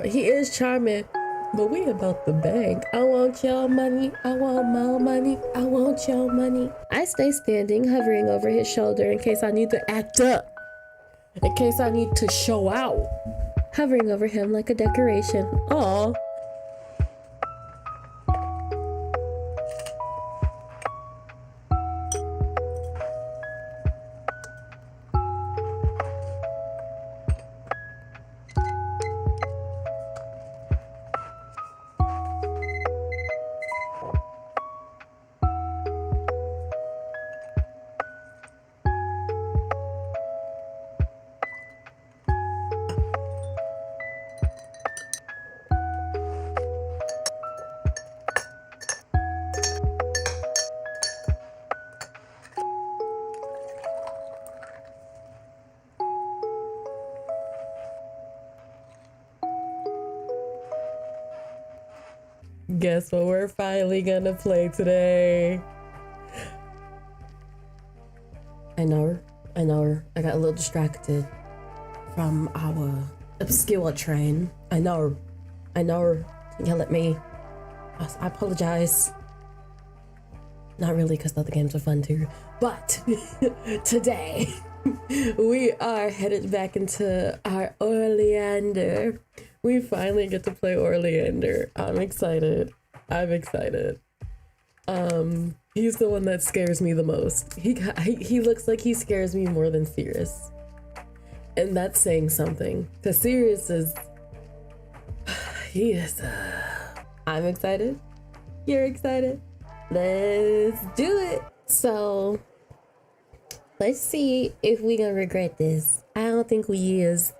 He is charming, but we about the bank. I want your money, I want my money, I want your money. I stay standing, hovering over his shoulder in case I need to act up, in case I need to show out. Hovering over him like a decoration. Aw. Guess what we're finally gonna play today? I know I got a little distracted from our Obscura train. I know yell at me. I apologize. Not really, because the other games are fun too. But today we are headed back into our Oleander. We finally get to play Oleander. I'm excited. He's the one that scares me the most. He looks like he scares me more than Sirius. And that's saying something. Because Sirius is... He is... I'm excited. You're excited. Let's do it. So, let's see if we gonna regret this. I don't think we is.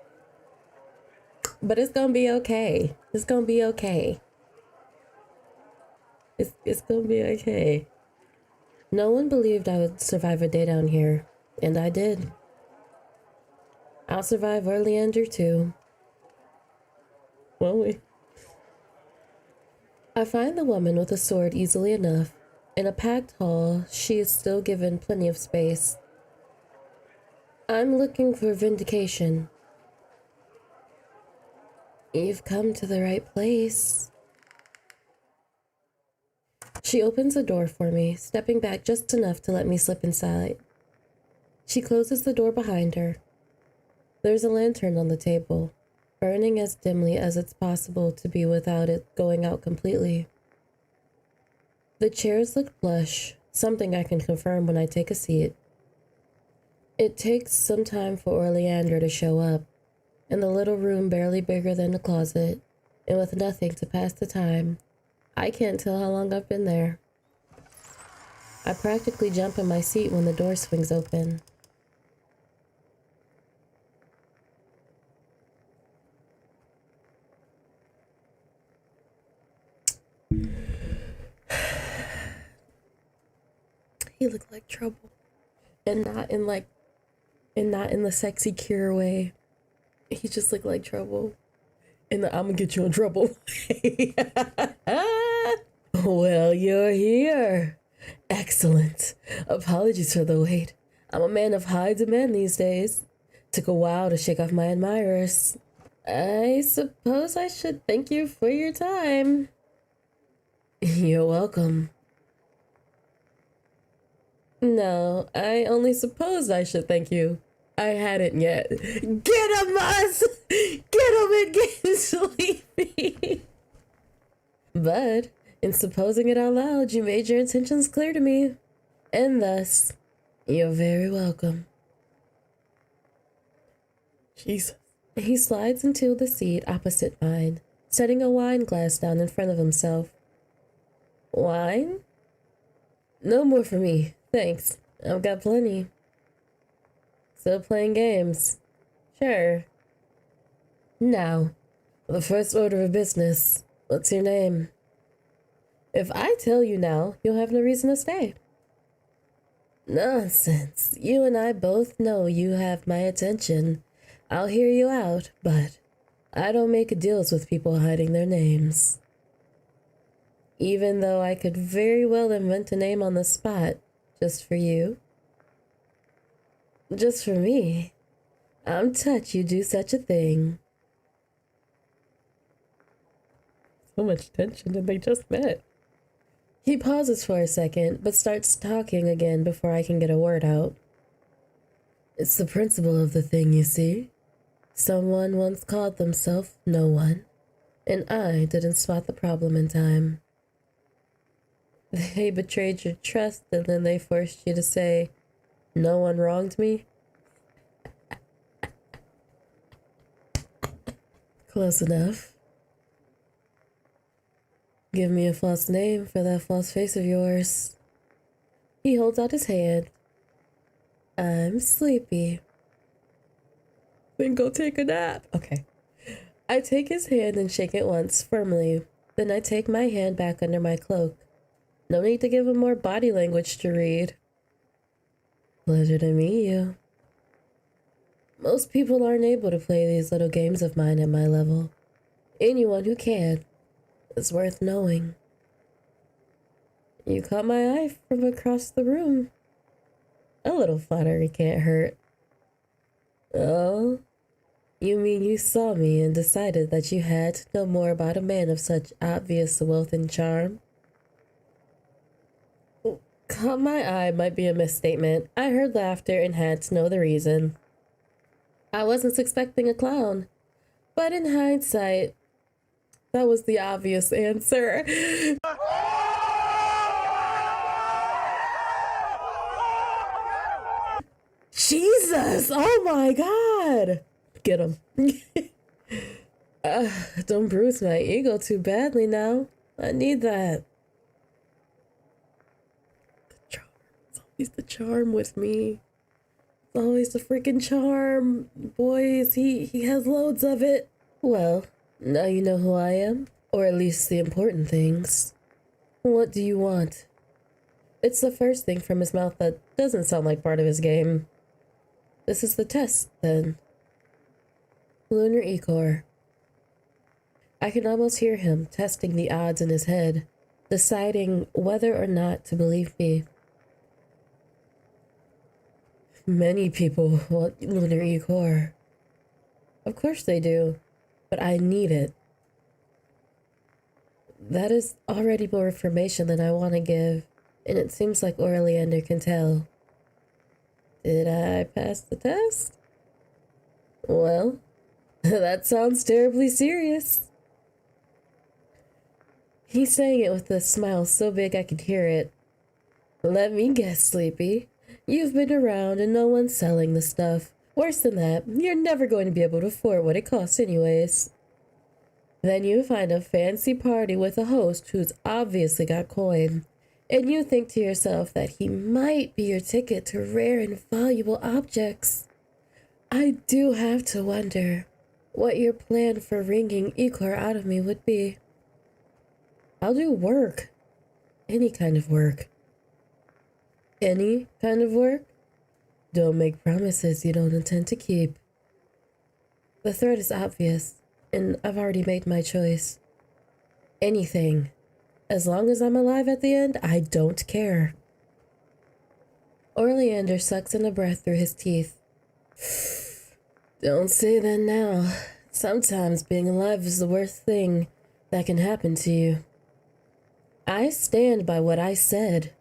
But it's gonna be okay. It's gonna be okay. It's gonna be okay. No one believed I would survive a day down here, and I did. I'll survive Oleander too. Will we? I find the woman with a sword easily enough. In a packed hall, she is still given plenty of space. I'm looking for vindication. You've come to the right place. She opens the door for me, stepping back just enough to let me slip inside. She closes the door behind her. There's a lantern on the table, burning as dimly as it's possible to be without it going out completely. The chairs look plush, something I can confirm when I take a seat. It takes some time for Oleander to show up, in the little room barely bigger than a closet, and with nothing to pass the time. I can't tell how long I've been there. I practically jump in my seat when the door swings open. He looked like trouble. And not in the sexy cure way. He just looked like trouble. And I'm gonna get you in trouble. Well, you're here. Excellent. Apologies for the wait. I'm a man of high demand these days. Took a while to shake off my admirers. I suppose I should thank you for your time. You're welcome. No, I only suppose I should thank you. I hadn't yet. Get him, Mus! Get him and get him sleepy! But, in supposing it out loud, you made your intentions clear to me. And thus, you're very welcome. Jesus. He slides into the seat opposite mine, setting a wine glass down in front of himself. Wine? No more for me, thanks. I've got plenty. Still playing games? Sure. Now, the first order of business. What's your name? If I tell you now, you'll have no reason to stay. Nonsense. You and I both know you have my attention. I'll hear you out, but I don't make deals with people hiding their names. Even though I could very well invent a name on the spot, just for you. Just for me. I'm touched you do such a thing. so much tension and they just met. He pauses for a second, but starts talking again before I can get a word out. It's the principle of the thing, you see. Someone once called themselves no one, and I didn't spot the problem in time. They betrayed your trust and then they forced you to say, no one wronged me? Close enough. Give me a false name for that false face of yours. He holds out his hand. I'm sleepy. Then go take a nap. Okay. I take his hand and shake it once, firmly. Then I take my hand back under my cloak. No need to give him more body language to read. Pleasure to meet you. Most people aren't able to play these little games of mine at my level. Anyone who can is worth knowing. You caught my eye from across the room. A little flattery can't hurt. Oh, you mean you saw me and decided that you had to know more about a man of such obvious wealth and charm? Caught my eye might be a misstatement. I heard laughter and had to know the reason. I wasn't expecting a clown, but in hindsight, that was the obvious answer. Jesus! Oh my God! Get him. Don't bruise my ego too badly now. I need that. The charm. It's always the charm with me. It's always the freaking charm. Boys, he has loads of it. Well, now you know who I am. Or at least the important things. What do you want? It's the first thing from his mouth that doesn't sound like part of his game. This is the test, then. Lunar Ichor. I can almost hear him testing the odds in his head, deciding whether or not to believe me. Many people want Lunar Ichor. Of course they do, but I need it. That is already more information than I want to give, and it seems like Oleander can tell. Did I pass the test? Well, that sounds terribly serious. He's saying it with a smile so big I could hear it. Let me guess, Sleepy. You've been around and no one's selling the stuff. Worse than that, you're never going to be able to afford what it costs anyways. Then you find a fancy party with a host who's obviously got coin. And you think to yourself that he might be your ticket to rare and valuable objects. I do have to wonder what your plan for wringing Ichor out of me would be. I'll do work. Any kind of work. Any kind of work? Don't make promises you don't intend to keep. The threat is obvious, and I've already made my choice. Anything. As long as I'm alive at the end, I don't care. Oleander sucks in a breath through his teeth. Don't say that now. Sometimes being alive is the worst thing that can happen to you. I stand by what I said.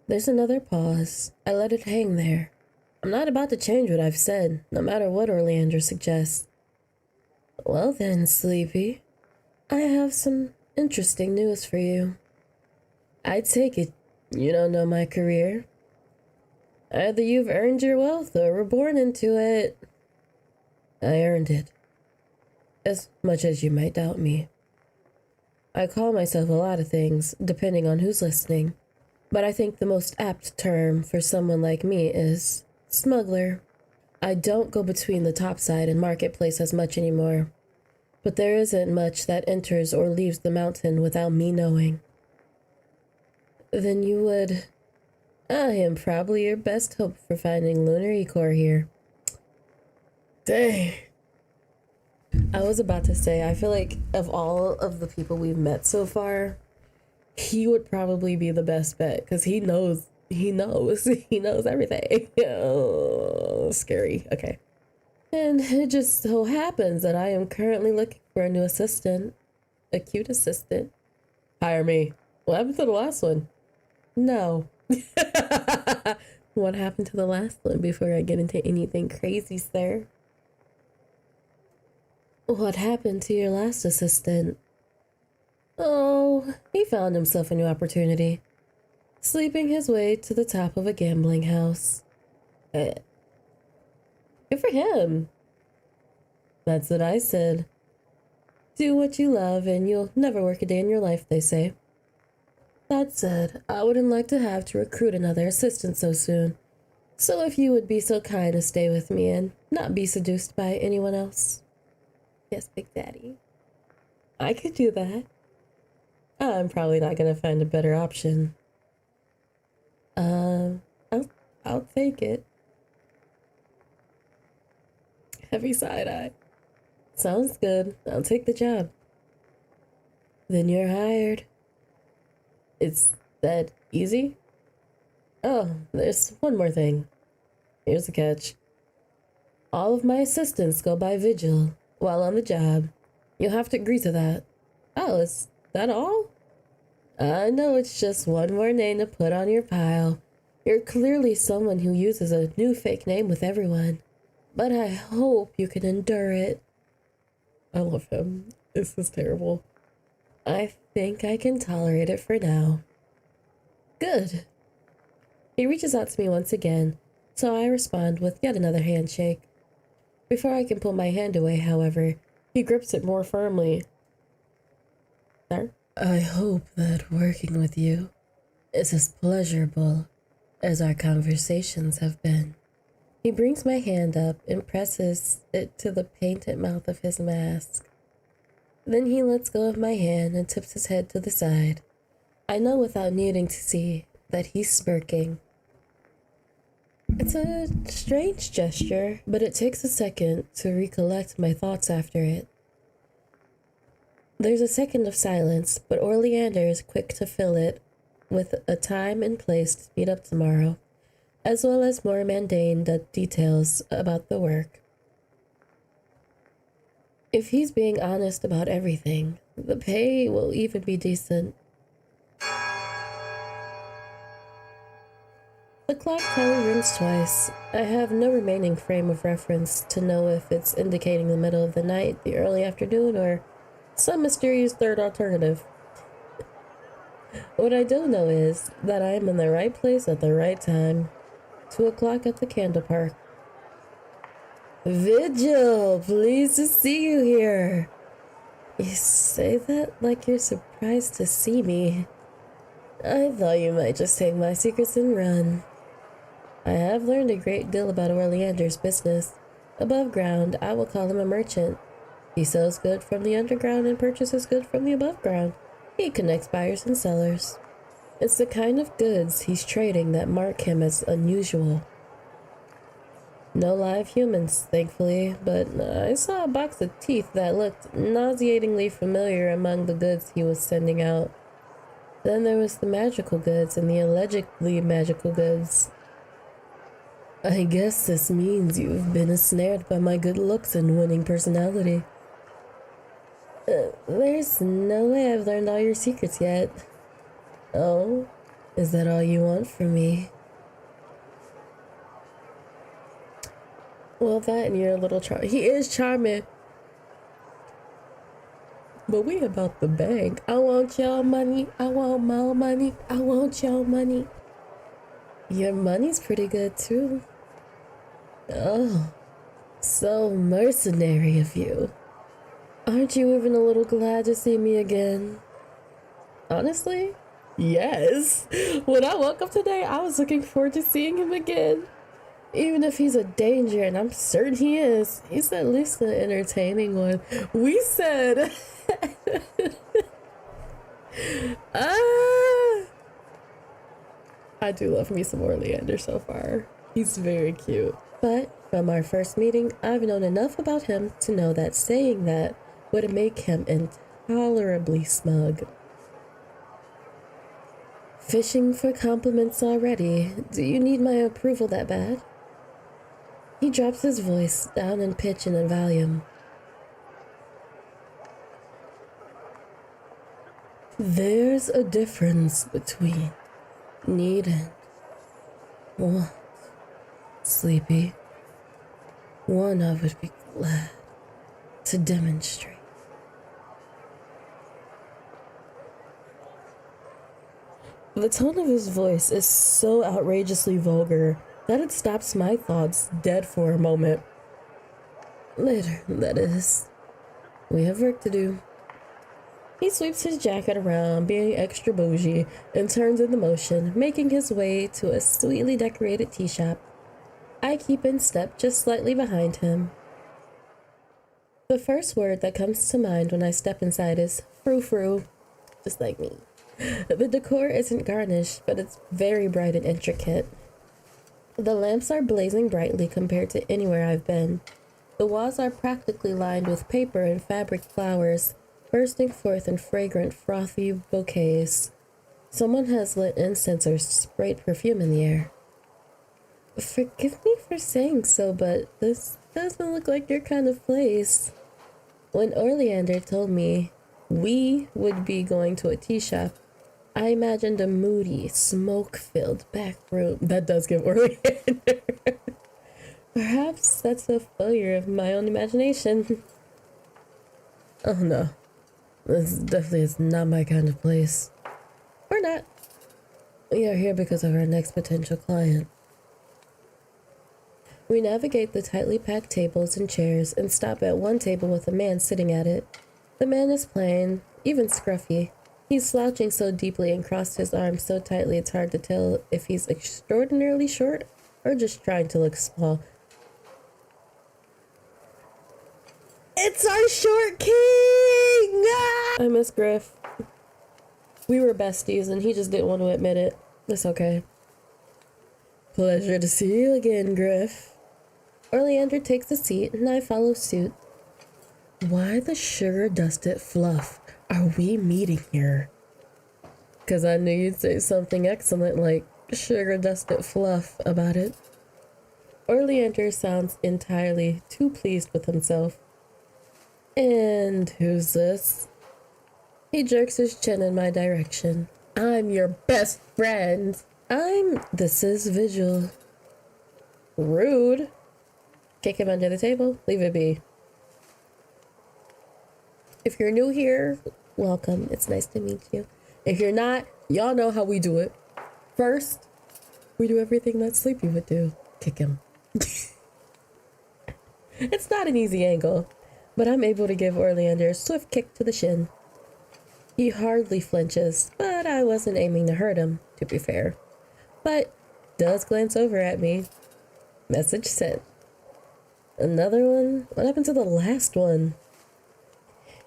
There's another pause. I let it hang there. I'm not about to change what I've said, no matter what Oleander suggests. Well then, Sleepy, I have some interesting news for you. I take it you don't know my career. Either you've earned your wealth or were born into it. I earned it. As much as you might doubt me. I call myself a lot of things, depending on who's listening. But I think the most apt term for someone like me is smuggler. I don't go between the topside and marketplace as much anymore. But there isn't much that enters or leaves the mountain without me knowing. Then you would... I am probably your best hope for finding Lunar Ichor here. Dang. I was about to say, I feel like of all of the people we've met so far, he would probably be the best bet, because he knows everything. Oh, scary. Okay. And it just so happens that I am currently looking for a new assistant. a cute assistant. Hire me. What happened to the last one? No. What happened to the last one before I get into anything crazy, sir? What happened to your last assistant? Oh, he found himself a new opportunity. Sleeping his way to the top of a gambling house. Good for him. That's what I said. Do what you love and you'll never work a day in your life, they say. That said, I wouldn't like to have to recruit another assistant so soon. So if you would be so kind to stay with me and not be seduced by anyone else. Yes, Big Daddy. I could do that. I'm probably not gonna find a better option. I'll take it. Heavy side eye. Sounds good. I'll take the job. Then you're hired. It's that easy? Oh, there's one more thing. Here's the catch. All of my assistants go by vigil while on the job. You'll have to agree to that. Oh, is that all? I know it's just one more name to put on your pile. You're clearly someone who uses a new fake name with everyone. But I hope you can endure it. I love him. This is terrible. I think I can tolerate it for now. Good. He reaches out to me once again, so I respond with yet another handshake. Before I can pull my hand away, however, he grips it more firmly. Sir? I hope that working with you is as pleasurable as our conversations have been. He brings my hand up and presses it to the painted mouth of his mask. Then he lets go of my hand and tips his head to the side. I know without needing to see that he's smirking. It's a strange gesture, but it takes a second to recollect my thoughts after it. There's a second of silence, but Oleander is quick to fill it with a time and place to meet up tomorrow, as well as more mundane details about the work. If he's being honest about everything, the pay will even be decent. The clock tower rings twice. I have no remaining frame of reference to know if it's indicating the middle of the night, the early afternoon, or some mysterious third alternative. What I do know is that I am in the right place at the right time. 2 o'clock at the candle park. Vigil, pleased to see you here. You say that like you're surprised to see me. I thought you might just take my secrets and run. I have learned a great deal about Oleander's business. Above ground, I will call him a merchant. He sells good from the underground and purchases good from the above ground. He connects buyers and sellers. It's the kind of goods he's trading that mark him as unusual. No live humans, thankfully, but I saw a box of teeth that looked nauseatingly familiar among the goods he was sending out. Then there was the magical goods and the allegedly magical goods. I guess this means you've been ensnared by my good looks and winning personality. There's no way I've learned all your secrets yet. Oh, is that all you want from me? Well, that and your little charm. He is charming. But we about the bank. I want your money. I want my money. I want your money. Your money's pretty good, too. Oh, so mercenary of you. Aren't you even a little glad to see me again? Honestly, yes. When I woke up today, I was looking forward to seeing him again. Even if he's a danger, and I'm certain he is, he's at least the entertaining one. We said... I do love me some Oleander so far. He's very cute. But from our first meeting, I've known enough about him to know that saying that would make him intolerably smug. Fishing for compliments already. Do you need my approval that bad? He drops his voice down in pitch and in volume. There's a difference between need and want, Sleepy. One I would be glad to demonstrate. The tone of his voice is so outrageously vulgar that it stops my thoughts dead for a moment. Later, that is. We have work to do. He sweeps his jacket around, being extra bougie, and turns into motion, making his way to a sweetly decorated tea shop. I keep in step just slightly behind him. The first word that comes to mind when I step inside is frou-frou, just like me. The decor isn't garnished, but it's very bright and intricate. The lamps are blazing brightly compared to anywhere I've been. The walls are practically lined with paper and fabric flowers, bursting forth in fragrant, frothy bouquets. Someone has lit incense or sprayed perfume in the air. Forgive me for saying so, but this doesn't look like your kind of place. When Oleander told me we would be going to a tea shop, I imagined a moody, smoke-filled back room. That does give Oleander. Perhaps that's a failure of my own imagination. Oh no. This definitely is not my kind of place. Or not. We are here because of our next potential client. We navigate the tightly packed tables and chairs and stop at one table with a man sitting at it. The man is plain, even scruffy. He's slouching so deeply and crossed his arms so tightly it's hard to tell if he's extraordinarily short or just trying to look small. It's our short king! Ah! I miss Griff. We were besties and he just didn't want to admit it. It's okay. Pleasure to see you again, Griff. Oleander takes a seat and I follow suit. Why the sugar-dusted fluff are we meeting here? 'Cause I knew you'd say something excellent like sugar-dusted fluff about it. Oleander sounds entirely too pleased with himself. And who's this? He jerks his chin in my direction. I'm your best friend. This is Vigil. Rude. Kick him under the table. Leave it be. If you're new here, welcome. It's nice to meet you. If you're not, y'all know how we do it. First, we do everything that Sleepy would do. Kick him. It's not an easy angle, but I'm able to give Oleander a swift kick to the shin. He hardly flinches, but I wasn't aiming to hurt him, to be fair. But does glance over at me. Message sent. Another one? What happened to the last one?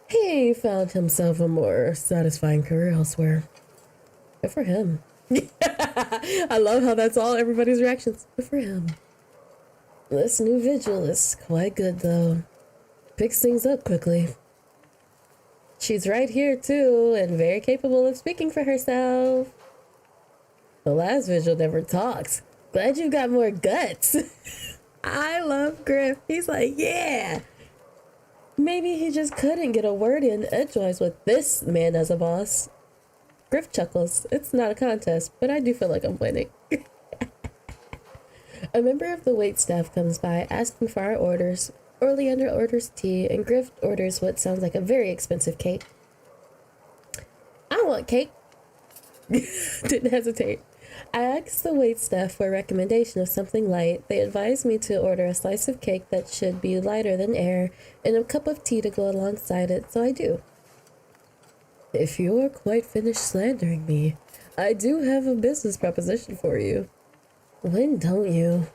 He found himself a more satisfying career elsewhere. Good for him. I love how that's all everybody's reactions. Good for him. This new Vigil is quite good, though. Picks things up quickly. She's right here, too, and very capable of speaking for herself. The last Vigil never talks. Glad you've got more guts. I love Griff. He's like, yeah. Maybe he just couldn't get a word in edgewise with this man as a boss. Griff chuckles. It's not a contest, but I do feel like I'm winning. A member of the waitstaff comes by asking for our orders. Oleander orders tea, and Griff orders what sounds like a very expensive cake. I want cake. Didn't hesitate. I asked the waitstaff for a recommendation of something light. They advised me to order a slice of cake that should be lighter than air and a cup of tea to go alongside it, so I do. If you're quite finished slandering me, I do have a business proposition for you. When don't you?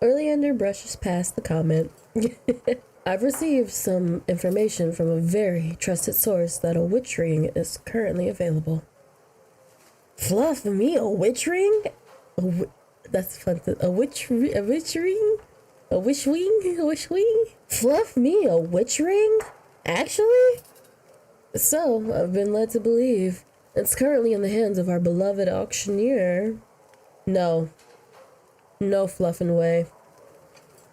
Oleander brushes past the comment. I've received some information from a very trusted source that a witch ring is currently available. Fluff me a witch ring? That's fun. A witch ring? A wish wing? A wish wing? Fluff me a witch ring? Actually? So, I've been led to believe it's currently in the hands of our beloved auctioneer. No. No fluffing way.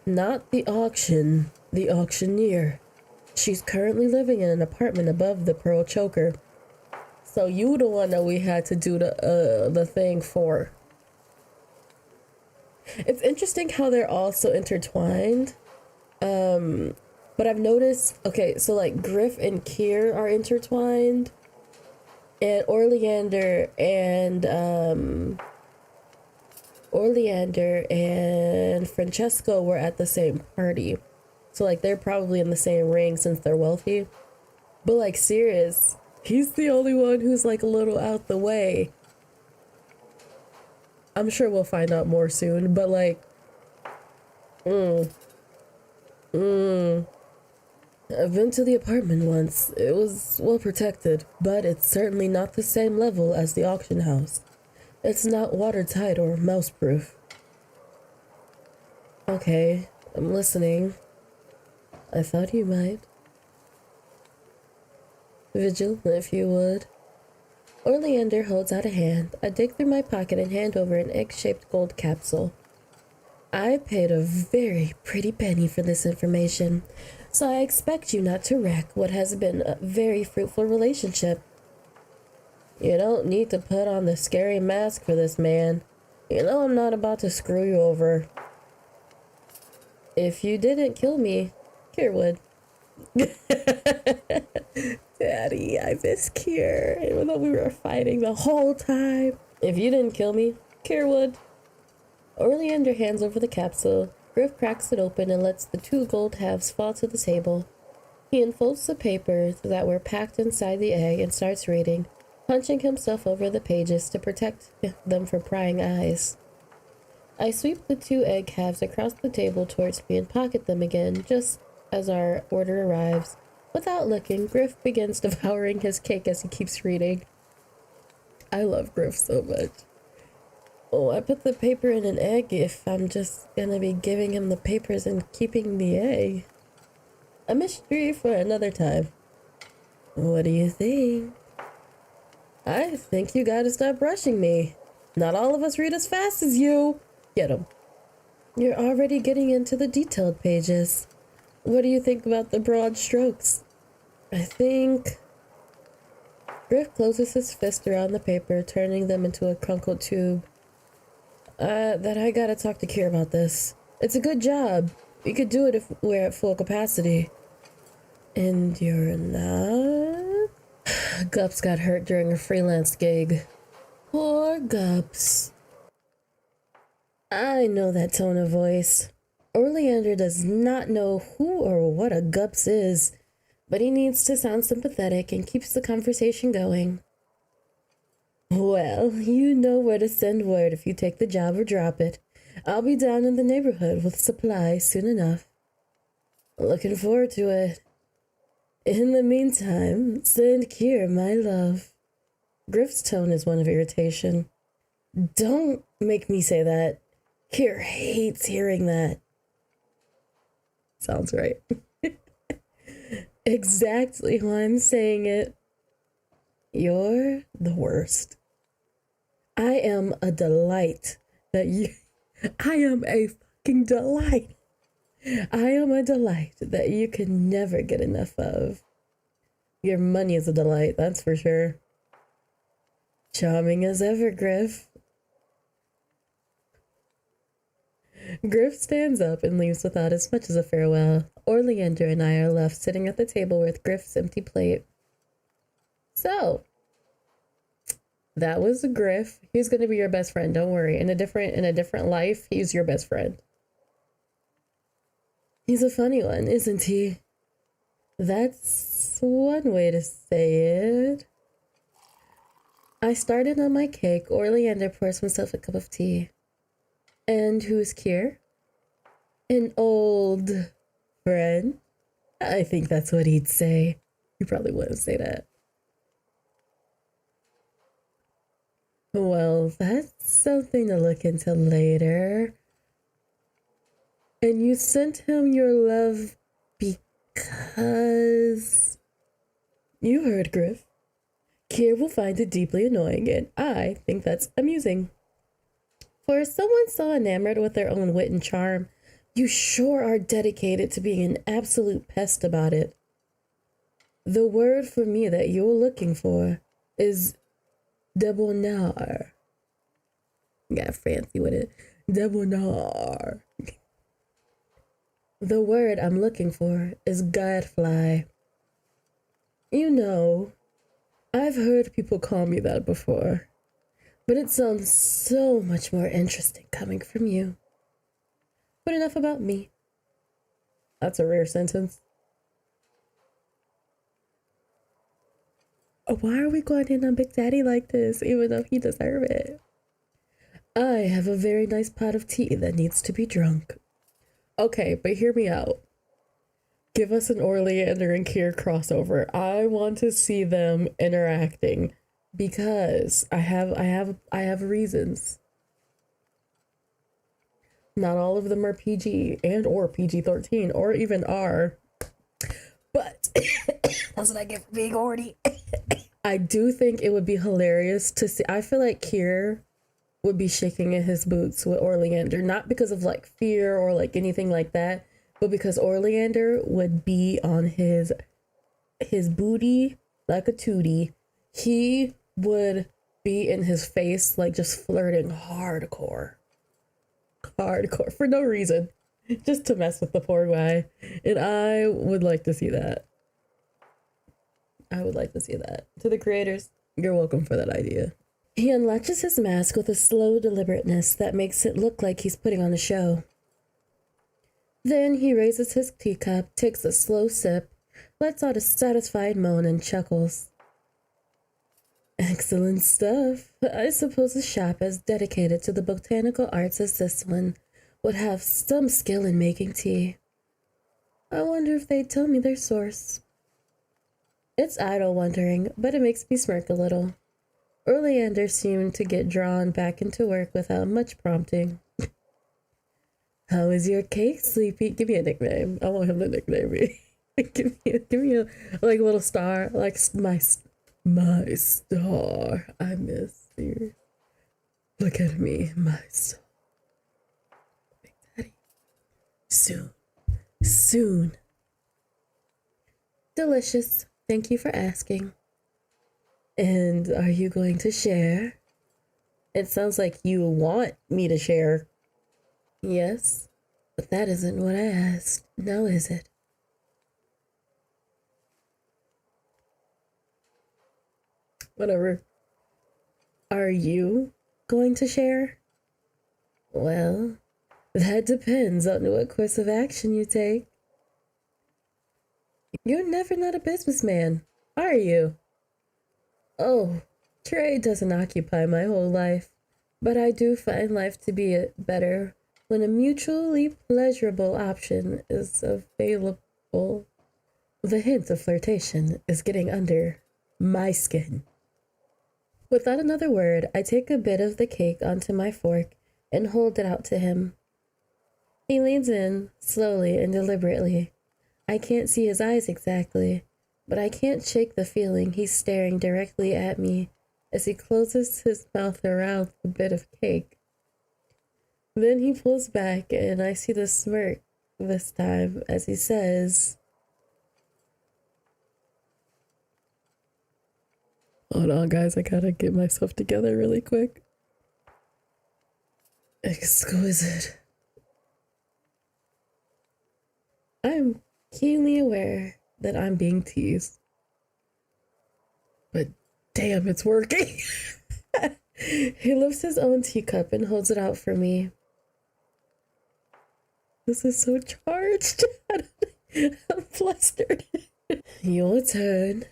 Not the auction, the auctioneer. She's currently living in an apartment above the Pearl Choker. So you the one that we had to do the thing for. It's interesting how they're all so intertwined. But I've noticed, okay, so like Griff and Kier are intertwined, and Oleander and Francesco were at the same party. So like they're probably in the same ring since they're wealthy. But like Sirius, he's the only one who's like a little out the way. I'm sure we'll find out more soon, but like I've been to the apartment once. It was well protected, but it's certainly not the same level as the auction house. It's not watertight or mouse-proof. Okay, I'm listening. I thought you might. Vigil, if you would. Oleander holds out a hand. I dig through my pocket and hand over an egg-shaped gold capsule. I paid a very pretty penny for this information, so I expect you not to wreck what has been a very fruitful relationship. You don't need to put on the scary mask for this, man. You know I'm not about to screw you over. If you didn't kill me, Kier would. Daddy, I miss Kier, even though we were fighting the whole time. If you didn't kill me, Kier would. Oleander hands over the capsule. Griff cracks it open and lets the 2 gold halves fall to the table. He unfolds the papers that were packed inside the egg and starts reading, punching himself over the pages to protect them from prying eyes. I sweep the 2 egg halves across the table towards me and pocket them again, just as our order arrives. Without looking, Griff begins devouring his cake as he keeps reading. I love Griff so much. Oh, I put the paper in an egg if I'm just gonna be giving him the papers and keeping the egg. A mystery for another time. What do you think? I think you gotta stop rushing me. Not all of us read as fast as you. Get 'em. You're already getting into the detailed pages. What do you think about the broad strokes? I think... Griff closes his fist around the paper, turning them into a crunkled tube. That I gotta talk to Kier about this. It's a good job. We could do it if we're at full capacity. And you're not? Gups got hurt during a freelance gig. Poor Gups. I know that tone of voice. Oleander does not know who or what a Gups is, but he needs to sound sympathetic and keeps the conversation going. Well, you know where to send word if you take the job or drop it. I'll be down in the neighborhood with supplies soon enough. Looking forward to it. In the meantime, send Kier my love. Griff's tone is one of irritation. Don't make me say that. Kier hates hearing that. Sounds right. Exactly why I'm saying it. You're the worst. I am a delight that you... I am a fucking delight. I am a delight that you can never get enough of. Your money is a delight, that's for sure. Charming as ever, Griff. Griff stands up and leaves without as much as a farewell. Oleander and I are left sitting at the table with Griff's empty plate. So, that was Griff. He's going to be your best friend, don't worry. In a different life, he's your best friend. He's a funny one, isn't he? That's one way to say it. I started on my cake. Oleander pours himself a cup of tea. And who's Kier? An old friend? I think that's what he'd say. He probably wouldn't say that. Well, that's something to look into later. And you sent him your love because... You heard, Griff. Kier will find it deeply annoying, and I think that's amusing. For someone so enamored with their own wit and charm, you sure are dedicated to being an absolute pest about it. The word for me that you're looking for is debonair. Got fancy with it. Debonair. The word I'm looking for is gadfly. You know, I've heard people call me that before, but it sounds so much more interesting coming from you. But enough about me. That's a rare sentence. Why are we going in on Big Daddy like this, even though he deserves it? I have a very nice pot of tea that needs to be drunk. Okay, but hear me out. Give us an Oleander and Kier crossover. I want to see them interacting because I have reasons. Not all of them are PG and or PG-13 or even R. But that's what I get for being horny. I do think it would be hilarious to see. I feel like Kier would be shaking in his boots with Oleander, not because of like fear or like anything like that, but because Oleander would be on his booty like a tootie. He would be in his face like just flirting hardcore for no reason, just to mess with the poor guy. And I would like to see that. I would like to see that. To the creators, you're welcome for that idea. He unlatches his mask with a slow deliberateness that makes it look like he's putting on a show. Then he raises his teacup, takes a slow sip, lets out a satisfied moan, and chuckles. Excellent stuff. I suppose a shop as dedicated to the botanical arts as this one would have some skill in making tea. I wonder if they'd tell me their source. It's idle wondering, but it makes me smirk a little. Oleander seemed to get drawn back into work without much prompting. How is your cake, Sleepy? Give me a nickname. I want him to nickname me. give me a like little star, like my star. I miss you. Look at me, my star. Big Daddy. Soon. Delicious. Thank you for asking. And are you going to share? It sounds like you want me to share. Yes, but that isn't what I asked. Now is it? Whatever. Are you going to share? Well, that depends on what course of action you take. You're never not a businessman, are you? Oh, trade doesn't occupy my whole life, but I do find life to be better when a mutually pleasurable option is available. The hint of flirtation is getting under my skin. Without another word, I take a bit of the cake onto my fork and hold it out to him. He leans in, slowly and deliberately. I can't see his eyes exactly, but I can't shake the feeling he's staring directly at me as he closes his mouth around the bit of cake. Then he pulls back, and I see the smirk this time as he says, hold on, guys, I gotta get myself together really quick. Exquisite. I'm keenly aware that I'm being teased. But damn, it's working. He lifts his own teacup and holds it out for me. This is so charged. I'm flustered. Your turn.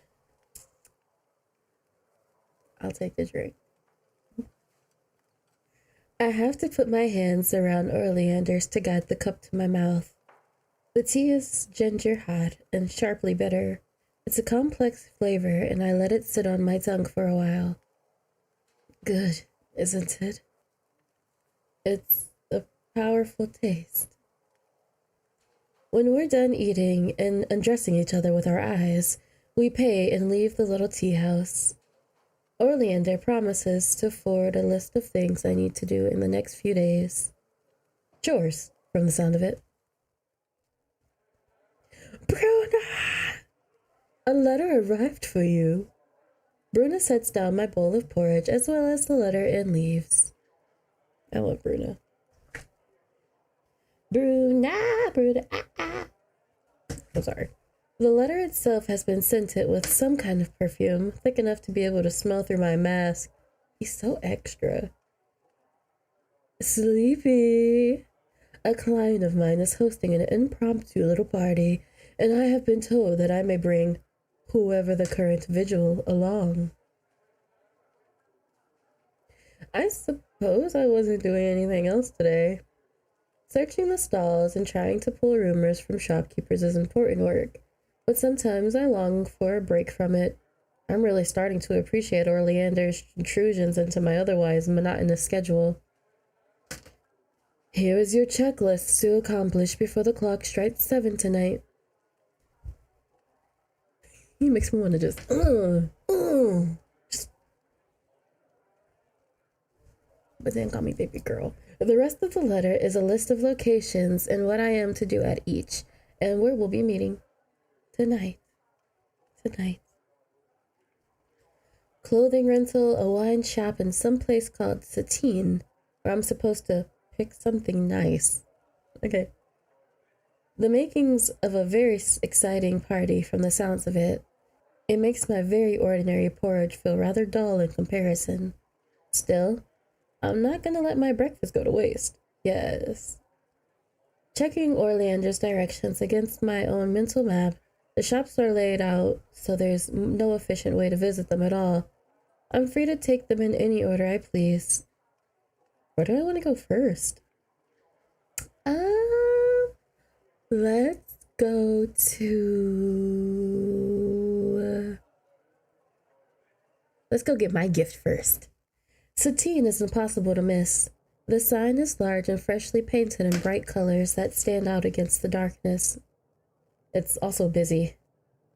I'll take the drink. I have to put my hands around Oleander's to guide the cup to my mouth. The tea is ginger hot and sharply bitter. It's a complex flavor, and I let it sit on my tongue for a while. Good, isn't it? It's a powerful taste. When we're done eating and undressing each other with our eyes, we pay and leave the little tea house. Oleander promises to forward a list of things I need to do in the next few days. Chores, from the sound of it. Bruna! A letter arrived for you. Bruna sets down my bowl of porridge as well as the letter and leaves. I love Bruna. Bruna, I'm sorry. The letter itself has been scented with some kind of perfume, thick enough to be able to smell through my mask. He's so extra. Sleepy. A client of mine is hosting an impromptu little party, and I have been told that I may bring whoever the current vigil along. I suppose I wasn't doing anything else today. Searching the stalls and trying to pull rumors from shopkeepers is important work, but sometimes I long for a break from it. I'm really starting to appreciate Oleander's intrusions into my otherwise monotonous schedule. Here is your checklist to accomplish before the clock strikes 7 tonight. He makes me want to just. But then call me baby girl. The rest of the letter is a list of locations and what I am to do at each, and where we'll be meeting tonight. Clothing rental, a wine shop, and some place called Satine, where I'm supposed to pick something nice. Okay. The makings of a very exciting party from the sounds of it. It makes my very ordinary porridge feel rather dull in comparison. Still, I'm not gonna let my breakfast go to waste. Yes. Checking Oleander's directions against my own mental map, the shops are laid out so there's no efficient way to visit them at all. I'm free to take them in any order I please. Where do I want to go first? Let's go to... Let's go get my gift first. Satine is impossible to miss. The sign is large and freshly painted in bright colors that stand out against the darkness. It's also busy.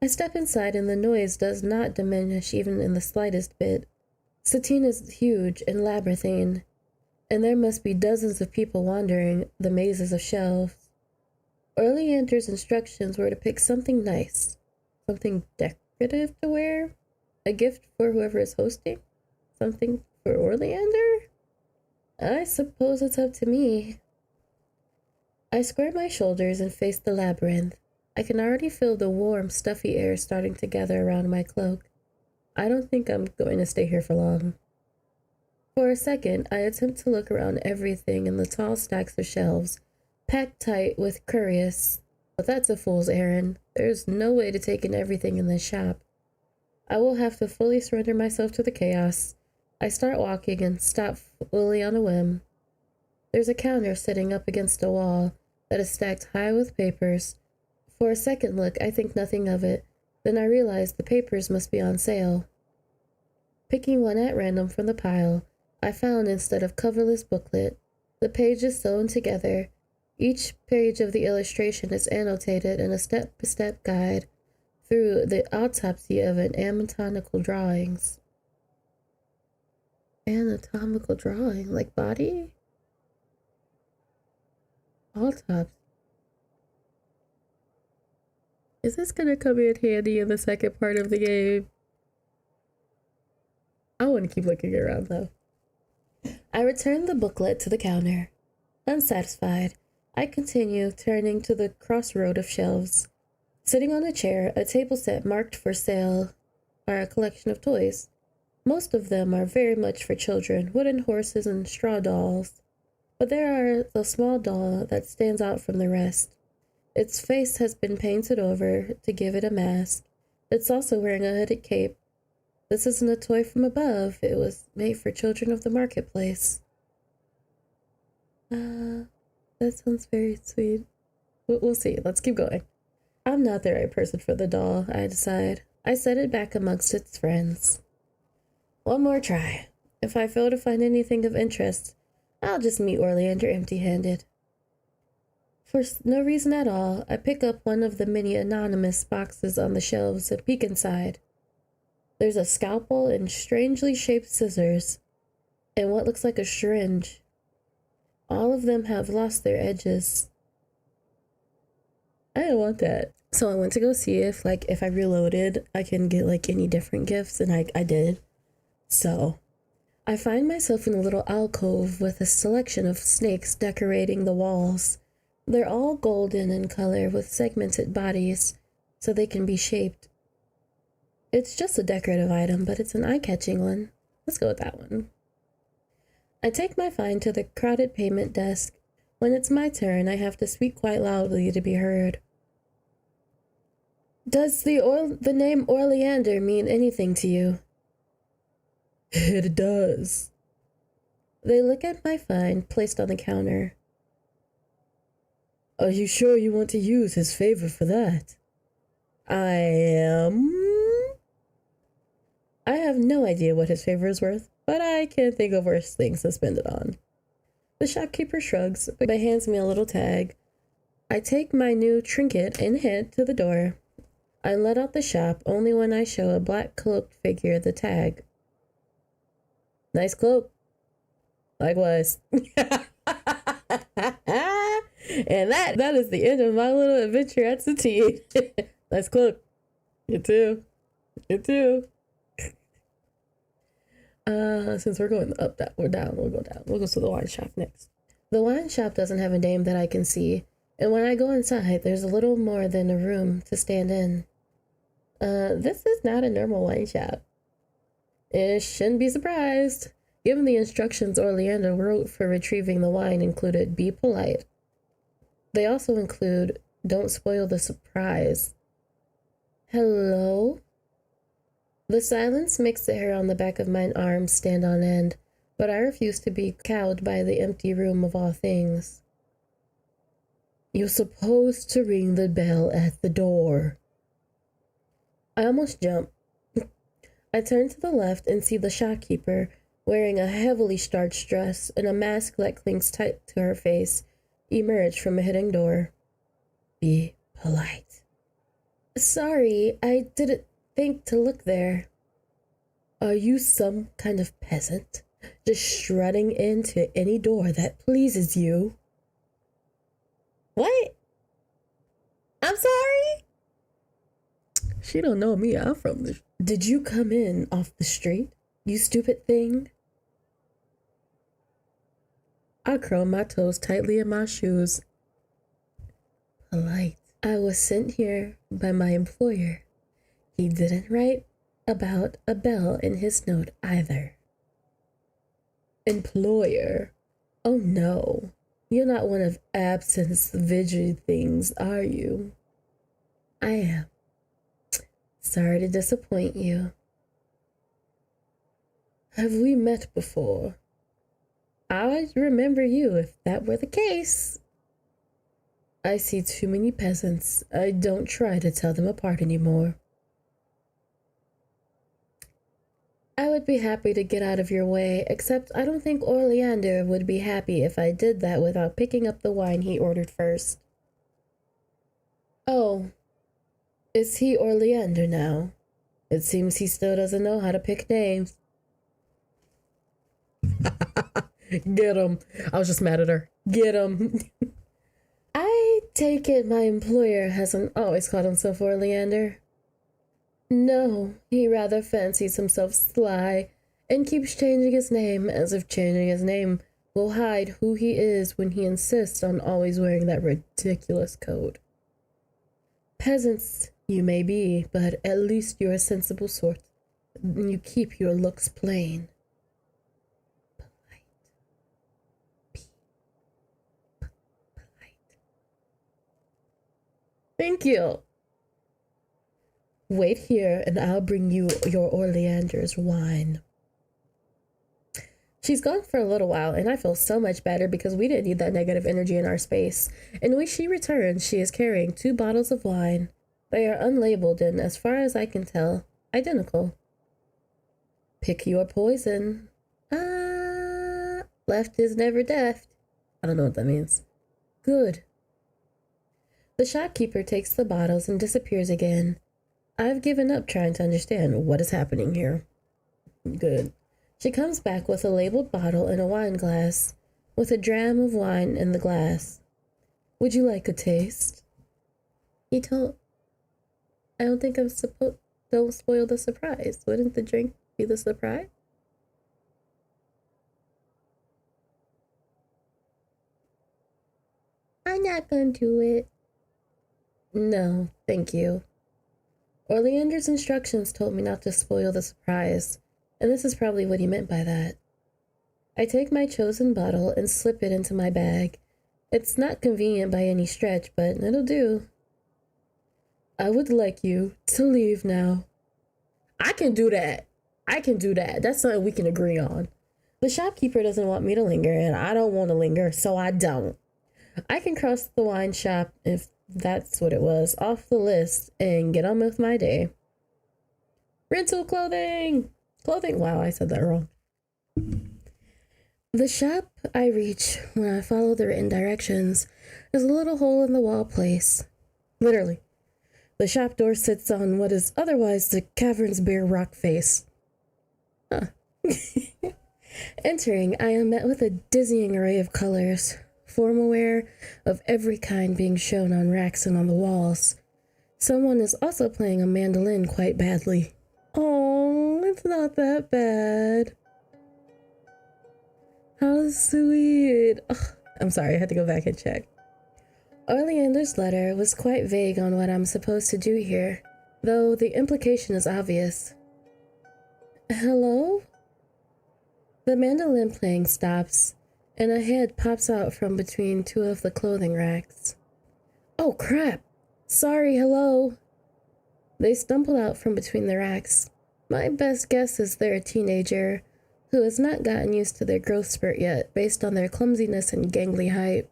I step inside and the noise does not diminish even in the slightest bit. Satine is huge and labyrinthine, and there must be dozens of people wandering the mazes of shelves. Oleander's instructions were to pick something nice, something decorative to wear, a gift for whoever is hosting, something for Oleander? I suppose it's up to me. I square my shoulders and face the labyrinth. I can already feel the warm, stuffy air starting to gather around my cloak. I don't think I'm going to stay here for long. For a second, I attempt to look around everything in the tall stacks of shelves, packed tight with curious, but that's a fool's errand. There's no way to take in everything in this shop. I will have to fully surrender myself to the chaos. I start walking and stop fully on a whim. There's a counter sitting up against a wall that is stacked high with papers. For a second look, I think nothing of it. Then I realize the papers must be on sale. Picking one at random from the pile, I found instead of coverless booklet. The pages sewn together. Each page of the illustration is annotated in a step-by-step guide through the autopsy of an anatomical drawings. Anatomical drawing, like body? Autopsy. Is this gonna come in handy in the second part of the game? I want to keep looking around though. I return the booklet to the counter. Unsatisfied, I continue turning to the crossroad of shelves. Sitting on a chair, a table set marked for sale, are a collection of toys. Most of them are very much for children, wooden horses and straw dolls. But there are the small doll that stands out from the rest. Its face has been painted over to give it a mask. It's also wearing a hooded cape. This isn't a toy from above. It was made for children of the marketplace. That sounds very sweet. We'll see. Let's keep going. I'm not the right person for the doll, I decide. I set it back amongst its friends. One more try. If I fail to find anything of interest, I'll just meet Oleander empty-handed. For no reason at all, I pick up one of the many anonymous boxes on the shelves and peek inside. There's a scalpel and strangely shaped scissors, and what looks like a syringe. All of them have lost their edges. I don't want that. So I went to go see if if I reloaded, I can get any different gifts, and I did. So I find myself in a little alcove with a selection of snakes decorating the walls. They're all golden in color with segmented bodies, so they can be shaped. It's just a decorative item, but it's an eye-catching one. Let's go with that one. I take my find to the crowded payment desk. When it's my turn, I have to speak quite loudly to be heard. Does the name Oleander mean anything to you? It does. They look at my find placed on the counter. Are you sure you want to use his favor for that? I am. I have no idea what his favor is worth, but I can't think of worse things to spend it on. The shopkeeper shrugs, but hands me a little tag. I take my new trinket and head to the door. I let out the shop only when I show a black cloaked figure the tag. Nice cloak. Likewise. And that is the end of my little adventure at Satine. Nice cloak. You too. You too. Since we're going up, we're down, we'll go down. We'll go to the wine shop next. The wine shop doesn't have a name that I can see, and when I go inside, there's a little more than a room to stand in. This is not a normal wine shop. It shouldn't be surprised. Given the instructions Oleander wrote for retrieving the wine included be polite. They also include don't spoil the surprise. Hello? The silence makes the hair on the back of my arms stand on end, but I refuse to be cowed by the empty room of all things. You're supposed to ring the bell at the door. I almost jump. I turn to the left and see the shopkeeper, wearing a heavily starched dress and a mask that clings tight to her face, emerge from a hidden door. Be polite. Sorry, I didn't think to look there. Are you some kind of peasant, just strutting into any door that pleases you? What? I'm sorry? She don't know me. I'm from the... Did you come in off the street, you stupid thing? I curl my toes tightly in my shoes. Polite. I was sent here by my employer. He didn't write about a bell in his note either. Employer? Oh no. You're not one of absence vigil things, are you? I am. Sorry to disappoint you. Have we met before? I'd remember you if that were the case. I see too many peasants. I don't try to tell them apart anymore. I would be happy to get out of your way, except I don't think Oleander would be happy if I did that without picking up the wine he ordered first. Oh, is he Oleander now? It seems he still doesn't know how to pick names. Get him. I was just mad at her. Get him. I take it my employer hasn't always called himself Oleander. No, he rather fancies himself sly and keeps changing his name as if changing his name will hide who he is when he insists on always wearing that ridiculous coat. Peasants you may be, but at least you're a sensible sort. You keep your looks plain. Polite. Thank you. Wait here and I'll bring you your Oleander's wine. She's gone for a little while and I feel so much better because we didn't need that negative energy in our space. And when she returns, she is carrying 2 bottles of wine. They are unlabeled and, as far as I can tell, identical. Pick your poison. Left is never deft. I don't know what that means. Good. The shopkeeper takes the bottles and disappears again. I've given up trying to understand what is happening here. Good. She comes back with a labeled bottle and a wine glass, with a dram of wine in the glass. Would you like a taste? I don't think I'm supposed. Don't spoil the surprise. Wouldn't the drink be the surprise? I'm not gonna do it. No, thank you. Oleander's instructions told me not to spoil the surprise, and this is probably what he meant by that. I take my chosen bottle and slip it into my bag. It's not convenient by any stretch, but it'll do. I would like you to leave now. I can do that. That's something we can agree on. The shopkeeper doesn't want me to linger, and I don't want to linger, so I don't. I can cross the wine shop, if that's what it was, off the list and get on with my day. Rental clothing! Wow, I said that wrong. The shop I reach when I follow the written directions is a little hole in the wall place. Literally. The shop door sits on what is otherwise the cavern's bare rock face. Huh. Entering, I am met with a dizzying array of colors, formal wear of every kind being shown on racks and on the walls. Someone is also playing a mandolin quite badly. Oh, it's not that bad. How sweet. Ugh. I'm sorry, I had to go back and check. Oleander's letter was quite vague on what I'm supposed to do here, though the implication is obvious. Hello? The mandolin playing stops, and a head pops out from between two of the clothing racks. Oh crap! Sorry, hello! They stumble out from between the racks. My best guess is they're a teenager who has not gotten used to their growth spurt yet, based on their clumsiness and gangly height.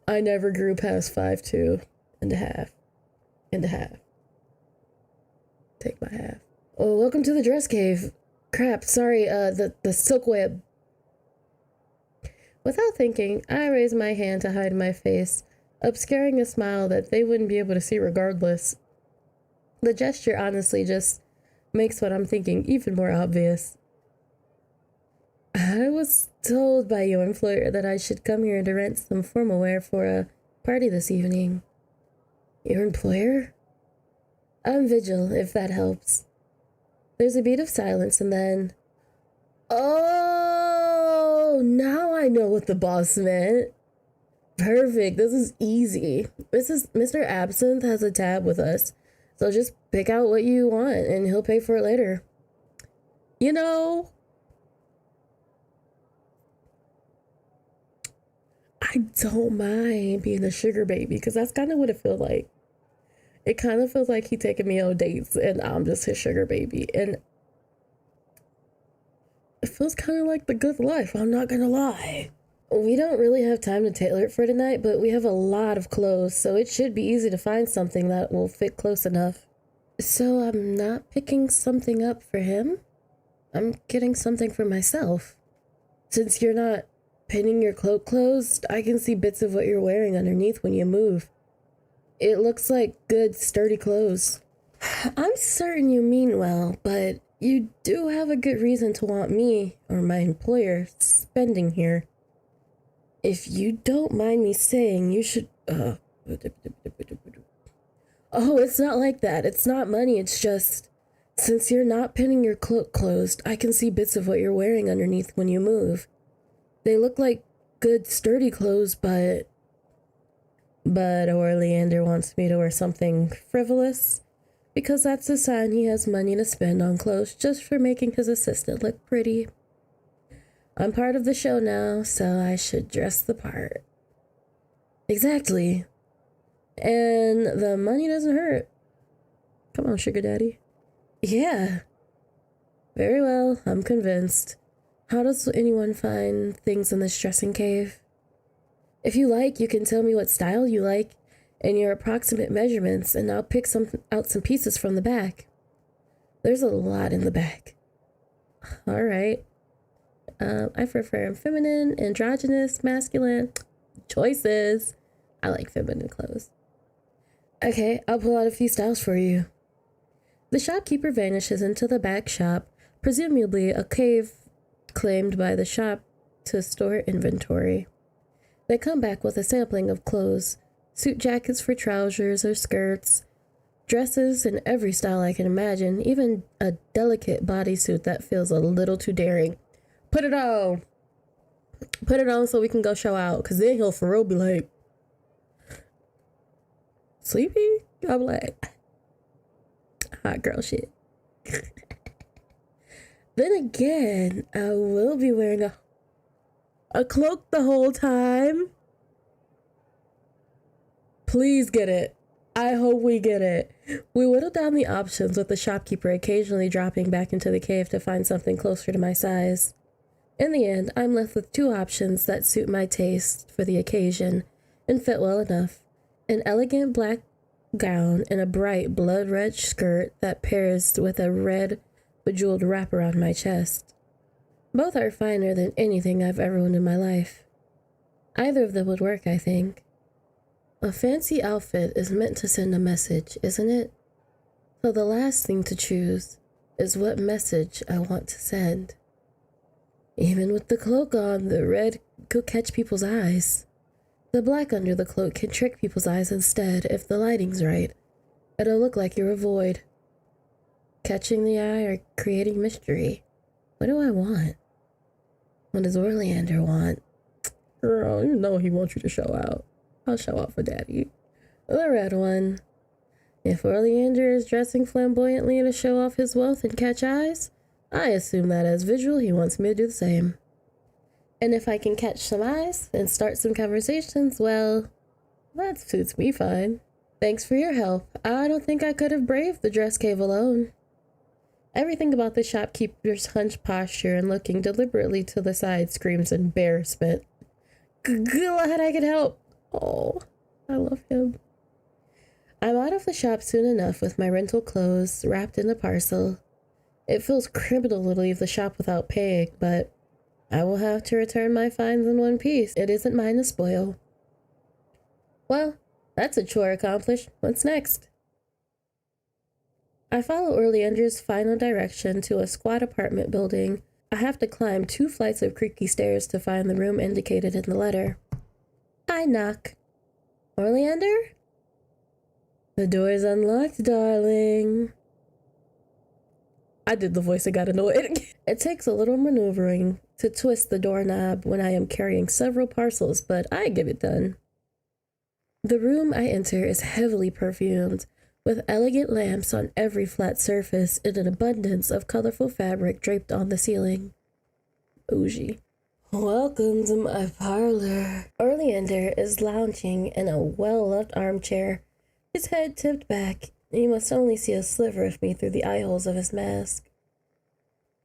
I never grew past 5'2" and a half. Take my half. Oh, welcome to the dress cave. Crap, sorry, the silk web. Without thinking, I raise my hand to hide my face, obscuring a smile that they wouldn't be able to see regardless. The gesture honestly just makes what I'm thinking even more obvious. I was told by your employer that I should come here to rent some formal wear for a party this evening. Your employer? I'm Vigil, if that helps. There's a beat of silence and then... Oh, now I know what the boss meant. Perfect, this is easy. Mr. Absinthe has a tab with us, so just pick out what you want and he'll pay for it later. You know... I don't mind being a sugar baby because that's kind of what it feels like. It kind of feels like he taking me on dates and I'm just his sugar baby. And it feels kind of like the good life, I'm not gonna lie. We don't really have time to tailor it for tonight, but we have a lot of clothes, so it should be easy to find something that will fit close enough. So I'm not picking something up for him? I'm getting something for myself. Since you're not pinning your cloak closed, I can see bits of what you're wearing underneath when you move. It looks like good, sturdy clothes. I'm certain you mean well, but you do have a good reason to want me, or my employer, spending here. If you don't mind me saying, you should... Oh, it's not like that. It's not money, it's just... Since you're not pinning your cloak closed, I can see bits of what you're wearing underneath when you move. They look like good, sturdy clothes, but Oleander wants me to wear something frivolous, because that's a sign he has money to spend on clothes just for making his assistant look pretty. I'm part of the show now, so I should dress the part. Exactly. And the money doesn't hurt. Come on, sugar daddy. Yeah. Very well, I'm convinced. How does anyone find things in this dressing cave? If you like, you can tell me what style you like and your approximate measurements, and I'll pick out some pieces from the back. There's a lot in the back. All right. I prefer feminine, androgynous, masculine choices. I like feminine clothes. Okay, I'll pull out a few styles for you. The shopkeeper vanishes into the back shop, presumably a cave claimed by the shop to store inventory. They come back with a sampling of clothes, Suit jackets for trousers or skirts, dresses in every style I can imagine, even a delicate bodysuit that feels a little too daring. Put it on! Put it on so we can go show out, because then he'll for real be like, sleepy? I'm like, hot girl shit. Then again, I will be wearing a cloak the whole time. Please get it. I hope we get it. We whittled down the options, with the shopkeeper occasionally dropping back into the cave to find something closer to my size. In the end, I'm left with 2 options that suit my taste for the occasion and fit well enough. An elegant black gown and a bright blood red skirt that pairs with a red bejeweled wrap around my chest. Both are finer than anything I've ever owned in my life. Either of them would work, I think. A fancy outfit is meant to send a message, isn't it? So the last thing to choose is what message I want to send. Even with the cloak on, the red could catch people's eyes. The black under the cloak can trick people's eyes instead if the lighting's right. It'll look like you're a void. Catching the eye or creating mystery. What do I want? What does Oleander want? Girl, you know he wants you to show out. I'll show out for daddy. The red one. If Oleander is dressing flamboyantly to show off his wealth and catch eyes, I assume that as visual he wants me to do the same. And if I can catch some eyes and start some conversations, well, that suits me fine. Thanks for your help. I don't think I could have braved the dress cave alone. Everything about the shopkeeper's hunched posture and looking deliberately to the side screams embarrassment. Glad I could help. Oh, I love him. I'm out of the shop soon enough with my rental clothes wrapped in a parcel. It feels criminal to leave the shop without paying, but I will have to return my finds in one piece. It isn't mine to spoil. Well, that's a chore accomplished. What's next? I follow Oleander's final direction to a squat apartment building. I have to climb 2 flights of creaky stairs to find the room indicated in the letter. I knock. Oleander? The door's unlocked, darling. I did the voice and got annoyed. It takes a little maneuvering to twist the doorknob when I am carrying several parcels, but I get it done. The room I enter is heavily perfumed, with elegant lamps on every flat surface and an abundance of colorful fabric draped on the ceiling. Bougie. Welcome to my parlor. Oleander is lounging in a well-loved armchair, his head tipped back. You must only see a sliver of me through the eye holes of his mask.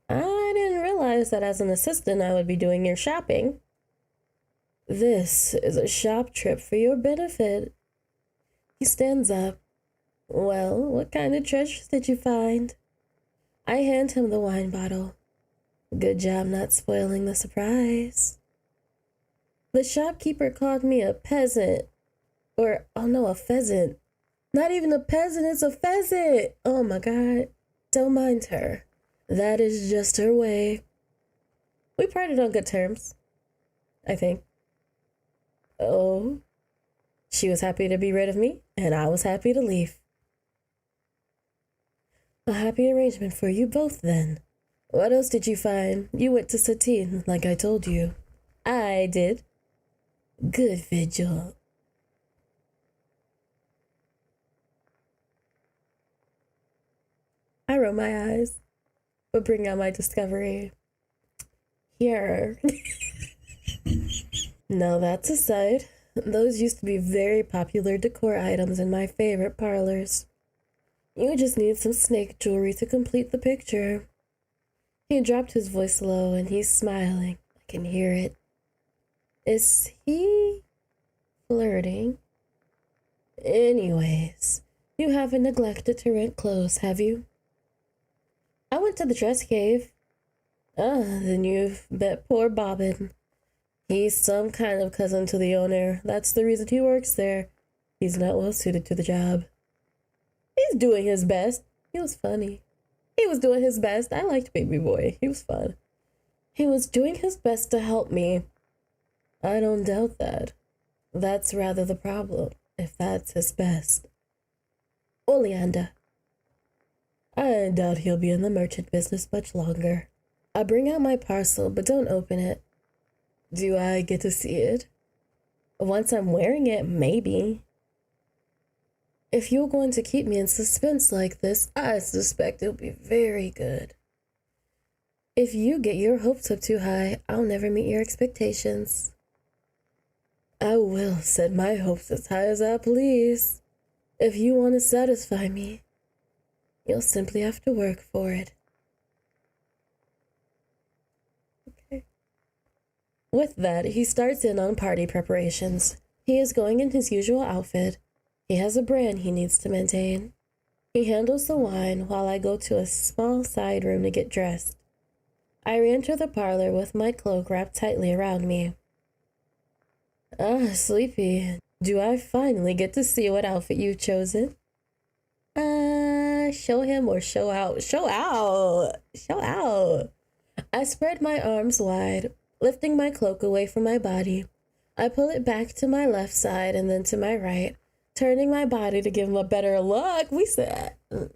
I didn't realize that as an assistant I would be doing your shopping. This is a shop trip for your benefit. He stands up. Well, what kind of treasures did you find? I hand him the wine bottle. Good job not spoiling the surprise. The shopkeeper called me a peasant. Or, oh no, a pheasant. Not even a peasant, it's a pheasant. Oh my God. Don't mind her. That is just her way. We parted on good terms, I think. Oh. She was happy to be rid of me, and I was happy to leave. A happy arrangement for you both, then. What else did you find? You went to Satine, like I told you. I did. Good vigil. I roll my eyes, but bring out my discovery. Here. Now that's a sight. Those used to be very popular decor items in my favorite parlors. You just need some snake jewelry to complete the picture. He dropped his voice low and he's smiling. I can hear it. Is he flirting? Anyways, you haven't neglected to rent clothes, have you? I went to the dress cave. Then you've met poor Bobbin. He's some kind of cousin to the owner. That's the reason he works there. He's not well suited to the job. He's doing his best. He was funny. He was doing his best. I liked Baby Boy. He was fun. He was doing his best to help me. I don't doubt that. That's rather the problem. if that's his best. Oleander. I doubt he'll be in the merchant business much longer. I bring out my parcel, but don't open it. Do I get to see it? Once I'm wearing it, maybe. If you're going to keep me in suspense like this, I suspect it'll be very good. If you get your hopes up too high, I'll never meet your expectations. I will set my hopes as high as I please. If you want to satisfy me, you'll simply have to work for it. Okay. With that, he starts in on party preparations. He is going in his usual outfit. He has a brand he needs to maintain. He handles the wine while I go to a small side room to get dressed. I re-enter the parlor with my cloak wrapped tightly around me. Ah, Sleepy, do I finally get to see what outfit you've chosen? Show him or show out? Show out! Show out! I spread my arms wide, lifting my cloak away from my body. I pull it back to my left side and then to my right, turning my body to give him a better look. We said, I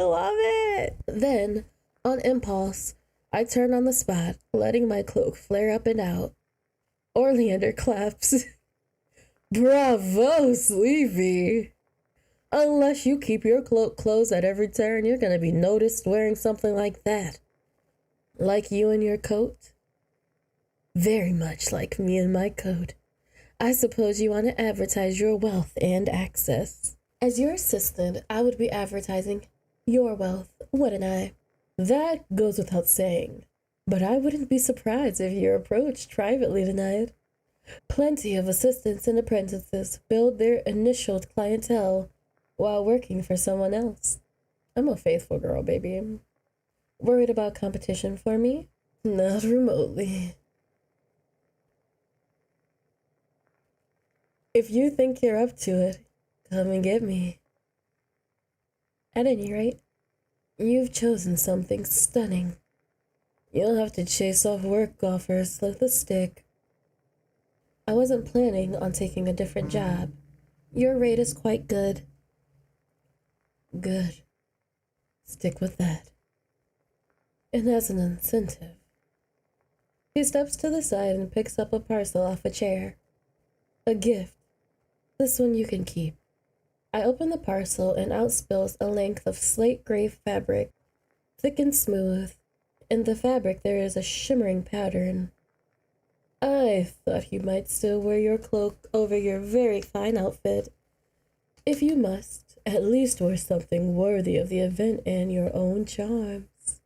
love it. Then, on impulse, I turn on the spot, letting my cloak flare up and out. Oleander claps. Bravo, Sleepy. Unless you keep your cloak closed at every turn, you're going to be noticed wearing something like that. Like you and your coat? Very much like me and my coat. I suppose you want to advertise your wealth and access. As your assistant, I would be advertising your wealth, wouldn't I? That goes without saying. But I wouldn't be surprised if you're approached privately tonight. Plenty of assistants and apprentices build their initial clientele while working for someone else. I'm a faithful girl, baby. Worried about competition for me? Not remotely. If you think you're up to it, come and get me. At any rate, you've chosen something stunning. You'll have to chase off work offers like the stick. I wasn't planning on taking a different job. Your rate is quite good. Good. Stick with that. And as an incentive. He steps to the side and picks up a parcel off a chair. A gift. This one you can keep. I open the parcel and out spills a length of slate gray fabric, thick and smooth. In the fabric there is a shimmering pattern. I thought you might still wear your cloak over your very fine outfit. If you must, at least wear something worthy of the event and your own charms.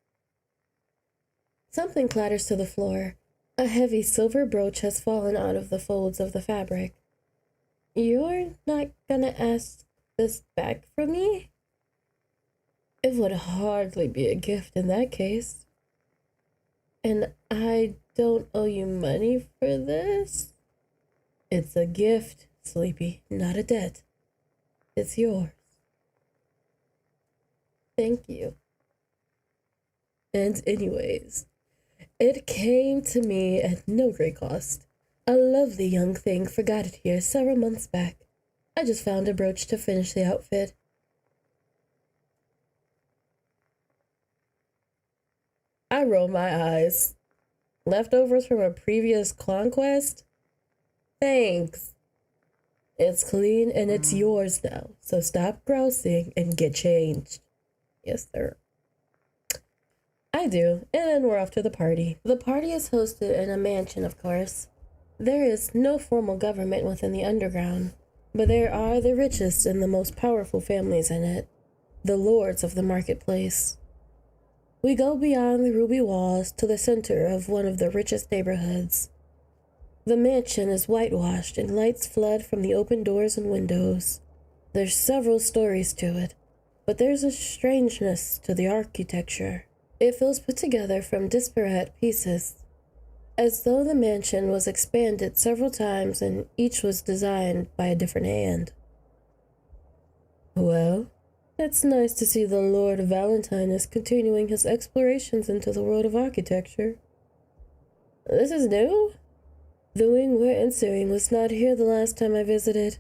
Something clatters to the floor. A heavy silver brooch has fallen out of the folds of the fabric. You're not gonna ask this back from me? It would hardly be a gift in that case. And I don't owe you money for this? It's a gift, Sleepy, not a debt. It's yours. Thank you. And anyways, it came to me at no great cost. A lovely young thing forgot it here several months back. I just found a brooch to finish the outfit. I roll my eyes. Leftovers from a previous conquest? Thanks. It's clean and it's yours now, so stop grousing and get changed. Yes, sir. I do, and then we're off to the party. The party is hosted in a mansion, of course. There is no formal government within the underground, but there are the richest and the most powerful families in it, the lords of the marketplace. We go beyond the ruby walls to the center of one of the richest neighborhoods. The mansion is whitewashed and lights flood from the open doors and windows. There's several stories to it, but there's a strangeness to the architecture. It feels put together from disparate pieces, as though the mansion was expanded several times and each was designed by a different hand. Well, it's nice to see the Lord Valentine is continuing his explorations into the world of architecture. This is new? The wing we're entering was not here the last time I visited.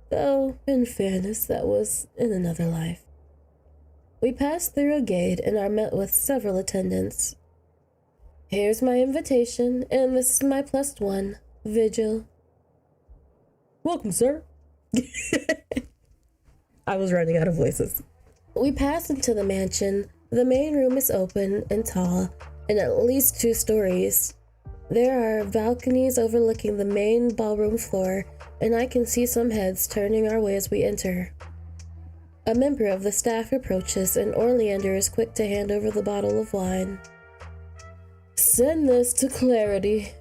Though, in fairness, that was in another life. We pass through a gate and are met with several attendants. Here's my invitation, and this is my +1, Vigil. Welcome, sir. I was running out of voices. We pass into the mansion. The main room is open and tall, and at least 2 stories. There are balconies overlooking the main ballroom floor, and I can see some heads turning our way as we enter. A member of the staff approaches, and Oleander is quick to hand over the bottle of wine. Send this to Clarity.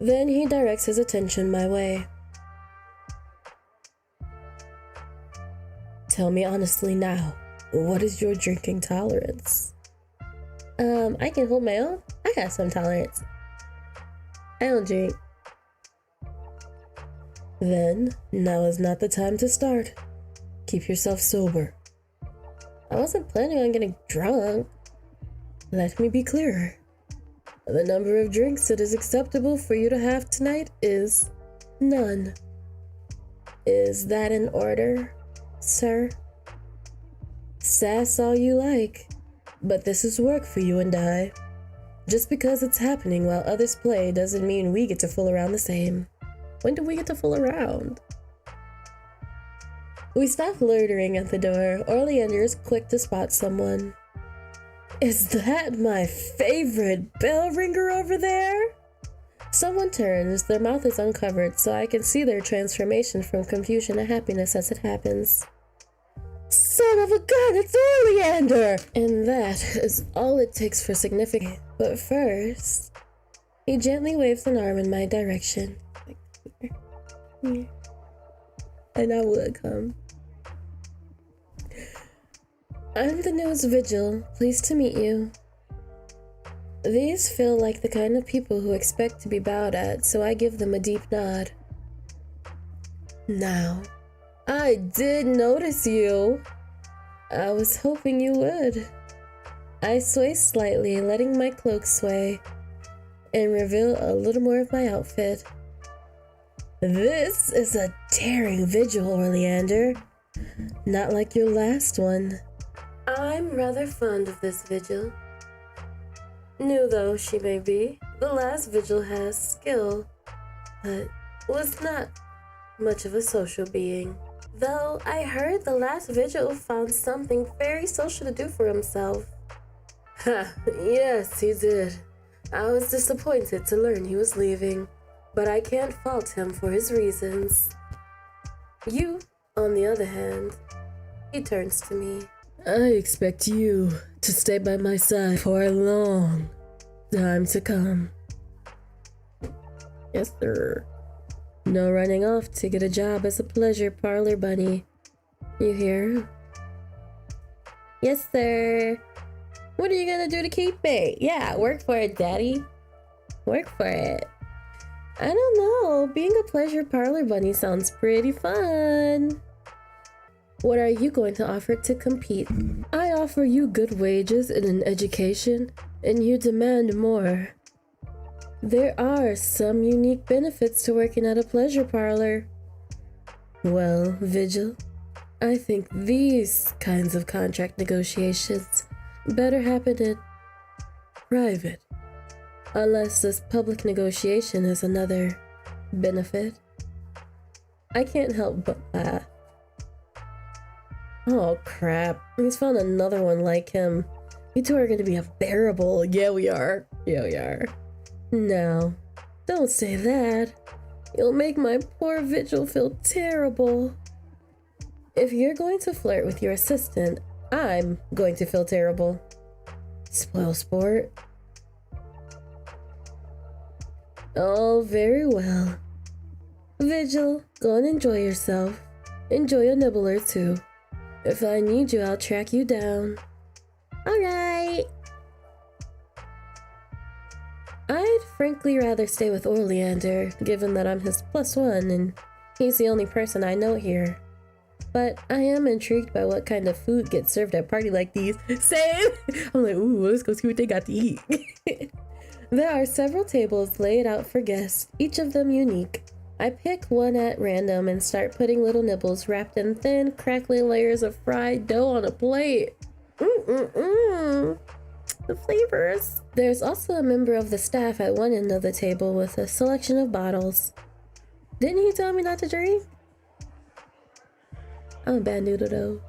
Then he directs his attention my way. Tell me honestly now, what is your drinking tolerance? I can hold my own. I got some tolerance. I don't drink. Then, now is not the time to start. Keep yourself sober. I wasn't planning on getting drunk. Let me be clearer. The number of drinks it is acceptable for you to have tonight is none. Is that in order, sir? Sass all you like, but this is work for you and I. Just because it's happening while others play doesn't mean we get to fool around the same. When do we get to fool around? We stop loitering at the door. Oleander is quick to spot someone. Is that my favorite bell ringer over there? Someone turns. Their mouth is uncovered, so I can see their transformation from confusion to happiness as it happens. Son of a gun, it's Oleander! And that is all it takes for significance. But first, he gently waves an arm in my direction. Here. And I would come. I'm the newest Vigil. Pleased to meet you. These feel like the kind of people who expect to be bowed at, so I give them a deep nod. Now, I did notice you. I was hoping you would. I sway slightly, letting my cloak sway, and reveal a little more of my outfit. This is a daring vigil, Oleander. Not like your last one. I'm rather fond of this vigil. New though she may be, the last vigil has skill, but was not much of a social being. Though I heard the last vigil found something very social to do for himself. Ha, yes, he did. I was disappointed to learn he was leaving, but I can't fault him for his reasons. You, on the other hand, he turns to me. I expect you to stay by my side for a long time to come. Yes, sir. No running off to get a job as a pleasure parlor bunny. You hear? Yes, sir. What are you gonna do to keep me? Yeah, work for it, daddy. Work for it. I don't know. Being a pleasure parlor bunny sounds pretty fun. What are you going to offer to compete? I offer you good wages and an education, and you demand more. There are some unique benefits to working at a pleasure parlor. Well, Vigil, I think these kinds of contract negotiations better happen in private. Unless this public negotiation is another benefit. I can't help but laugh. Oh crap, he's found another one like him. You two are going to be unbearable. Yeah, we are. Yeah, we are. No, don't say that. You'll make my poor Vigil feel terrible. If you're going to flirt with your assistant, I'm going to feel terrible. Spoil sport. Oh, very well. Vigil, go and enjoy yourself. Enjoy a nibble or two. If I need you, I'll track you down. Alright. I'd frankly rather stay with Oleander, given that I'm his +1 and he's the only person I know here. But I am intrigued by what kind of food gets served at a party like these. Same! I'm like, ooh, let's go see what they got to eat. There are several tables laid out for guests, each of them unique. I pick one at random and start putting little nibbles wrapped in thin, crackling layers of fried dough on a plate. The flavors. There's also a member of the staff at one end of the table with a selection of bottles. Didn't he tell me not to drink? I'm a bad noodle though.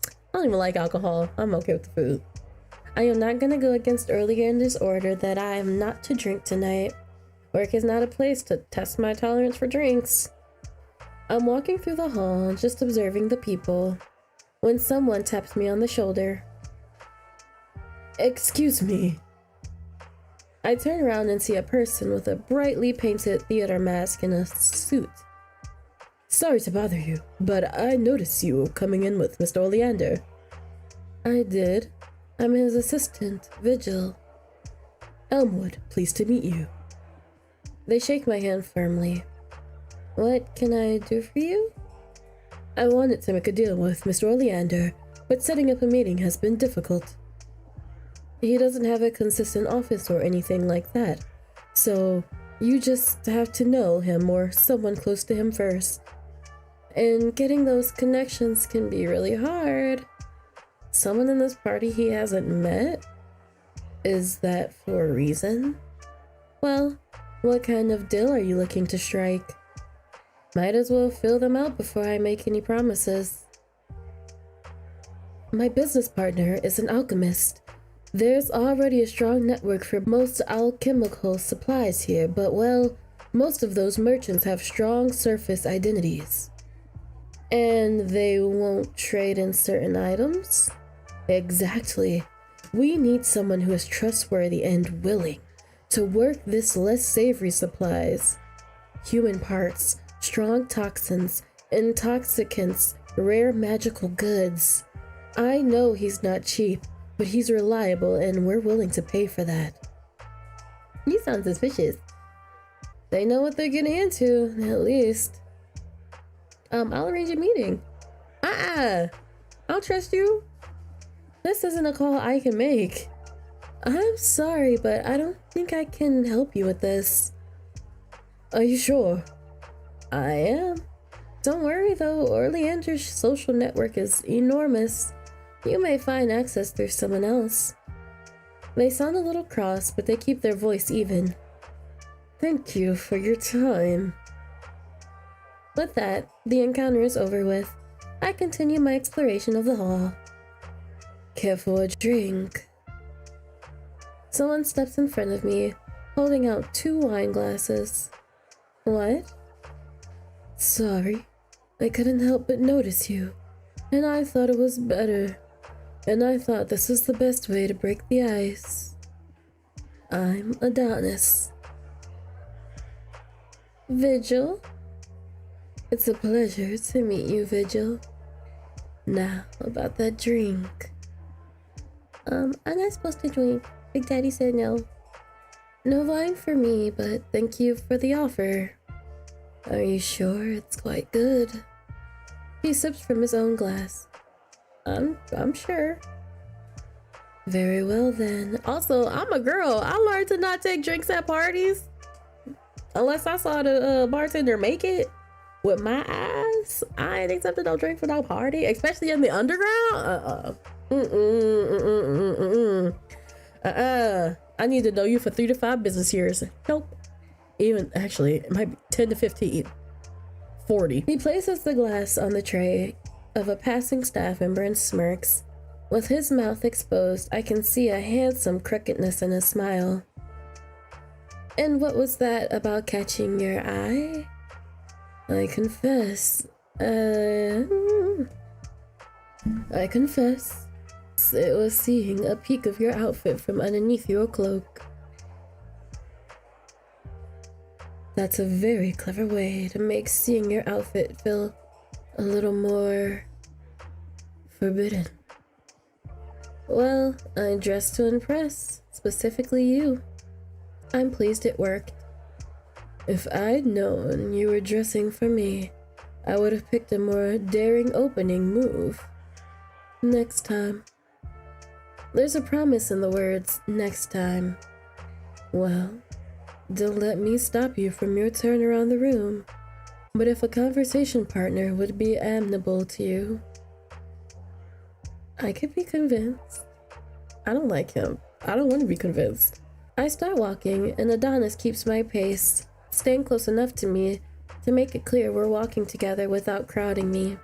I don't even like alcohol. I'm okay with the food. I am not gonna go against earlier in this order that I am not to drink tonight. Work is not a place to test my tolerance for drinks. I'm walking through the hall, just observing the people, when someone taps me on the shoulder. Excuse me. I turn around and see a person with a brightly painted theater mask and a suit. Sorry to bother you, but I noticed you coming in with Mr. Oleander. I did. I'm his assistant, Vigil. Elmwood, pleased to meet you. They shake my hand firmly. What can I do for you? I wanted to make a deal with Mr. Oleander, but setting up a meeting has been difficult. He doesn't have a consistent office or anything like that, so you just have to know him or someone close to him first. And getting those connections can be really hard. Someone in this party he hasn't met? Is that for a reason? Well, what kind of deal are you looking to strike? Might as well fill them out before I make any promises. My business partner is an alchemist. There's already a strong network for most alchemical supplies here, but well, most of those merchants have strong surface identities. And they won't trade in certain items? Exactly. We need someone who is trustworthy and willing to work this less savory supplies. Human parts, strong toxins, intoxicants, rare magical goods. I know he's not cheap, but he's reliable and we're willing to pay for that. You sound suspicious. They know what they're getting into, at least. I'll arrange a meeting. I'll trust you. This isn't a call I can make. I'm sorry, but I don't think I can help you with this. Are you sure? I am. Don't worry though, Oleander's social network is enormous. You may find access through someone else. They sound a little cross, but they keep their voice even. Thank you for your time. With that, the encounter is over with. I continue my exploration of the hall. Care for a drink? Someone steps in front of me, holding out 2 wine glasses. What? Sorry, I couldn't help but notice you, and I thought it was better. And I thought this was the best way to break the ice. I'm Adonis. Vigil? It's a pleasure to meet you, Vigil. Now, about that drink. I'm not supposed to drink. Big Daddy said no. No wine for me, but thank you for the offer. Are you sure it's quite good? He sips from his own glass. I'm sure. Very well then. Also, I'm a girl. I learned to not take drinks at parties. Unless I saw the bartender make it with my eyes. I ain't accepting no drink for no party, especially in the underground. I need to know you for 3 to 5 business years. Nope. Even, actually, it might be 10 to 15. 40. He places the glass on the tray of a passing staff member and smirks. With his mouth exposed, I can see a handsome crookedness in his smile. And what was that about catching your eye? I confess. It was seeing a peek of your outfit from underneath your cloak. That's a very clever way to make seeing your outfit feel a little more forbidden. Well, I dressed to impress, specifically you. I'm pleased it worked. If I'd known you were dressing for me, I would have picked a more daring opening move. Next time. There's a promise in the words, next time. Well, don't let me stop you from your turn around the room. But if a conversation partner would be amenable to you, I could be convinced. I don't like him. I don't want to be convinced. I start walking, and Adonis keeps my pace, staying close enough to me to make it clear we're walking together without crowding me.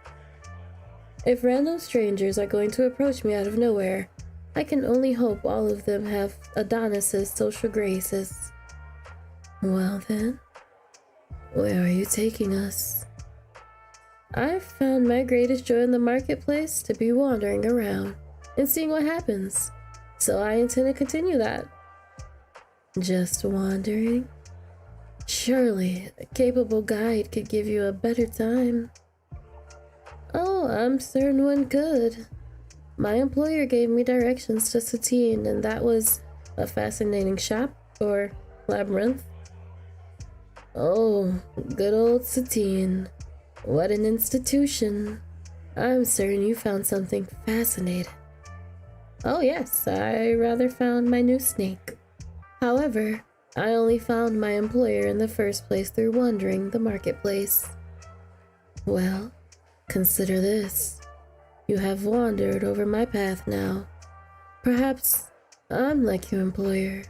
If random strangers are going to approach me out of nowhere, I can only hope all of them have Adonis's social graces. Well then, where are you taking us? I've found my greatest joy in the marketplace to be wandering around and seeing what happens, so I intend to continue that. Just wandering? Surely a capable guide could give you a better time. Oh, I'm certain one could. My employer gave me directions to Satine, and that was a fascinating shop, or labyrinth. Oh, good old Satine. What an institution. I'm certain you found something fascinating. Oh yes, I rather found my new snake. However, I only found my employer in the first place through wandering the marketplace. Well, consider this. You have wandered over my path now. Perhaps I'm like your employer,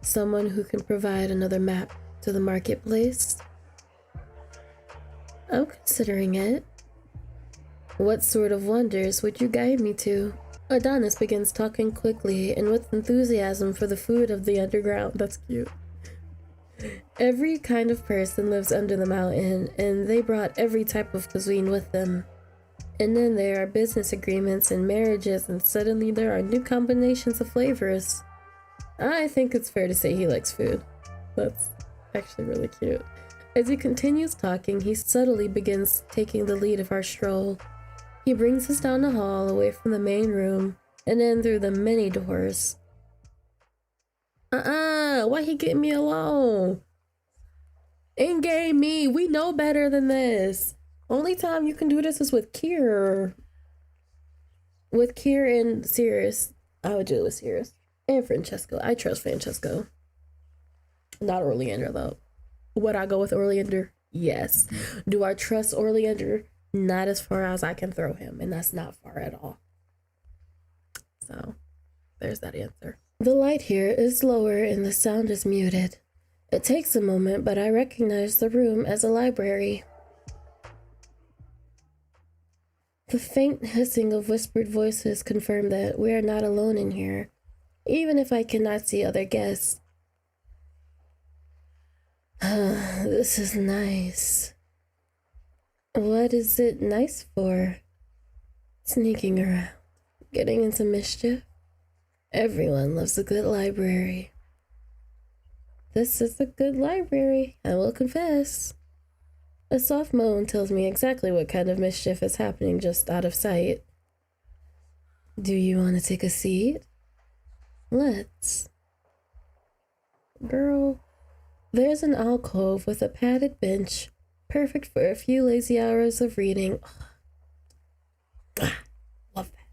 someone who can provide another map to the marketplace. I'm considering it. What sort of wonders would you guide me to? Adonis begins talking quickly and with enthusiasm for the food of the underground. That's cute. Every kind of person lives under the mountain, and they brought every type of cuisine with them. And then there are business agreements and marriages, and suddenly there are new combinations of flavors. I think it's fair to say he likes food. That's actually really cute. As he continues talking, he subtly begins taking the lead of our stroll. He brings us down the hall, away from the main room, and then through the many doors. Why he getting me alone? In-game me, we know better than this. Only time you can do this is with Kier. With Kier and Sirius. I would do it with Sirius. And Francesco. I trust Francesco. Not Oleander, though. Would I go with Oleander? Yes. Do I trust Oleander? Not as far as I can throw him, and that's not far at all. So, there's that answer. The light here is lower and the sound is muted. It takes a moment, but I recognize the room as a library. The faint hissing of whispered voices confirm that we are not alone in here, even if I cannot see other guests. This is nice. What is it nice for? Sneaking around, getting into mischief. Everyone loves a good library. This is a good library, I will confess. A soft moan tells me exactly what kind of mischief is happening just out of sight. Do you want to take a seat? Let's. Girl, there's an alcove with a padded bench, perfect for a few lazy hours of reading. Love that.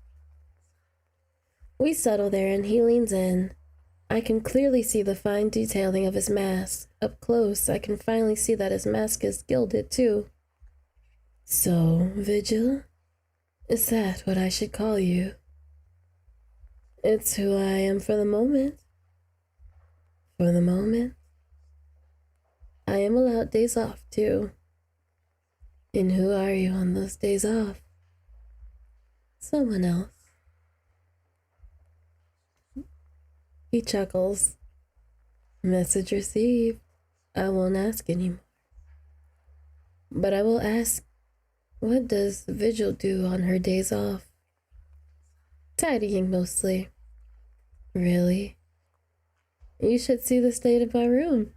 We settle there and he leans in. I can clearly see the fine detailing of his mask. Up close, I can finally see that his mask is gilded too. So, Vigil? Is that what I should call you? It's who I am for the moment. For the moment. I am allowed days off too. And who are you on those days off? Someone else. He chuckles. Message received. I won't ask anymore. But I will ask, what does Vigil do on her days off? Tidying mostly. Really? You should see the state of my room.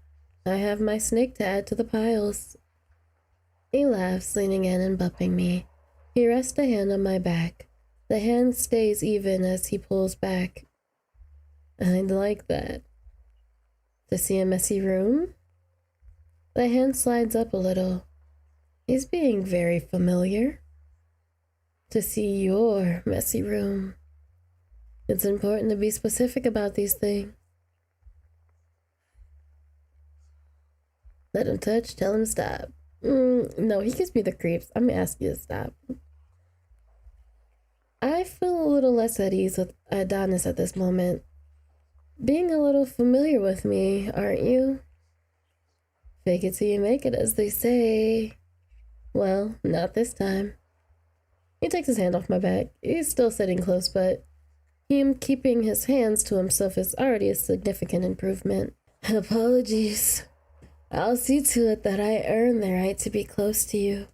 I have my snake to add to the piles. He laughs, leaning in and bumping me. He rests a hand on my back. The hand stays even as he pulls back. I'd like that. To see a messy room? The hand slides up a little. He's being very familiar. To see your messy room. It's important to be specific about these things. Let him touch, tell him to stop. No, he gives me the creeps. I'm gonna ask you to stop. I feel a little less at ease with Adonis at this moment. Being a little familiar with me, aren't you? Fake it till you make it, as they say. Well, not this time. He takes his hand off my back. He's still sitting close, but him keeping his hands to himself is already a significant improvement. Apologies. I'll see to it that I earn the right to be close to you.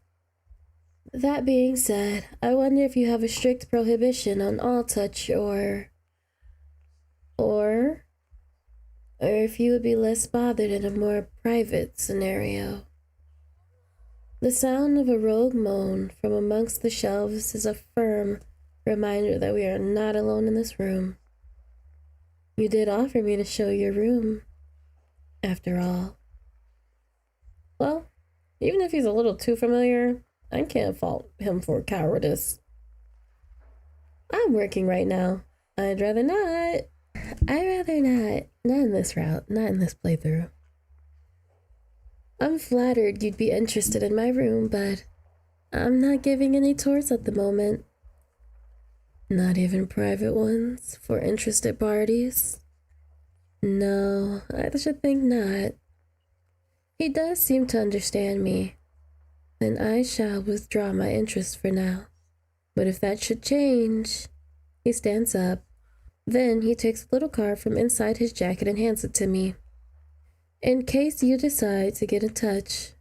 That being said, I wonder if you have a strict prohibition on all touch or if you would be less bothered in a more private scenario. The sound of a rogue moan from amongst the shelves is a firm reminder that we are not alone in this room. You did offer me to show your room, after all. Well, even if he's a little too familiar, I can't fault him for cowardice. I'm working right now. I'd rather not. Not in this route, not in this playthrough. I'm flattered you'd be interested in my room, but I'm not giving any tours at the moment. Not even private ones for interested parties? No, I should think not. He does seem to understand me. Then I shall withdraw my interest for now. But if that should change... He stands up. Then he takes a little card from inside his jacket and hands it to me. In case you decide to get in touch.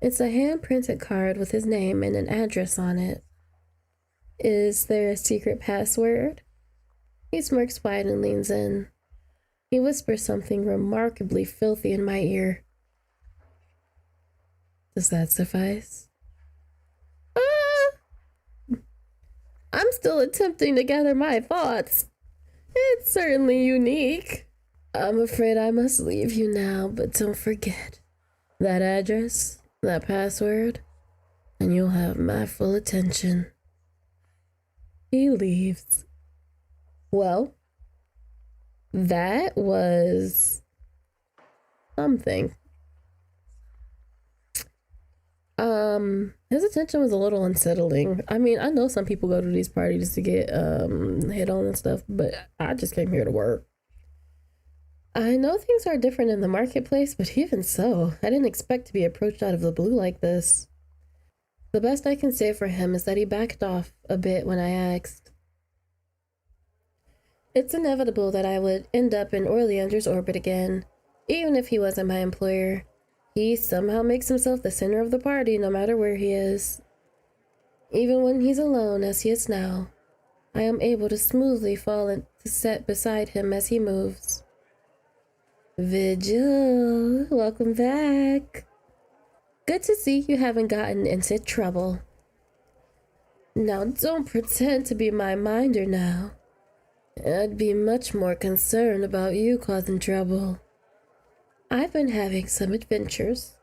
It's a hand-printed card with his name and an address on it. Is there a secret password? He smirks wide and leans in. He whispers something remarkably filthy in my ear. Does that suffice? I'm still attempting to gather my thoughts. It's certainly unique. I'm afraid I must leave you now, but don't forget that address, that password, and you'll have my full attention. He leaves. Well, that was something. His attention was a little unsettling. I mean, I know some people go to these parties to get hit on and stuff, but I just came here to work. I know things are different in the marketplace, but even so, I didn't expect to be approached out of the blue like this. The best I can say for him is that he backed off a bit when I asked. It's inevitable that I would end up in Oleander's orbit again, even if he wasn't my employer. He somehow makes himself the center of the party no matter where he is. Even when he's alone, as he is now, I am able to smoothly fall into set beside him as he moves. Vigil, welcome back. Good to see you haven't gotten into trouble. Now don't pretend to be my minder now. I'd be much more concerned about you causing trouble. I've been having some adventures.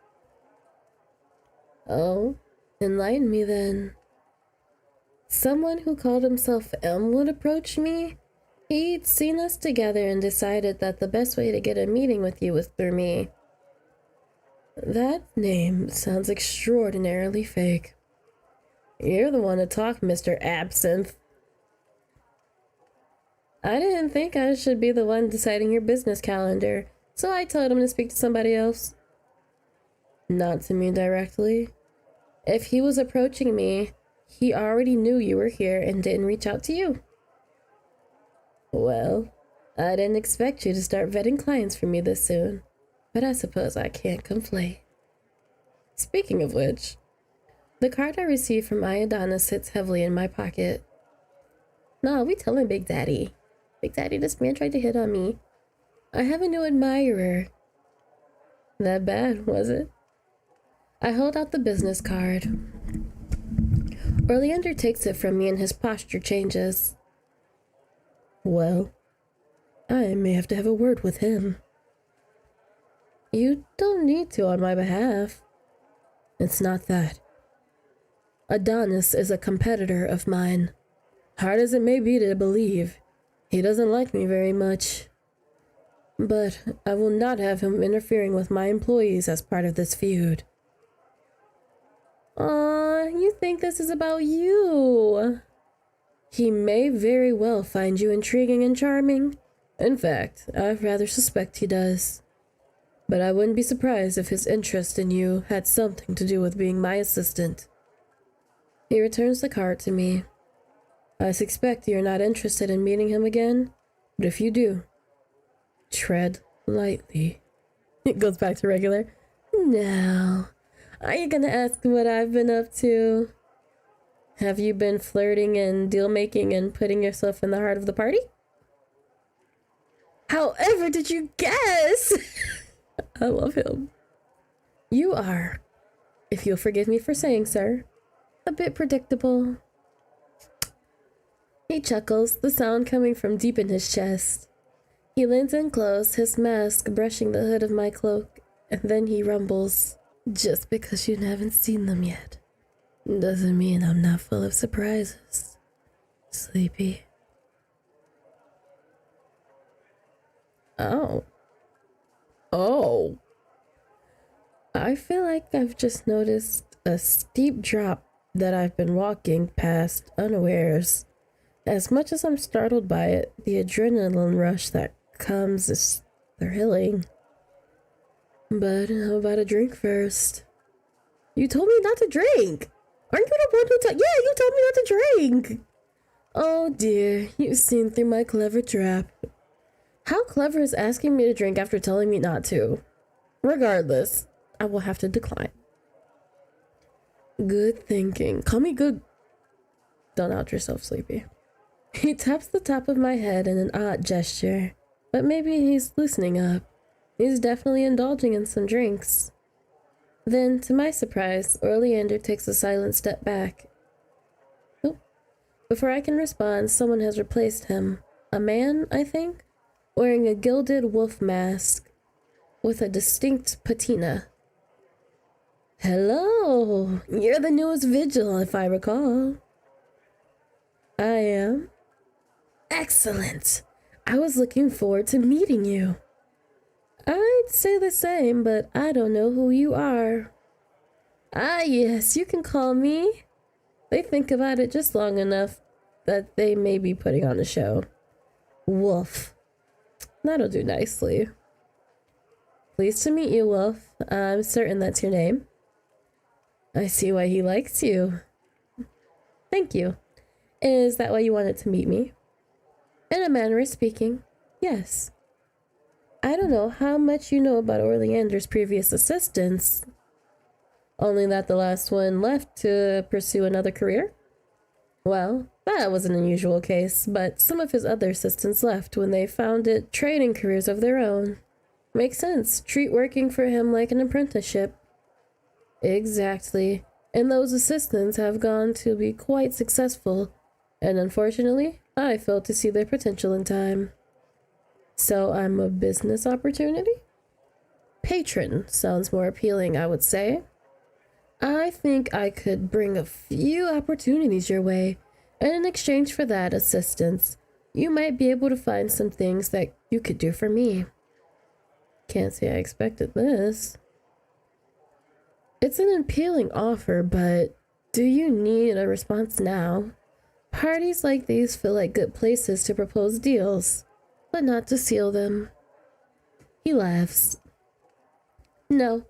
Oh, enlighten me then. Someone who called himself M would approach me? He'd seen us together and decided that the best way to get a meeting with you was through me. That name sounds extraordinarily fake. You're the one to talk, Mr. Absinthe. I didn't think I should be the one deciding your business calendar, so I told him to speak to somebody else. Not to me directly. If he was approaching me, he already knew you were here and didn't reach out to you. Well, I didn't expect you to start vetting clients for me this soon, but I suppose I can't complain. Speaking of which, the card I received from Iodana sits heavily in my pocket. No, we telling Big Daddy. Big Daddy, this man tried to hit on me. I have a new admirer. That bad, was it? I hold out the business card. Oleander takes it from me and his posture changes. Well, I may have to have a word with him. You don't need to on my behalf. It's not that. Adonis is a competitor of mine. Hard as it may be to believe, he doesn't like me very much. But I will not have him interfering with my employees as part of this feud. Aw, you think this is about you? He may very well find you intriguing and charming. In fact, I rather suspect he does. But I wouldn't be surprised if his interest in you had something to do with being my assistant. He returns the card to me. I suspect you're not interested in meeting him again, but if you do, tread lightly. It goes back to regular. Now, are you gonna ask what I've been up to? Have you been flirting and deal-making and putting yourself in the heart of the party? However did you guess? I love him. You are, if you'll forgive me for saying, sir, a bit predictable. He chuckles, the sound coming from deep in his chest. He leans in close, his mask brushing the hood of my cloak, and then he rumbles. Just because you haven't seen them yet doesn't mean I'm not full of surprises, Sleepy. Oh. I feel like I've just noticed a steep drop that I've been walking past unawares. As much as I'm startled by it, the adrenaline rush that comes is thrilling. But how about a drink first? You told me not to drink! Aren't you the one who told— Yeah, you told me not to drink! Oh dear, you've seen through my clever trap. How clever is asking me to drink after telling me not to? Regardless, I will have to decline. Good thinking. Call me good. Don't out yourself, Sleepy. He taps the top of my head in an odd gesture, but maybe he's loosening up. He's definitely indulging in some drinks. Then, to my surprise, Oleander takes a silent step back. Oh. Before I can respond, someone has replaced him. A man, I think, wearing a gilded wolf mask with a distinct patina. Hello! You're the newest vigil, if I recall. I am. Excellent! I was looking forward to meeting you. I'd say the same, but I don't know who you are. Ah, yes, you can call me. They think about it just long enough that they may be putting on a show. Wolf. That'll do nicely. Pleased to meet you, Wolf. I'm certain that's your name. I see why he likes you. Thank you. Is that why you wanted to meet me? In a manner of speaking, yes. I don't know how much you know about Oleander's previous assistants. Only that the last one left to pursue another career? Well, that was an unusual case, but some of his other assistants left when they founded trading careers of their own. Makes sense. Treat working for him like an apprenticeship. Exactly. And those assistants have gone to be quite successful, and unfortunately, I failed to see their potential in time. So I'm a business opportunity? Patron sounds more appealing, I would say. I think I could bring a few opportunities your way, and in exchange for that assistance, you might be able to find some things that you could do for me. Can't say I expected this. It's an appealing offer, but do you need a response now? Parties like these feel like good places to propose deals, but not to seal them. He laughs. No,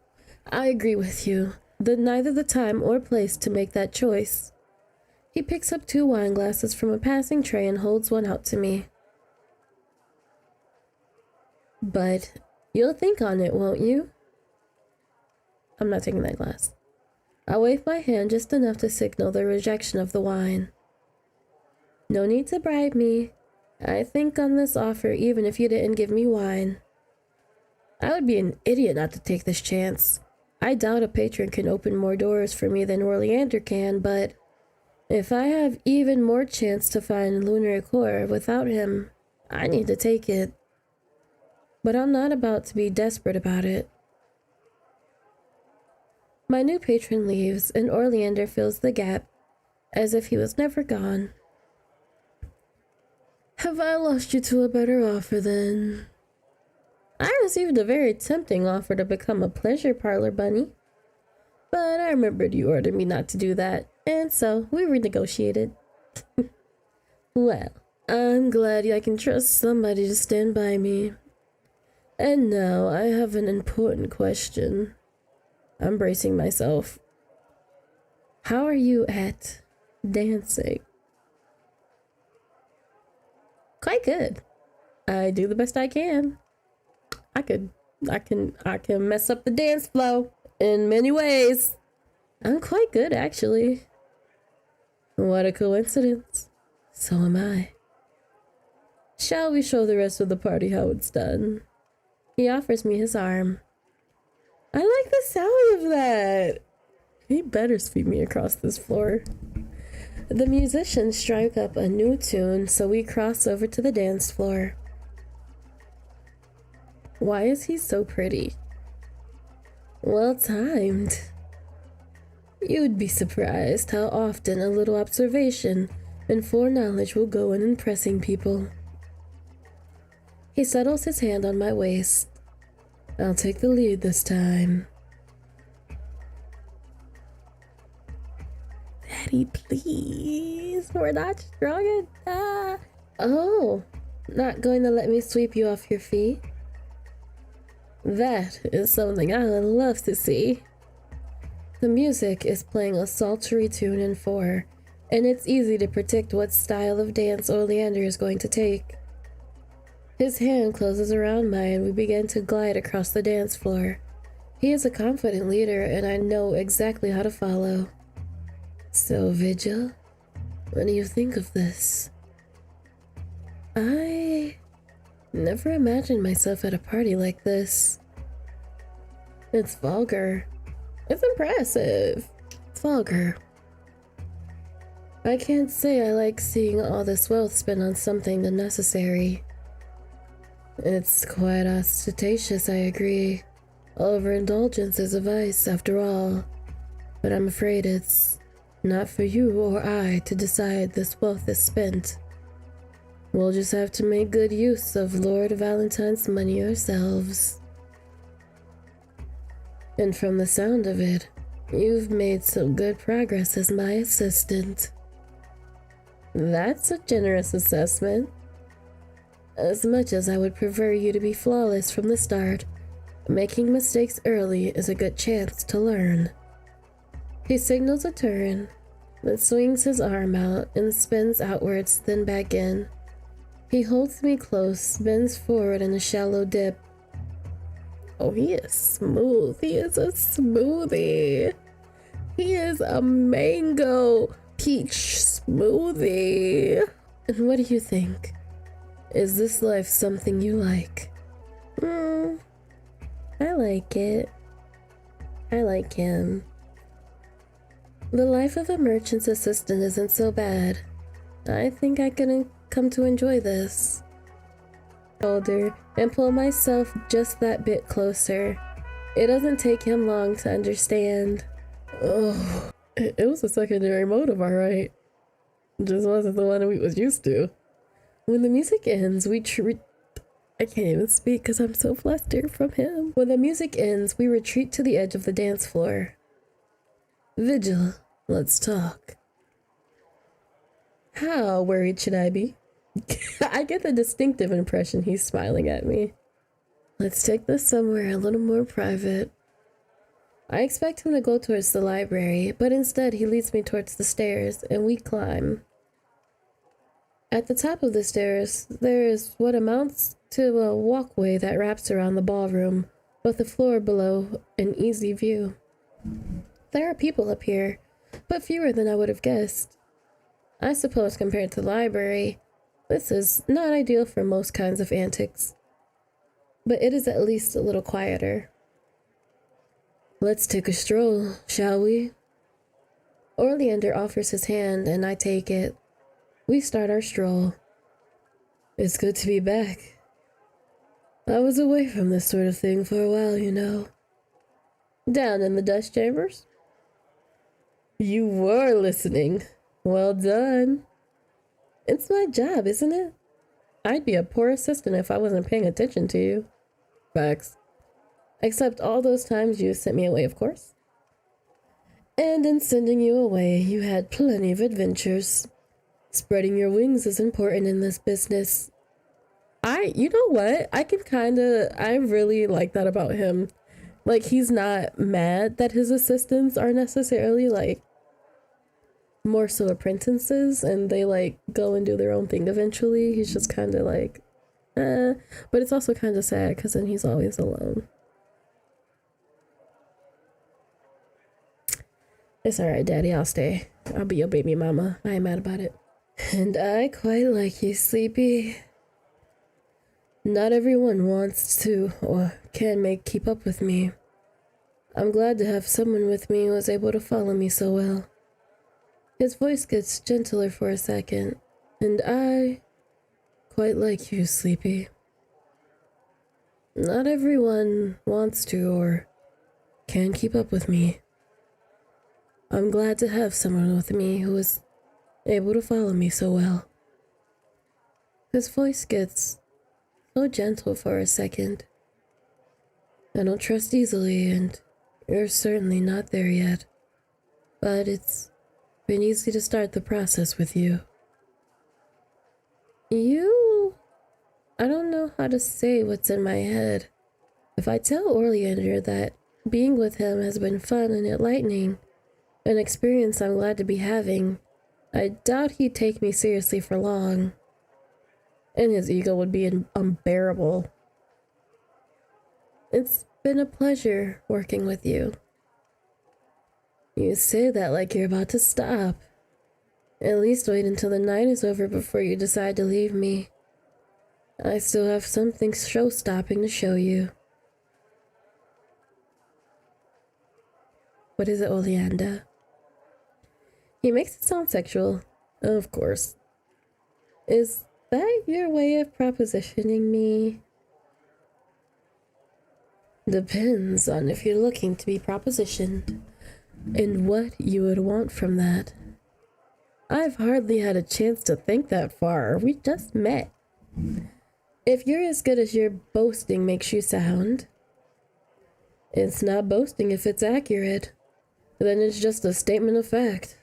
I agree with you. Neither the time or place to make that choice. He picks up 2 wine glasses from a passing tray and holds one out to me. But you'll think on it, won't you? I'm not taking that glass. I wave my hand just enough to signal the rejection of the wine. No need to bribe me. I think on this offer even if you didn't give me wine. I would be an idiot not to take this chance. I doubt a patron can open more doors for me than Oleander can, but if I have even more chance to find Lunar Core without him, I need to take it. But I'm not about to be desperate about it. My new patron leaves, and Oleander fills the gap, as if he was never gone. Have I lost you to a better offer then? I received a very tempting offer to become a pleasure parlor bunny, but I remembered you ordered me not to do that, and so we renegotiated. Well, I'm glad I can trust somebody to stand by me. And now I have an important question. I'm bracing myself. How are you at dancing? Quite good. I do the best I can. I can mess up the dance flow in many ways. I'm quite good, actually. What a coincidence. So am I. Shall we show the rest of the party how it's done? He offers me his arm. I like the sound of that. He better sweep me across this floor. The musicians strike up a new tune, so we cross over to the dance floor. Why is he so pretty? Well timed. You'd be surprised how often a little observation and foreknowledge will go in impressing people. He settles his hand on my waist. I'll take the lead this time. Daddy, please. We're not strong enough. Oh, not going to let me sweep you off your feet? That is something I would love to see. The music is playing a sultry tune in 4, and it's easy to predict what style of dance Oleander is going to take. His hand closes around mine and we begin to glide across the dance floor. He is a confident leader and I know exactly how to follow. So, Vigil, what do you think of this? I never imagined myself at a party like this. It's vulgar. It's impressive. It's vulgar. I can't say I like seeing all this wealth spent on something unnecessary. It's quite ostentatious, I agree. Overindulgence is a vice, after all. But I'm afraid it's not for you or I to decide this wealth is spent. We'll just have to make good use of Lord Valentine's money ourselves. And from the sound of it, you've made some good progress as my assistant. That's a generous assessment. As much as I would prefer you to be flawless from the start, making mistakes early is a good chance to learn. He signals a turn, then swings his arm out and spins outwards, then back in. He holds me close, bends forward in a shallow dip. Oh, he is smooth. He is a smoothie. He is a mango peach smoothie. And what do you think? Is this life something you like? I like it. I like him. The life of a merchant's assistant isn't so bad. I think I can come to enjoy this. Older and pull myself just that bit closer. It doesn't take him long to understand. Oh, it was a secondary motive, alright. Just wasn't the one we was used to. When the music ends, I can't even speak because I'm so flustered from him. When the music ends, we retreat to the edge of the dance floor. Vigil, let's talk. How worried should I be? I get the distinctive impression he's smiling at me. Let's take this somewhere a little more private. I expect him to go towards the library, but instead he leads me towards the stairs, and we climb. At the top of the stairs, there is what amounts to a walkway that wraps around the ballroom, with the floor below an easy view. There are people up here, but fewer than I would have guessed. I suppose compared to the library, this is not ideal for most kinds of antics, but it is at least a little quieter. Let's take a stroll, shall we? Oleander offers his hand and I take it. We start our stroll. It's good to be back. I was away from this sort of thing for a while, you know. Down in the dust chambers? You were listening. Well done. It's my job, isn't it? I'd be a poor assistant if I wasn't paying attention to you. Facts. Except all those times you sent me away, of course. And in sending you away, you had plenty of adventures. Spreading your wings is important in this business. You know what? I really like that about him. Like, he's not mad that his assistants are necessarily, like, more so apprentices and they, like, go and do their own thing eventually. He's just kind of like, But it's also kind of sad because then he's always alone. It's alright, Daddy. I'll stay. I'll be your baby mama. I ain't mad about it. And I quite like you, Sleepy. Not everyone wants to or can keep up with me. I'm glad to have someone with me who is able to follow me so well. His voice gets gentler for a second, and I quite like you, Sleepy. Not everyone wants to or can keep up with me. I'm glad to have someone with me who is able to follow me so well. His voice gets so gentle for a second. I don't trust easily, and you're certainly not there yet. But it's been easy to start the process with you. I don't know how to say what's in my head. If I tell Oleander that being with him has been fun and enlightening, an experience I'm glad to be having, I doubt he'd take me seriously for long. And his ego would be unbearable. It's been a pleasure working with you. You say that like you're about to stop. At least wait until the night is over before you decide to leave me. I still have something show-stopping to show you. What is it, Oleander? He makes it sound sexual. Of course. Is that your way of propositioning me? Depends on if you're looking to be propositioned and what you would want from that. I've hardly had a chance to think that far. We just met. If you're as good as your boasting makes you sound, it's not boasting if it's accurate. Then it's just a statement of fact.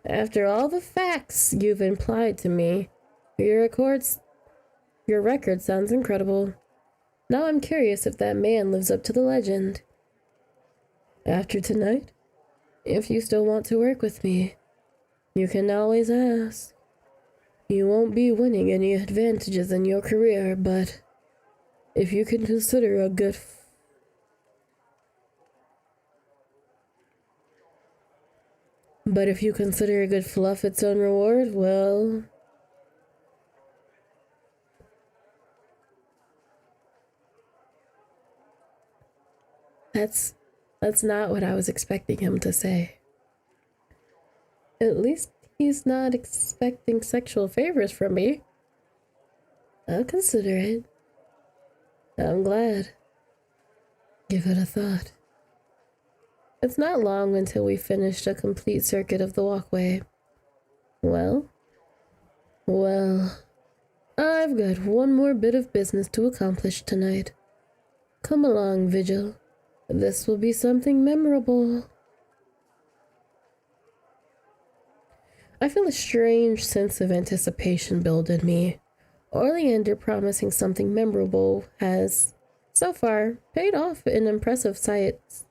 After all the facts you've implied to me, your record sounds incredible. Now I'm curious if that man lives up to the legend. After tonight, if you still want to work with me, you can always ask. You won't be winning any advantages in your career, but if you can consider a good fluff its own reward, well, that's not what I was expecting him to say. At least he's not expecting sexual favors from me. I'll consider it. I'm glad. Give it a thought. It's not long until we finished a complete circuit of the walkway. Well, I've got one more bit of business to accomplish tonight. Come along, Vigil. This will be something memorable. I feel a strange sense of anticipation build in me. Oleander promising something memorable has, so far, paid off in impressive sights.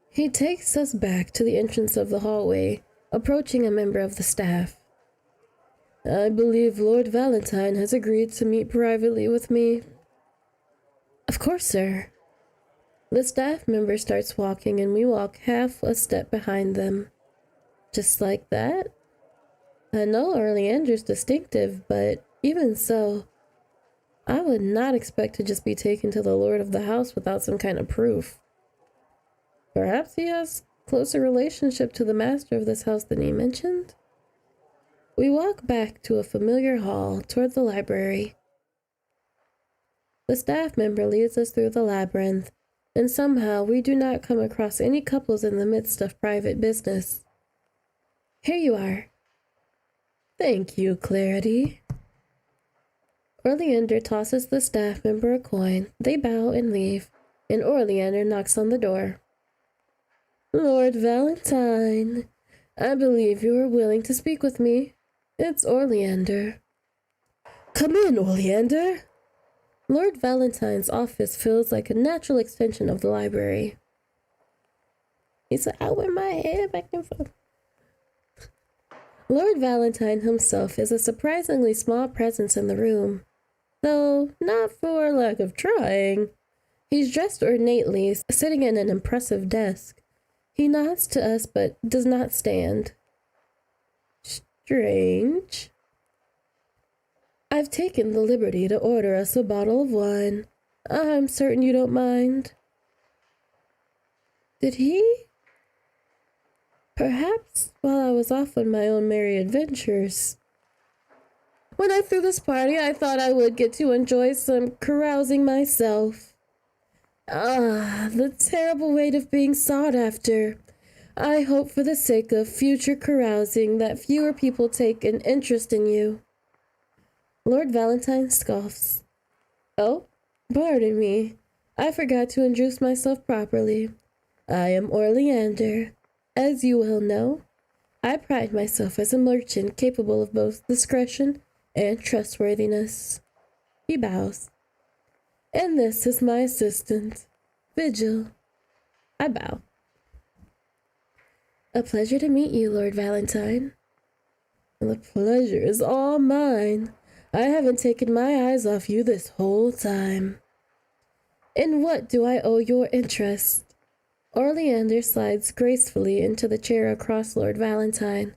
He takes us back to the entrance of the hallway, approaching a member of the staff. I believe Lord Valentine has agreed to meet privately with me. Of course, sir. The staff member starts walking and we walk half a step behind them. Just like that? I know Oleander's distinctive, but even so, I would not expect to just be taken to the lord of the house without some kind of proof. Perhaps he has closer relationship to the master of this house than he mentioned? We walk back to a familiar hall toward the library. The staff member leads us through the labyrinth, and somehow we do not come across any couples in the midst of private business. Here you are. Thank you, Clarity. Oleander tosses the staff member a coin. They bow and leave, and Oleander knocks on the door. Lord Valentine, I believe you are willing to speak with me. It's Oleander. Come in, Oleander. Lord Valentine's office feels like a natural extension of the library. He said, I wear my hair back and forth. Lord Valentine himself is a surprisingly small presence in the room, though not for lack of trying. He's dressed ornately, sitting at an impressive desk. He nods to us but does not stand. Strange. I've taken the liberty to order us a bottle of wine. I'm certain you don't mind. Did he? Perhaps while I was off on my own merry adventures. When I threw this party, I thought I would get to enjoy some carousing myself. Ah, the terrible weight of being sought after. I hope for the sake of future carousing that fewer people take an interest in you. Lord Valentine scoffs. Oh, pardon me. I forgot to introduce myself properly. I am Oleander. As you well know, I pride myself as a merchant capable of both discretion and trustworthiness. He bows. And this is my assistant, Vigil. I bow. A pleasure to meet you, Lord Valentine. The pleasure is all mine. I haven't taken my eyes off you this whole time. In what do I owe your interest? Oleander slides gracefully into the chair across Lord Valentine.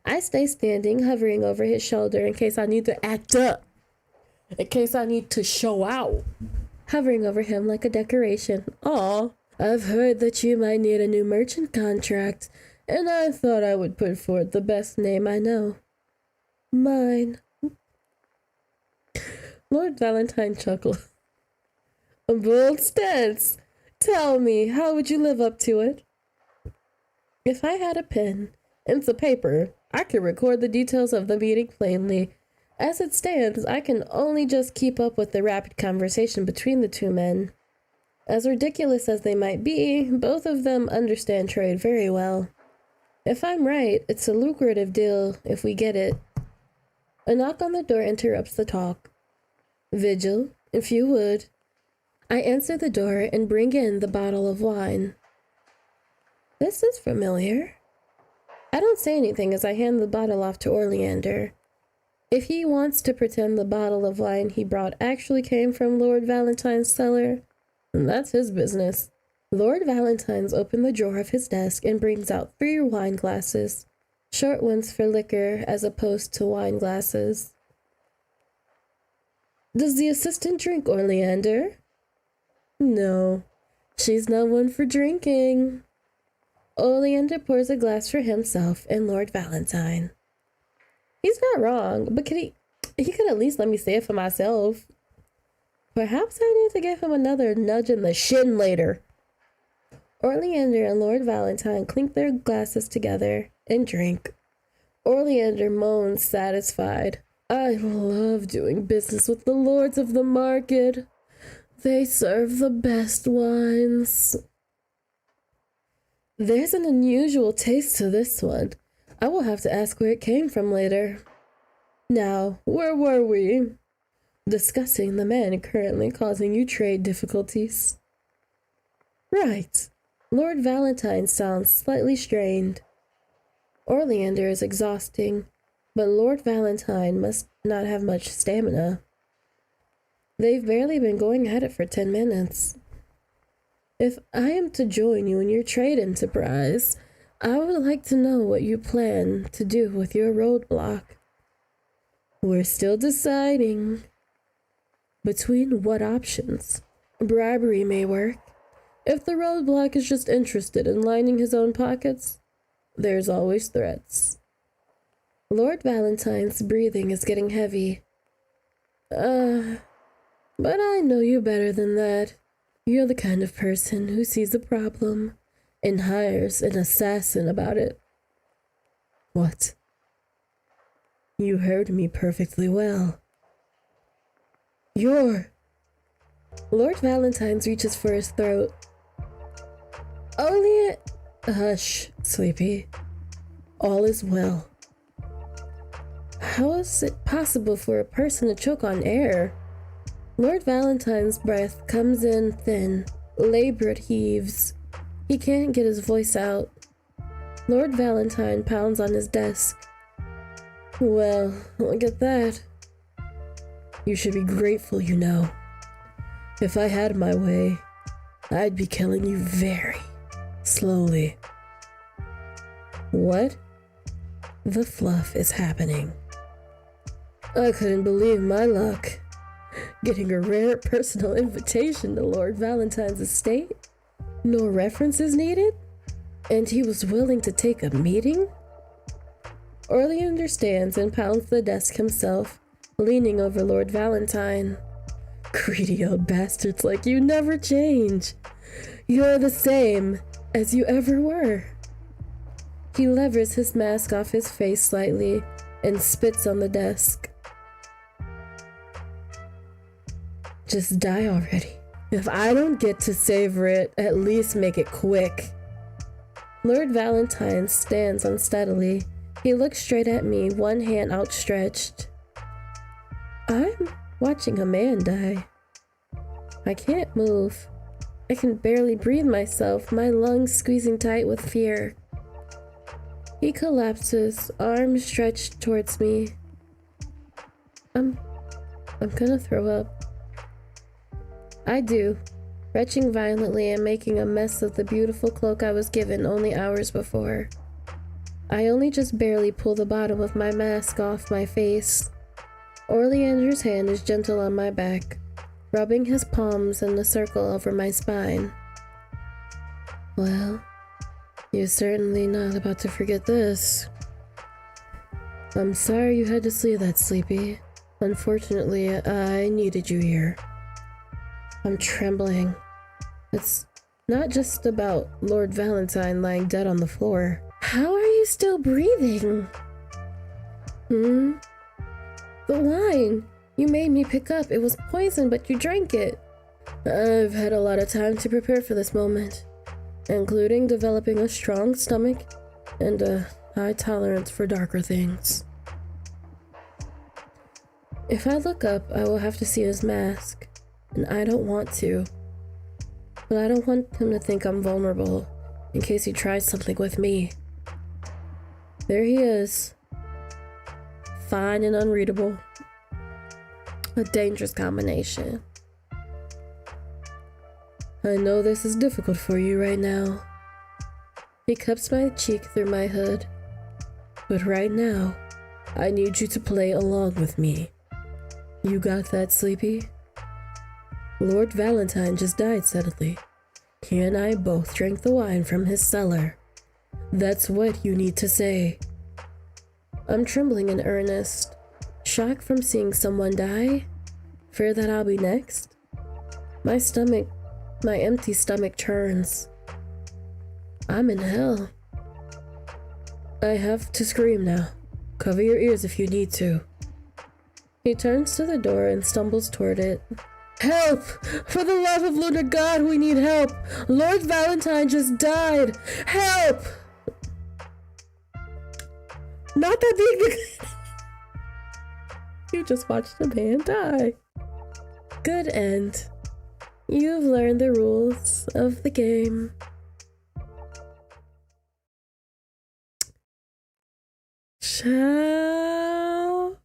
I stay standing, hovering over his shoulder in case I need to act up. In case I need to show out. Hovering over him like a decoration. Aw, I've heard that you might need a new merchant contract, and I thought I would put forth the best name I know. Mine. Lord Valentine chuckled. A bold stance. Tell me, how would you live up to it? If I had a pen and some paper, I could record the details of the meeting plainly. As it stands, I can only just keep up with the rapid conversation between the two men. As ridiculous as they might be, both of them understand trade very well. If I'm right, it's a lucrative deal if we get it. A knock on the door interrupts the talk. Vigil, if you would. I answer the door and bring in the bottle of wine. This is familiar. I don't say anything as I hand the bottle off to Oleander. If he wants to pretend the bottle of wine he brought actually came from Lord Valentine's cellar, that's his business. Lord Valentine's opened the drawer of his desk and brings out 3 wine glasses, short ones for liquor as opposed to wine glasses. Does the assistant drink, Oleander? No, she's not one for drinking. Oleander pours a glass for himself and Lord Valentine. He's not wrong, but he could at least let me say it for myself. Perhaps I need to give him another nudge in the shin later. Oleander and Lord Valentine clink their glasses together and drink. Oleander moans satisfied. I love doing business with the lords of the market. They serve the best wines. There's an unusual taste to this one. I will have to ask where it came from later. Now, where were we? Discussing the man currently causing you trade difficulties. Right. Lord Valentine sounds slightly strained. Oleander is exhausting, but Lord Valentine must not have much stamina. They've barely been going at it for 10 minutes. If I am to join you in your trade enterprise, I would like to know what you plan to do with your roadblock. We're still deciding between what options. Bribery may work. If the roadblock is just interested in lining his own pockets, there's always threats. Lord Valentine's breathing is getting heavy. But I know you better than that. You're the kind of person who sees a problem and hires an assassin about it. What? You heard me perfectly well. You're... Lord Valentine's reaches for his throat. Hush, Sleepy. All is well. How is it possible for a person to choke on air? Lord Valentine's breath comes in thin, labored heaves. He can't get his voice out. Lord Valentine pounds on his desk. Well, look at that. You should be grateful, you know. If I had my way, I'd be killing you very slowly. What the fluff is happening? I couldn't believe my luck. Getting a rare personal invitation to Lord Valentine's estate? No references needed? And he was willing to take a meeting? Oleander stands and pounds the desk himself, leaning over Lord Valentine. Greedy old bastards like you never change. You're the same as you ever were. He levers his mask off his face slightly and spits on the desk. Just die already. If I don't get to savor it, at least make it quick. Lord Valentine stands unsteadily. He looks straight at me, one hand outstretched. I'm watching a man die. I can't move. I can barely breathe myself, my lungs squeezing tight with fear. He collapses, arms stretched towards me. I'm gonna throw up. I do, retching violently and making a mess of the beautiful cloak I was given only hours before. I only just barely pull the bottom of my mask off my face. Oleander's hand is gentle on my back, rubbing his palms in a circle over my spine. Well, you're certainly not about to forget this. I'm sorry you had to see that, Sleepy. Unfortunately, I needed you here. I'm trembling. It's not just about Lord Valentine lying dead on the floor. How are you still breathing? The wine you made me pick up, it was poison, but you drank it. I've had a lot of time to prepare for this moment, including developing a strong stomach and a high tolerance for darker things. If I look up, I will have to see his mask, and I don't want to. But I don't want him to think I'm vulnerable, in case he tries something with me. There he is. Fine and unreadable. A dangerous combination. I know this is difficult for you right now. He cups my cheek through my hood. But right now, I need you to play along with me. You got that, Sleepy? Lord Valentine just died suddenly. He and I both drank the wine from his cellar. That's what you need to say. I'm trembling in earnest. Shock from seeing someone die? Fear that I'll be next? My empty stomach churns. I'm in hell. I have to scream now. Cover your ears if you need to. He turns to the door and stumbles toward it. Help! For the love of Lunar God, we need help! Lord Valentine just died! Help! Not that big. You just watched a man die. Good end. You've learned the rules of the game. Ciao.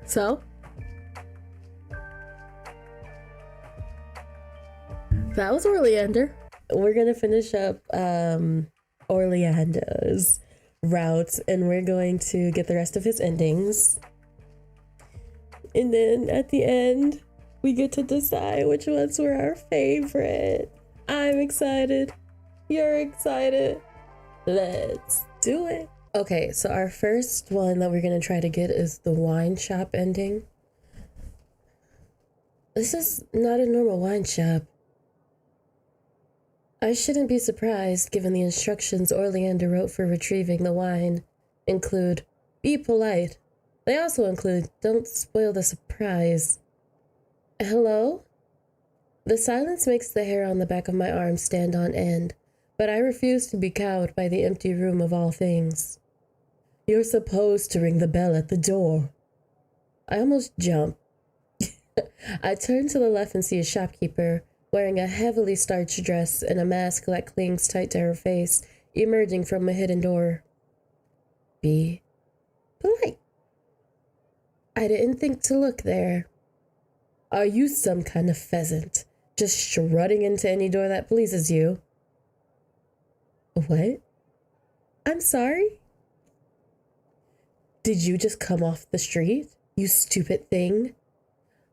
So, that was Oleander. We're gonna finish up Oleander's route, and we're going to get the rest of his endings. And then at the end, we get to decide which ones were our favorite. I'm excited. You're excited. Let's do it. Okay, so our first one that we're gonna try to get is the wine shop ending. This is not a normal wine shop. I shouldn't be surprised given the instructions Oleander wrote for retrieving the wine include, be polite, They also include, "Don't spoil the surprise." Hello? The silence makes the hair on the back of my arm stand on end, but I refuse to be cowed by the empty room of all things. "You're supposed to ring the bell at the door." I almost jump. I turn to the left and see a shopkeeper wearing a heavily starched dress and a mask that clings tight to her face, emerging from a hidden door. Be polite. I didn't think to look there. Are you some kind of pheasant, just strutting into any door that pleases you? What? I'm sorry? Did you just come off the street, you stupid thing?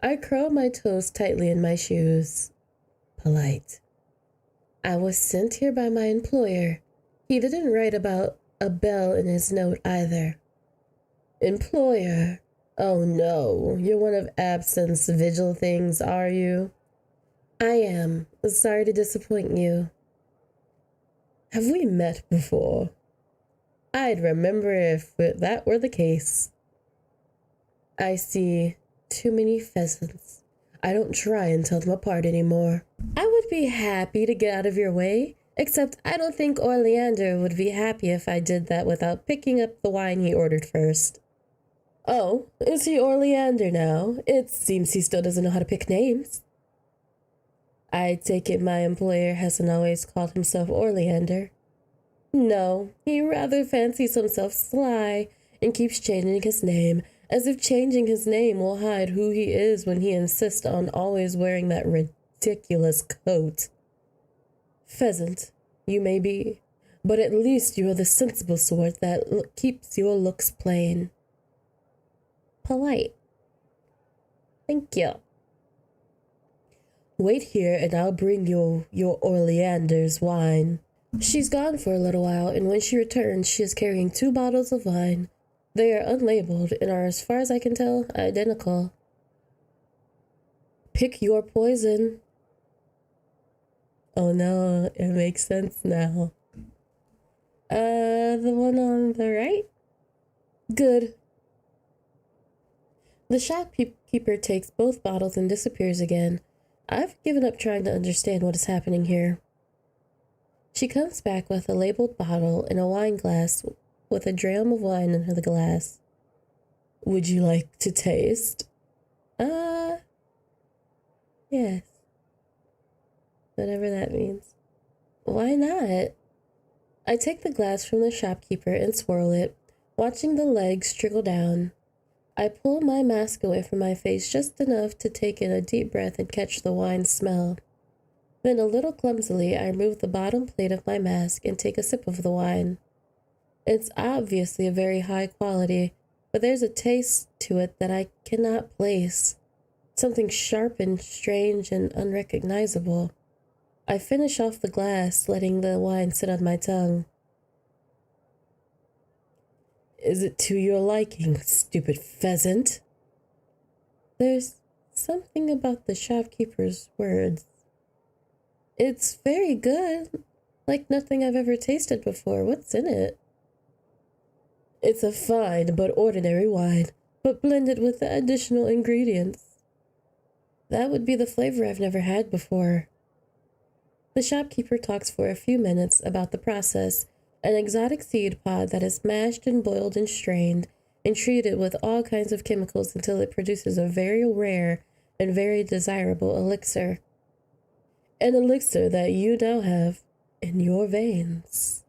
I curl my toes tightly in my shoes. Polite. I was sent here by my employer. He didn't write about a bell in his note either. Employer? Oh no, you're one of Absinthe's vigil things, are you? I am. Sorry to disappoint you. Have we met before? I'd remember if that were the case. I see too many pheasants. I don't try and tell them apart anymore. I would be happy to get out of your way, except I don't think Oleander would be happy if I did that without picking up the wine he ordered first. Oh, is he Oleander now? It seems he still doesn't know how to pick names. I take it my employer hasn't always called himself Oleander. No, he rather fancies himself Sly and keeps changing his name, as if changing his name will hide who he is when he insists on always wearing that ridiculous coat. Pheasant, you may be, but at least you are the sensible sort that keeps your looks plain. Polite. Thank you. Wait here and I'll bring you your Oleander's wine. She's gone for a little while, and when she returns, she is carrying 2 bottles of wine. They are unlabeled and are, as far as I can tell, identical. Pick your poison. Oh no, it makes sense now. The one on the right? Good. The shopkeeper takes both bottles and disappears again. I've given up trying to understand what is happening here. She comes back with a labeled bottle and a wine glass with a dram of wine in the glass. Would you like to taste? Yes. Whatever that means. Why not? I take the glass from the shopkeeper and swirl it, watching the legs trickle down. I pull my mask away from my face just enough to take in a deep breath and catch the wine smell. Then, a little clumsily, I remove the bottom plate of my mask and take a sip of the wine. It's obviously a very high quality, but there's a taste to it that I cannot place. Something sharp and strange and unrecognizable. I finish off the glass, letting the wine sit on my tongue. Is it to your liking, stupid pheasant? There's something about the shopkeeper's words. It's very good, like nothing I've ever tasted before. What's in it? It's a fine but ordinary wine, but blended with the additional ingredients. That would be the flavor I've never had before. The shopkeeper talks for a few minutes about the process, an exotic seed pod that is mashed and boiled and strained and treated with all kinds of chemicals until it produces a very rare and very desirable elixir. An elixir that you now have in your veins.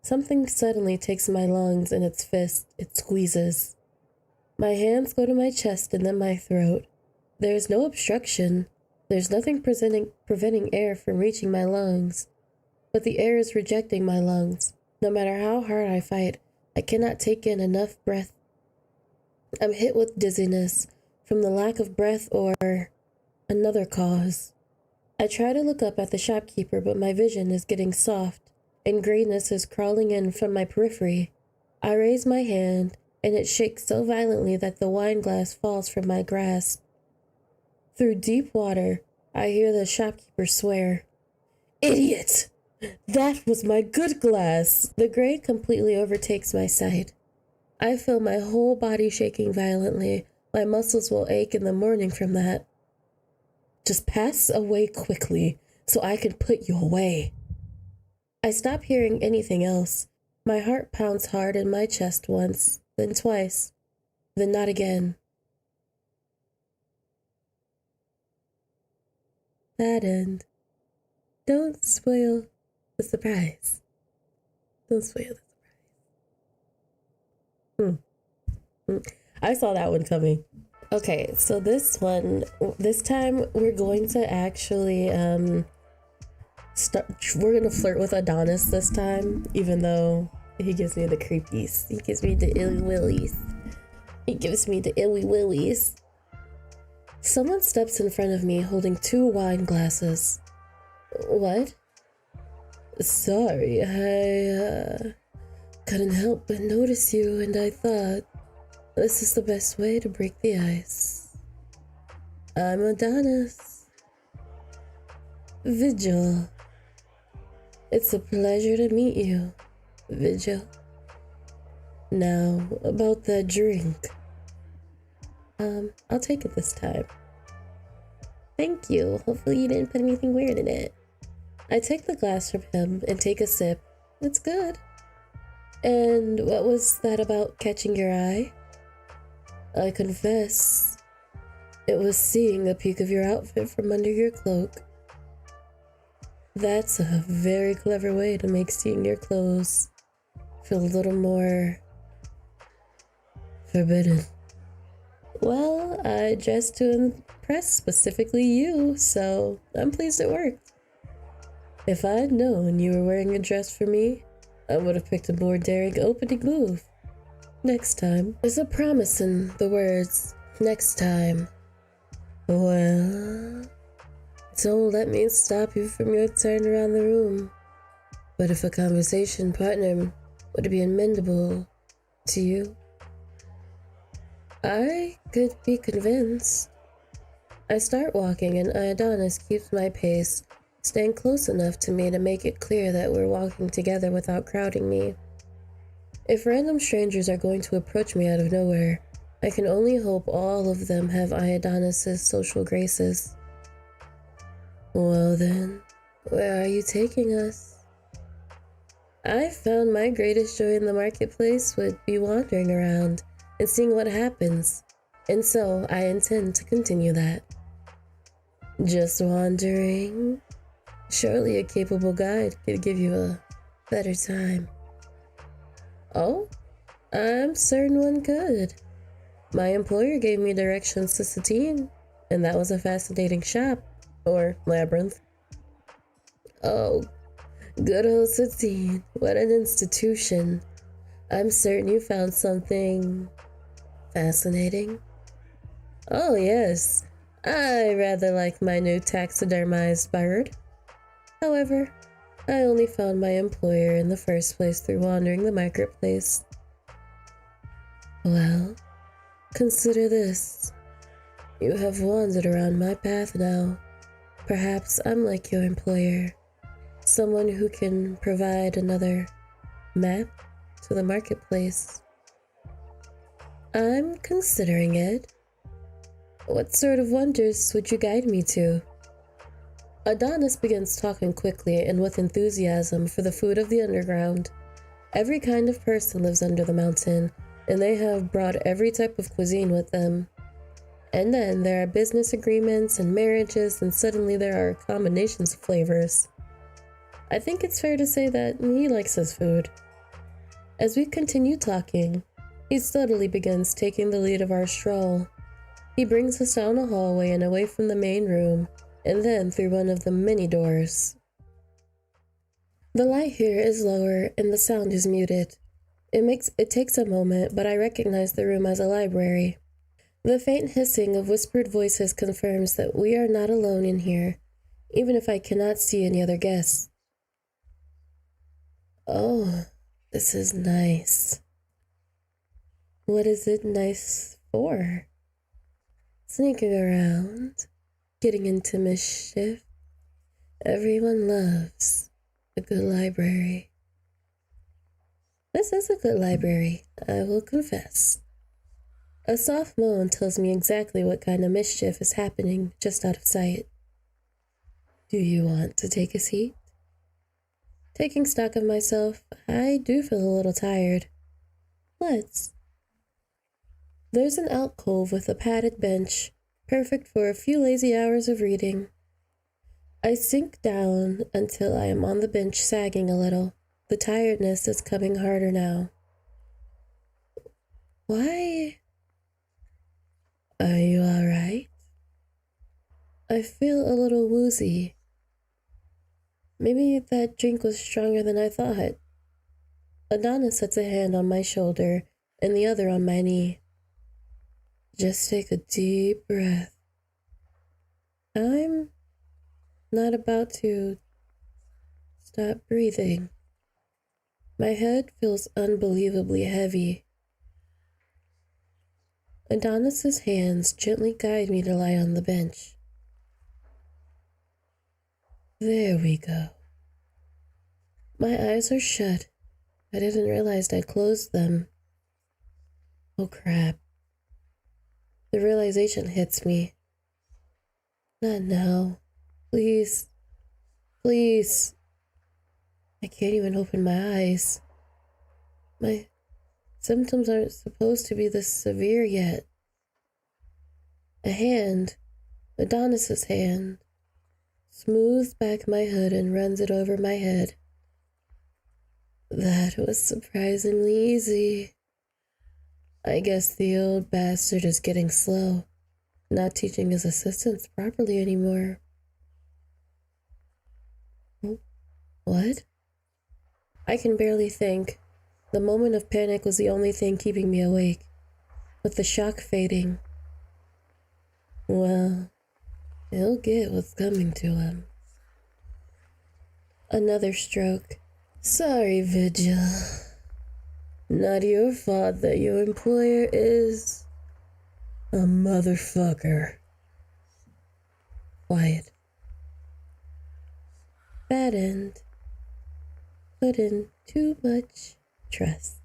Something suddenly takes my lungs in its fist. It squeezes. My hands go to my chest and then my throat. There is no obstruction. There's nothing preventing air from reaching my lungs. But the air is rejecting my lungs. No matter how hard I fight, I cannot take in enough breath. I'm hit with dizziness from the lack of breath or another cause. I try to look up at the shopkeeper, but my vision is getting soft, and grayness is crawling in from my periphery. I raise my hand, and it shakes so violently that the wine glass falls from my grasp. Through deep water, I hear the shopkeeper swear, "Idiot! That was my good glass!" The gray completely overtakes my sight. I feel my whole body shaking violently. My muscles will ache in the morning from that. Just pass away quickly so I can put you away. I stop hearing anything else. My heart pounds hard in my chest once, then twice, then not again. That end. Don't spoil the surprise. Don't spoil the surprise. I saw that one coming. Okay, so this time we're going to actually we're gonna flirt with Adonis this time, even though he gives me the creepies. He gives me the illy willies. Someone steps in front of me holding 2 wine glasses. What? Sorry, I couldn't help but notice you, and I thought this is the best way to break the ice. I'm Adonis. Vigil. It's a pleasure to meet you, Vigil. Now, about that drink. I'll take it this time. Thank you. Hopefully you didn't put anything weird in it. I take the glass from him and take a sip. It's good. And what was that about catching your eye? I confess, it was seeing the peak of your outfit from under your cloak. That's a very clever way to make seeing your clothes feel a little more forbidden. Well, I dressed to impress specifically you, so I'm pleased it worked. If I'd known you were wearing a dress for me, I would have picked a more daring opening move. Next time. There's a promise in the words, next time. Well, don't let me stop you from your turn around the room. But if a conversation partner would be amendable to you, I could be convinced. I start walking and Adonis keeps my pace, staying close enough to me to make it clear that we're walking together without crowding me. If random strangers are going to approach me out of nowhere, I can only hope all of them have Adonis's social graces. Well then, where are you taking us? I found my greatest joy in the marketplace would be wandering around and seeing what happens, and so I intend to continue that. Just wandering? Surely a capable guide could give you a better time. Oh, I'm certain one could. My employer gave me directions to Satine, and that was a fascinating shop, or labyrinth. Oh, good old Satine, what an institution. I'm certain you found something fascinating. Oh yes, I rather like my new taxidermized bird. However, I only found my employer in the first place through wandering the marketplace. Well, consider this. You have wandered around my path now. Perhaps I'm like your employer, someone who can provide another map to the marketplace. I'm considering it. What sort of wonders would you guide me to? Adonis begins talking quickly and with enthusiasm for the food of the underground. Every kind of person lives under the mountain, and they have brought every type of cuisine with them. And then there are business agreements and marriages, and suddenly there are combinations of flavors. I think it's fair to say that he likes his food. As we continue talking, he steadily begins taking the lead of our stroll. He brings us down a hallway and away from the main room, and then through one of the many doors. The light here is lower and the sound is muted. It takes a moment, but I recognize the room as a library. The faint hissing of whispered voices confirms that we are not alone in here, even if I cannot see any other guests. Oh, this is nice. What is it nice for? Sneaking around, getting into mischief. Everyone loves a good library. This is a good library, I will confess. A soft moan tells me exactly what kind of mischief is happening just out of sight. Do you want to take a seat? Taking stock of myself, I do feel a little tired. Let's. There's an alcove with a padded bench, perfect for a few lazy hours of reading. I sink down until I am on the bench, sagging a little. The tiredness is coming harder now. Why? Are you all right? I feel a little woozy. Maybe that drink was stronger than I thought. Adonis sets a hand on my shoulder and the other on my knee. Just take a deep breath. I'm not about to stop breathing. My head feels unbelievably heavy. Adonis's hands gently guide me to lie on the bench. There we go. My eyes are shut. I didn't realize I'd closed them. Oh crap. The realization hits me. Not now. Please. Please. I can't even open my eyes. My symptoms aren't supposed to be this severe yet. A hand, Adonis's hand, smooths back my hood and runs it over my head. That was surprisingly easy. I guess the old bastard is getting slow, not teaching his assistants properly anymore. What? I can barely think. The moment of panic was the only thing keeping me awake. With the shock fading, well, he'll get what's coming to him. Another stroke. Sorry, Vigil. Not your fault that your employer is a motherfucker. Quiet. Bad end. Put in too much trust.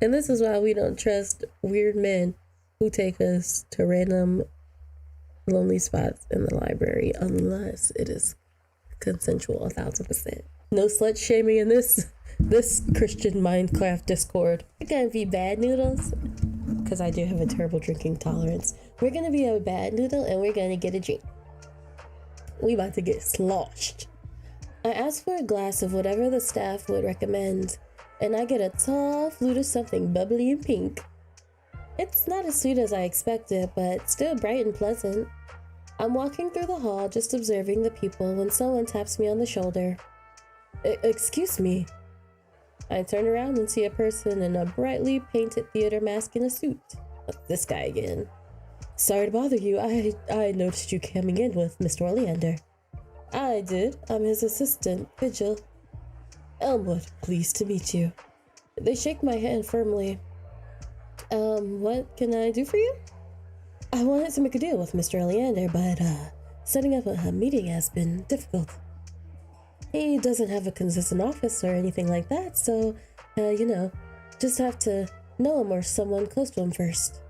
And this is why we don't trust weird men who take us to random lonely spots in the library unless it is consensual 1000%. No slut shaming in this Christian Minecraft Discord. We're gonna be bad noodles because I do have a terrible drinking tolerance. We're gonna be a bad noodle and we're gonna get a drink. We about to get sloshed. I ask for a glass of whatever the staff would recommend, and I get a tall flute of something bubbly and pink. It's not as sweet as I expected, but still bright and pleasant. I'm walking through the hall, just observing the people, when someone taps me on the shoulder. Excuse me. I turn around and see a person in a brightly painted theater mask and a suit. This guy again. Sorry to bother you. I noticed you coming in with Mr. Oleander. I did. I'm his assistant, Vigil. Elmwood, pleased to meet you. They shake my hand firmly. What can I do for you? I wanted to make a deal with Mr. Oleander, but, setting up a meeting has been difficult. He doesn't have a consistent office or anything like that, so, just have to know him or someone close to him first.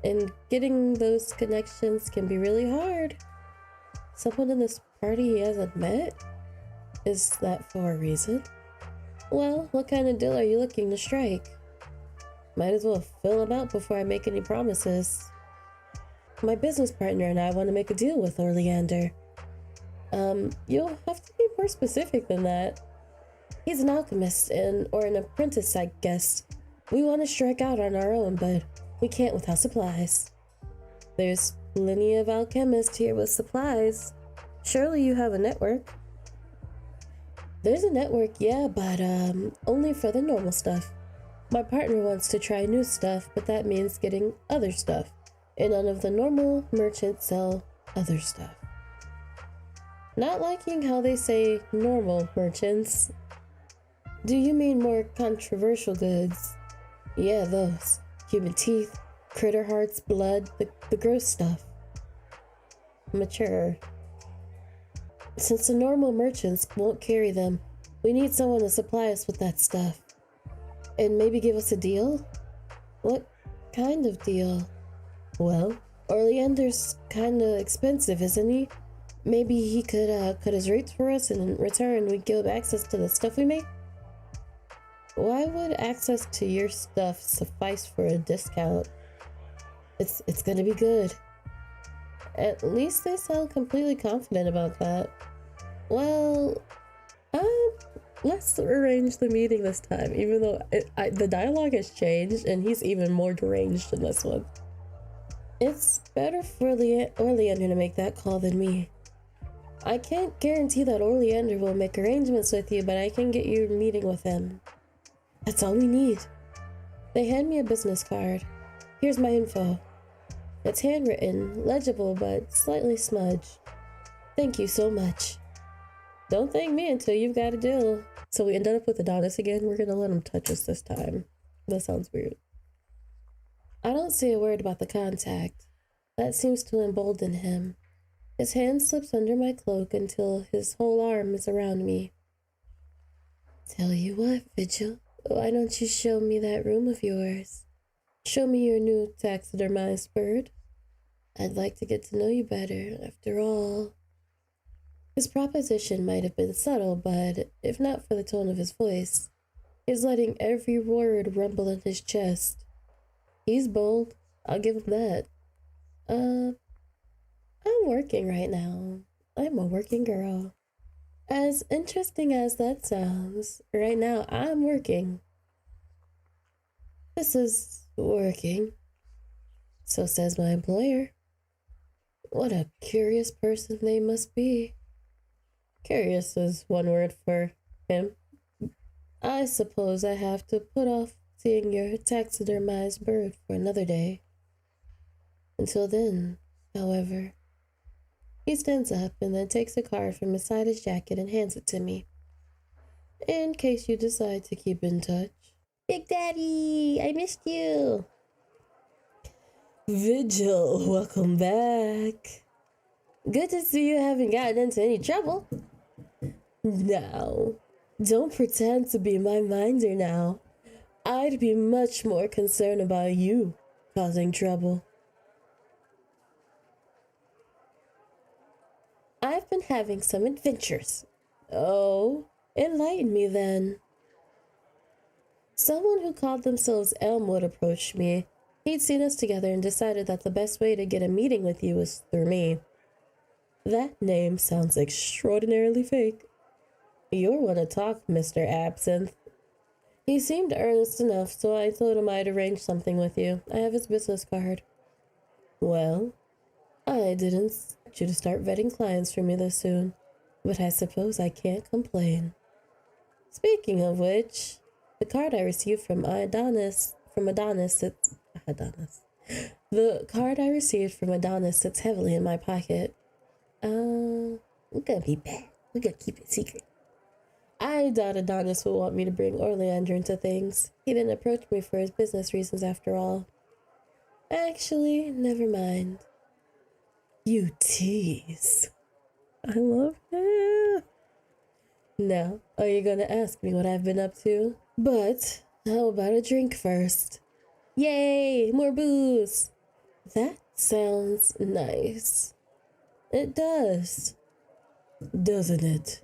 And getting those connections can be really hard. Someone in this party he hasn't met? Is that for a reason? Well, what kind of deal are you looking to strike? Might as well fill him out before I make any promises. My business partner and I want to make a deal with Oleander. You'll have to be more specific than that. He's an alchemist or an apprentice, I guess. We want to strike out on our own, but we can't without supplies. There's plenty of alchemists here with supplies. Surely you have a network. There's a network, yeah, but only for the normal stuff. My partner wants to try new stuff, but that means getting other stuff. And none of the normal merchants sell other stuff. Not liking how they say normal merchants. Do you mean more controversial goods? Yeah, those. Human teeth, critter hearts, blood, the gross stuff. Mature. Since the normal merchants won't carry them, we need someone to supply us with that stuff. And maybe give us a deal? What kind of deal? Well, Oleander's kinda expensive, isn't he? Maybe he could cut his rates for us, and in return we give access to the stuff we make? Why would access to your stuff suffice for a discount? It's gonna be good. At least they sound completely confident about that. Well, let's arrange the meeting this time, even though the dialogue has changed and he's even more deranged in this one. It's better for Oleander to make that call than me. I can't guarantee that Oleander will make arrangements with you, but I can get you a meeting with him. That's all we need. They hand me a business card. Here's my info. It's handwritten, legible, but slightly smudged. Thank you so much. Don't thank me until you've got a deal. So we ended up with Adonis again. We're gonna let him touch us this time. That sounds weird. I don't say a word about the contact. That seems to embolden him. His hand slips under my cloak until his whole arm is around me. Tell you what, Vigil, why don't you show me that room of yours? Show me your new taxidermized bird. I'd like to get to know you better, after all. His proposition might have been subtle, but if not for the tone of his voice, he's letting every word rumble in his chest. He's bold, I'll give him that. I'm working right now. I'm a working girl. As interesting as that sounds, right now I'm working. This is working. So says my employer. What a curious person they must be. Curious is one word for him. I suppose I have to put off seeing your taxidermized bird for another day. Until then, however, he stands up and then takes a card from inside his jacket and hands it to me. In case you decide to keep in touch. Big Daddy, I missed you. Vigil, welcome back. Good to see you haven't gotten into any trouble. Now, don't pretend to be my minder now. I'd be much more concerned about you causing trouble. I've been having some adventures. Oh, enlighten me then. Someone who called themselves Elmwood approached me. He'd seen us together and decided that the best way to get a meeting with you was through me. That name sounds extraordinarily fake. You're one to talk, Mr. Absinthe. He seemed earnest enough, so I told him I'd arrange something with you. I have his business card. Well, I didn't expect you to start vetting clients for me this soon, but I suppose I can't complain. Speaking of which, the card I received from Adonis sits heavily in my pocket. We're gonna be bad. We're gonna keep it secret. I doubt Adonis will want me to bring Oleander into things. He didn't approach me for his business reasons after all. Actually, never mind. You tease. I love it. Now, are you gonna ask me what I've been up to? But how about a drink first? Yay, more booze. That sounds nice. It does. Doesn't it?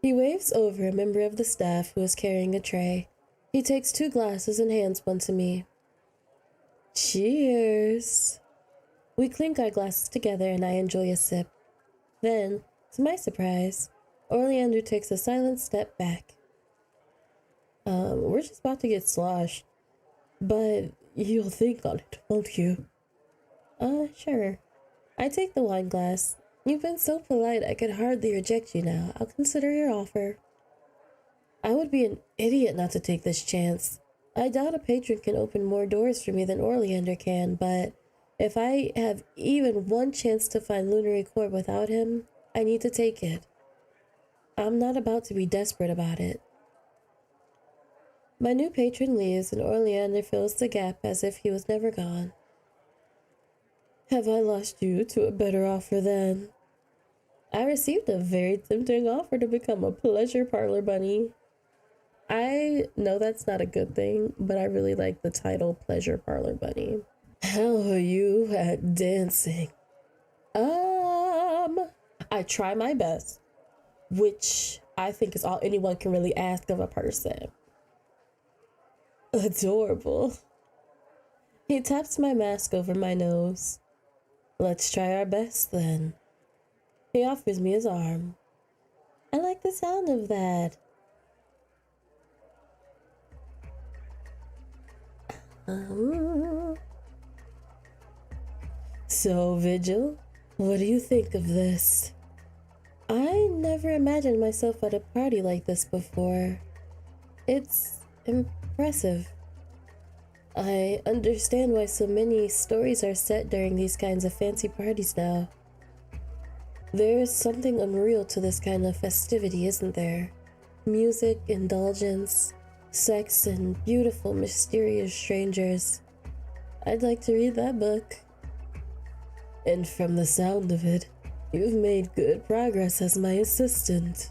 He waves over a member of the staff who is carrying a tray. He takes 2 glasses and hands one to me. Cheers. We clink our glasses together and I enjoy a sip. Then, to my surprise, Oleander takes a silent step back. We're just about to get sloshed. But you'll think on it, won't you? Sure. I take the wine glass. You've been so polite I could hardly reject you now. I'll consider your offer. I would be an idiot not to take this chance. I doubt a patron can open more doors for me than Oleander can, but if I have even one chance to find Lunary Court without him, I need to take it. I'm not about to be desperate about it. My new patron leaves and Oleander fills the gap as if he was never gone. Have I lost you to a better offer then? I received a very tempting offer to become a pleasure parlor bunny. I know that's not a good thing, but I really like the title Pleasure Parlor Bunny. How are you at dancing? I try my best, which I think is all anyone can really ask of a person. Adorable. He taps my mask over my nose. Let's try our best then. He offers me his arm. I like the sound of that. So, Vigil, what do you think of this? I never imagined myself at a party like this before. It's impressive. I understand why so many stories are set during these kinds of fancy parties now. There is something unreal to this kind of festivity, isn't there? Music, indulgence, sex, and beautiful, mysterious strangers. I'd like to read that book. And from the sound of it, you've made good progress as my assistant.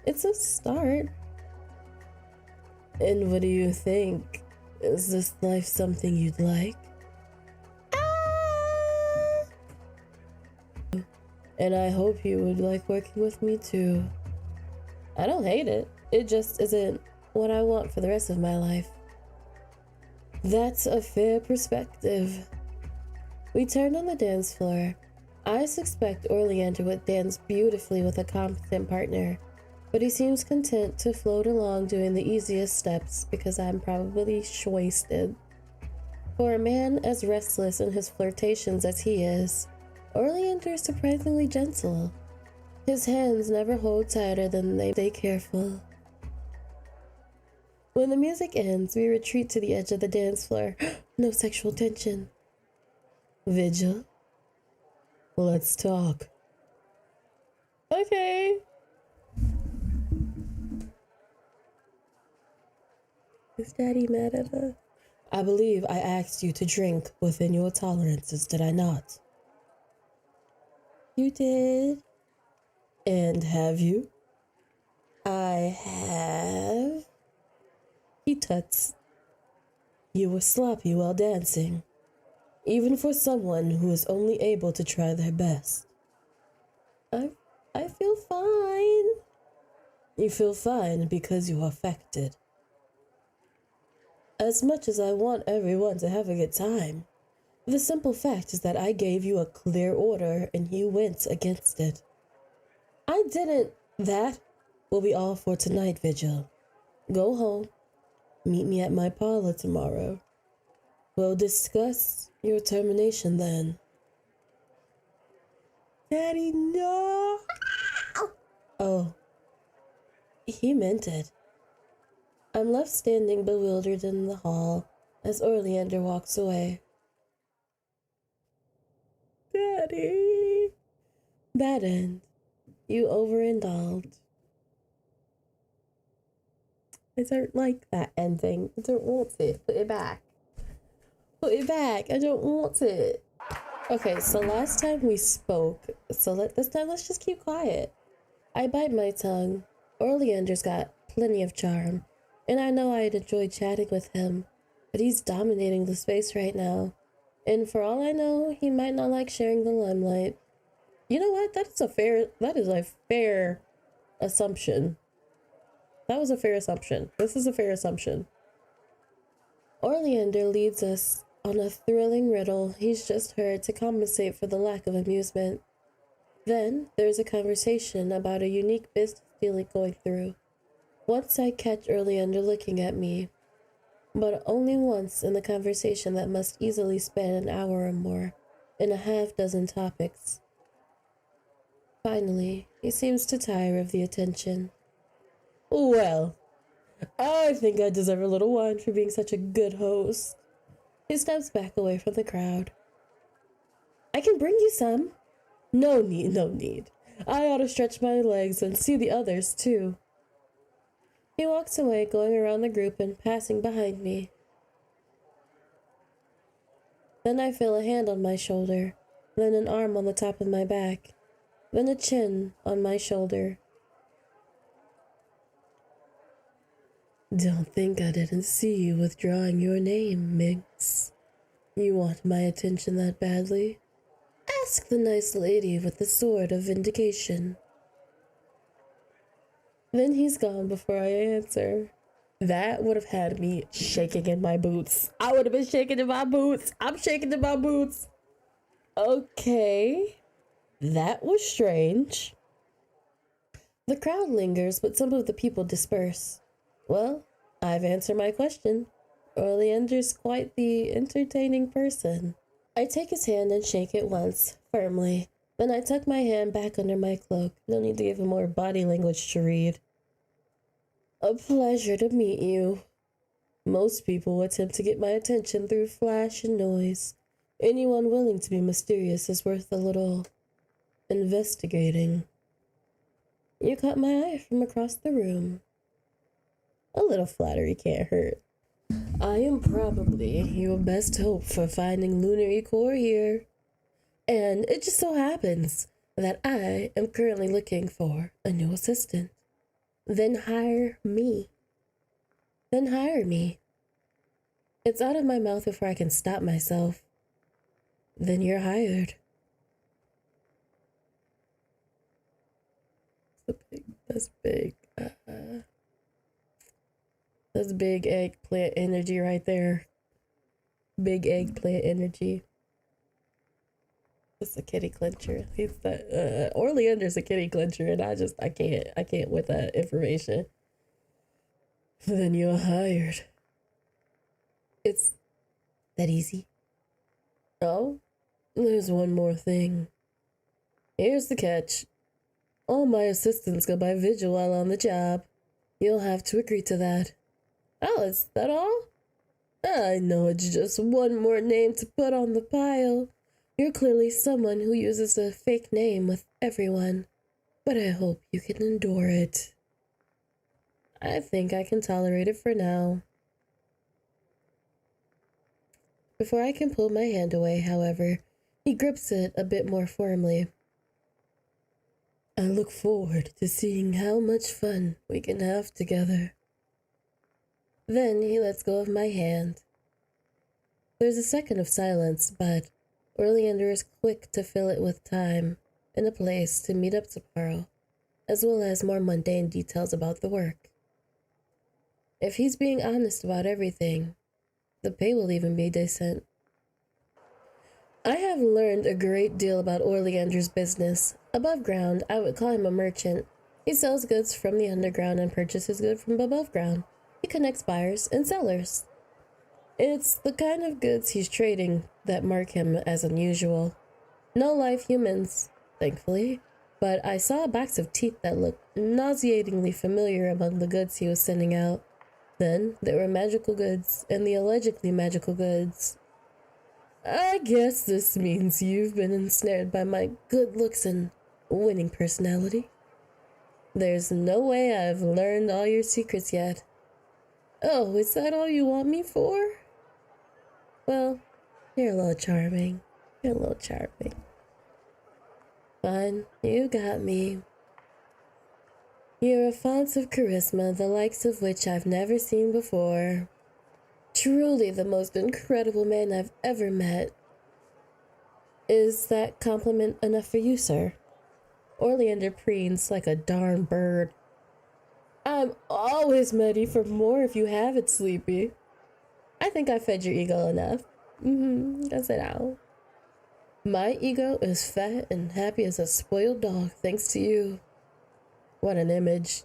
It's a start. And what do you think? Is this life something you'd like? And I hope you would like working with me too. I don't hate it. It just isn't what I want for the rest of my life. That's a fair perspective. We turned on the dance floor. I suspect Oleander would dance beautifully with a competent partner, but he seems content to float along doing the easiest steps because I'm probably wasted. For a man as restless in his flirtations as he is, Oleander is surprisingly gentle. His hands never hold tighter than they stay careful. When the music ends, we retreat to the edge of the dance floor. No sexual tension. Vigil, let's talk. Okay. Is Daddy mad at us? I believe I asked you to drink within your tolerances, did I not? You did. And have you? I have. He tuts. You were sloppy while dancing, even for someone who is only able to try their best. I feel fine. You feel fine because you are affected. As much as I want everyone to have a good time, the simple fact is that I gave you a clear order and you went against it. I didn't. That will be all for tonight, Vigil. Go home. Meet me at my parlor tomorrow. We'll discuss your termination then. Daddy, no! Oh, he meant it. I'm left standing bewildered in the hall as Oleander walks away. Daddy! Bad end. You overindulged. I don't like that ending. I don't want it. Put it back. Put it back. I don't want it. Okay, so last time we spoke, this time let's just keep quiet. I bite my tongue. Oleander's got plenty of charm, and I know I'd enjoy chatting with him, but he's dominating the space right now, and for all I know, he might not like sharing the limelight. You know what? That is a fair assumption. That was a fair assumption. This is a fair assumption. Oleander leads us on a thrilling riddle he's just heard to compensate for the lack of amusement. Then there's a conversation about a unique business deal going through. Once I catch Oleander looking at me, but only once in the conversation that must easily span an hour or more, in a half-dozen topics. Finally, he seems to tire of the attention. Well, I think I deserve a little wine for being such a good host. He steps back away from the crowd. I can bring you some. No need, no need. I ought to stretch my legs and see the others, too. He walks away, going around the group and passing behind me. Then I feel a hand on my shoulder, then an arm on the top of my back, then a chin on my shoulder. Don't think I didn't see you withdrawing your name, Minx. You want my attention that badly? Ask the nice lady with the sword of vindication. Then he's gone before I answer. That would have had me shaking in my boots. I would have been shaking in my boots. I'm shaking in my boots. Okay. That was strange. The crowd lingers, but some of the people disperse. Well, I've answered my question. Oleander's quite the entertaining person. I take his hand and shake it once, firmly. Then I tuck my hand back under my cloak. No need to give him more body language to read. A pleasure to meet you. Most people attempt to get my attention through flash and noise. Anyone willing to be mysterious is worth a little investigating. You caught my eye from across the room. A little flattery can't hurt. I am probably your best hope for finding lunar core here. And it just so happens that I am currently looking for a new assistant. Then hire me. It's out of my mouth before I can stop myself. Then you're hired. That's big. That's big eggplant energy right there. Big eggplant energy. It's a kitty clincher. He's the Oleander's a kitty clincher, and I can't with that information. Then you're hired. It's that easy. Oh, there's one more thing. Here's the catch. All my assistants go by vigil while on the job. You'll have to agree to that. Oh, is that all? I know it's just one more name to put on the pile. You're clearly someone who uses a fake name with everyone, but I hope you can endure it. I think I can tolerate it for now. Before I can pull my hand away, however, he grips it a bit more firmly. I look forward to seeing how much fun we can have together. Then he lets go of my hand. There's a second of silence, but Oleander is quick to fill it with time and a place to meet up tomorrow, as well as more mundane details about the work. If he's being honest about everything, the pay will even be decent. I have learned a great deal about Oleander's business. Above ground, I would call him a merchant. He sells goods from the underground and purchases goods from above ground. He connects buyers and sellers. It's the kind of goods he's trading that mark him as unusual. No live humans, thankfully, but I saw a box of teeth that looked nauseatingly familiar among the goods he was sending out. Then there were magical goods and the allegedly magical goods. I guess this means you've been ensnared by my good looks and winning personality. There's no way I've learned all your secrets yet. Oh, is that all you want me for? Well, you're a little charming. Fine, you got me. You're a font of charisma, the likes of which I've never seen before. Truly the most incredible man I've ever met. Is that compliment enough for you, sir? Oleander preens like a darn bird. I'm always ready for more if you have it, Sleepy. I think I fed your ego enough. That's it out. My ego is fat and happy as a spoiled dog, thanks to you. What an image.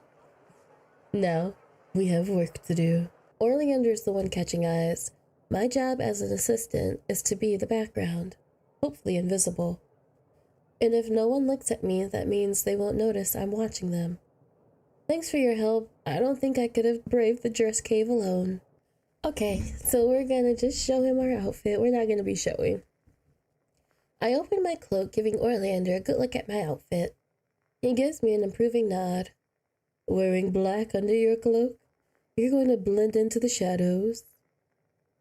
Now, we have work to do. Oleander's the one catching eyes. My job as an assistant is to be the background, hopefully invisible. And if no one looks at me, that means they won't notice I'm watching them. Thanks for your help. I don't think I could have braved the dress cave alone. Okay, so we're gonna just show him our outfit. We're not gonna be showing. I open my cloak, giving Oleander a good look at my outfit. He gives me an approving nod. Wearing black under your cloak, you're going to blend into the shadows.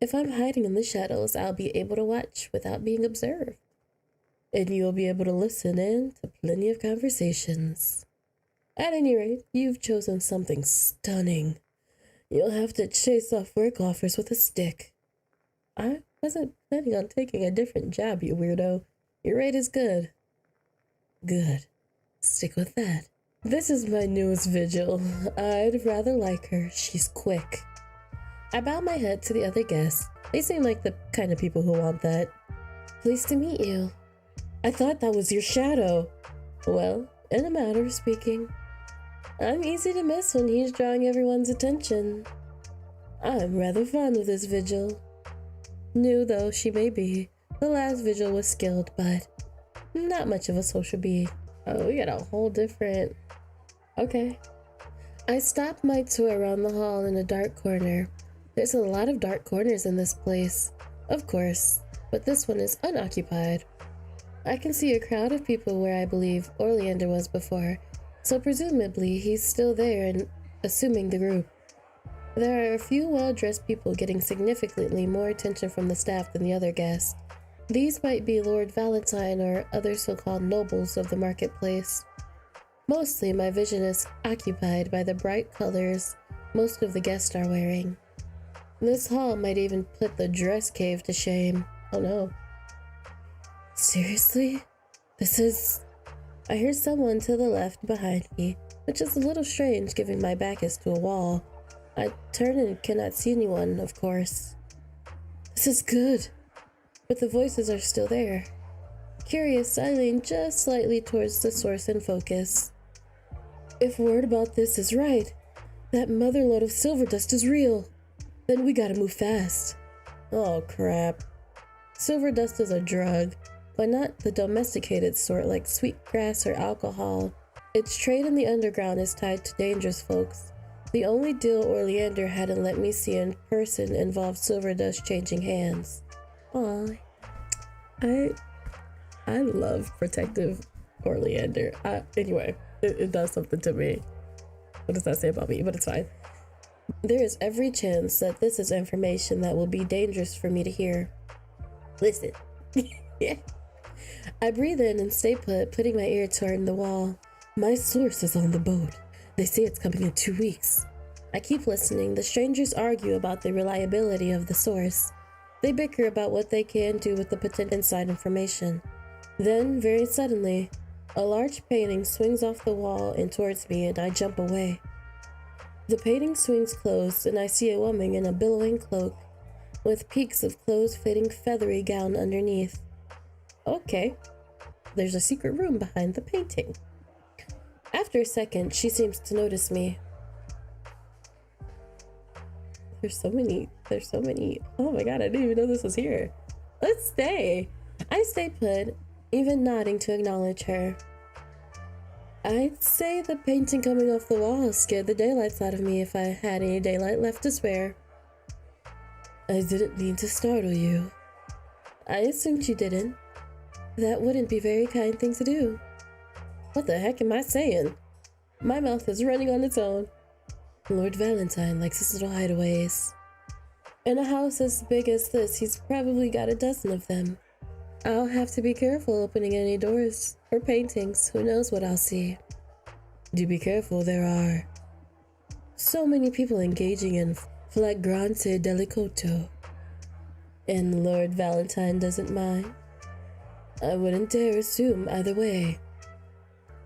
If I'm hiding in the shadows, I'll be able to watch without being observed. And you'll be able to listen in to plenty of conversations. At any rate, you've chosen something stunning. You'll have to chase off work offers with a stick. I wasn't planning on taking a different job, you weirdo. Your rate is good. Good. Stick with that. This is my newest vigil. I'd rather like her. She's quick. I bow my head to the other guests. They seem like the kind of people who want that. Pleased to meet you. I thought that was your shadow. Well, in a matter of speaking, I'm easy to miss when he's drawing everyone's attention. I'm rather fond of this vigil. New though she may be, the last vigil was skilled, but not much of a social bee. Oh, we got a whole different... Okay. I stopped my tour around the hall in a dark corner. There's a lot of dark corners in this place, of course, but this one is unoccupied. I can see a crowd of people where I believe Oleander was before, so presumably he's still there and assuming the group. There are a few well-dressed people getting significantly more attention from the staff than the other guests. These might be Lord Valentine or other so-called nobles of the marketplace. Mostly my vision is occupied by the bright colors most of the guests are wearing. This hall might even put the dress cave to shame. Oh no. Seriously? This is... I hear someone to the left behind me, which is a little strange given my back is to a wall. I turn and cannot see anyone, of course. This is good, but the voices are still there. Curious, I lean just slightly towards the source and focus. If word about this is right, that motherlode of silver dust is real, then we gotta move fast. Oh crap. Silver dust is a drug, but not the domesticated sort like sweet grass or alcohol. Its trade in the underground is tied to dangerous folks. The only deal Oleander hadn't let me see in person involved silver dust changing hands. Aw, I love protective Oleander. Anyway, it does something to me. What does that say about me? But it's fine. There is every chance that this is information that will be dangerous for me to hear. Listen. Yeah. I breathe in and stay put, putting my ear toward the wall. My source is on the boat. They say it's coming in 2 weeks. I keep listening. The strangers argue about the reliability of the source. They bicker about what they can do with the potential inside information. Then, very suddenly, a large painting swings off the wall and towards me, and I jump away. The painting swings close, and I see a woman in a billowing cloak, with peaks of close-fitting feathery gown underneath. Okay, there's a secret room behind the painting. After a second, she seems to notice me. There's so many. Oh my god, I didn't even know this was here. Let's stay. I stay put, even nodding to acknowledge her. I'd say the painting coming off the wall scared the daylights out of me if I had any daylight left to spare. I didn't mean to startle you. I assumed you didn't. That wouldn't be a very kind thing to do. What the heck am I saying? My mouth is running on its own. Lord Valentine likes his little hideaways. In a house as big as this, he's probably got a dozen of them. I'll have to be careful opening any doors or paintings. Who knows what I'll see. Do be careful, there are so many people engaging in flagrante delicato. And Lord Valentine doesn't mind. I wouldn't dare assume either way.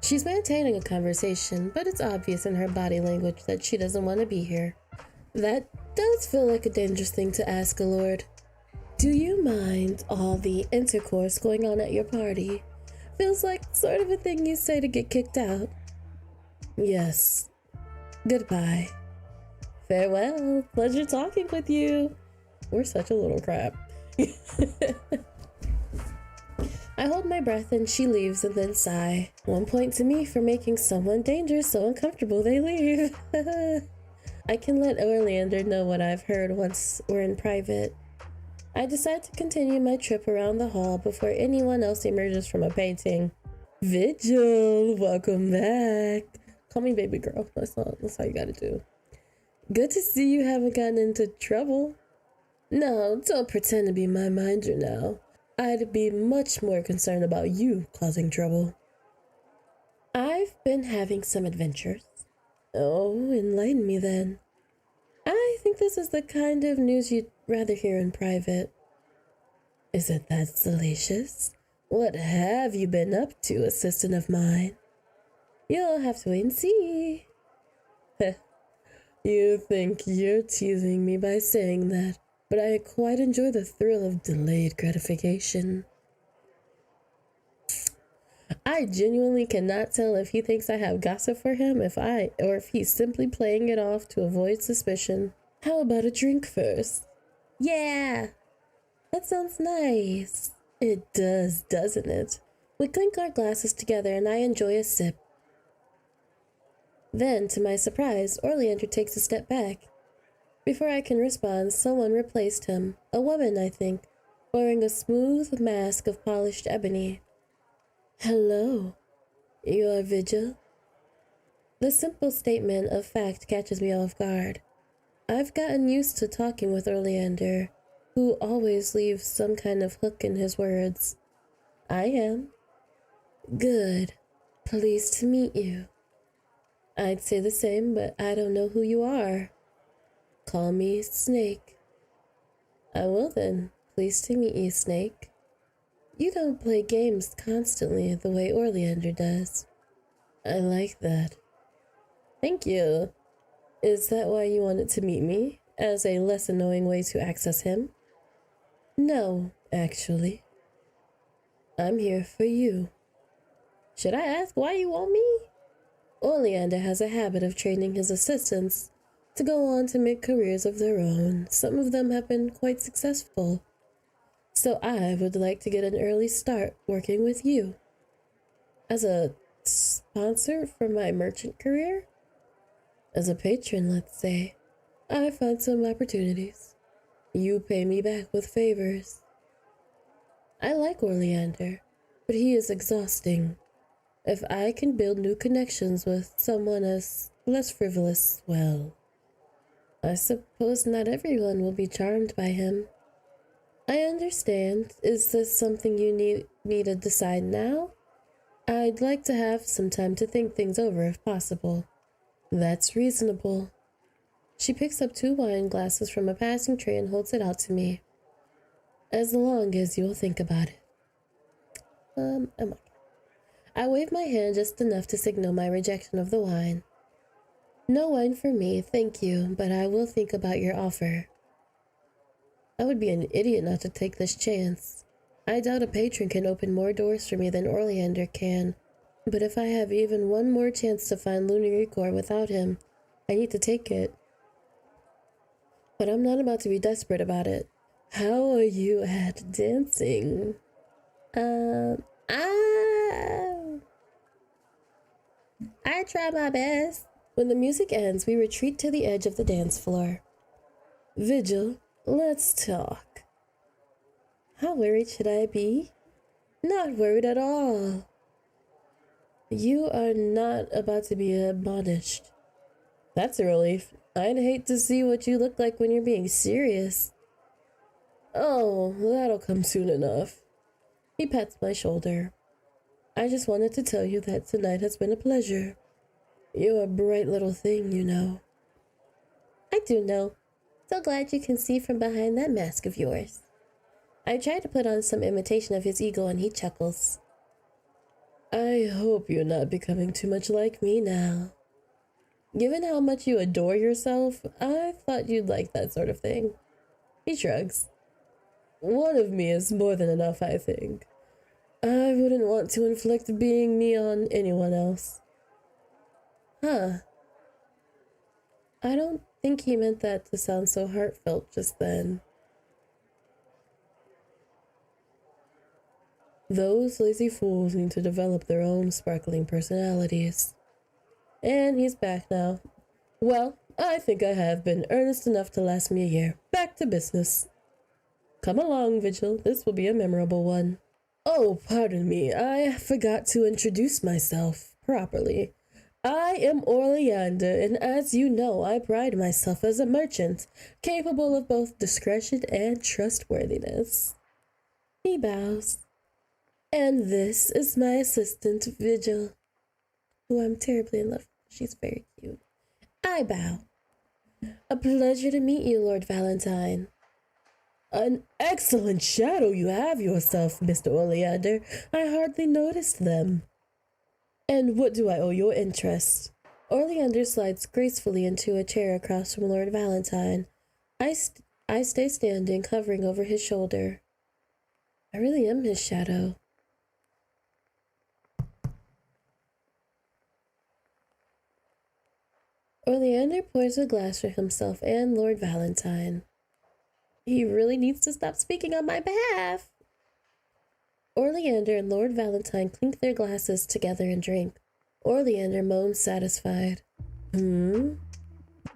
She's maintaining a conversation, but it's obvious in her body language that she doesn't want to be here. That does feel like a dangerous thing to ask a lord. Do you mind all the intercourse going on at your party? Feels like sort of a thing you say to get kicked out. Yes. Goodbye. Farewell. Pleasure talking with you. We're such a little crap. I hold my breath and she leaves and then sigh. 1 point to me for making someone dangerous so uncomfortable they leave. I can let Oleander know what I've heard once we're in private. I decide to continue my trip around the hall before anyone else emerges from a painting. Vigil, welcome back. Call me baby girl. That's how you gotta do. Good to see you haven't gotten into trouble. No, don't pretend to be my minder now. I'd be much more concerned about you causing trouble. I've been having some adventures. Oh, enlighten me then. I think this is the kind of news you'd rather hear in private. Is it that salacious? What have you been up to, assistant of mine? You'll have to wait and see. You think you're teasing me by saying that, but I quite enjoy the thrill of delayed gratification. I genuinely cannot tell if he thinks I have gossip for him, or if he's simply playing it off to avoid suspicion. How about a drink first? Yeah, that sounds nice. It does, doesn't it? We clink our glasses together and I enjoy a sip. Then, to my surprise, Oleander takes a step back. Before I can respond, someone replaced him. A woman, I think, wearing a smooth mask of polished ebony. Hello. You are Vigil? The simple statement of fact catches me off guard. I've gotten used to talking with Oleander, who always leaves some kind of hook in his words. I am. Good. Pleased to meet you. I'd say the same, but I don't know who you are. Call me Snake. I will then. Pleased to meet you, Snake. You don't play games constantly the way Oleander does. I like that. Thank you. Is that why you wanted to meet me? As a less annoying way to access him? No, actually. I'm here for you. Should I ask why you want me? Oleander has a habit of training his assistants to go on to make careers of their own. Some of them have been quite successful. So I would like to get an early start working with you. As a sponsor for my merchant career? As a patron, let's say. I find some opportunities. You pay me back with favors. I like Oleander, but he is exhausting. If I can build new connections with someone as less frivolous, well, I suppose not everyone will be charmed by him. I understand. Is this something you need me to decide now? I'd like to have some time to think things over if possible. That's reasonable. She picks up 2 wine glasses from a passing tray and holds it out to me. As long as you'll think about it. I wave my hand just enough to signal my rejection of the wine. No wine for me, thank you, but I will think about your offer. I would be an idiot not to take this chance. I doubt a patron can open more doors for me than Oleander can, but if I have even one more chance to find Lunaricor without him, I need to take it. But I'm not about to be desperate about it. How are you at dancing? I try my best. When the music ends, we retreat to the edge of the dance floor. Vigil, let's talk. How worried should I be? Not worried at all. You are not about to be admonished. That's a relief. I'd hate to see what you look like when you're being serious. Oh, that'll come soon enough. He pats my shoulder. I just wanted to tell you that tonight has been a pleasure. You're a bright little thing, you know. I do know. So glad you can see from behind that mask of yours. I try to put on some imitation of his ego and he chuckles. I hope you're not becoming too much like me now. Given how much you adore yourself, I thought you'd like that sort of thing. He shrugs. One of me is more than enough, I think. I wouldn't want to inflict being me on anyone else. Huh. I don't think he meant that to sound so heartfelt just then. Those lazy fools need to develop their own sparkling personalities. And he's back now. Well, I think I have been earnest enough to last me a year. Back to business. Come along, Vigil. This will be a memorable one. Oh, pardon me. I forgot to introduce myself properly. I am Oleander, and as you know, I pride myself as a merchant, capable of both discretion and trustworthiness. He bows. And this is my assistant, Vigil, who I'm terribly in love with. She's very cute. I bow. A pleasure to meet you, Lord Valentine. An excellent shadow you have yourself, Mr. Oleander. I hardly noticed them. And what do I owe your interest? Oleander slides gracefully into a chair across from Lord Valentine. I stay standing, hovering over his shoulder. I really am his shadow. Oleander pours a glass for himself and Lord Valentine. He really needs to stop speaking on my behalf. Oleander and Lord Valentine clink their glasses together and drink. Oleander moans satisfied. The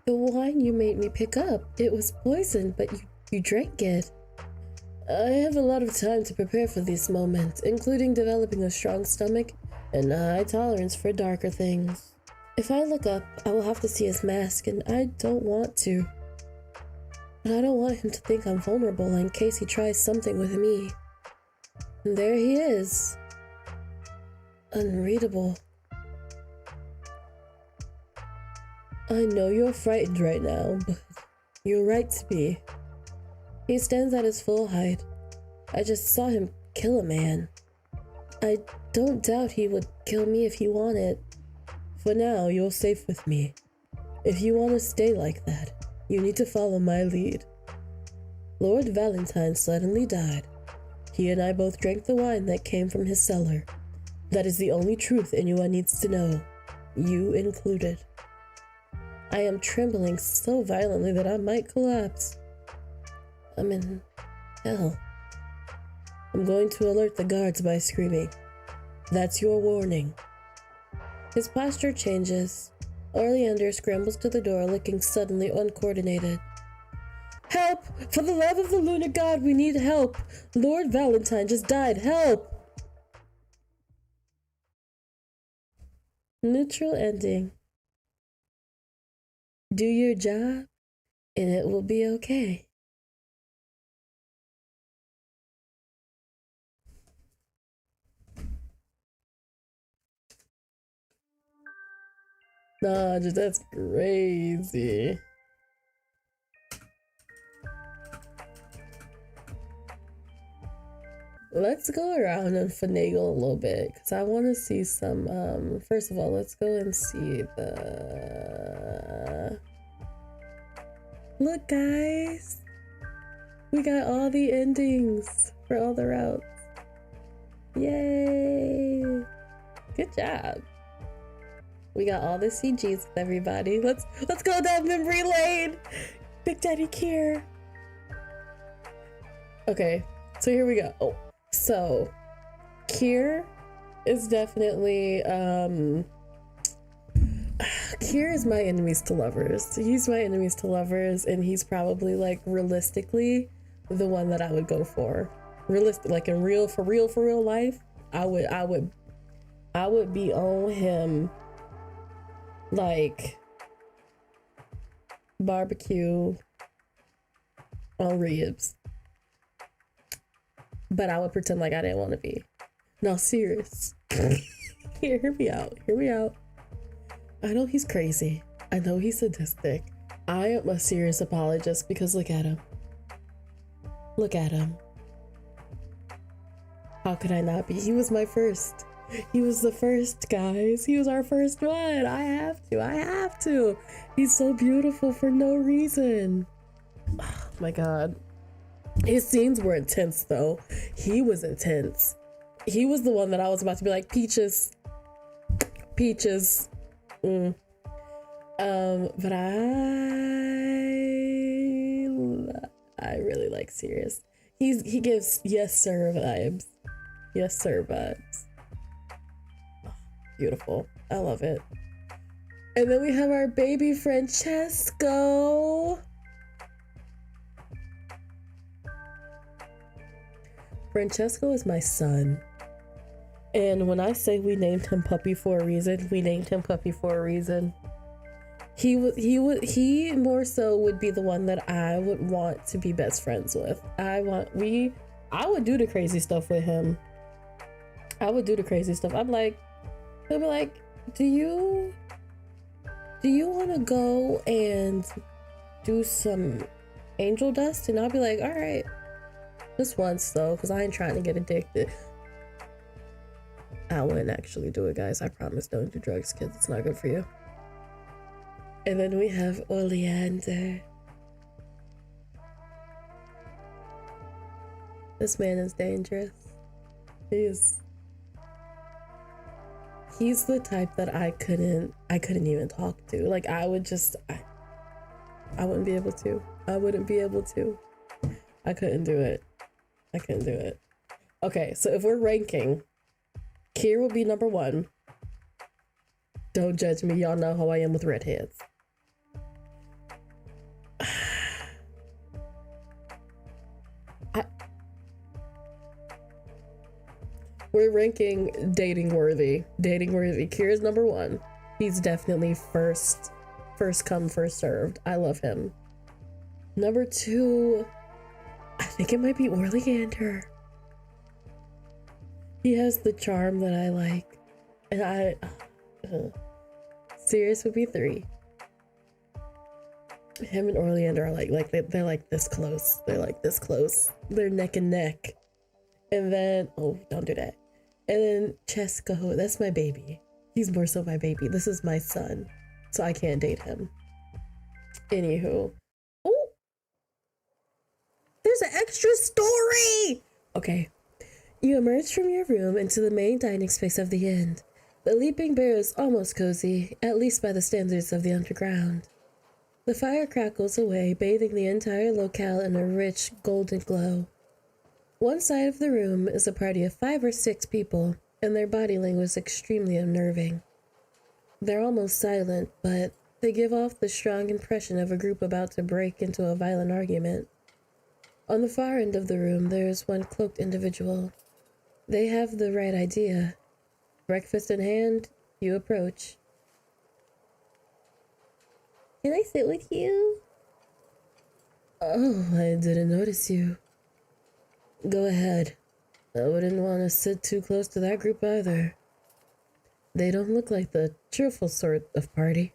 wine you made me pick up. It was poisoned, but you drank it. I have a lot of time to prepare for this moment, including developing a strong stomach and a high tolerance for darker things. If I look up, I will have to see his mask, and I don't want to. But I don't want him to think I'm vulnerable in case he tries something with me. And there he is. Unreadable. I know you're frightened right now, but you're right to be. He stands at his full height. I just saw him kill a man. I don't doubt he would kill me if he wanted. For now, you're safe with me. If you want to stay like that, you need to follow my lead. Lord Valentine suddenly died. He and I both drank the wine that came from his cellar. That is the only truth anyone needs to know, you included. I am trembling so violently that I might collapse. I'm in hell. I'm going to alert the guards by screaming. That's your warning. His posture changes. Oleander scrambles to the door, looking suddenly uncoordinated. Help! For the love of the lunar god, we need help! Lord Valentine just died, help! Neutral ending. Do your job, and it will be okay. Nah, that's crazy. Let's go around and finagle a little bit, because I want to see some, first of all, let's go and see the... Look, guys! We got all the endings for all the routes. Yay! Good job. We got all the CGs with everybody. Let's go down memory lane! Big Daddy Kier! Okay, so here we go. Oh, so Kier is definitely Kier is my enemies to lovers. He's my enemies to lovers, and he's probably like realistically the one that I would go for. Realistic, like in real for real life, I would be on him like barbecue on ribs. But I would pretend like I didn't want to be. No, serious. Hear me out. I know he's crazy. I know he's sadistic. I am a serious apologist because look at him. Look at him. How could I not be? He was my first. He was the first, guys. He was our first one. I have to. He's so beautiful for no reason. Oh my God. His scenes were intense though. He was intense. He was the one that I was about to be like, Peaches. But I really like Sirius. He gives yes sir vibes. Yes sir vibes. Oh, beautiful. I love it. And then we have our baby Francesco. Francesco is my son. And when I say we named him Puppy for a reason, we named him Puppy for a reason. He more so would be the one that I would want to be best friends with. I would do the crazy stuff with him. I would do the crazy stuff. He'll be like, do you want to go and do some angel dust and I'll be like, all right, just once though, because I ain't trying to get addicted. I wouldn't actually do it, guys. I promise. Don't do drugs, kids. It's not good for you. And then we have Oleander. This man is dangerous. He's the type that I couldn't even talk to. Like I would just I wouldn't be able to. I wouldn't be able to. I couldn't do it. I couldn't do it. Okay, so if we're ranking, Kier will be number 1. Don't judge me. Y'all know how I am with redheads. We're ranking dating worthy. Dating worthy. Kier's number 1. He's definitely first come, first served. I love him. Number 2, I think it might be Oleander. He has the charm that I like. And Sirius would be 3. Him and Oleander are like they're like this close. They're like this close. They're neck and neck. And then, oh, don't do that. And then Chesco, that's my baby. He's more so my baby. This is my son. So I can't date him. Anywho. Oh! There's an extra story! Okay. You emerge from your room into the main dining space of the inn. The Leaping Bear is almost cozy, at least by the standards of the underground. The fire crackles away, bathing the entire locale in a rich, golden glow. One side of the room is a party of 5 or 6 people, and their body language is extremely unnerving. They're almost silent, but they give off the strong impression of a group about to break into a violent argument. On the far end of the room, there is one cloaked individual. They have the right idea. Breakfast in hand, you approach. Can I sit with you? Oh, I didn't notice you. Go ahead. I wouldn't want to sit too close to that group either. They don't look like the cheerful sort of party.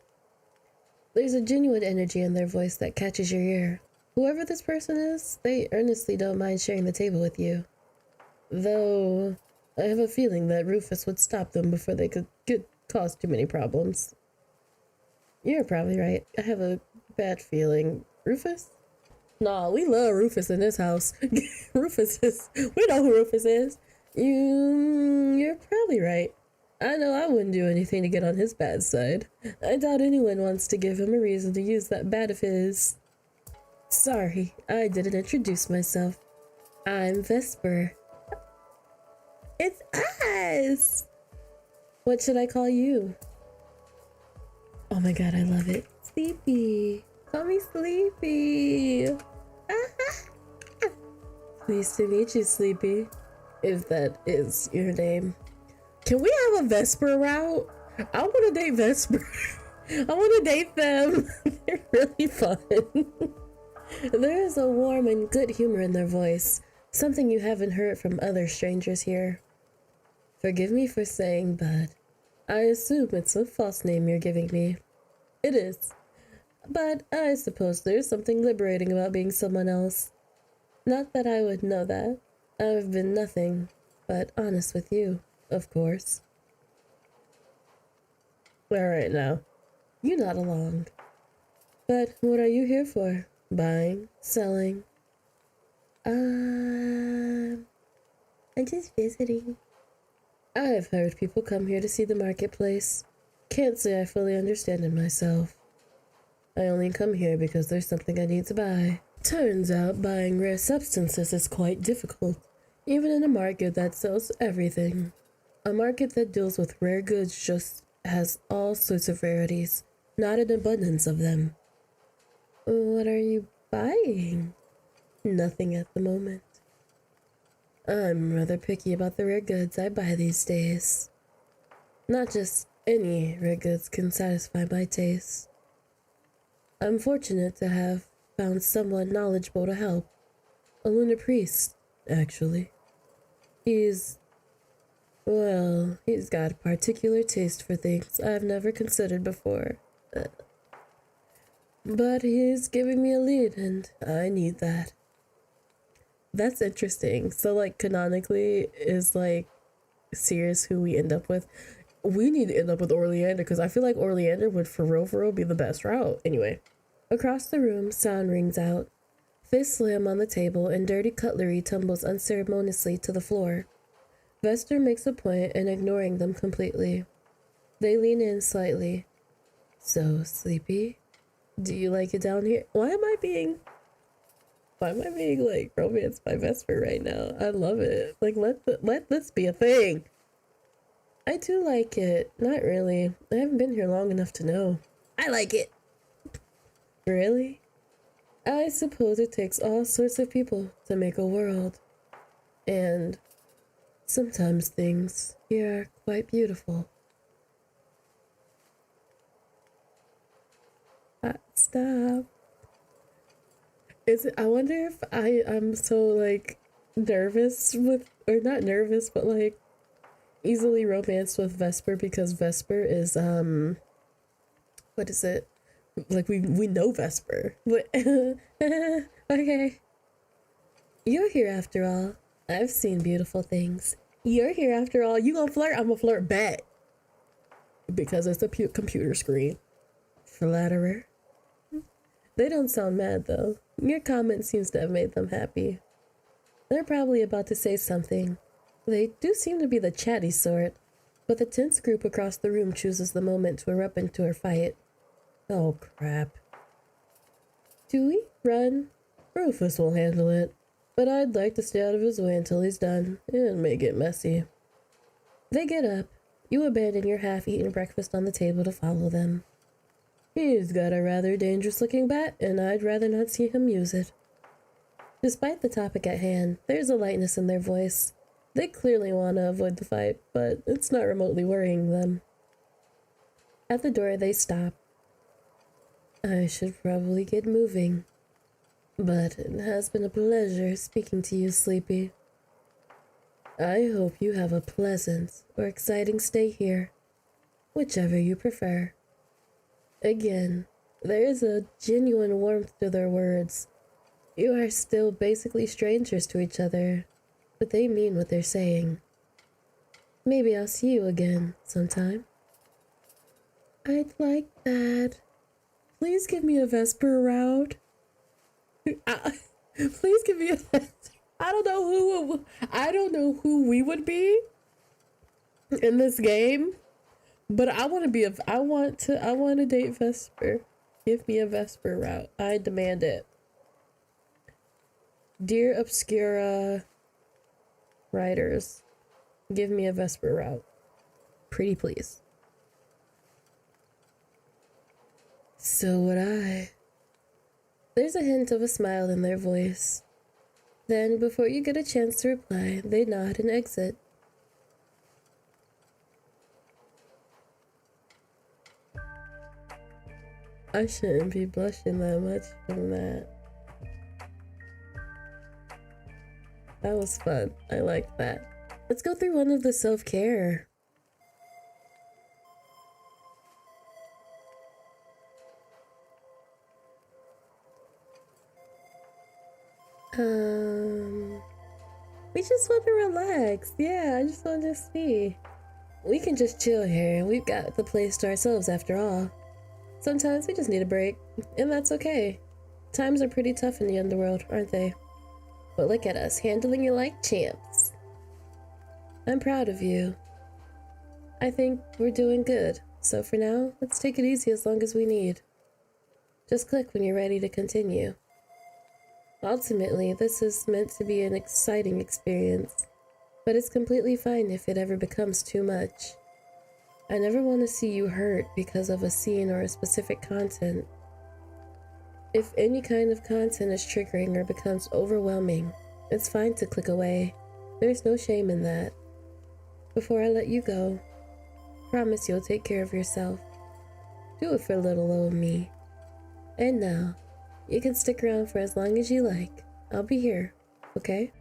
There's a genuine energy in their voice that catches your ear. Whoever this person is, they earnestly don't mind sharing the table with you. Though, I have a feeling that Rufus would stop them before they could cause too many problems. You're probably right. I have a bad feeling. Rufus? Nah, we love Rufus in this house. We know who Rufus is. You're probably right. I know I wouldn't do anything to get on his bad side. I doubt anyone wants to give him a reason to use that bat of his. Sorry, I didn't introduce myself. I'm Vesper. It's us! What should I call you? Oh my god, I love it. Sleepy. Call me Sleepy. Pleased to meet you, Sleepy. If that is your name. Can we have a Vesper route? I want to date Vesper. I want to date them. They're really fun. There is a warm and good humor in their voice. Something you haven't heard from other strangers here. Forgive me for saying, but I assume it's a false name you're giving me. It is. But I suppose there's something liberating about being someone else. Not that I would know that. I've been nothing but honest with you, of course. Alright now, you nod along. But what are you here for? Buying? Selling? I'm just visiting. I've heard people come here to see the marketplace. Can't say I fully understand it myself. I only come here because there's something I need to buy. Turns out buying rare substances is quite difficult, even in a market that sells everything. A market that deals with rare goods just has all sorts of rarities, not an abundance of them. What are you buying? Nothing at the moment. I'm rather picky about the rare goods I buy these days. Not just any rare goods can satisfy my taste. I'm fortunate to have found someone knowledgeable to help. A lunar priest, actually. He's got a particular taste for things I've never considered before. But he's giving me a lead and I need that. That's interesting. So like canonically is like Sirius who we end up with. We need to end up with Oleander because I feel like Oleander would for real be the best route. Anyway, across the room, sound rings out. Fists slam on the table and dirty cutlery tumbles unceremoniously to the floor. Vester makes a point in ignoring them completely. They lean in slightly. So, Sleepy, do you like it down here? Why am I being like romanced by Vesper right now? I love it. Like let this be a thing. I do like it. Not really. I haven't been here long enough to know. I like it. Really? I suppose it takes all sorts of people to make a world. And sometimes things here are quite beautiful. Stop. I wonder if I'm so like nervous with, or not nervous, but like easily romanced with Vesper because Vesper is what is it? Like we know Vesper. But okay. You're here after all. I've seen beautiful things. You're here after all. You gonna flirt? I'm gonna flirt back. Because it's a computer screen. Flatterer. They don't sound mad though. Your comment seems to have made them happy. They're probably about to say something. They do seem to be the chatty sort, but the tense group across the room chooses the moment to erupt into a fight. Oh crap. Do we run? Rufus will handle it, but I'd like to stay out of his way until he's done. It may get messy. They get up. You abandon your half-eaten breakfast on the table to follow them. He's got a rather dangerous-looking bat, and I'd rather not see him use it. Despite the topic at hand, there's a lightness in their voice. They clearly want to avoid the fight, but it's not remotely worrying them. At the door, they stop. I should probably get moving. But it has been a pleasure speaking to you, Sleepy. I hope you have a pleasant or exciting stay here, whichever you prefer. Again, there is a genuine warmth to their words. You are still basically strangers to each other, but they mean what they're saying. Maybe I'll see you again sometime. I'd like that. Please give me a Vesper route. Please give me a Vesper. I don't know who we would be in this game, but I want to date Vesper. Give me a Vesper route. I demand it. Dear Obscura writers, give me a Vesper route. Pretty please. So would I. There's a hint of a smile in their voice. Then, before you get a chance to reply, they nod and exit. I shouldn't be blushing that much from that. That was fun. I liked that. Let's go through one of the self-care. We just want to relax. Yeah, I just want to see. We can just chill here. We've got the place to ourselves after all. Sometimes we just need a break, and that's okay. Times are pretty tough in the underworld, aren't they? But look at us, handling it like champs. I'm proud of you. I think we're doing good. So for now, let's take it easy as long as we need. Just click when you're ready to continue. Ultimately, this is meant to be an exciting experience, but it's completely fine if it ever becomes too much. I never want to see you hurt because of a scene or a specific content. If any kind of content is triggering or becomes overwhelming, it's fine to click away. There's no shame in that. Before I let you go, promise you'll take care of yourself. Do it for little old me. And now, you can stick around for as long as you like. I'll be here, okay?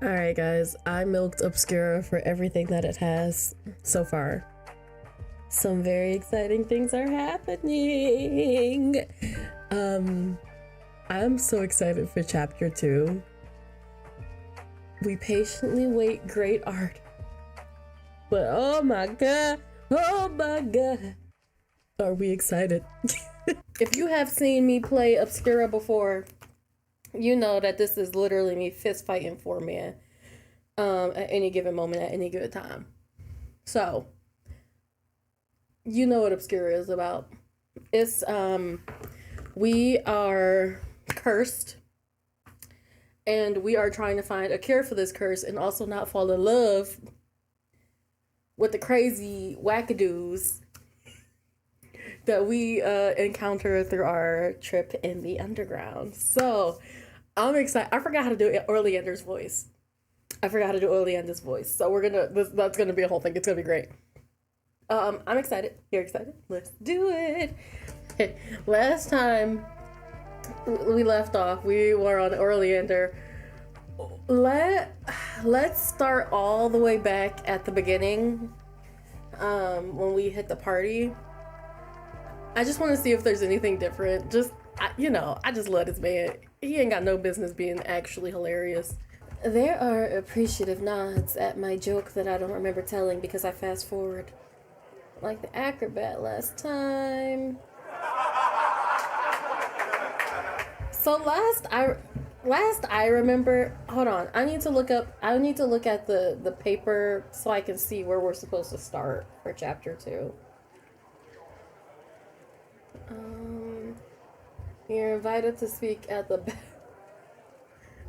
Alright guys, I milked Obscura for everything that it has so far. Some very exciting things are happening. I'm so excited for chapter 2. We patiently wait great art. But oh my god, are we excited? If you have seen me play Obscura before, you know that this is literally me fist fighting for a man at any given moment, at any given time. So, you know what Obscura is about. It's, we are cursed, and we are trying to find a cure for this curse and also not fall in love with the crazy wackadoos that we encounter through our trip in the underground. So I'm excited. I forgot how to do Oleander's voice. So that's gonna be a whole thing. It's gonna be great. I'm excited. You're excited? Let's do it. Last time we left off, we were on Oleander. Let's start all the way back at the beginning, when we hit the party. I just want to see if there's anything different. I just love this man. He ain't got no business being actually hilarious. There are appreciative nods at my joke that I don't remember telling because I fast forward. Like the acrobat last time. So last I remember, hold on, I need to look at the paper so I can see where we're supposed to start for chapter 2. You're invited to speak at the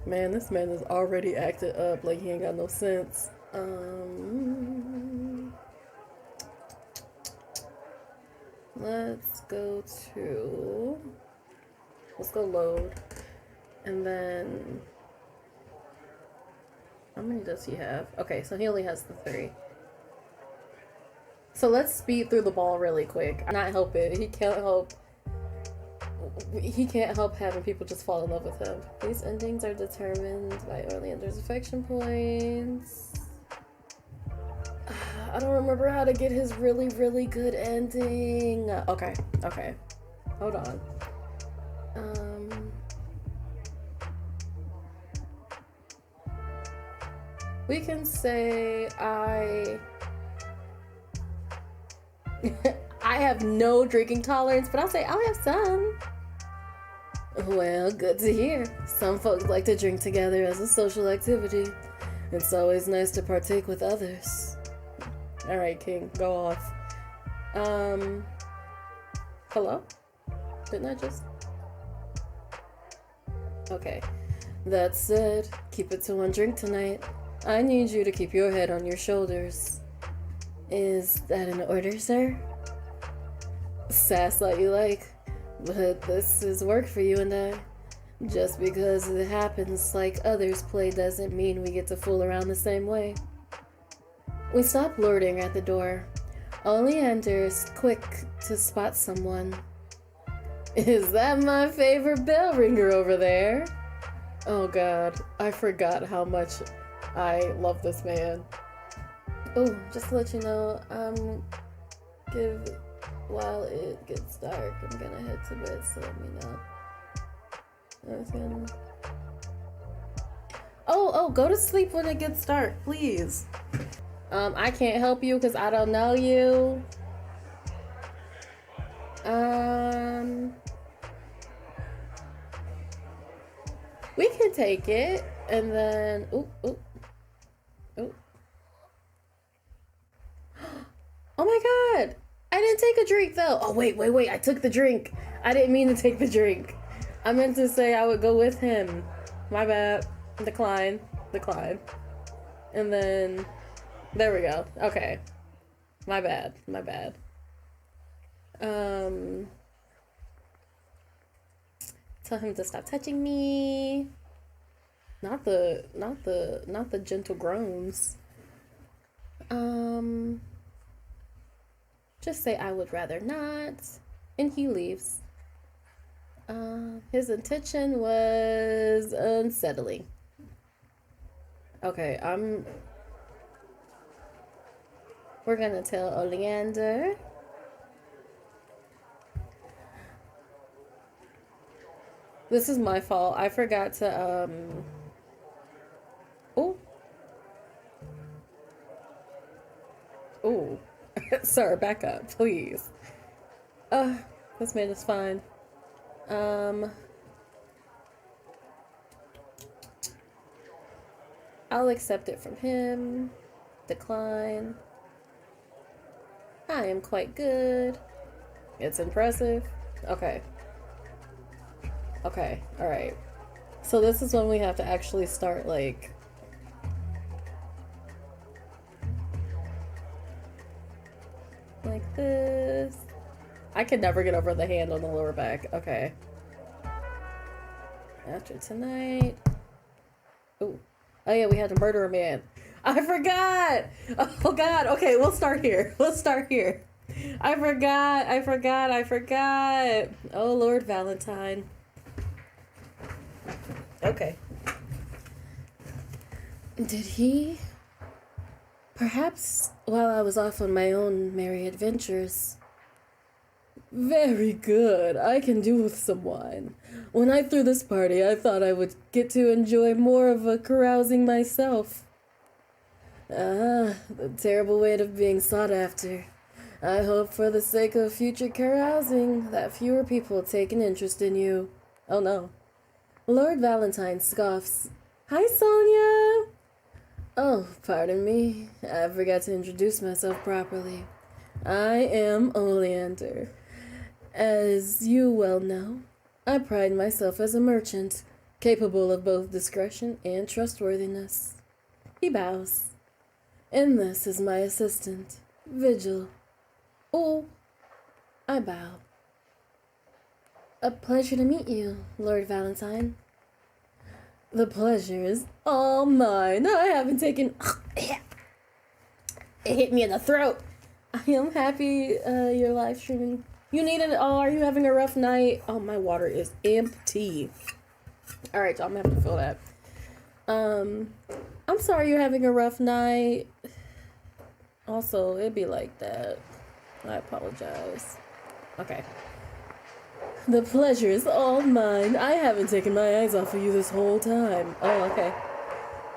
man, this man is already acted up like he ain't got no sense. Let's go load. And then, how many does he have? Okay, so he only has the 3. So let's speed through the ball really quick. Not help it. He can't help having people just fall in love with him. These endings are determined by Oleander's affection points. I don't remember how to get his really, really good ending. Okay. Hold on. We can say I have no drinking tolerance, but I'll say I'll have some. Well, good to hear. Some folks like to drink together as a social activity. It's always nice to partake with others. Alright, King, go off. Hello? Didn't I just... Okay. That said, keep it to 1 drink tonight. I need you to keep your head on your shoulders. Is that an order, sir? Sass like you like, but this is work for you and I. Just because it happens like others play doesn't mean we get to fool around the same way. We stop lording at the door. Oleander is quick to spot someone. Is that my favorite bell ringer over there? Oh god, I forgot how much I love this man. Oh, just to let you know, while it gets dark, I'm gonna head to bed, so let me know. Oh, go to sleep when it gets dark, please. I can't help you because I don't know you. We can take it, and then, ooh. Oh my god! I didn't take a drink though. Oh wait, I took the drink. I didn't mean to take the drink. I meant to say I would go with him. My bad. Decline. And then, there we go. Okay. My bad. Tell him to stop touching me. Not the gentle groans. Just say I would rather not, and he leaves. His intention was unsettling. Okay, we're gonna tell Oleander. This is my fault. I forgot to, Oh. Oh. Sir, back up, please. This man is fine. I'll accept it from him. Decline. I am quite good. It's impressive. Okay. Okay, alright. So this is when we have to actually start, like... like this. I could never get over the hand on the lower back. Okay. After tonight... Ooh. Oh yeah, we had to murder a man. I forgot! Oh god, okay, we'll start here. Let's start here. I forgot. Oh Lord Valentine. Okay. Did he? Perhaps while I was off on my own merry adventures. Very good. I can do with some wine. When I threw this party, I thought I would get to enjoy more of a carousing myself. Ah, the terrible weight of being sought after. I hope for the sake of future carousing that fewer people take an interest in you. Oh no. Lord Valentine scoffs. Hi, Sonia! Oh, pardon me. I forgot to introduce myself properly. I am Oleander. As you well know, I pride myself as a merchant, capable of both discretion and trustworthiness. He bows. And this is my assistant, Vigil. Oh, I bow. A pleasure to meet you, Lord Valentine. The pleasure is all mine. I haven't taken... It hit me in the throat. I am happy you're live streaming. You need it? Oh, are you having a rough night? Oh, my water is empty. All right, y'all, I'm gonna have to fill that. I'm sorry you're having a rough night. Also, it'd be like that. I apologize. Okay. The pleasure is all mine. I haven't taken my eyes off of you this whole time. Oh, okay.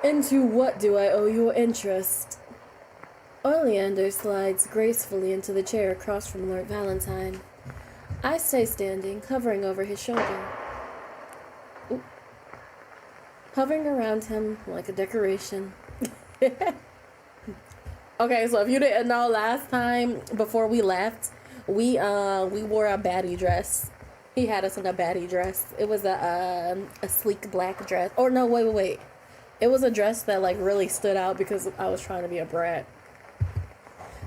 Into what do I owe your interest? Oleander slides gracefully into the chair across from Lord Valentine. I stay standing, hovering over his shoulder. Ooh. Hovering around him like a decoration. Okay, so if you didn't know, last time before we left, we wore a baddie dress. He had us in a baddie dress. It was a sleek black dress. Or no, wait. It was a dress that like really stood out because I was trying to be a brat.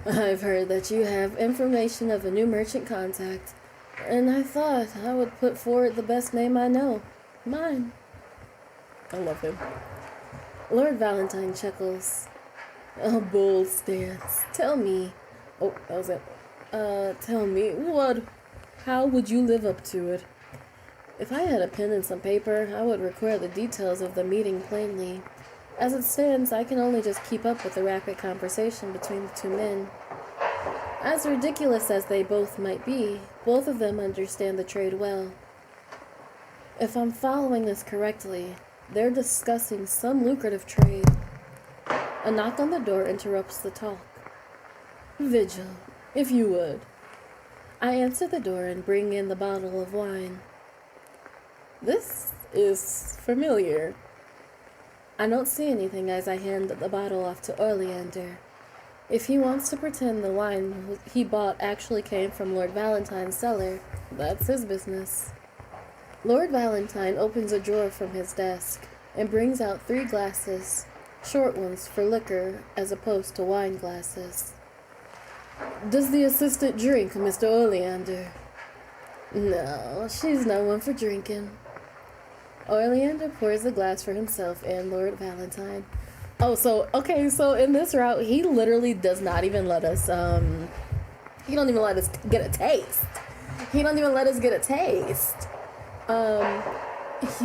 I've heard that you have information of a new merchant contact, and I thought I would put forward the best name I know. Mine. I love him. Lord Valentine chuckles. A bold stance. Tell me. Oh, that was it. Tell me, how would you live up to it? If I had a pen and some paper, I would record the details of the meeting plainly. As it stands, I can only just keep up with the rapid conversation between the two men. As ridiculous as they both might be, both of them understand the trade well. If I'm following this correctly, they're discussing some lucrative trade. A knock on the door interrupts the talk. Vigil, if you would. I answer the door and bring in the bottle of wine. This is familiar. I don't see anything as I hand the bottle off to Oleander. If he wants to pretend the wine he bought actually came from Lord Valentine's cellar, that's his business. Lord Valentine opens a drawer from his desk and brings out 3 glasses, short ones for liquor as opposed to wine glasses. Does the assistant drink, Mr. Oleander? No, she's no one for drinking. Oleander pours a glass for himself and Lord Valentine. Oh, so in this route, he literally does not even let us, he don't even let us get a taste. He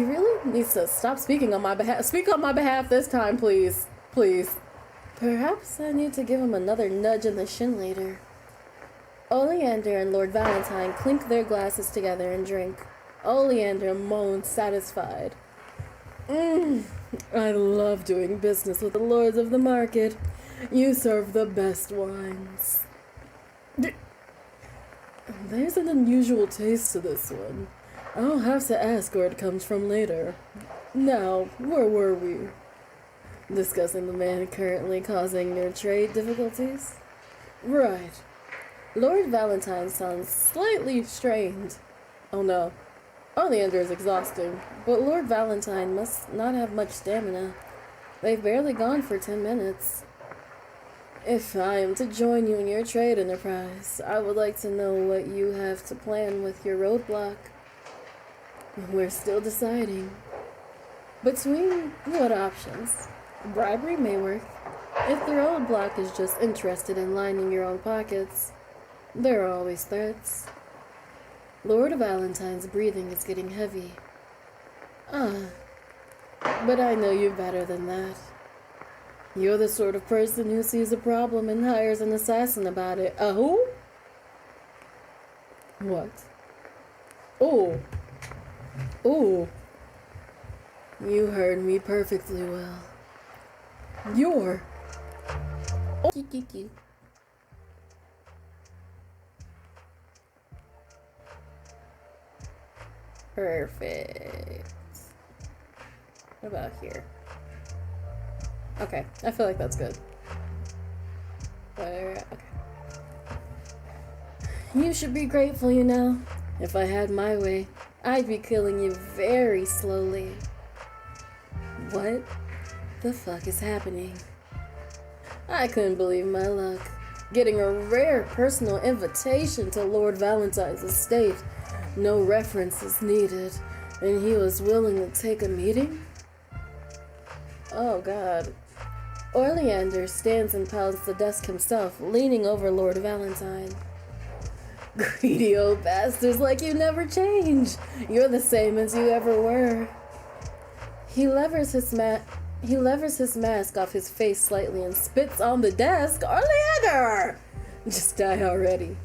really needs to stop speaking on my behalf. Speak on my behalf this time, please. Please. Perhaps I need to give him another nudge in the shin later. Oleander and Lord Valentine clink their glasses together and drink. Oleander moaned, satisfied. I love doing business with the lords of the market. You serve the best wines. There's an unusual taste to this one. I'll have to ask where it comes from later. Now, where were we? Discussing the man currently causing your trade difficulties? Right. Lord Valentine sounds slightly strained. Oh no. Oleander is exhausting, but Lord Valentine must not have much stamina. They've barely gone for 10 minutes. If I am to join you in your trade enterprise, I would like to know what you have to plan with your roadblock. We're still deciding. Between what options? Bribery may work. If the roadblock is just interested in lining your own pockets, there are always threats. Lord Valentine's breathing is getting heavy. But I know you better than that. You're the sort of person who sees a problem and hires an assassin about it. Who? What? Oh. You heard me perfectly well. You're... Perfect. What about here? Okay, I feel like that's good. Okay. You should be grateful, you know. If I had my way, I'd be killing you very slowly. What the fuck is happening? I couldn't believe my luck. Getting a rare personal invitation to Lord Valentine's estate. No references needed, and he was willing to take a meeting? Oh god. Oleander stands and pounds the desk himself, leaning over Lord Valentine. Greedy old bastards like you never change. You're the same as you ever were. He levers his mask off his face slightly and spits on the desk. Oleander! Just die already.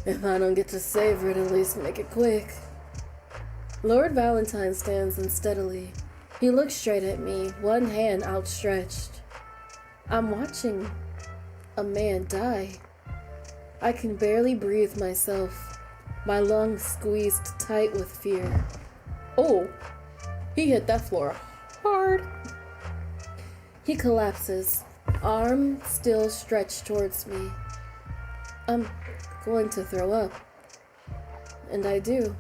If I don't get to savor it, at least make it quick. Lord Valentine stands unsteadily. He looks straight at me, one hand outstretched. I'm watching a man die. I can barely breathe myself, my lungs squeezed tight with fear. Oh, he hit that floor hard. He collapses, arm still stretched towards me. I'm going to throw up. And I do,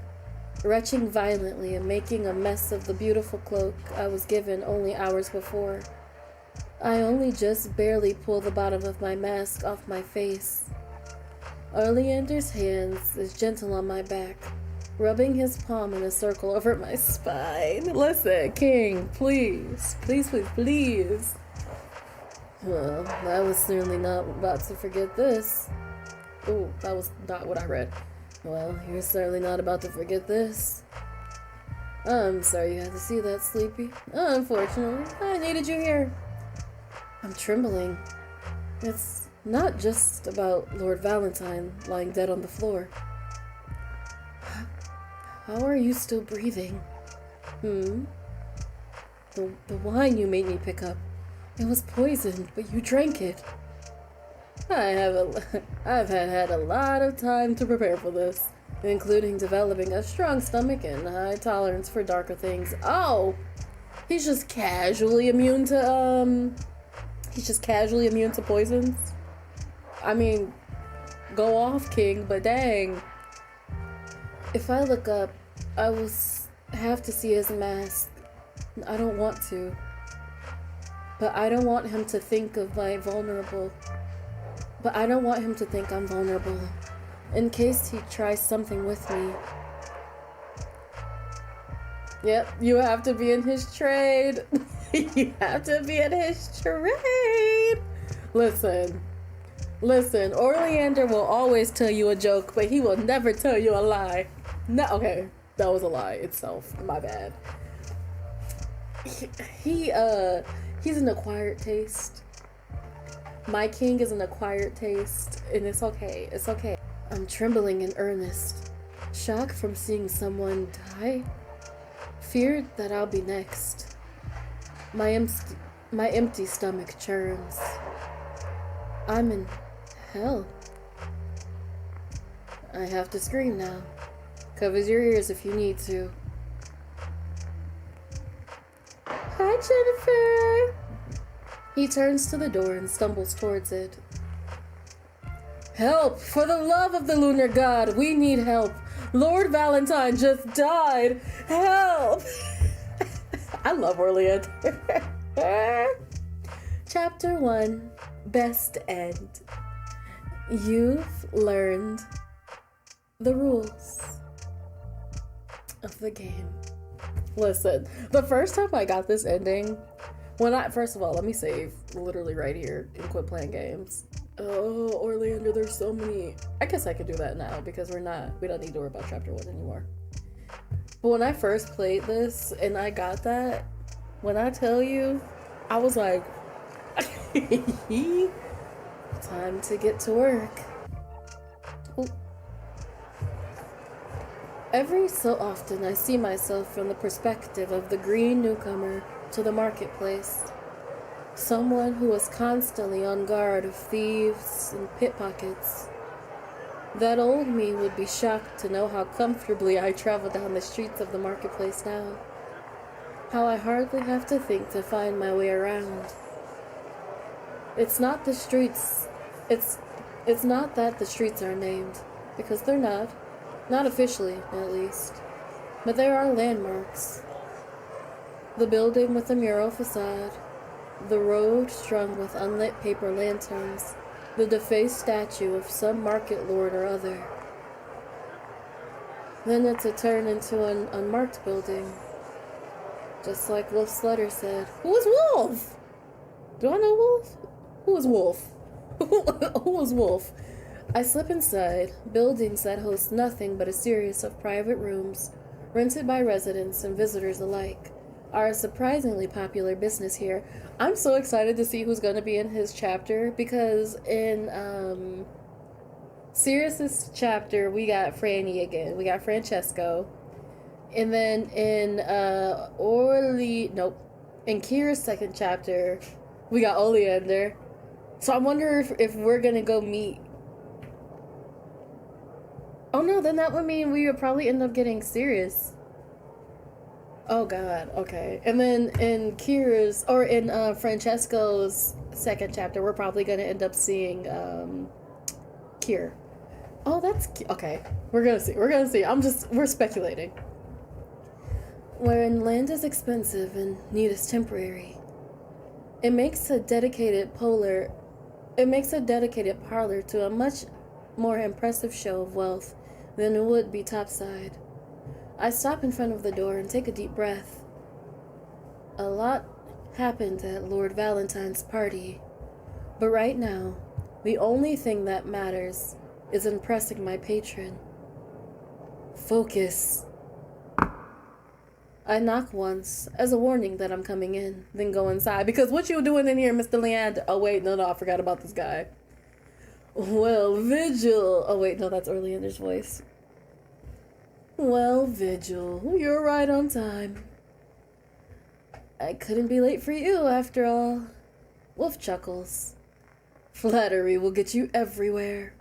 retching violently and making a mess of the beautiful cloak I was given only hours before. I only just barely pull the bottom of my mask off my face. Oleander's hands is gentle on my back, rubbing his palm in a circle over my spine. Listen, King, please. Well, I was certainly not about to forget this. Ooh, that was not what I read. Well, you're certainly not about to forget this. I'm sorry you had to see that, Sleepy. Unfortunately, I needed you here. I'm trembling. It's not just about Lord Valentine lying dead on the floor. How are you still breathing? The wine you made me pick up. It was poisoned, but you drank it. I've had a lot of time to prepare for this, including developing a strong stomach and high tolerance for darker things. Oh, he's just casually immune to poisons. I mean, go off, King, but dang. If I look up, I will have to see his mask. I don't want to. But I don't want him to think I'm vulnerable. In case he tries something with me. Yep, you have to be in his trade. You have to be in his trade. Listen, Oleander will always tell you a joke, but he will never tell you a lie. No, okay, that was a lie itself. My bad. He's an acquired taste. My king is an acquired taste, and it's okay. I'm trembling in earnest. Shock from seeing someone die. Feared that I'll be next. My empty stomach churns. I'm in hell. I have to scream now. Covers your ears if you need to. Hi, Jennifer! He turns to the door and stumbles towards it. Help! For the love of the lunar god, we need help! Lord Valentine just died! Help! I love Oleander. Chapter 1, Best End. You've learned the rules of the game. Listen, the first time I got this ending, first of all, let me save literally right here and quit playing games. Oh, Oleander, there's so many. I guess I could do that now because we don't need to worry about chapter 1 anymore. But when I first played this and I got that, when I tell you, I was like, time to get to work. Ooh. Every so often, I see myself from the perspective of the green newcomer to the marketplace. Someone who was constantly on guard of thieves and pickpockets. That old me would be shocked to know how comfortably I travel down the streets of the marketplace now. How I hardly have to think to find my way around. It's not the streets. It's not that the streets are named, because they're not. Not officially, at least. But there are landmarks. The building with the mural facade, the road strung with unlit paper lanterns, the defaced statue of some market lord or other. Then it's a turn into an unmarked building. Just like Wolf's letter said. Who is Wolf? Do I know Wolf? Who is Wolf? Who is Wolf? I slip inside, buildings that host nothing but a series of private rooms, rented by residents and visitors alike, are a surprisingly popular business here. I'm so excited to see who's going to be in his chapter, because in Sirius's chapter, we got Franny again. We got Francesco. And then in in Kira's second chapter, we got Oleander. So I wonder if we're going to go meet. Oh no, then that would mean we would probably end up getting Sirius. Oh god, okay. And then in Kira's, or in Francesco's second chapter, we're probably going to end up seeing Kira. Oh, that's okay. We're gonna see. We're speculating. Wherein land is expensive and need is temporary. It makes a dedicated parlor to a much more impressive show of wealth than it would be topside. I stop in front of the door and take a deep breath. A lot happened at Lord Valentine's party, but right now, the only thing that matters is impressing my patron. Focus. I knock once, as a warning that I'm coming in, then go inside. Because what you doing in here, Mr. Leander? Oh wait, no, I forgot about this guy. Well, Vigil. Oh wait, no, that's Oleander's voice. Well, Vigil, you're right on time. I couldn't be late for you, after all. Wolf chuckles. Flattery will get you everywhere.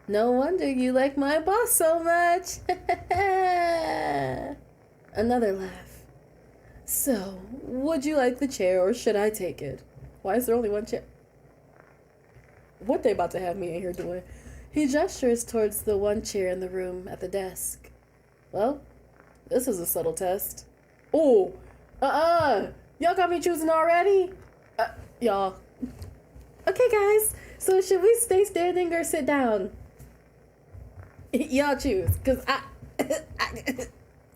No wonder you like my boss so much. Another laugh. So, would you like the chair or should I take it? Why is there only one chair? What they about to have me in here doing? He gestures towards the one chair in the room at the desk. Well, this is a subtle test. Oh, y'all got me choosing already? Y'all. Okay, guys. So should we stay standing or sit down? Y'all choose, cause I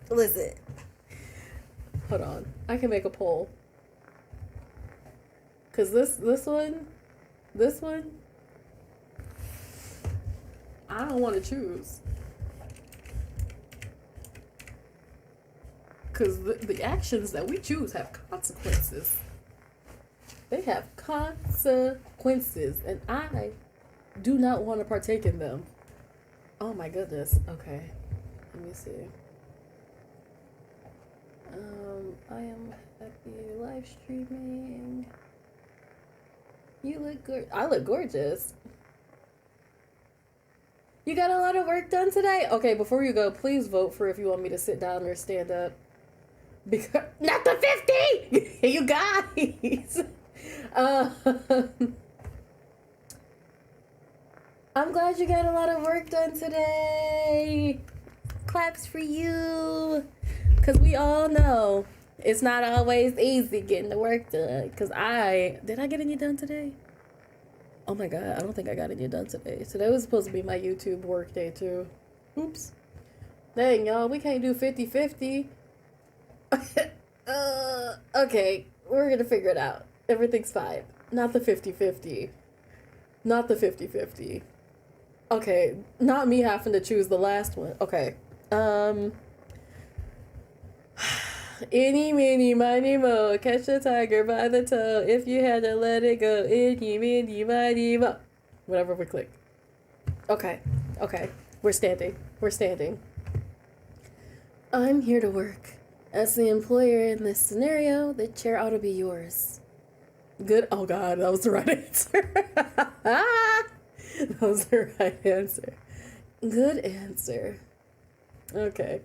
listen. Hold on, I can make a poll. Cause this one, I don't want to choose. Cause the actions that we choose have consequences. They have consequences, and I do not want to partake in them. Oh my goodness. Okay. Let me see. I am happy live streaming. You look good. I look gorgeous. You got a lot of work done today? Okay, before you go, please vote for if you want me to sit down or stand up. Because not the 50! You guys! I'm glad you got a lot of work done today. Claps for you. Because we all know it's not always easy getting the work done. Because did I get any done today? Oh my god, I don't think I got any done today. Today was supposed to be my YouTube work day too. Oops. Dang, y'all, we can't do 50-50. Okay, we're gonna figure it out. Everything's fine. Not the 50-50. Not the 50-50. Okay, not me having to choose the last one. Okay. Eeny, meeny, miny, mo. Catch the tiger by the toe. If you had to let it go. Eeny, meeny, miny, mo. Whatever we click. Okay. Okay. We're standing. We're standing. I'm here to work. As the employer in this scenario, the chair ought to be yours. Good. Oh god, that was the right answer. That was the right answer. Good answer. Okay.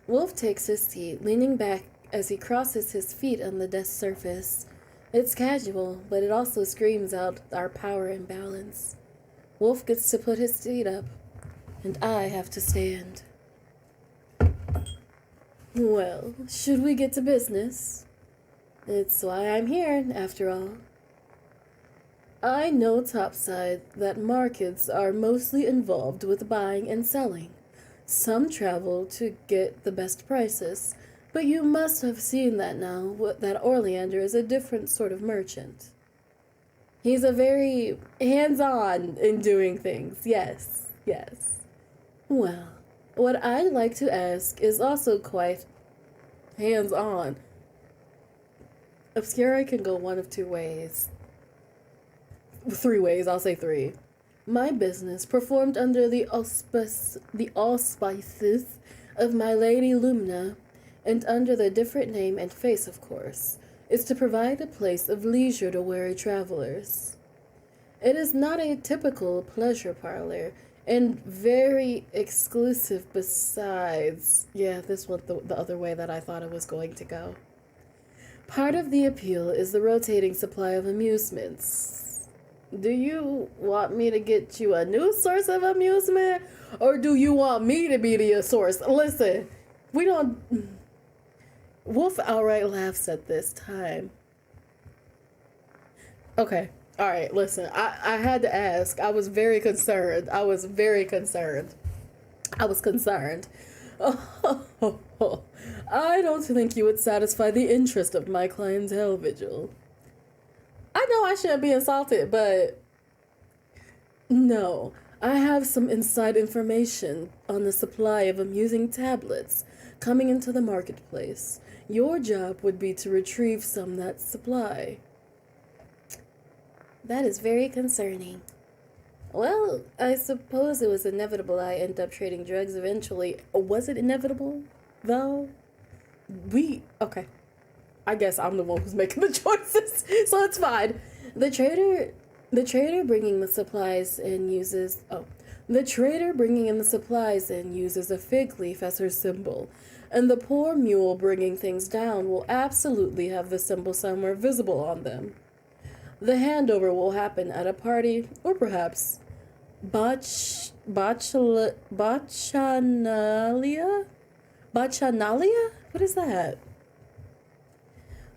Wolf takes his seat, leaning back as he crosses his feet on the desk surface. It's casual, but it also screams out our power imbalance. Wolf gets to put his feet up, and I have to stand. Well, should we get to business? It's why I'm here, after all. I know topside that markets are mostly involved with buying and selling. Some travel to get the best prices, but you must have seen that now, that Oleander is a different sort of merchant. He's a very hands-on in doing things, yes, yes. Well, what I'd like to ask is also quite hands-on. Obscura can go one of two ways. 3 ways, I'll say 3. My business, performed under the auspices of my Lady Lumina, and under the different name and face, of course, is to provide a place of leisure to weary travelers. It is not a typical pleasure parlor, and very exclusive besides. Yeah, this went the other way that I thought it was going to go. Part of the appeal is the rotating supply of amusements. Do you want me to get you a new source of amusement? Or do you want me to be the source? Listen, we don't... Wolf outright laughs at this time. Okay, alright, listen. I had to ask. I was very concerned. I was concerned. I don't think you would satisfy the interest of my clientele, Vigil. I know I shouldn't be insulted, but no. I have some inside information on the supply of amusing tablets coming into the marketplace. Your job would be to retrieve some that supply. That is very concerning. Well, I suppose it was inevitable I end up trading drugs eventually. Was it inevitable, though? Okay. I guess I'm the one who's making the choices, so it's fine. The trader bringing in the supplies and uses a fig leaf as her symbol, and the poor mule bringing things down will absolutely have the symbol somewhere visible on them. The handover will happen at a party, or perhaps bacchanalia? Bacchanalia? What is that?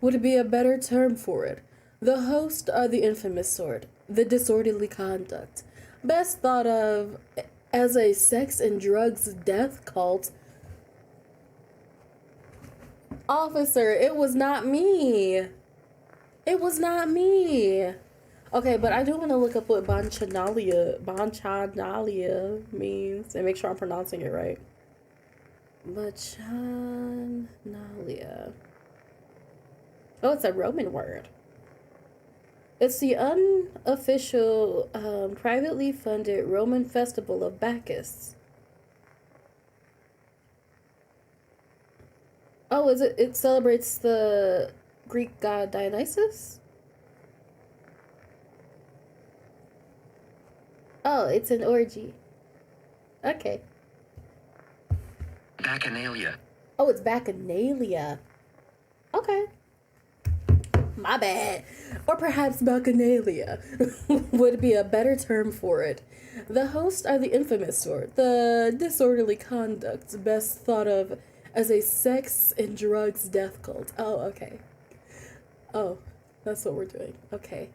Would be a better term for it. The host are the infamous sort, the disorderly conduct, best thought of as a sex and drugs death cult. Officer, it was not me. It was not me. Okay, but I do want to look up what bacchanalia means and make sure I'm pronouncing it right. Bacchanalia. Oh, it's a Roman word. It's the unofficial, privately funded Roman festival of Bacchus. Oh, is it? It celebrates the Greek god Dionysus? Oh, it's an orgy. Okay. Bacchanalia. Oh, it's Bacchanalia. Okay. My bad. Or perhaps Bacchanalia would be a better term for it. The hosts are the infamous sort, the disorderly conduct best thought of as a sex and drugs death cult. Oh, okay. Oh, that's what we're doing. Okay.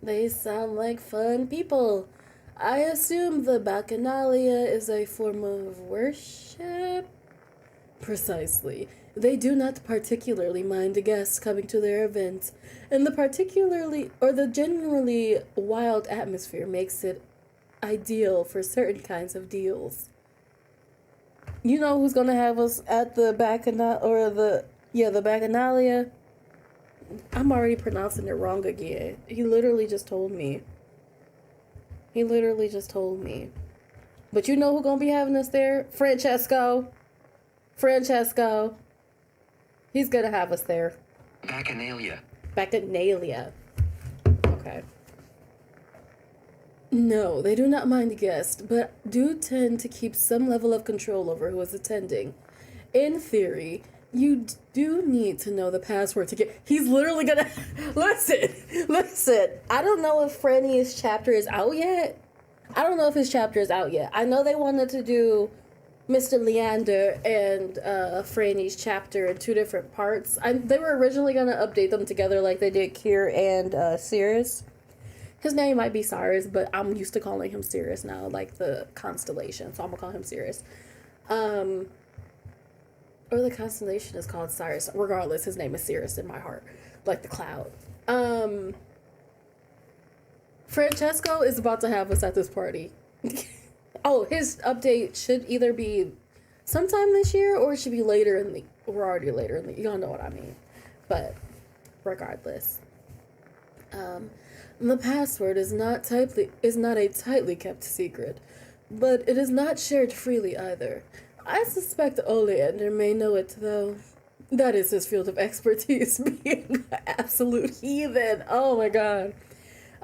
They sound like fun people. I assume the Bacchanalia is a form of worship? Precisely. They do not particularly mind the guests coming to their event, and the generally wild atmosphere makes it ideal for certain kinds of deals. You know who's gonna have us at the Bacchanalia? I'm already pronouncing it wrong again. He literally just told me. But you know who's gonna be having us there? Francesco. He's gonna have us there. Bacchanalia. Bacchanalia. Okay. No, they do not mind the guest, but do tend to keep some level of control over who is attending. In theory, you do need to know the password to get. He's literally gonna. Listen. I don't know if Franny's chapter is out yet. I don't know if his chapter is out yet. I know they wanted to do Mr. Oleander and Franny's chapter in two different parts. They were originally going to update them together like they did Kier and Sirius. His name might be Cyrus, but I'm used to calling him Sirius now, like the constellation, so I'm going to call him Sirius. Or the constellation is called Cyrus. Regardless, his name is Sirius in my heart, like the cloud. Francesco is about to have us at this party. Oh, his update should either be sometime this year or it should be later in the. We're already later in the. Y'all know what I mean. But regardless, the password is not a tightly kept secret, but it is not shared freely either. I suspect Oleander may know it though. That is his field of expertise, being an absolute heathen. Oh my god.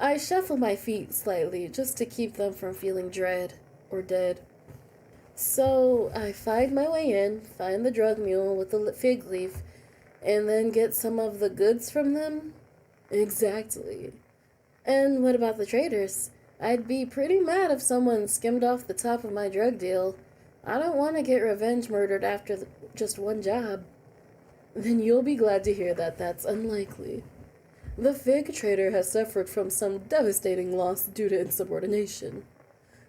I shuffle my feet slightly just to keep them from feeling dread or dead. So I find my way in, find the drug mule with the fig leaf, and then get some of the goods from them? Exactly. And what about the traders? I'd be pretty mad if someone skimmed off the top of my drug deal. I don't want to get revenge murdered after just one job. Then you'll be glad to hear that that's unlikely. The fig trader has suffered from some devastating loss due to insubordination.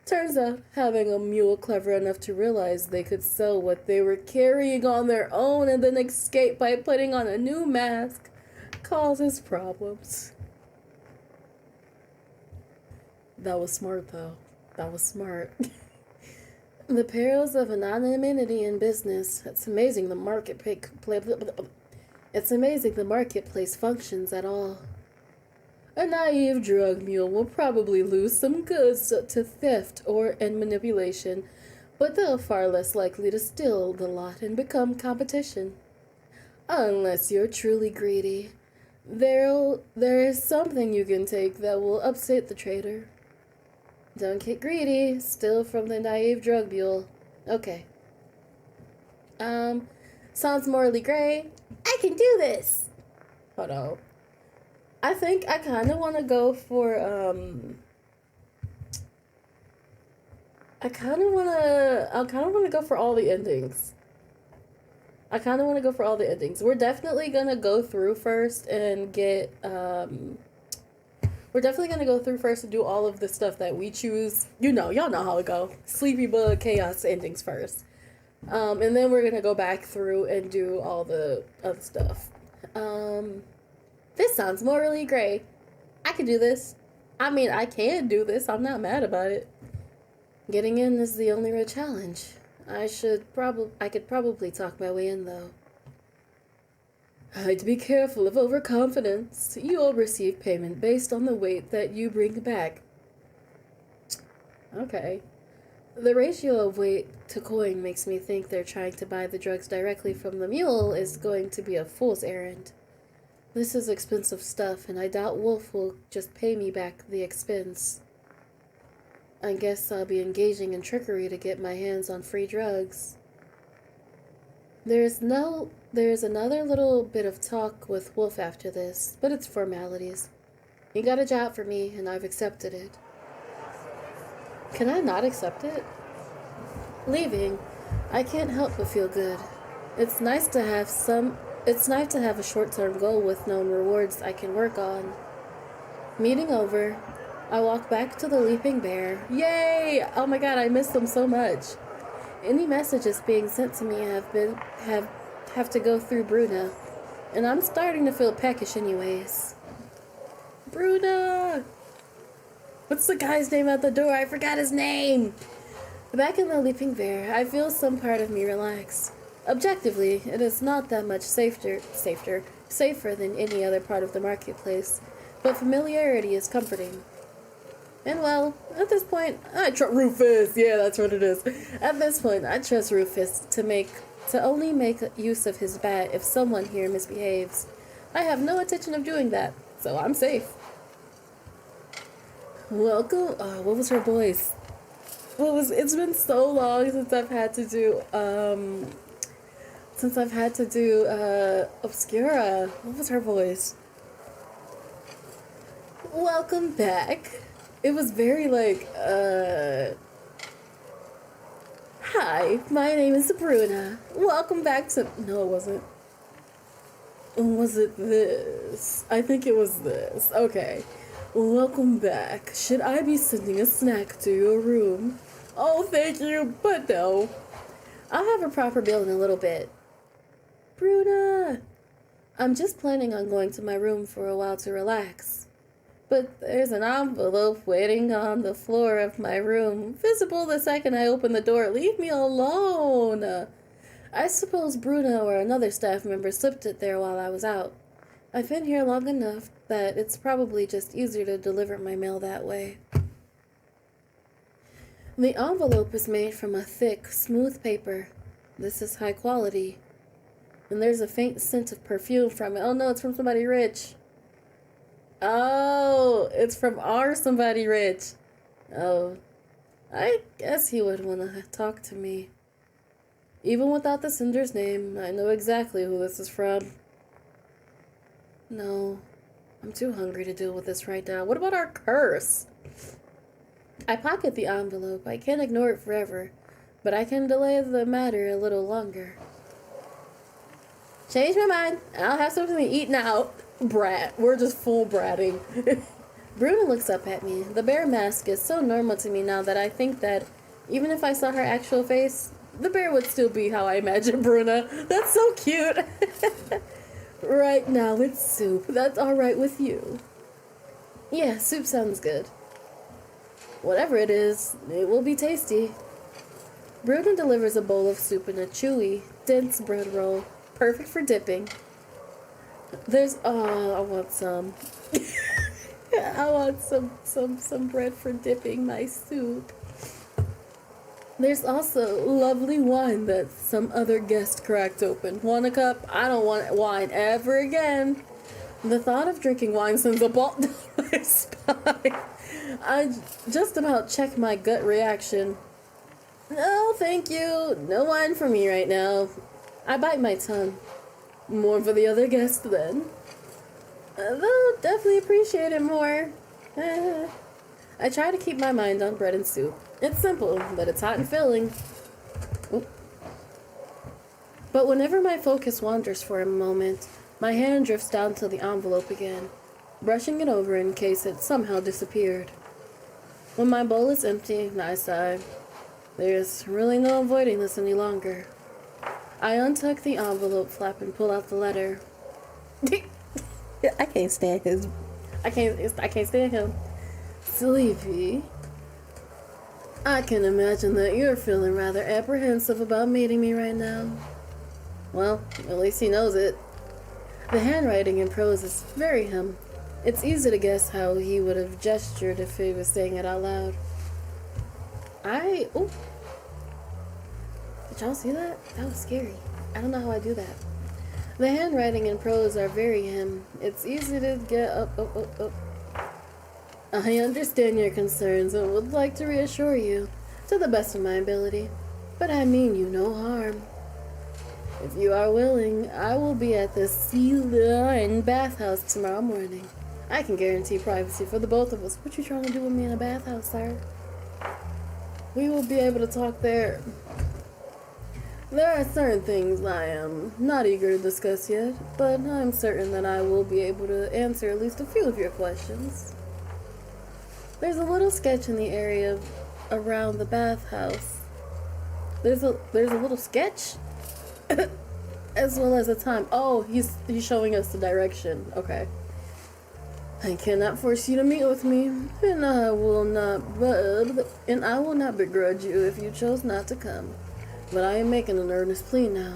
Turns out, having a mule clever enough to realize they could sell what they were carrying on their own and then escape by putting on a new mask causes problems. That was smart, though. That was smart. The perils of anonymity in business. It's amazing the marketplace functions at all. A naive drug mule will probably lose some goods to theft and manipulation, but they're far less likely to steal the lot and become competition. Unless you're truly greedy. There is something you can take that will upset the trader. Don't get greedy. Steal from the naive drug mule. Okay. Sounds morally gray. I can do this. Hold on. I think I kind of want to go for, I kind of want to go for all the endings. We're definitely going to go through first and get, we're definitely going to go through first and do all of the stuff that we choose. Y'all know how it go. Sleepy Bug Chaos endings first. And then we're going to go back through and do all the other stuff. This sounds morally gray. I can do this. I mean, I can do this. I'm not mad about it. Getting in is the only real challenge. I could probably talk my way in, though. I'd be careful of overconfidence. You'll receive payment based on the weight that you bring back. Okay. The ratio of weight to coin makes me think they're trying to buy the drugs directly from the mule is going to be a fool's errand. This is expensive stuff, and I doubt Wolf will just pay me back the expense. I guess I'll be engaging in trickery to get my hands on free drugs. There's another little bit of talk with Wolf after this, but it's formalities. He got a job for me, and I've accepted it. Can I not accept it? Leaving, I can't help but feel good. It's nice to have a short-term goal with known rewards I can work on. Meeting over, I walk back to the Leaping Bear. Yay! Oh my god, I miss them so much. Any messages being sent to me have to go through Bruna, and I'm starting to feel peckish anyways. Bruna! What's the guy's name at the door? I forgot his name! Back in the Leaping Bear, I feel some part of me relax. Objectively, it is not that much safer than any other part of the marketplace, but familiarity is comforting. And well, at this point, I trust Rufus. Yeah, that's what it is. At this point, I trust Rufus to only make use of his bat if someone here misbehaves. I have no intention of doing that, so I'm safe. Welcome. What was her voice? It's been so long since I've had to do Obscura. What was her voice? Welcome back. It was very like, hi, my name is Bruna. Welcome back to... No, it wasn't. Was it this? I think it was this. Okay. Welcome back. Should I be sending a snack to your room? Oh, thank you, but no. I'll have a proper bill in a little bit. Bruna! I'm just planning on going to my room for a while to relax. But there's an envelope waiting on the floor of my room, visible the second I open the door. Leave me alone! I suppose Bruna or another staff member slipped it there while I was out. I've been here long enough that it's probably just easier to deliver my mail that way. The envelope is made from a thick, smooth paper. This is high quality. And there's a faint scent of perfume from it. Oh no, it's from somebody rich. Oh, it's from our somebody rich. Oh, I guess he would want to talk to me. Even without the sender's name, I know exactly who this is from. No, I'm too hungry to deal with this right now. What about our curse? I pocket the envelope. I can't ignore it forever, but I can delay the matter a little longer. Change my mind. I'll have something to eat now. Brat. We're just full bratting. Bruna looks up at me. The bear mask is so normal to me now that I think that even if I saw her actual face, the bear would still be how I imagine Bruna. That's so cute. Right now it's soup. That's alright with you. Yeah, soup sounds good. Whatever it is, it will be tasty. Bruna delivers a bowl of soup in a chewy, dense bread roll, perfect for dipping. I want some. I want some bread for dipping my soup. There's also lovely wine that some other guest cracked open. Want a cup? I don't want wine ever again. The thought of drinking wine sends a bolt down my spine. I just about checked my gut reaction. No, thank you. No wine for me right now. I bite my tongue. More for the other guests then. They'll definitely appreciate it more. I try to keep my mind on bread and soup. It's simple, but it's hot and filling. Oop. But whenever my focus wanders for a moment, my hand drifts down to the envelope again, brushing it over in case it somehow disappeared. When my bowl is empty, I sigh. There's really no avoiding this any longer. I untuck the envelope flap and pull out the letter. I can't stand his. I can't stand him. Sleepy. I can imagine that you're feeling rather apprehensive about meeting me right now. Well, at least he knows it. The handwriting in prose is very him. It's easy to guess how he would have gestured if he was saying it out loud. Oh, did y'all see that? That was scary. I don't know how I do that. The handwriting and prose are very him. It's easy to get up. I understand your concerns and would like to reassure you, to the best of my ability, but I mean you no harm. If you are willing, I will be at the Sleeeeepy bathhouse tomorrow morning. I can guarantee privacy for the both of us. What you trying to do with me in a bathhouse, sir? We will be able to talk there. There are certain things I am not eager to discuss yet, but I'm certain that I will be able to answer at least a few of your questions. There's a little sketch in the area around the bathhouse. There's a little sketch? As well as a time. Oh, he's showing us the direction. Okay. I cannot force you to meet with me, and I will not begrudge you if you chose not to come. But I am making an earnest plea now.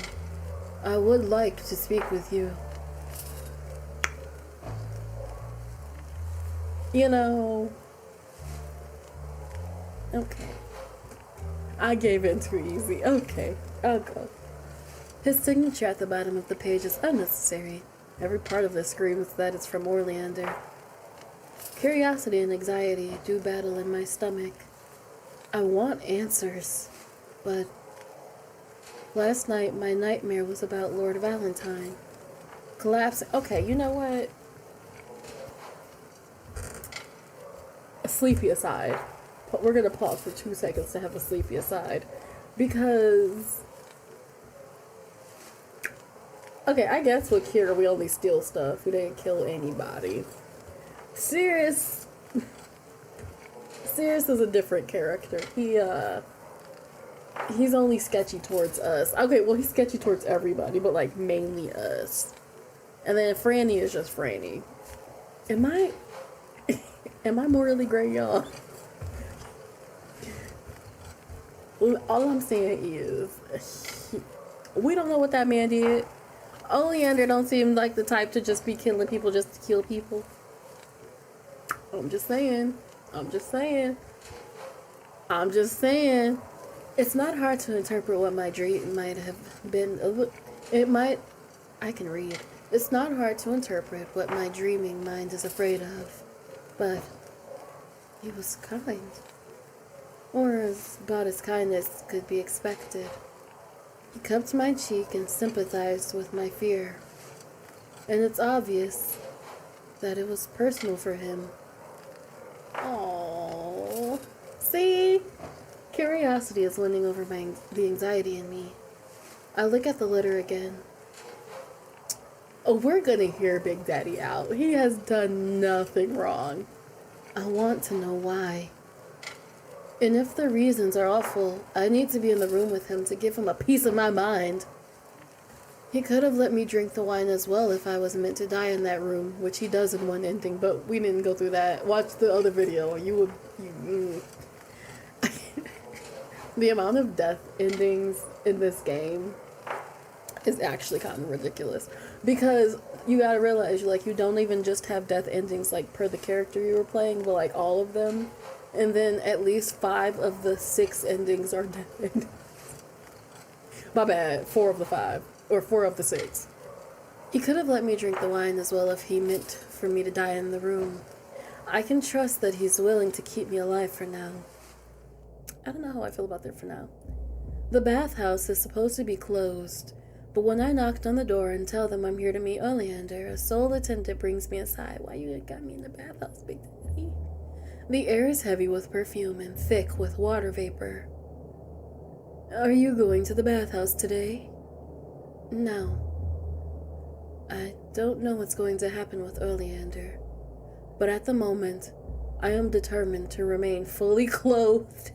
I would like to speak with you. You know. Okay. I gave in too easy. Okay, I'll go. His signature at the bottom of the page is unnecessary. Every part of this screams that it's from Oleander. Curiosity and anxiety do battle in my stomach. I want answers, but last night my nightmare was about Lord Valentine. Collapsing. Okay, you know what? A sleepy aside. We're gonna pause for 2 seconds to have a sleepy aside. Because... okay, I guess with Kira we only steal stuff. We didn't kill anybody. Sirius is a different character. He's only sketchy towards us. Okay, well he's sketchy towards everybody, but like mainly us. And then Franny is just Franny. Am I morally gray, y'all? All I'm saying is we don't know what that man did. Oleander don't seem like the type to just be killing people just to kill people. I'm just saying. It's not hard to interpret what my dream might have been. I can read. It's not hard to interpret what my dreaming mind is afraid of. But he was kind. Or about as kind as could be expected. He cupped my cheek and sympathized with my fear. And it's obvious that it was personal for him. Aww. See? Curiosity is winning over the anxiety in me. I look at the letter again. Oh, we're gonna hear Big Daddy out. He has done nothing wrong. I want to know why. And if the reasons are awful, I need to be in the room with him to give him a piece of my mind. He could have let me drink the wine as well if I was meant to die in that room, which he does in one ending, but we didn't go through that. Watch the other video. The amount of death endings in this game is actually kind of ridiculous. Because you gotta realize, you don't even just have death endings, per the character you were playing, but, all of them. And then at least 5 of the 6 endings are death endings. My bad, 4 of the 5. Or 4 of the 6. He could have let me drink the wine as well if he meant for me to die in the room. I can trust that he's willing to keep me alive for now. I don't know how I feel about that for now. The bathhouse is supposed to be closed, but when I knocked on the door and tell them I'm here to meet Oleander, a sole attendant brings me aside. Why you got me in the bathhouse, Big Daddy? The air is heavy with perfume and thick with water vapor. Are you going to the bathhouse today? No. I don't know what's going to happen with Oleander, but at the moment, I am determined to remain fully clothed.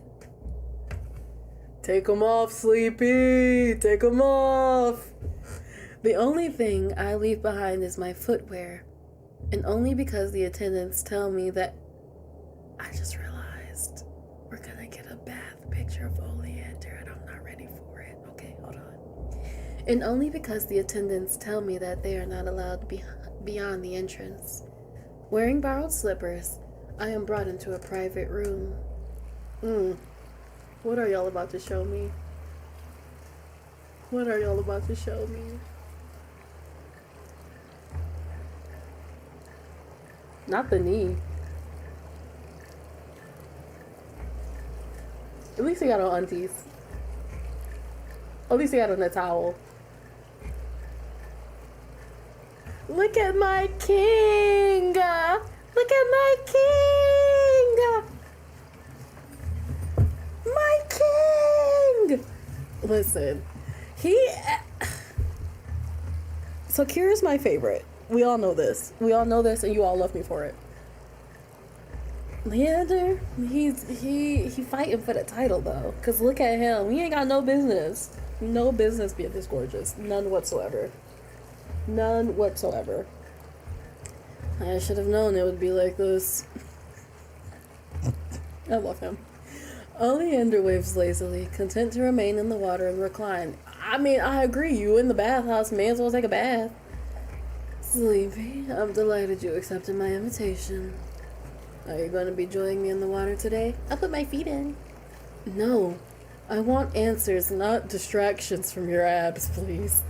Take 'em off, Sleepy! Take 'em off! The only thing I leave behind is my footwear, and only because the attendants tell me that I just realized we're gonna get a bath picture of Oleander, and I'm not ready for it. Okay, hold on. and only because the attendants tell me that they are not allowed beyond the entrance. Wearing borrowed slippers, I am brought into a private room. What are y'all about to show me? What are y'all about to show me? Not the knee. At least he got on undies. At least he got on a towel. Look at my king! Look at my king! My king! Listen, so Kira's my favorite. We all know this. We all know this, and you all love me for it. Leander, he fighting for the title though. Cause look at him. He ain't got no business. No business being this gorgeous. None whatsoever. None whatsoever. I should have known it would be like this. I love him. Oleander waves lazily, content to remain in the water and recline. I mean, I agree. You in the bathhouse, may as well take a bath. Sleepy, I'm delighted you accepted my invitation. Are you going to be joining me in the water today? I'll put my feet in. No. I want answers, not distractions from your abs, please.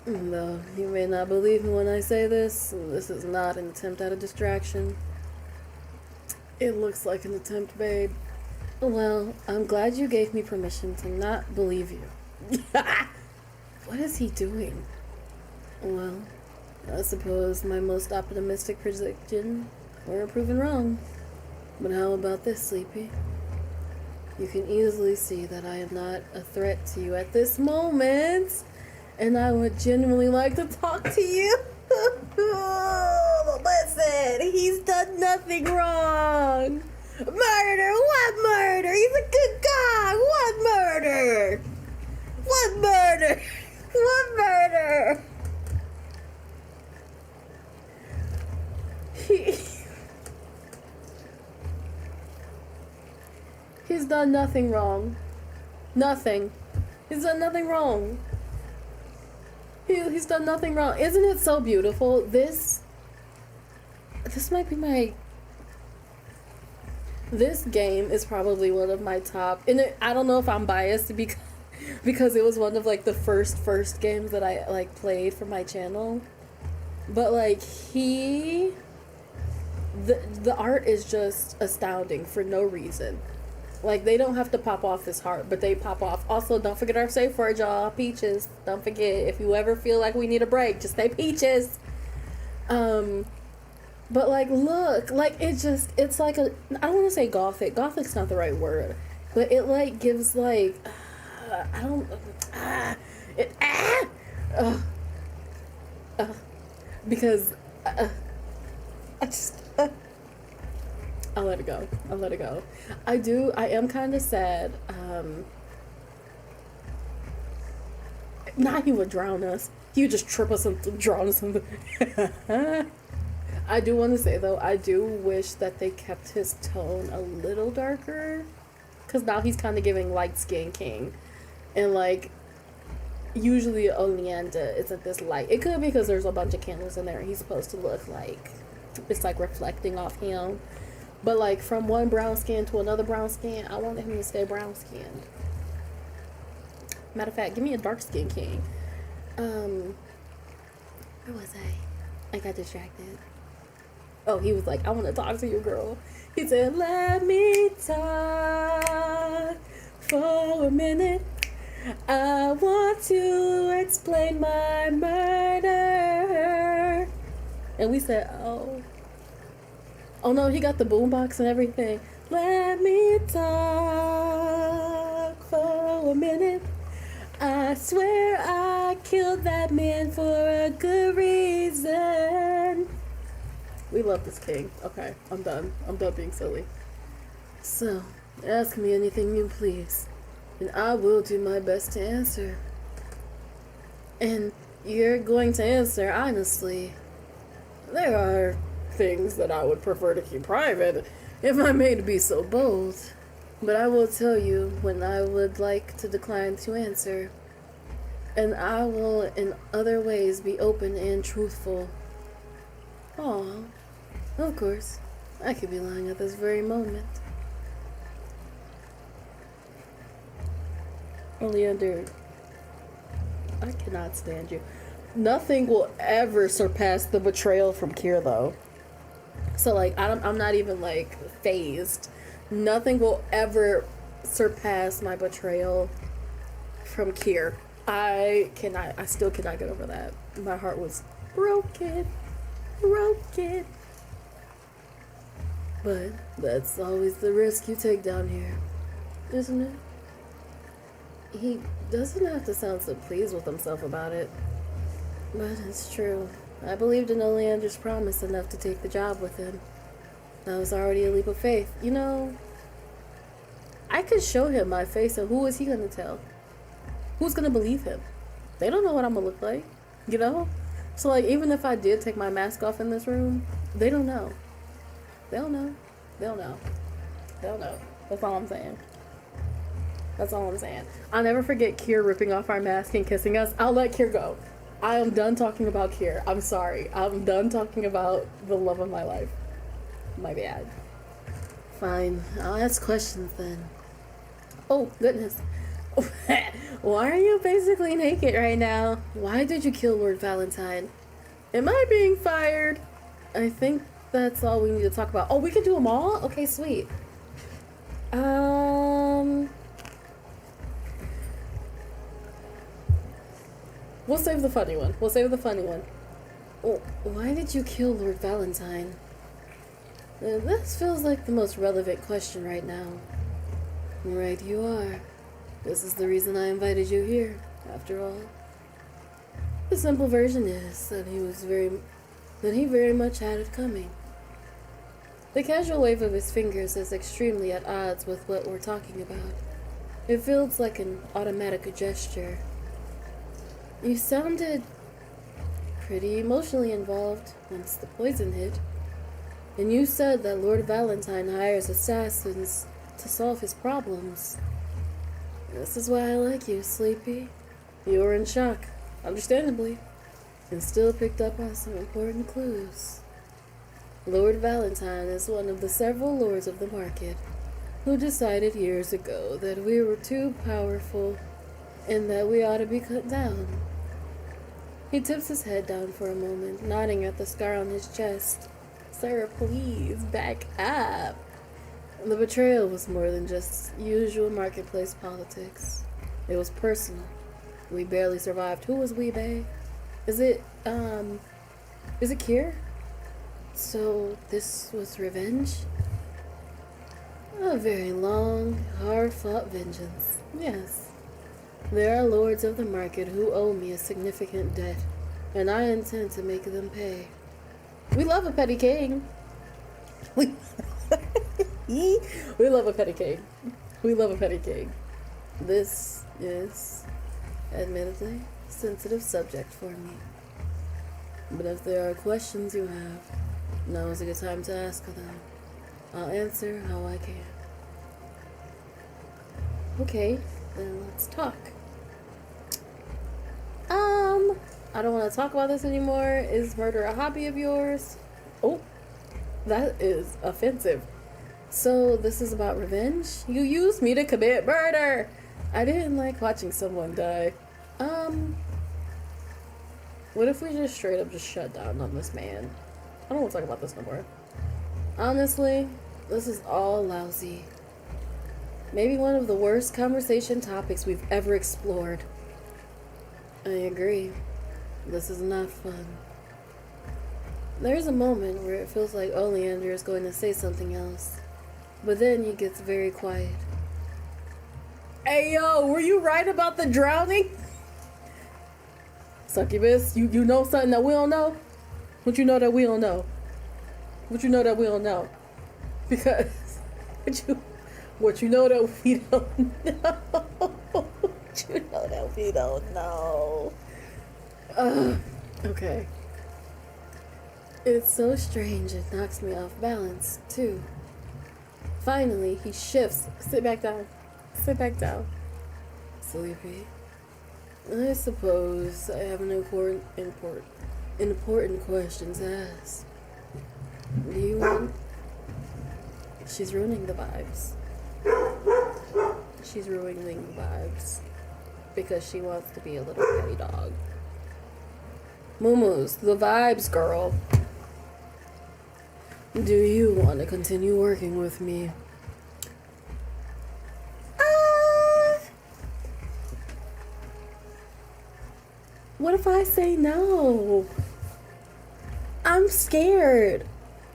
Though you may not believe me when I say this is not an attempt at a distraction. It looks like an attempt, babe. Well, I'm glad you gave me permission to not believe you. What is he doing? Well, I suppose my most optimistic prediction were proven wrong. But how about this, Sleepy? You can easily see that I am not a threat to you at this moment, and I would genuinely like to talk to you. Listen, he's done nothing wrong. Murder? What murder? He's a good guy. What murder? What murder? What murder? He's done nothing wrong. Nothing. He's done nothing wrong. He's done nothing wrong. Isn't it so beautiful? This might be my... This game is probably one of my top... And I don't know if I'm biased because it was one of, like, the first games that I, like, played for my channel. But, like, the art is just astounding for no reason. Like, they don't have to pop off this heart, but they pop off. Also, don't forget our safe word, y'all. Peaches. Don't forget. If you ever feel like we need a break, just say peaches. But, like, look. Like, it's like a... I don't want to say gothic. Gothic's not the right word. But it, like, gives, like... I don't... because... I just... I'll let it go. I'll let it go. I am kind of sad. He would drown us. He would just trip us and drown us. I do want to say, though, I do wish that they kept his tone a little darker. Because now he's kind of giving light skin king. And, like, usually Oleander isn't this light. It could be because there's a bunch of candles in there. He's supposed to look like it's, like, reflecting off him. But, like, from one brown skin to another brown skin, I wanted him to stay brown skinned. Matter of fact, give me a dark skin king. Where was I? I got distracted. Oh, he was like, I want to talk to you, girl. He said, let me talk for a minute. I want to explain my murder. And we said, oh. Oh no, he got the boombox and everything. Let me talk for a minute. I swear I killed that man for a good reason. We love this king. Okay, I'm done. I'm done being silly. So, ask me anything you please, and I will do my best to answer. And you're going to answer honestly. There are things that I would prefer to keep private, if I may to be so bold. But I will tell you when I would like to decline to answer. And I will, in other ways, be open and truthful. Aw, of course. I could be lying at this very moment. Oleander, I cannot stand you. Nothing will ever surpass the betrayal from Kier, though. So, like, I'm not even, like, phased. Nothing will ever surpass my betrayal from Kier. I still cannot get over that. My heart was broken. But that's always the risk you take down here, isn't it? He doesn't have to sound so pleased with himself about it. But it's true. I believed in Oleander's promise enough to take the job with him. That was already a leap of faith. You know, I could show him my face, and who is he going to tell? Who's going to believe him? They don't know what I'm going to look like, you know? So, like, even if I did take my mask off in this room, they don't know. They'll know. They'll know. They'll know. That's all I'm saying. That's all I'm saying. I'll never forget Kier ripping off our mask and kissing us. I'll let Kier go. I am done talking about Kier. I'm sorry. I'm done talking about the love of my life. My bad. Fine. I'll ask questions then. Oh, goodness. Why are you basically naked right now? Why did you kill Lord Valentine? Am I being fired? I think that's all we need to talk about. Oh, we can do them all? Okay, sweet. We'll save the funny one. Oh, why did you kill Lord Valentine? This feels like the most relevant question right now. Right you are. This is the reason I invited you here, after all. The simple version is that he very much had it coming. The casual wave of his fingers is extremely at odds with what we're talking about. It feels like an automatic gesture. You sounded pretty emotionally involved once the poison hit. And you said that Lord Valentine hires assassins to solve his problems. This is why I like you, Sleepy. You were in shock, understandably, and still picked up on some important clues. Lord Valentine is one of the several lords of the market who decided years ago that we were too powerful and that we ought to be cut down. He tips his head down for a moment, nodding at the scar on his chest. Sir, please, back up. The betrayal was more than just usual marketplace politics. It was personal. We barely survived. Who was we, bae? Is it Kier? So, this was revenge? A very long, hard-fought vengeance. Yes. There are lords of the market who owe me a significant debt, and I intend to make them pay. We love a petty king. We love a petty king. We love a petty king. This is, admittedly, a sensitive subject for me. But if there are questions you have, now is a good time to ask them. I'll answer how I can. Okay, then let's talk. I don't want to talk about this anymore. Is murder a hobby of yours? Oh, that is offensive. So this is about revenge? You used me to commit murder! I didn't like watching someone die. What if we just straight up just shut down on this man? I don't want to talk about this no more. Honestly, this is all lousy. Maybe one of the worst conversation topics we've ever explored. I agree. This is not fun. There's a moment where it feels like Oleander is going to say something else, but then he gets very quiet. Hey yo, were you right about the drowning? Succubus, you know something that we don't know? What you know that we don't know? What you know that we don't know? Because what you know that we don't know? What you know that we don't know? Okay. It's so strange it knocks me off balance, too. Finally, he shifts. Sit back down. Sit back down. Sleepy. I suppose I have an important question to ask. Do you want... She's ruining the vibes. She's ruining the vibes. Because she wants to be a little petty dog. Moo-moos, the vibes, girl. Do you want to continue working with me? What if I say no? I'm scared.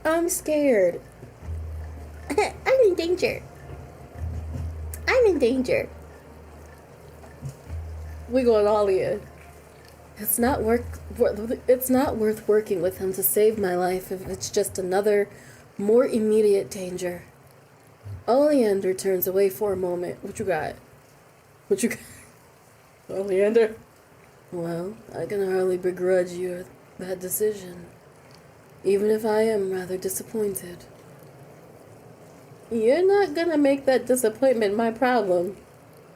I'm scared. I'm in danger. I'm in danger. We going all in. It's not worth working with him to save my life if it's just another, more immediate danger. Oleander turns away for a moment. What you got? What you got? Oleander? Well, I can hardly begrudge you that decision, even if I am rather disappointed. You're not gonna make that disappointment my problem,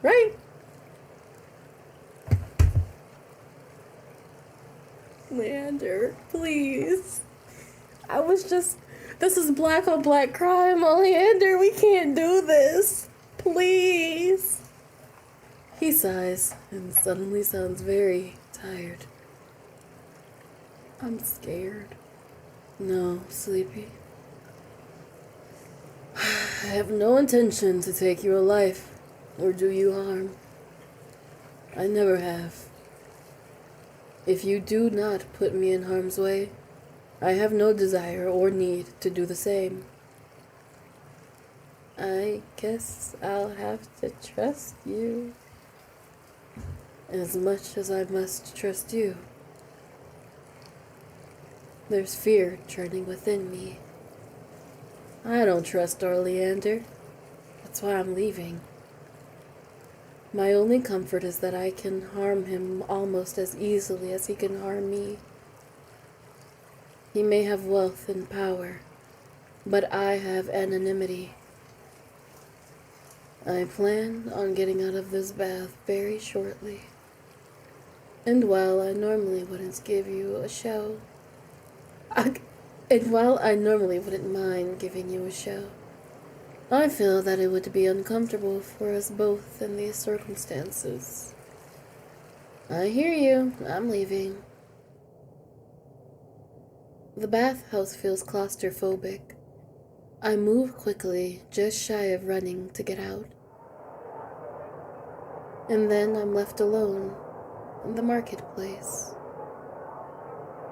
right? Leander, please. This is black on black crime, Oleander. We can't do this. Please. He sighs and suddenly sounds very tired. I'm scared. No, Sleepy. I have no intention to take your life or do you harm. I never have. If you do not put me in harm's way, I have no desire or need to do the same. I guess I'll have to trust you as much as I must trust you. There's fear churning within me. I don't trust Oleander. That's why I'm leaving. My only comfort is that I can harm him almost as easily as he can harm me. He may have wealth and power, but I have anonymity. I plan on getting out of this bath very shortly. And while I normally wouldn't give you a show, and while I normally wouldn't mind giving you a show, I feel that it would be uncomfortable for us both in these circumstances. I hear you. I'm leaving. The bathhouse feels claustrophobic. I move quickly, just shy of running to get out. And then I'm left alone in the marketplace.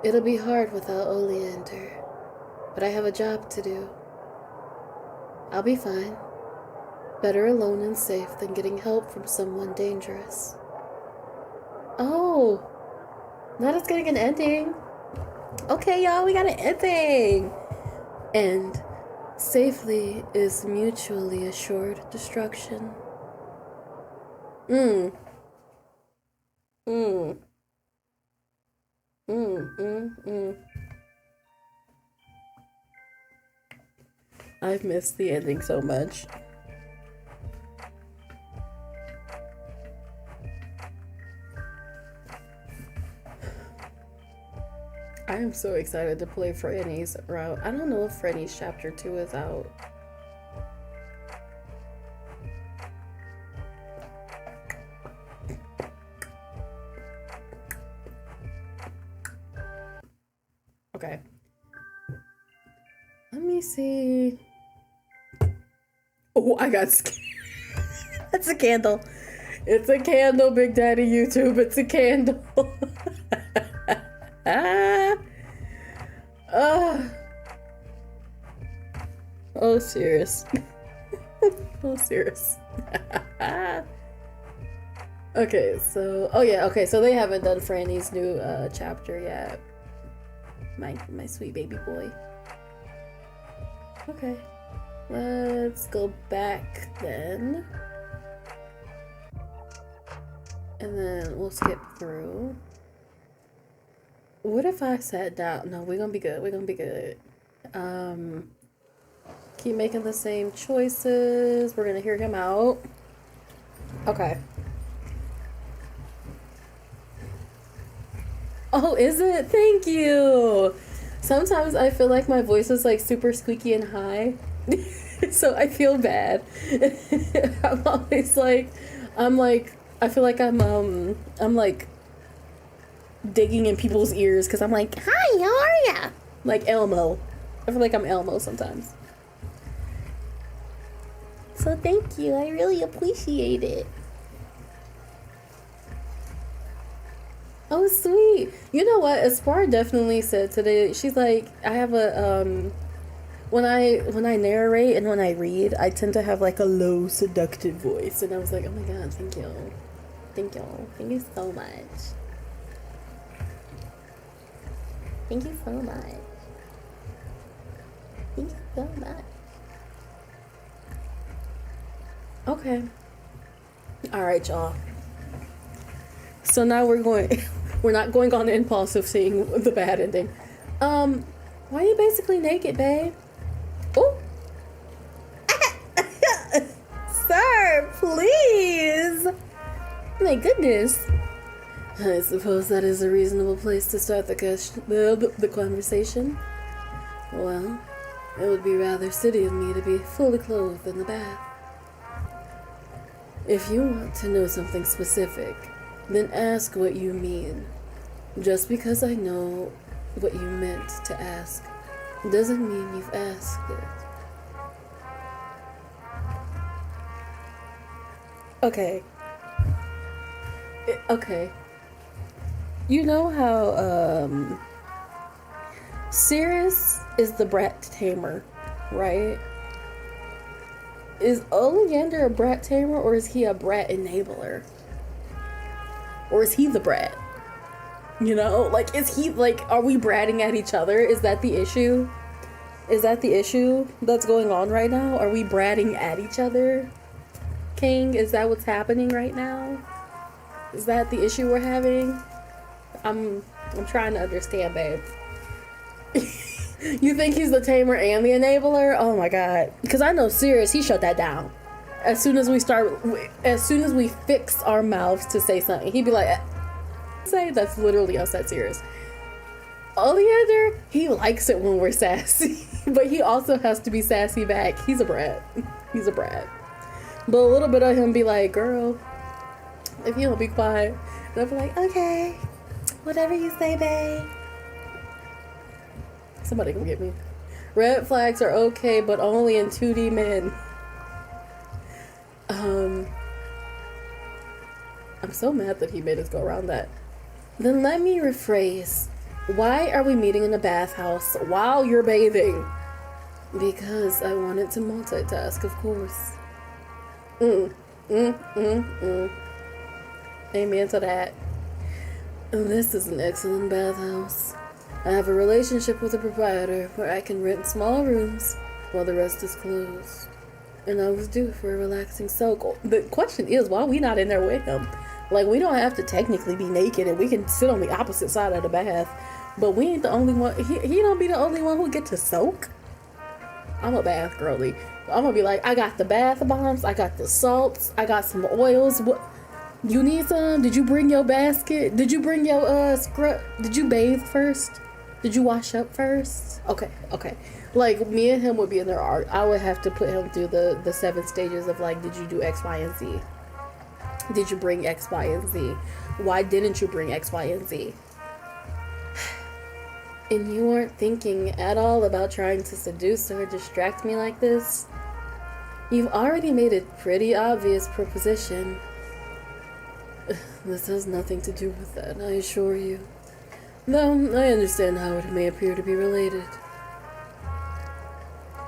It'll be hard without Oleander, but I have a job to do. I'll be fine. Better alone and safe than getting help from someone dangerous. Oh, not us getting an ending. Okay, y'all, we got an ending. And safely is mutually assured destruction. I've missed the ending so much. I am so excited to play Franny's route. I don't know if Franny's chapter 2 is out. Okay. Let me see. Oh, I got scared. That's a candle. It's a candle, Big Daddy YouTube. It's a candle. Oh, serious. Oh, serious. Okay, so... Oh, yeah, okay, so they haven't done Franny's new chapter yet. My sweet baby boy. Okay. Let's go back then. And then we'll skip through. What if I sat down? No, we're gonna be good. We're gonna be good. Keep making the same choices. We're gonna hear him out. Okay. Oh, is it? Thank you. Sometimes I feel like my voice is like super squeaky and high. So I feel bad. I'm always like, I feel like I'm like digging in people's ears because I'm like, hi, how are ya? Like Elmo. I feel like I'm Elmo sometimes. So thank you. I really appreciate it. Oh, sweet. You know what? Aspar definitely said today, she's like, I have a, when I narrate and when I read, I tend to have like a low, seductive voice. And I was like, oh my god, thank you. Thank you. Thank you so much. Thank you so much. Thank you so much. Okay. Alright, y'all. So now we're not going on the impulse of seeing the bad ending. Why are you basically naked, babe? Oh! Sir, please! My goodness. I suppose that is a reasonable place to start the conversation. Well, it would be rather silly of me to be fully clothed in the bath. If you want to know something specific, then ask what you mean. Just because I know what you meant to ask doesn't mean you've asked it. Okay. Okay. You know how, Sirius is the brat tamer, right? Is Oleander a brat tamer, or is he a brat enabler? Or is he the brat? You know, like, is he, like, are we bratting at each other? Is that the issue? Is that the issue that's going on right now? Are we bratting at each other? King, is that what's happening right now? Is that the issue we're having? I'm trying to understand, babe. You think he's the tamer and the enabler? Oh my god. Because I know Sirius, he shut that down. As soon as we fix our mouths to say something, he'd be like, say that's literally us at Sirius. Oleander, he likes it when we're sassy. But he also has to be sassy back. He's a brat. He's a brat. But a little bit of him be like, girl, if you don't be quiet. And I'll be like, okay, whatever you say, babe. Somebody come get me. Red flags are okay, but only in 2D men. I'm so mad that he made us go around that. Then let me rephrase. Why are we meeting in a bathhouse while you're bathing? Because I wanted to multitask, of course. Amen to that. This is an excellent bathhouse. I have a relationship with the proprietor where I can rent small rooms while the rest is closed. And I was due for a relaxing soak. The question is, why are we not in there with him? Like, we don't have to technically be naked and we can sit on the opposite side of the bath. But we ain't the only one. He don't be the only one who get to soak. I'm a bath girly. I'm gonna be like, I got the bath bombs, I got the salts, I got some oils. What? You need some? Did you bring your basket? Did you bring your scrub? Did you bathe first? Did you wash up first? Okay. Like, me and him would be in there. I would have to put him through the 7 stages of, like, did you do X, Y, and Z? Did you bring X, Y, and Z? Why didn't you bring X, Y, and Z? And you weren't thinking at all about trying to seduce or distract me like this? You've already made a pretty obvious proposition. This has nothing to do with that, I assure you. Though, I understand how it may appear to be related.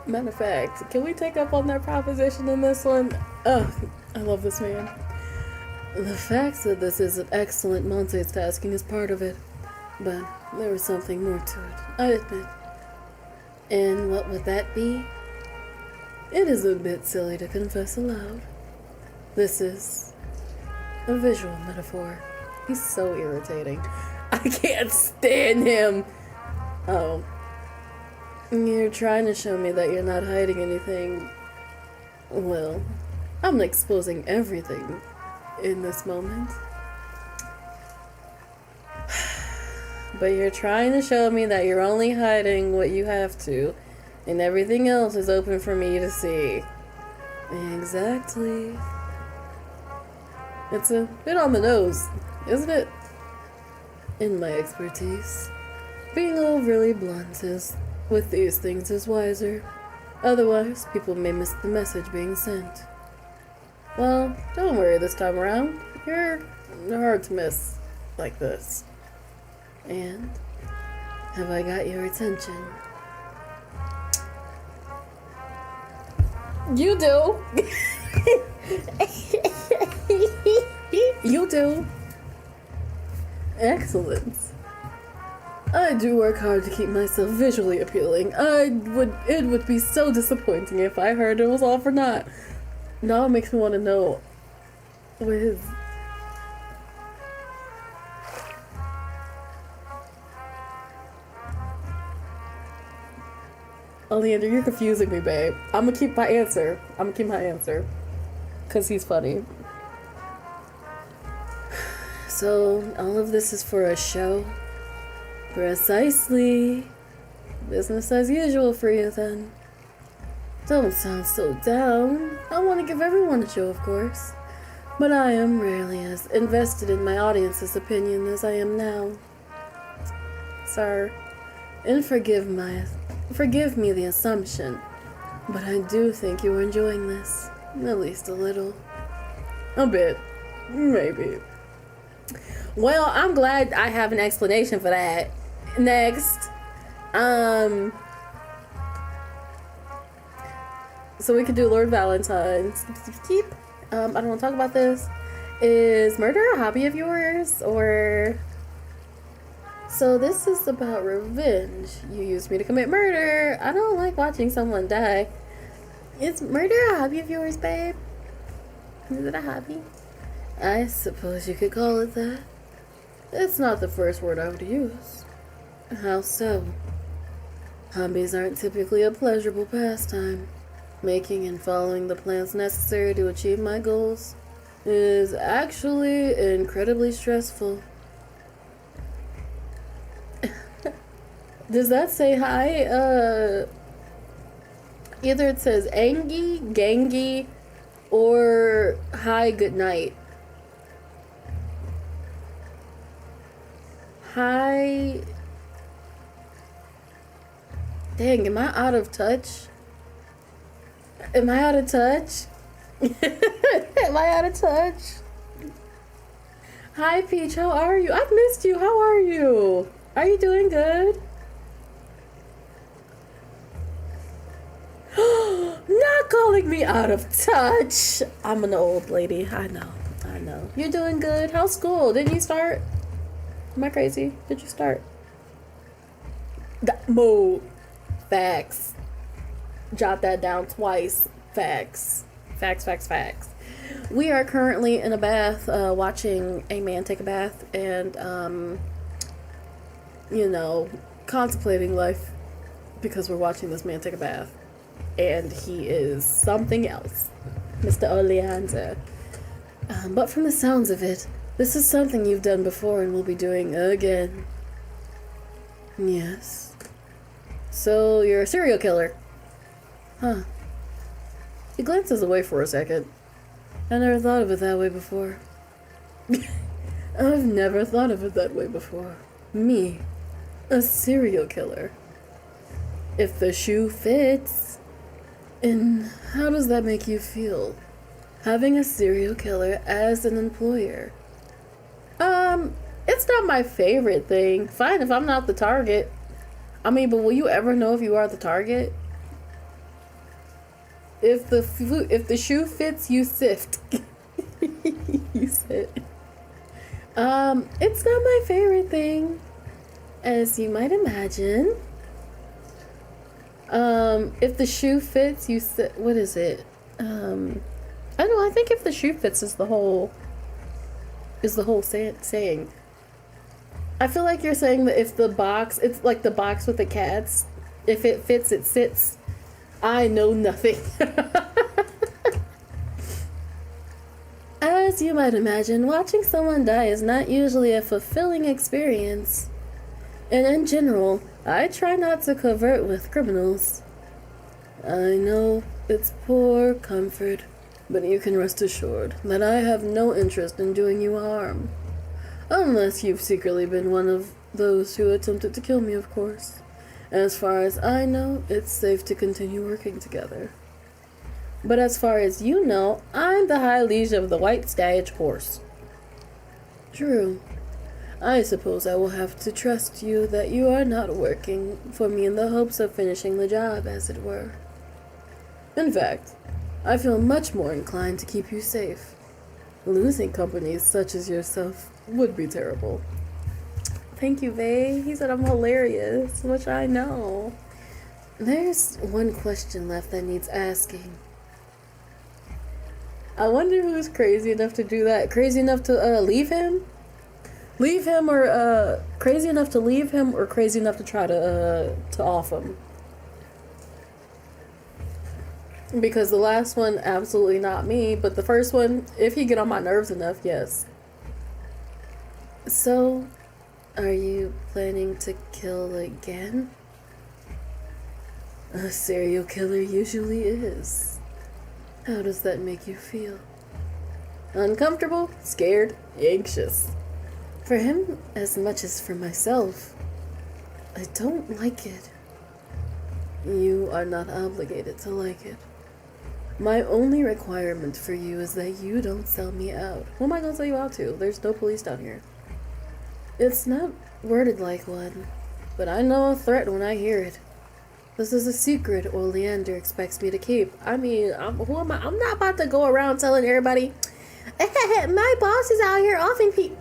Matter of fact, can we take up on that proposition in this one? Oh, I love this man. The fact that this is an excellent multitasking is part of it, but there was something more to it, I admit. And what would that be? It is a bit silly to confess aloud. This is a visual metaphor. He's so irritating. I can't stand him. Oh. You're trying to show me that you're not hiding anything. Well, I'm exposing everything in this moment. But you're trying to show me that you're only hiding what you have to, and everything else is open for me to see. Exactly. It's a bit on the nose, isn't it? In my expertise, being overly blunt is, with these things, is wiser. Otherwise, people may miss the message being sent. Well, don't worry this time around. You're hard to miss like this. And have I got your attention? You do. You do. Excellent. I do work hard to keep myself visually appealing. It would be so disappointing if I heard it was all for naught. Now it makes me want to know what his... Oleander, you're confusing me, babe. I'm gonna keep my answer. Because he's funny. So, all of this is for a show? Precisely. Business as usual for you, then. Don't sound so down. I want to give everyone a show, of course. But I am rarely as invested in my audience's opinion as I am now. Sir, and forgive me the assumption, but I do think you are enjoying this. At least a little. A bit. Maybe. Well, I'm glad I have an explanation for that. Next. So we could do Lord Valentine's. I don't want to talk about this. Is murder a hobby of yours? Or... So this is about revenge. You used me to commit murder. I don't like watching someone die. Is murder a hobby of yours, babe? Is it a hobby? I suppose you could call it that. It's not the first word I would use. How so? Hobbies aren't typically a pleasurable pastime. Making and following the plans necessary to achieve my goals is actually incredibly stressful. Does that say hi? Either it says Angie, Gangi, or hi, good night. Hi. Dang, am I out of touch? Am I out of touch? Am I out of touch? Hi, Peach, how are you? I've missed you. How are you? Are you doing good? Not calling me out of touch. I'm an old lady. I know. You're doing good. How's school? Didn't you start? Am I crazy? Did you start? Moo. Facts. Jot that down twice. Facts. Facts. We are currently in a bath, watching a man take a bath and, contemplating life because we're watching this man take a bath. And he is something else. Mr. Oleander. But from the sounds of it, this is something you've done before and will be doing again. Yes. So, you're a serial killer. Huh. He glances away for a second. I never thought of it that way before. I've never thought of it that way before. Me. A serial killer. If the shoe fits. And how does that make you feel? Having a serial killer as an employer? It's not my favorite thing. Fine if I'm not the target. I mean, but will you ever know if you are the target? If the shoe fits, you sift. You said. It's not my favorite thing, as you might imagine. If the shoe fits, you sit. What is it? I don't know. I think if the shoe fits is the whole saying. I feel like you're saying that if the box, it's like the box with the cats. If it fits, it sits. I know nothing. As you might imagine, watching someone die is not usually a fulfilling experience. And in general, I try not to covert with criminals. I know it's poor comfort, but you can rest assured that I have no interest in doing you harm. Unless you've secretly been one of those who attempted to kill me, of course. As far as I know, it's safe to continue working together. But as far as you know, I'm the high liege of the white stage horse. True. I suppose I will have to trust you that you are not working for me in the hopes of finishing the job, as it were. In fact, I feel much more inclined to keep you safe. Losing companies such as yourself would be terrible. Thank you, babe. He said I'm hilarious, which I know. There's one question left that needs asking. I wonder who's crazy enough to do that. Crazy enough to leave him? Leave him, or crazy enough to leave him, or crazy enough to try to off him? Because the last one, absolutely not me, but the first one, if he get on my nerves enough, yes. So, are you planning to kill again? A serial killer usually is. How does that make you feel? Uncomfortable, scared, anxious. For him as much as for myself, I don't like it. You are not obligated to like it. My only requirement for you is that you don't sell me out. Who am I gonna sell you out to? There's no police down here. It's not worded like one, but I know a threat when I hear it. This is a secret Oleander expects me to keep. I mean, who am I? I'm not about to go around telling everybody, my boss is out here offing people.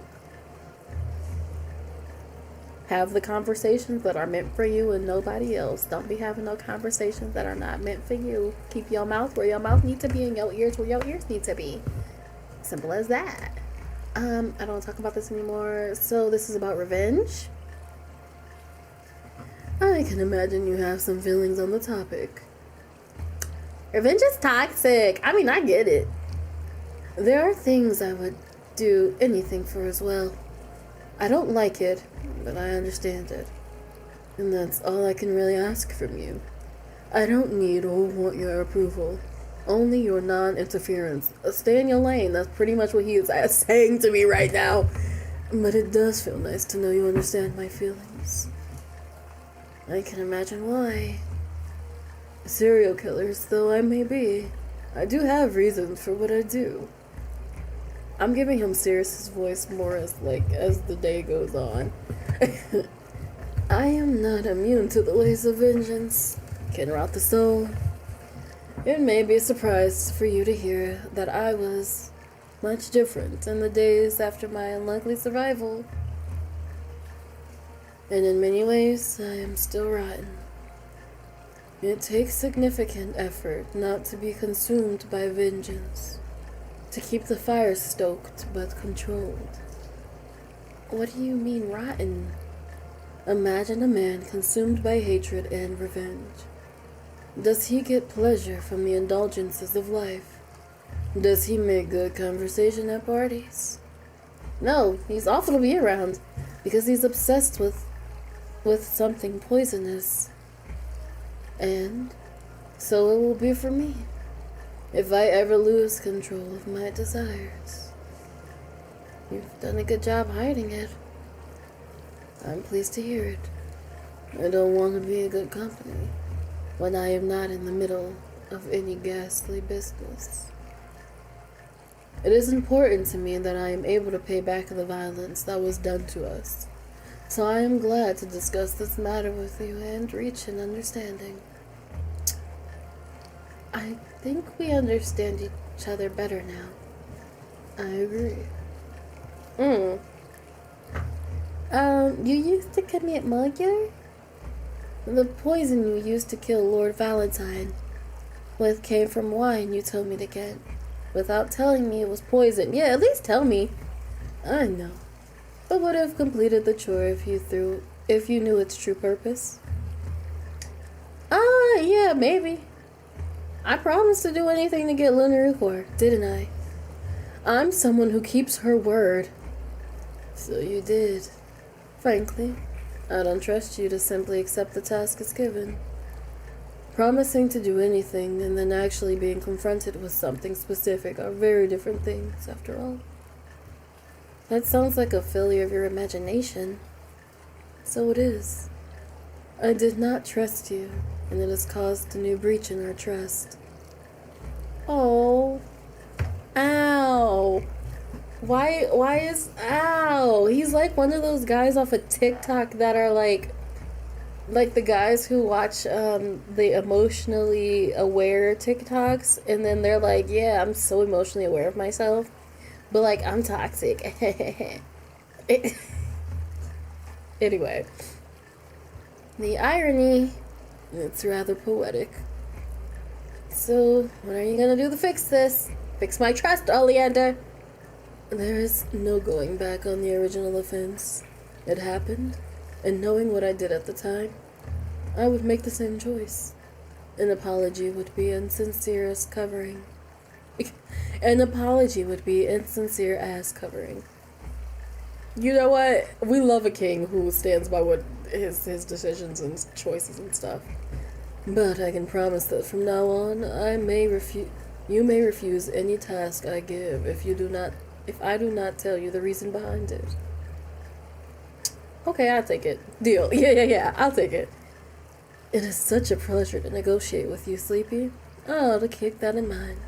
Have the conversations that are meant for you and nobody else. Don't be having no conversations that are not meant for you. Keep your mouth where your mouth needs to be and your ears where your ears need to be. Simple as that. I don't want to talk about this anymore. So this is about revenge. I can imagine you have some feelings on the topic. Revenge is toxic. I mean, I get it. There are things I would do anything for as well. I don't like it, but I understand it. And that's all I can really ask from you. I don't need or want your approval. Only your non-interference. Stay in your lane. That's pretty much what he is saying to me right now. But it does feel nice to know you understand my feelings. I can imagine why. Serial killers, though I may be, I do have reasons for what I do. I'm giving him Sirius's voice more as the day goes on. I am not immune to the ways of vengeance. Can rot the soul. It may be a surprise for you to hear that I was much different in the days after my unlikely survival. And in many ways, I am still rotten. It takes significant effort not to be consumed by vengeance. To keep the fire stoked but controlled. What do you mean rotten? Imagine a man consumed by hatred and revenge. Does he get pleasure from the indulgences of life? Does he make good conversation at parties? No, he's awful to be around because he's obsessed with something poisonous. And so it will be for me. If I ever lose control of my desires. You've done a good job hiding it. I'm pleased to hear it. I don't want to be a good company when I am not in the middle of any ghastly business. It is important to me that I am able to pay back the violence that was done to us. So I am glad to discuss this matter with you and reach an understanding. I think we understand each other better now. I agree. You used to commit murder? The poison you used to kill Lord Valentine with came from wine you told me to get. Without telling me it was poison. Yeah, at least tell me. I know. But would have completed the chore if you knew its true purpose. Yeah, maybe. I promised to do anything to get Lenore, didn't I? I'm someone who keeps her word. So you did. Frankly, I don't trust you to simply accept the task as given. Promising to do anything and then actually being confronted with something specific are very different things, after all. That sounds like a failure of your imagination. So it is. I did not trust you, and it has caused a new breach in our trust. Oh. Ow. Why is... Ow. He's like one of those guys off of TikTok that are like the guys who watch the emotionally aware TikToks, and then they're like, yeah, I'm so emotionally aware of myself, but like, I'm toxic. Anyway, the irony, it's rather poetic. So, when are you gonna do the fix this? Fix my trust, Oleander. There is no going back on the original offense. It happened. And knowing what I did at the time, I would make the same choice. An apology would be insincere as covering. An apology would be insincere as covering. You know what? We love a king who stands by what his decisions and choices and stuff. But I can promise that from now on, you may refuse any task I give if I do not tell you the reason behind it. Okay, I'll take it. Deal. Yeah, I'll take it. It is such a pleasure to negotiate with you, Sleepy. Oh, to keep that in mind.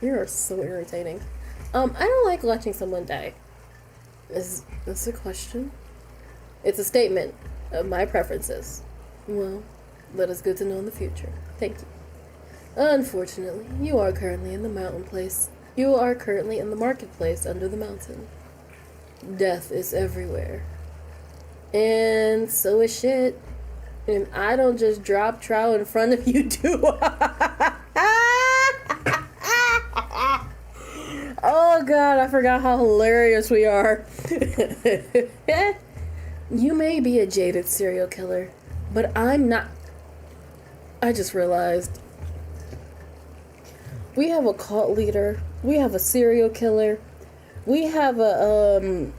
You are so irritating. I don't like watching someone die. Is this a question? It's a statement of my preferences. Well, that is good to know in the future. Thank you. Unfortunately, you are currently in the marketplace under the mountain. Death is everywhere. And so is shit. And I don't just drop trout in front of you too. Oh god, I forgot how hilarious we are. You may be a jaded serial killer, but I'm not. I just realized. We have a cult leader. We have a serial killer. We have a,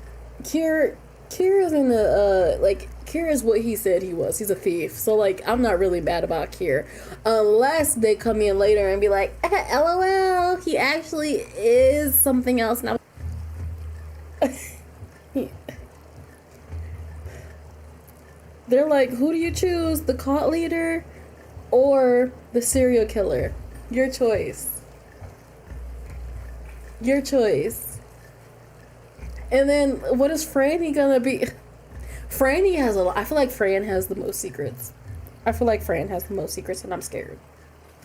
Kira's in the, Kira's what he said he was. He's a thief. So, like, I'm not really mad about Kira. Unless they come in later and be like, LOL, he actually is something else now. They're like, who do you choose? The cult leader or the serial killer? Your choice. Your choice. And then, what is Franny gonna be? Franny has a lot. I feel like Fran has the most secrets. And I'm scared.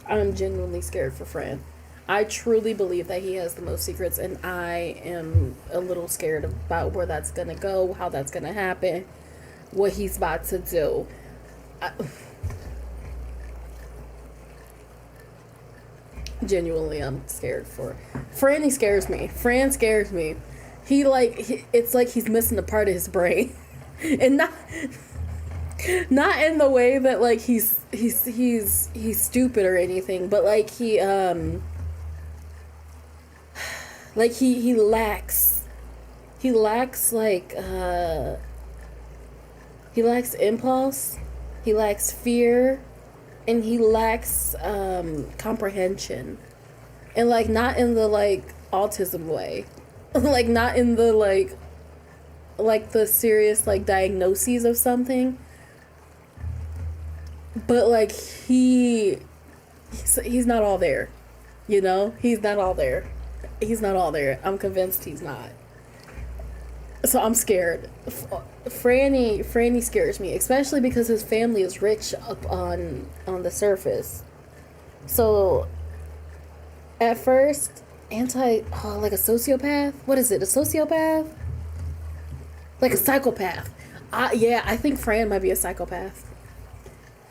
I'm genuinely scared for Fran. I truly believe that he has the most secrets, and I am a little scared about where that's gonna go, how that's gonna happen, what he's about to do. Genuinely, I'm scared for Franny. Scares me. Fran scares me. It's like he's missing a part of his brain, and not in the way that like he's stupid or anything, but like he lacks impulse, he lacks fear, and he lacks comprehension, and like not in the like autism way, like not in the like the serious like diagnoses of something, but like he's not all there, you know. He's not all there. I'm convinced he's not. So I'm scared. Franny scares me, especially because his family is rich up on the surface. So at first, like a sociopath? What is it? A sociopath? Like a psychopath. Yeah, I think Fran might be a psychopath.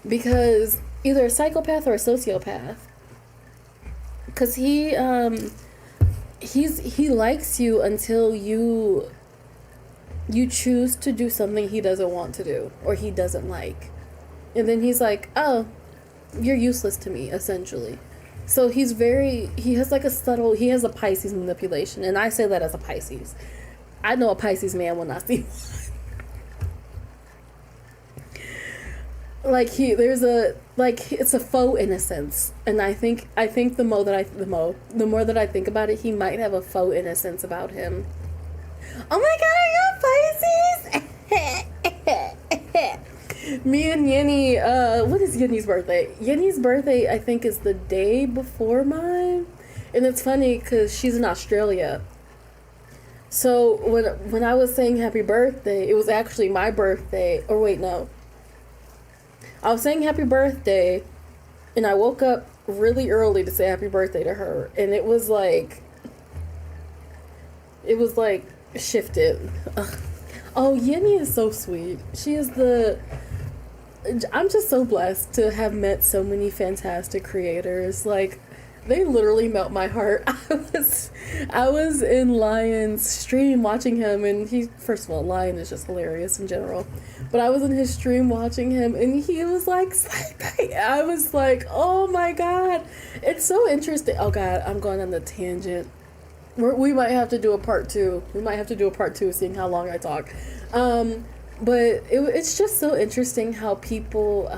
Because either a psychopath or a sociopath. Because he likes you until you choose to do something he doesn't want to do or he doesn't like. And then he's like, oh, you're useless to me, essentially. So he has a Pisces manipulation, and I say that as a Pisces. I know a Pisces man when I see one. it's a faux innocence, and I think the more that I think about it, he might have a faux innocence about him. Oh my god, are you Pisces? Me and Yenny, what is Yenny's birthday? Yenny's birthday, I think, is the day before mine, and it's funny because she's in Australia. So when I was saying happy birthday, it was actually my birthday. Or wait, no. I was saying happy birthday, and I woke up really early to say happy birthday to her, and it was like shifted. Ugh. Oh, Yenny is so sweet. I'm just so blessed to have met so many fantastic creators. Like, they literally melt my heart. I was in Lion's stream watching him, and first of all, Lion is just hilarious in general. But I was in his stream watching him, and he was like, Sleeeeepy. I was like, oh my god. It's so interesting. Oh god, I'm going on the tangent. We might have to do a part 2. We might have to do a part 2, seeing how long I talk. But it's just so interesting how people,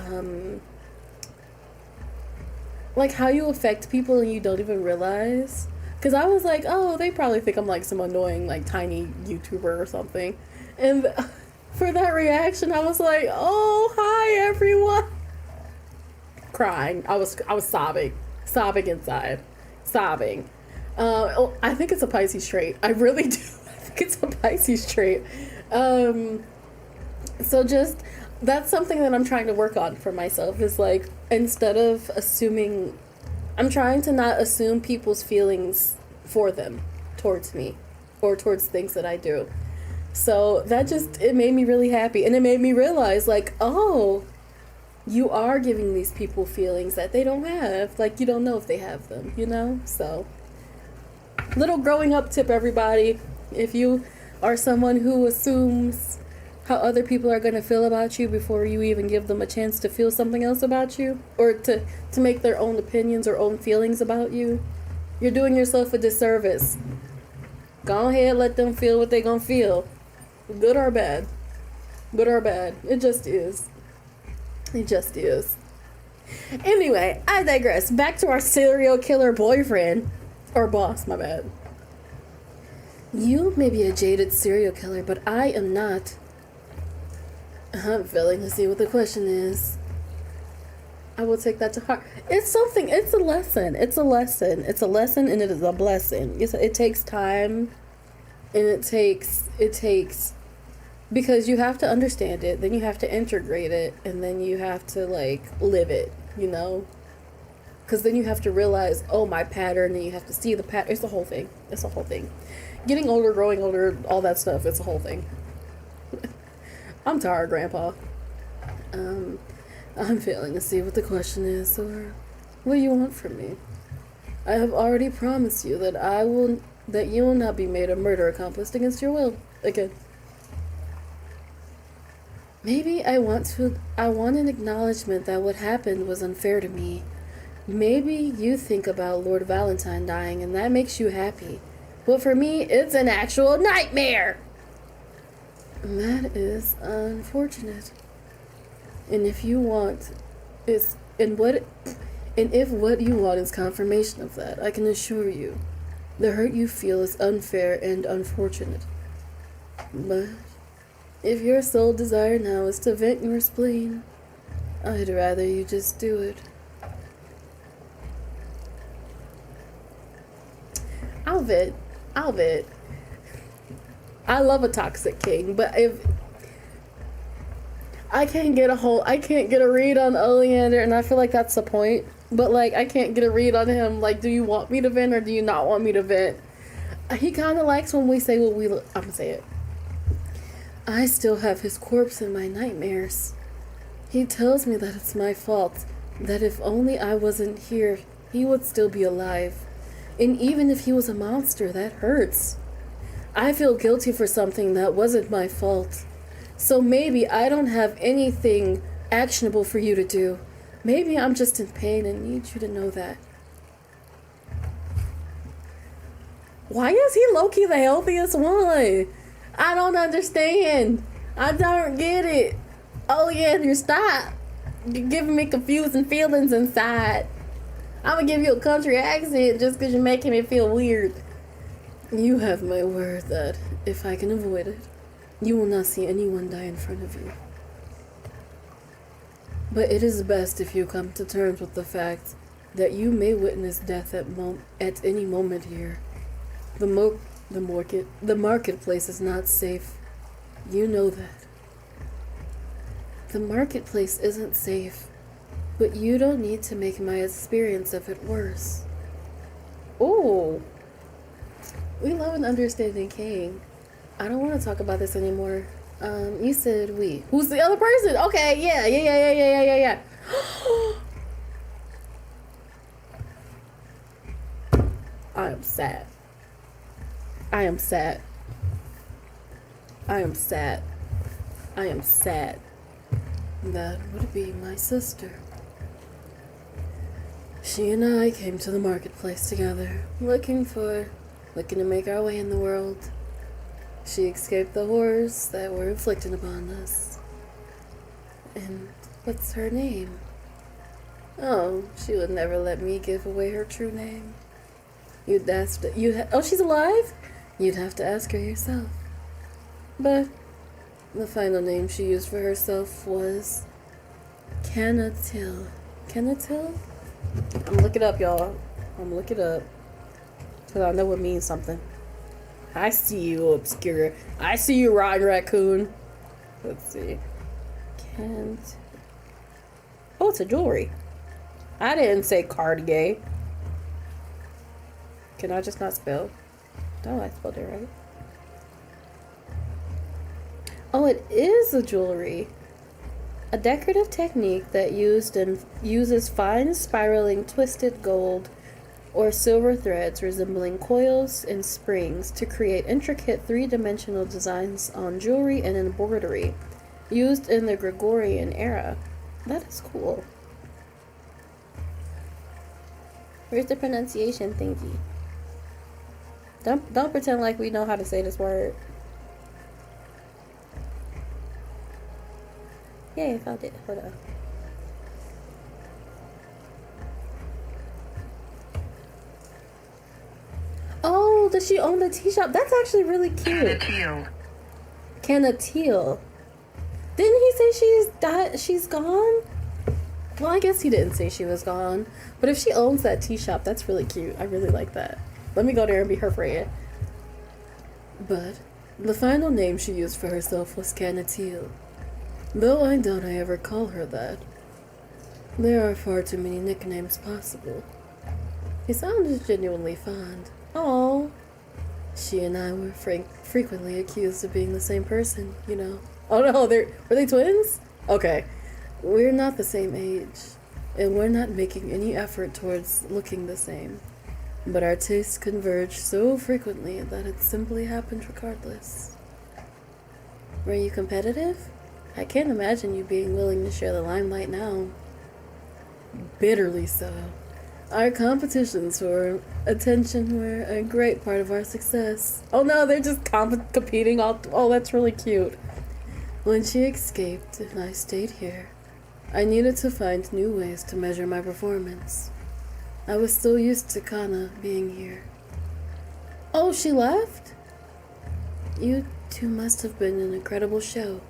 like how you affect people and you don't even realize. Because I was like, oh, they probably think I'm like some annoying, like, tiny YouTuber or something. And for that reaction, I was like, oh, hi, everyone. Crying. I was sobbing. Sobbing inside. Sobbing. I think it's a Pisces trait. I really do. I think it's a Pisces trait. So just, that's something that I'm trying to work on for myself, is like, instead of assuming, I'm trying to not assume people's feelings for them towards me or towards things that I do. So that it made me really happy, and it made me realize, like, oh, you are giving these people feelings that they don't have. Like, you don't know if they have them, you know? So, little growing up tip, everybody. If you are someone who assumes how other people are going to feel about you before you even give them a chance to feel something else about you, or to make their own opinions or own feelings about you, you're doing yourself a disservice. Go ahead, let them feel what they're going to feel. Good or bad. Good or bad. It just is. It just is. Anyway, I digress. Back to our serial killer boyfriend. Or boss, my bad. You may be a jaded serial killer, but I am not. I'm failing to see what the question is. I will take that to heart. It's something, it's a lesson. It's a lesson. It's a lesson, and it is a blessing. It takes time, and it takes, because you have to understand it, then you have to integrate it, and then you have to, like, live it, you know? Because then you have to realize, oh, my pattern, and you have to see the pattern. It's a whole thing. It's a whole thing. Getting older, growing older, all that stuff, it's a whole thing. I'm tired, Grandpa. I'm failing to see what the question is, or what do you want from me? I have already promised you that you will not be made a murder accomplice against your will again. Maybe I want an acknowledgement that what happened was unfair to me. Maybe you think about Lord Valentine dying and that makes you happy. But for me, it's an actual nightmare! That is unfortunate. And if what you want is confirmation of that, I can assure you, the hurt you feel is unfair and unfortunate. But if your sole desire now is to vent your spleen, I'd rather you just do it. I'll vent. I love a toxic king, but if I can't get a read on Oleander, and I feel like that's the point. But, like, I can't get a read on him. Like, do you want me to vent or do you not want me to vent? He kind of likes when we say I'm gonna say it. I still have his corpse in my nightmares. He tells me that it's my fault, that if only I wasn't here, he would still be alive. And even if he was a monster, that hurts. I feel guilty for something that wasn't my fault. So maybe I don't have anything actionable for you to do. Maybe I'm just in pain and need you to know that. Why is he low-key the healthiest one? I don't understand. I don't get it. Oleander, stop. giving me confusing feelings inside. I'm gonna give you a country accent just because you're making me feel weird. You have my word that if I can avoid it, you will not see anyone die in front of you. But it is best if you come to terms with the fact that you may witness death at any moment here. The marketplace is not safe. You know that. The marketplace isn't safe, but you don't need to make my experience of it worse. Oh, we love an understanding king. I don't want to talk about this anymore. You said we. Who's the other person? Okay, yeah. I am sad. I am sad. I am sad. I am sad. That would be my sister. She and I came to the marketplace together, looking to make our way in the world. She escaped the horrors that were inflicted upon us. And what's her name? Oh, she would never let me give away her true name. Oh, she's alive? You'd have to ask her yourself. But the final name she used for herself was Canatil. Canatil? I'm gonna look it up, y'all. I'm gonna look it up. Because I know it means something. I see you, Obscura. I see you, Rotten Raccoon. Let's see. Oh, it's a jewelry. I didn't say Cartier. Can I just not spell? No, I spelled it right. Oh, it is a jewelry. A decorative technique that uses fine spiraling twisted gold or silver threads resembling coils and springs to create intricate three-dimensional designs on jewelry and embroidery, used in the Gregorian era. That is cool. Where's the pronunciation thingy? Don't pretend like we know how to say this word. Yay, I found it. Hold on. Oh, does she own the tea shop? That's actually really cute. Canatil. Didn't he say she's gone? Well, I guess he didn't say she was gone. But if she owns that tea shop, that's really cute. I really like that. Let me go there and be her friend. But the final name she used for herself was Canatil. Though I doubt I ever call her that. There are far too many nicknames possible. He sounded genuinely fond. Oh, she and I were frequently accused of being the same person, you know. Oh no, were they twins? Okay. We're not the same age, and we're not making any effort towards looking the same. But our tastes converge so frequently that it simply happened regardless. Were you competitive? I can't imagine you being willing to share the limelight now. Bitterly so. Our competitions for attention were a great part of our success. Oh no, they're just competing all. Oh, that's really cute. When she escaped and I stayed here, I needed to find new ways to measure my performance. I was so used to Kana being here. Oh, she left? You two must have been an incredible show.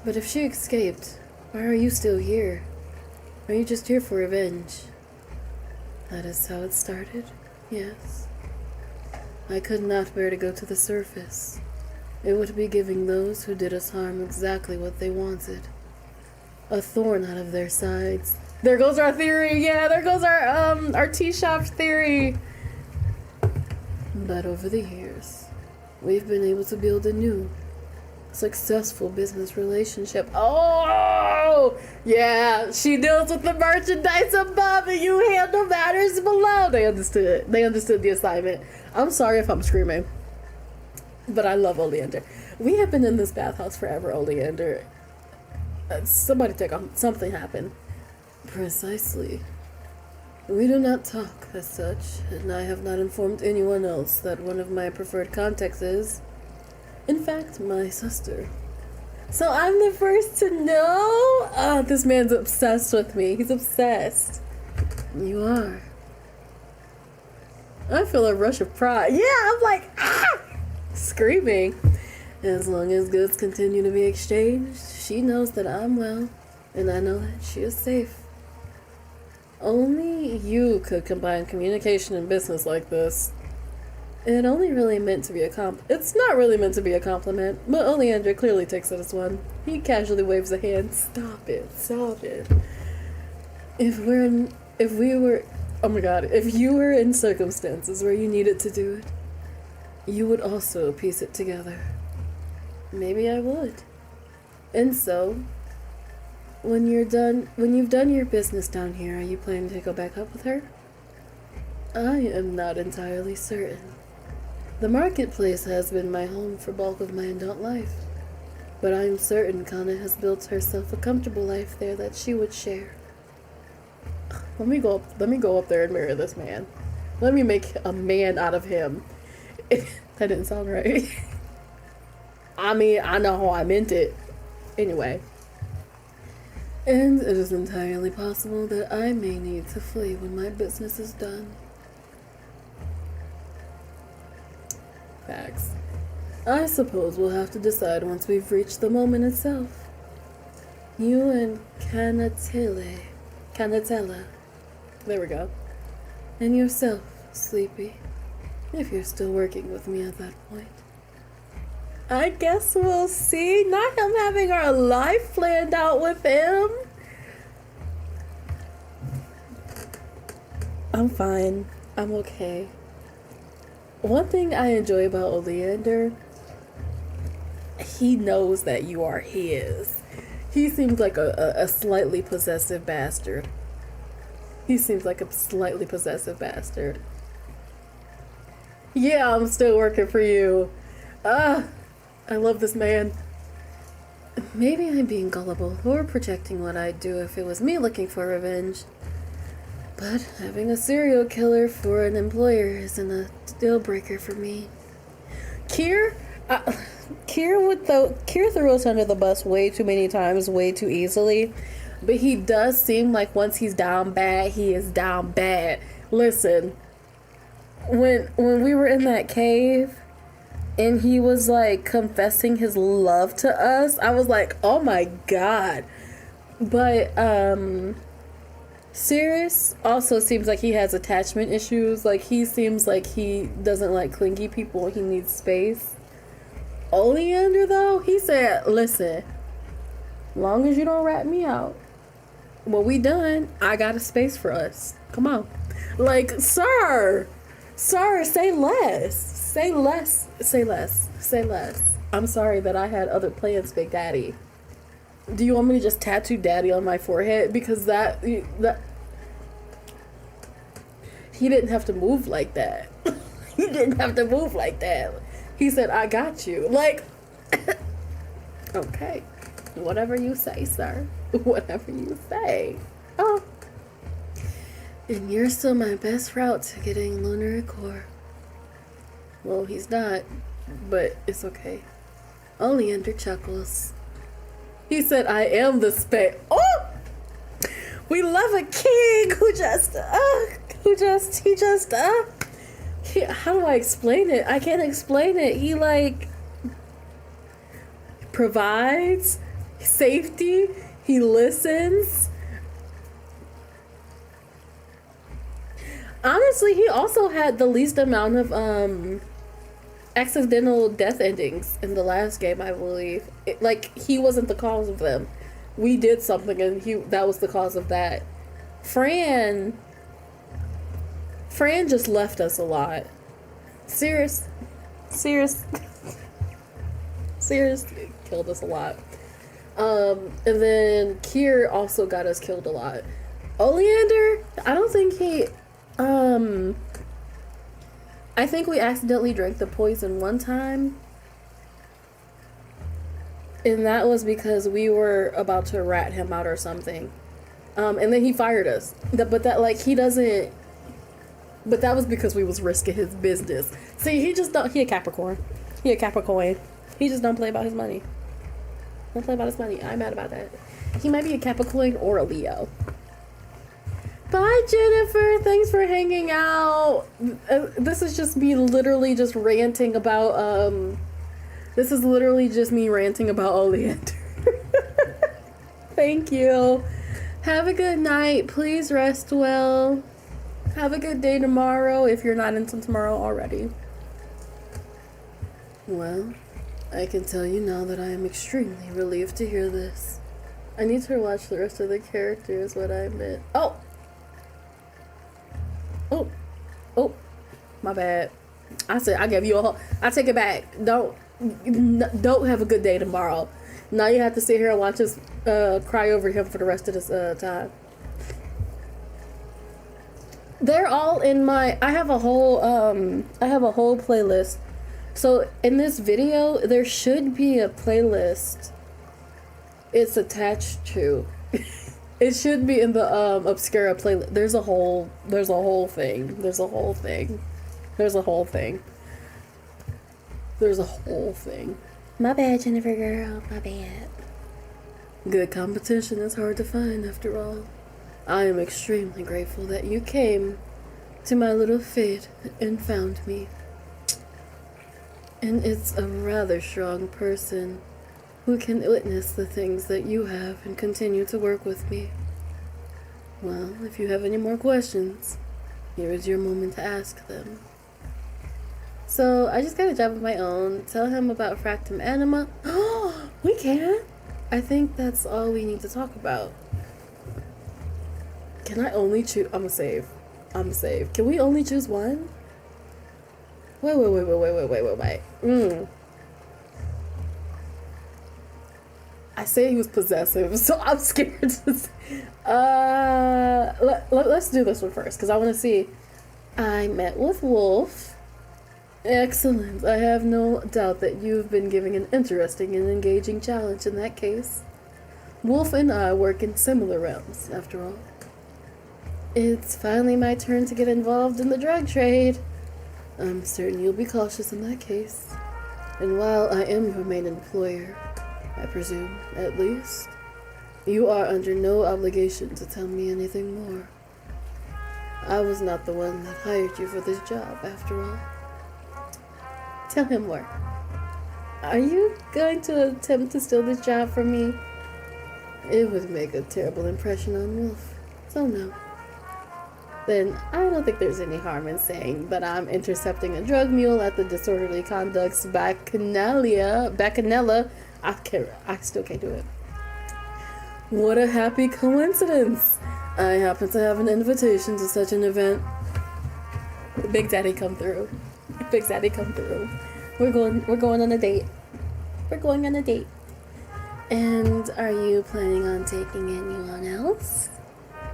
But if she escaped, why are you still here? Are you just here for revenge? That is how it started, yes. I could not bear to go to the surface. It would be giving those who did us harm exactly what they wanted. A thorn out of their sides. There goes our theory, yeah, there goes our tea shop theory. But over the years, we've been able to build a new, successful business relationship. Oh, yeah, she deals with the merchandise above and you handle matters below. They understood the assignment. I'm sorry if I'm screaming, but I love Oleander. We have been in this bathhouse forever, Oleander. Somebody something happened. Precisely. We do not talk as such, and I have not informed anyone else that one of my preferred contacts is, in fact, my sister. So I'm the first to know? Oh, this man's obsessed with me. He's obsessed. You are. I feel a rush of pride. Yeah, I'm like, ah! Screaming. As long as goods continue to be exchanged, she knows that I'm well, and I know that she is safe. Only you could combine communication and business like this. It only really meant to be it's not really meant to be a compliment, but Oleander clearly takes it as one. He casually waves a hand. Stop it. Stop it. If you were in circumstances where you needed to do it, you would also piece it together. Maybe I would. And so, when you've done your business down here, are you planning to go back up with her? I am not entirely certain. The marketplace has been my home for bulk of my adult life, but I am certain Kana has built herself a comfortable life there that she would share. Let me go up there and marry this man. Let me make a man out of him. That didn't sound right. I mean, I know how I meant it. Anyway. And it is entirely possible that I may need to flee when my business is done. Facts. I suppose we'll have to decide once we've reached the moment itself. You and Canatella. There we go. And yourself, Sleepy. If you're still working with me at that point. I guess we'll see. Not him having our life planned out with him. I'm fine. I'm okay. One thing I enjoy about Oleander, he knows that you are his. He seems like a slightly possessive bastard. He seems like a slightly possessive bastard. Yeah, I'm still working for you. I love this man. Maybe I'm being gullible or projecting what I'd do if it was me looking for revenge. But having a serial killer for an employer isn't a deal breaker for me. Kier threw us under the bus way too many times, way too easily. But he does seem like once he's down bad, he is down bad. Listen, when we were in that cave and he was like confessing his love to us, I was like, oh my god. But Sirius also seems like he has attachment issues. Like, he seems like he doesn't like clingy people. He needs space. Oleander, though, he said, listen, long as you don't rat me out, when we done, I got a space for us. Come on. Like, sir, say less. Say less. Say less. Say less. I'm sorry that I had other plans, Big Daddy. Do you want me to just tattoo Daddy on my forehead? Because that he didn't have to move like that. He didn't have to move like that. He said, I got you. Like, okay. Whatever you say, sir. Whatever you say. Oh. And you're still my best route to getting Lunar Core. Well, he's not, but it's okay. Oleander chuckles. He said, I am the Oh! We love a king who how do I explain it? I can't explain it. He, like, provides safety. He listens. Honestly, he also had the least amount of, accidental death endings in the last game, I believe. He wasn't the cause of them. We did something and that was the cause of that. Fran just left us a lot. Sirius killed us a lot. And then Kier also got us killed a lot. Oleander, I don't think he, I think we accidentally drank the poison one time. And that was because we were about to rat him out or something. And then he fired us. But that was because we was risking his business. See, he a Capricorn. He a Capricorn. He just don't play about his money. Don't play about his money. I'm mad about that. He might be a Capricorn or a Leo. Bye, Jennifer. Thanks for hanging out. This is just me literally just ranting about, this is literally just me ranting about Oleander. Thank you. Have a good night. Please rest well. Have a good day tomorrow if you're not until tomorrow already. Well, I can tell you now that I am extremely relieved to hear this. I need to watch the rest of the characters, what I meant. Oh! Oh! Oh! My bad. I said I gave you a whole... I take it back. Don't have a good day tomorrow. Now you have to sit here and watch us cry over him for the rest of this time. They're all in my... I have a whole playlist. So in this video, there should be a playlist it's attached to. It should be in the Obscura playlist. There's a whole thing. My bad, Jennifer girl. My bad. Good competition is hard to find after all. I am extremely grateful that you came to my little fete and found me. And it's a rather strong person who can witness the things that you have and continue to work with me. Well, if you have any more questions, here is your moment to ask them. So, I just got a job of my own. Tell him about Fractum Anima. Oh, we can? I think that's all we need to talk about. Can I only choose? I'm gonna save. Can we only choose one? Wait. I say he was possessive, so I'm scared to say. Let's do this one first, because I want to see. I met with Wolf. Excellent. I have no doubt that you've been giving an interesting and engaging challenge in that case. Wolf and I work in similar realms, after all. It's finally my turn to get involved in the drug trade. I'm certain you'll be cautious in that case. And while I am your main employer, I presume, at least, you are under no obligation to tell me anything more. I was not the one that hired you for this job, after all. Tell him more. Are you going to attempt to steal this job from me? It would make a terrible impression on Wolf, so no. Then I don't think there's any harm in saying that I'm intercepting a drug mule at the Disorderly Conduct's Bacchanella. I still can't do it. What a happy coincidence. I happen to have an invitation to such an event. Big Daddy come through. We're going on a date. And are you planning on taking anyone else?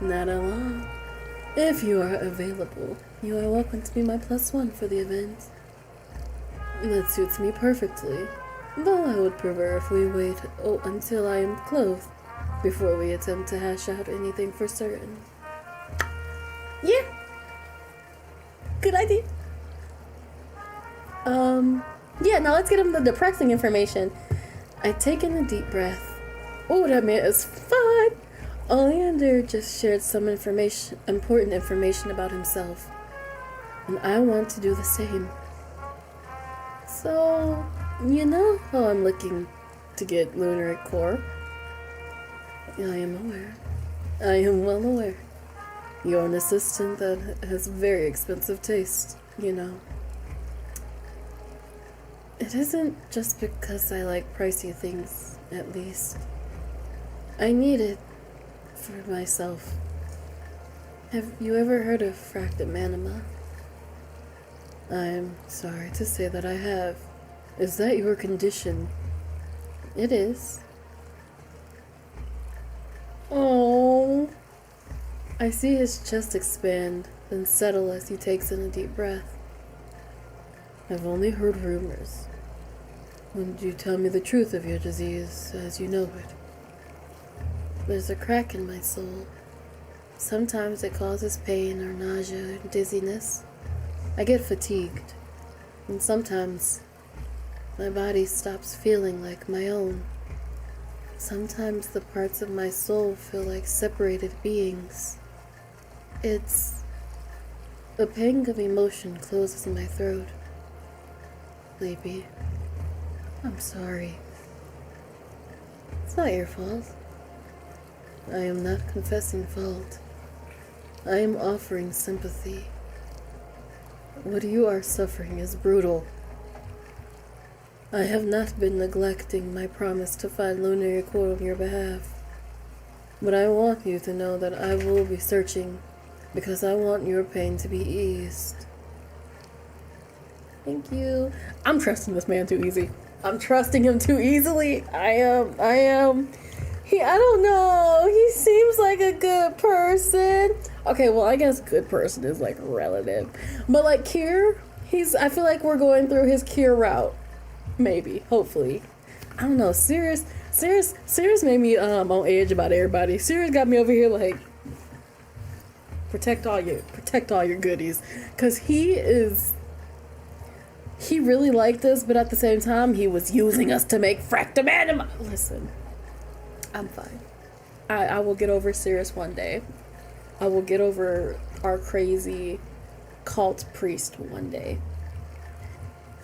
Not at all. If you are available, you are welcome to be my +1 for the event. That suits me perfectly, though I would prefer if we wait until I am clothed before we attempt to hash out anything for certain. Yeah. Good idea. Yeah, now let's get him the depressing information. I take in a deep breath. Oh, that man is fun. Oleander just shared some important information about himself, and I want to do the same. So, you know how I'm looking to get lunar core? I am aware. I am well aware. You're an assistant that has very expensive taste, you know. It isn't just because I like pricey things, at least. I need it for myself. Have you ever heard of Fractum Anima? I'm sorry to say that I have. Is that your condition? It is. Oh. I see his chest expand, then settle as he takes in a deep breath. I've only heard rumors. Would you tell me the truth of your disease as you know it? There's a crack in my soul. Sometimes it causes pain or nausea and dizziness. I get fatigued, and sometimes my body stops feeling like my own. Sometimes the parts of my soul feel like separated beings. It's... A pang of emotion closes my throat. Sleepy, I'm sorry. It's not your fault. I am not confessing fault. I am offering sympathy. What you are suffering is brutal. I have not been neglecting my promise to find lunar core on your behalf. But I want you to know that I will be searching because I want your pain to be eased. Thank you. I'm trusting this man too easy. I'm trusting him too easily. I am. I don't know. He seems like a good person. Okay, well, I guess good person is like relative. But like Kier, I feel like we're going through his Kier route. Maybe, hopefully. I don't know. Sirius made me on edge about everybody. Sirius got me over here like protect all your goodies. Cause he really liked us, but at the same time he was using us to make fractum anima. Listen, I'm fine. I will get over Sirius one day. I will get over our crazy cult priest one day.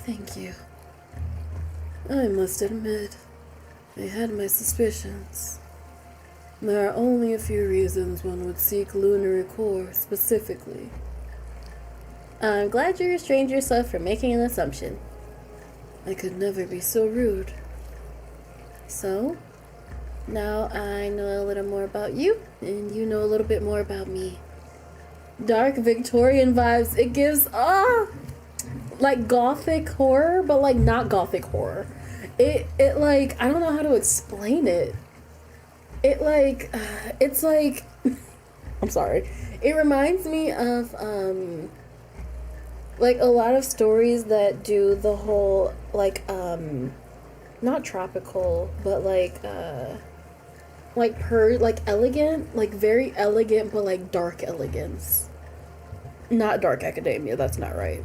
Thank you. I must admit, I had my suspicions. There are only a few reasons one would seek lunar core specifically. I'm glad you restrained yourself from making an assumption. I could never be so rude. So, now I know a little more about you, and you know a little bit more about me. Dark Victorian vibes. It gives, like gothic horror, but like not gothic horror. It like, I don't know how to explain it. It like, it's like, I'm sorry. It reminds me of, like a lot of stories that do the whole, like, not tropical, but like elegant, like very elegant, but like dark elegance. Not dark academia, that's not right.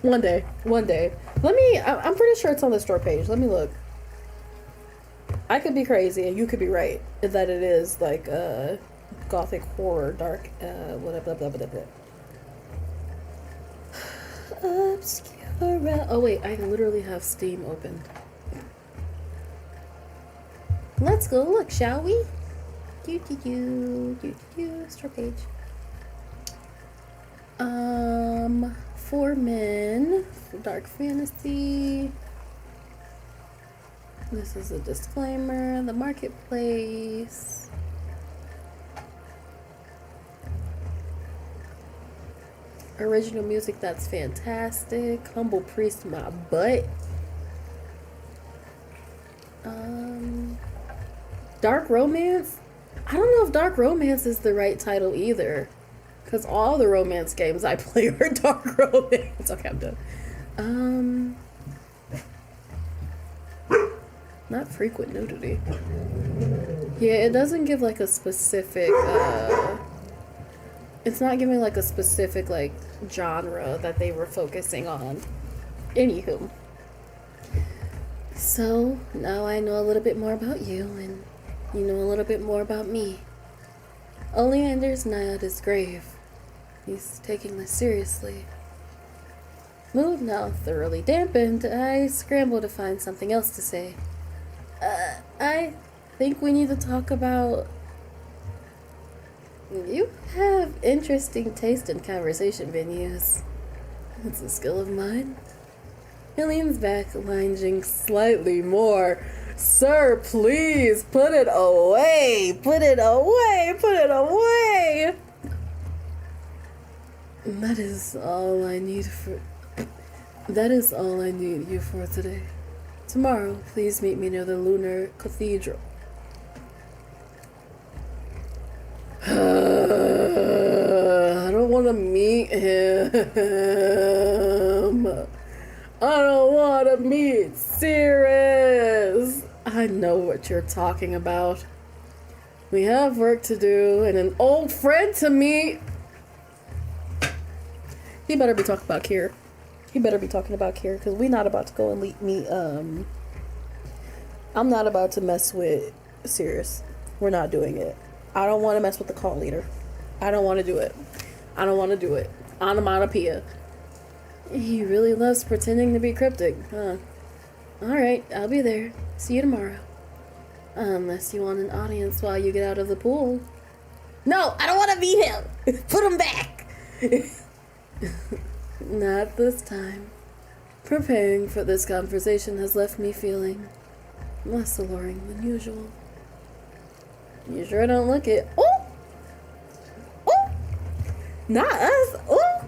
One day. I'm pretty sure it's on the store page. Let me look. I could be crazy and you could be right that it is like gothic horror, dark, whatever. Obscura. Oh wait, I literally have Steam opened. Let's go look, shall we? Store page. For men, dark fantasy. This is a disclaimer. The marketplace. Original music, that's fantastic. Humble priest, my butt. Dark romance. I don't know if dark romance is the right title either, because all the romance games I play are dark romance. Okay, I'm done. Not frequent nudity. Yeah, it doesn't give like a specific, it's not giving like a specific like genre that they were focusing on. Anywho. So, now I know a little bit more about you, and you know a little bit more about me. Oleander's nigh at his grave. He's taking this seriously. Mood now thoroughly dampened, I scramble to find something else to say. I think we need to talk about... You have interesting taste in conversation venues. It's a skill of mine. He leans back, lounging slightly more. Sir, please, put it away! Put it away! Put it away! That is all I need you for today. Tomorrow, please meet me near the Lunar Cathedral. I don't want to meet him. I don't want to meet Sirius. I know what you're talking about. We have work to do and an old friend to meet. He better be talking about Kier. He better be talking about Kier, because we not about to go and meet I'm not about to mess with Sirius. We're not doing it. I don't want to mess with the cult leader. I don't want to do it. I don't want to do it. Onomatopoeia. He really loves pretending to be cryptic, huh? Alright, I'll be there. See you tomorrow. Unless you want an audience while you get out of the pool. No, I don't want to meet him! Put him back! Not this time. Preparing for this conversation has left me feeling less alluring than usual. You sure don't look it. Oh! Oh! Not us! Oh!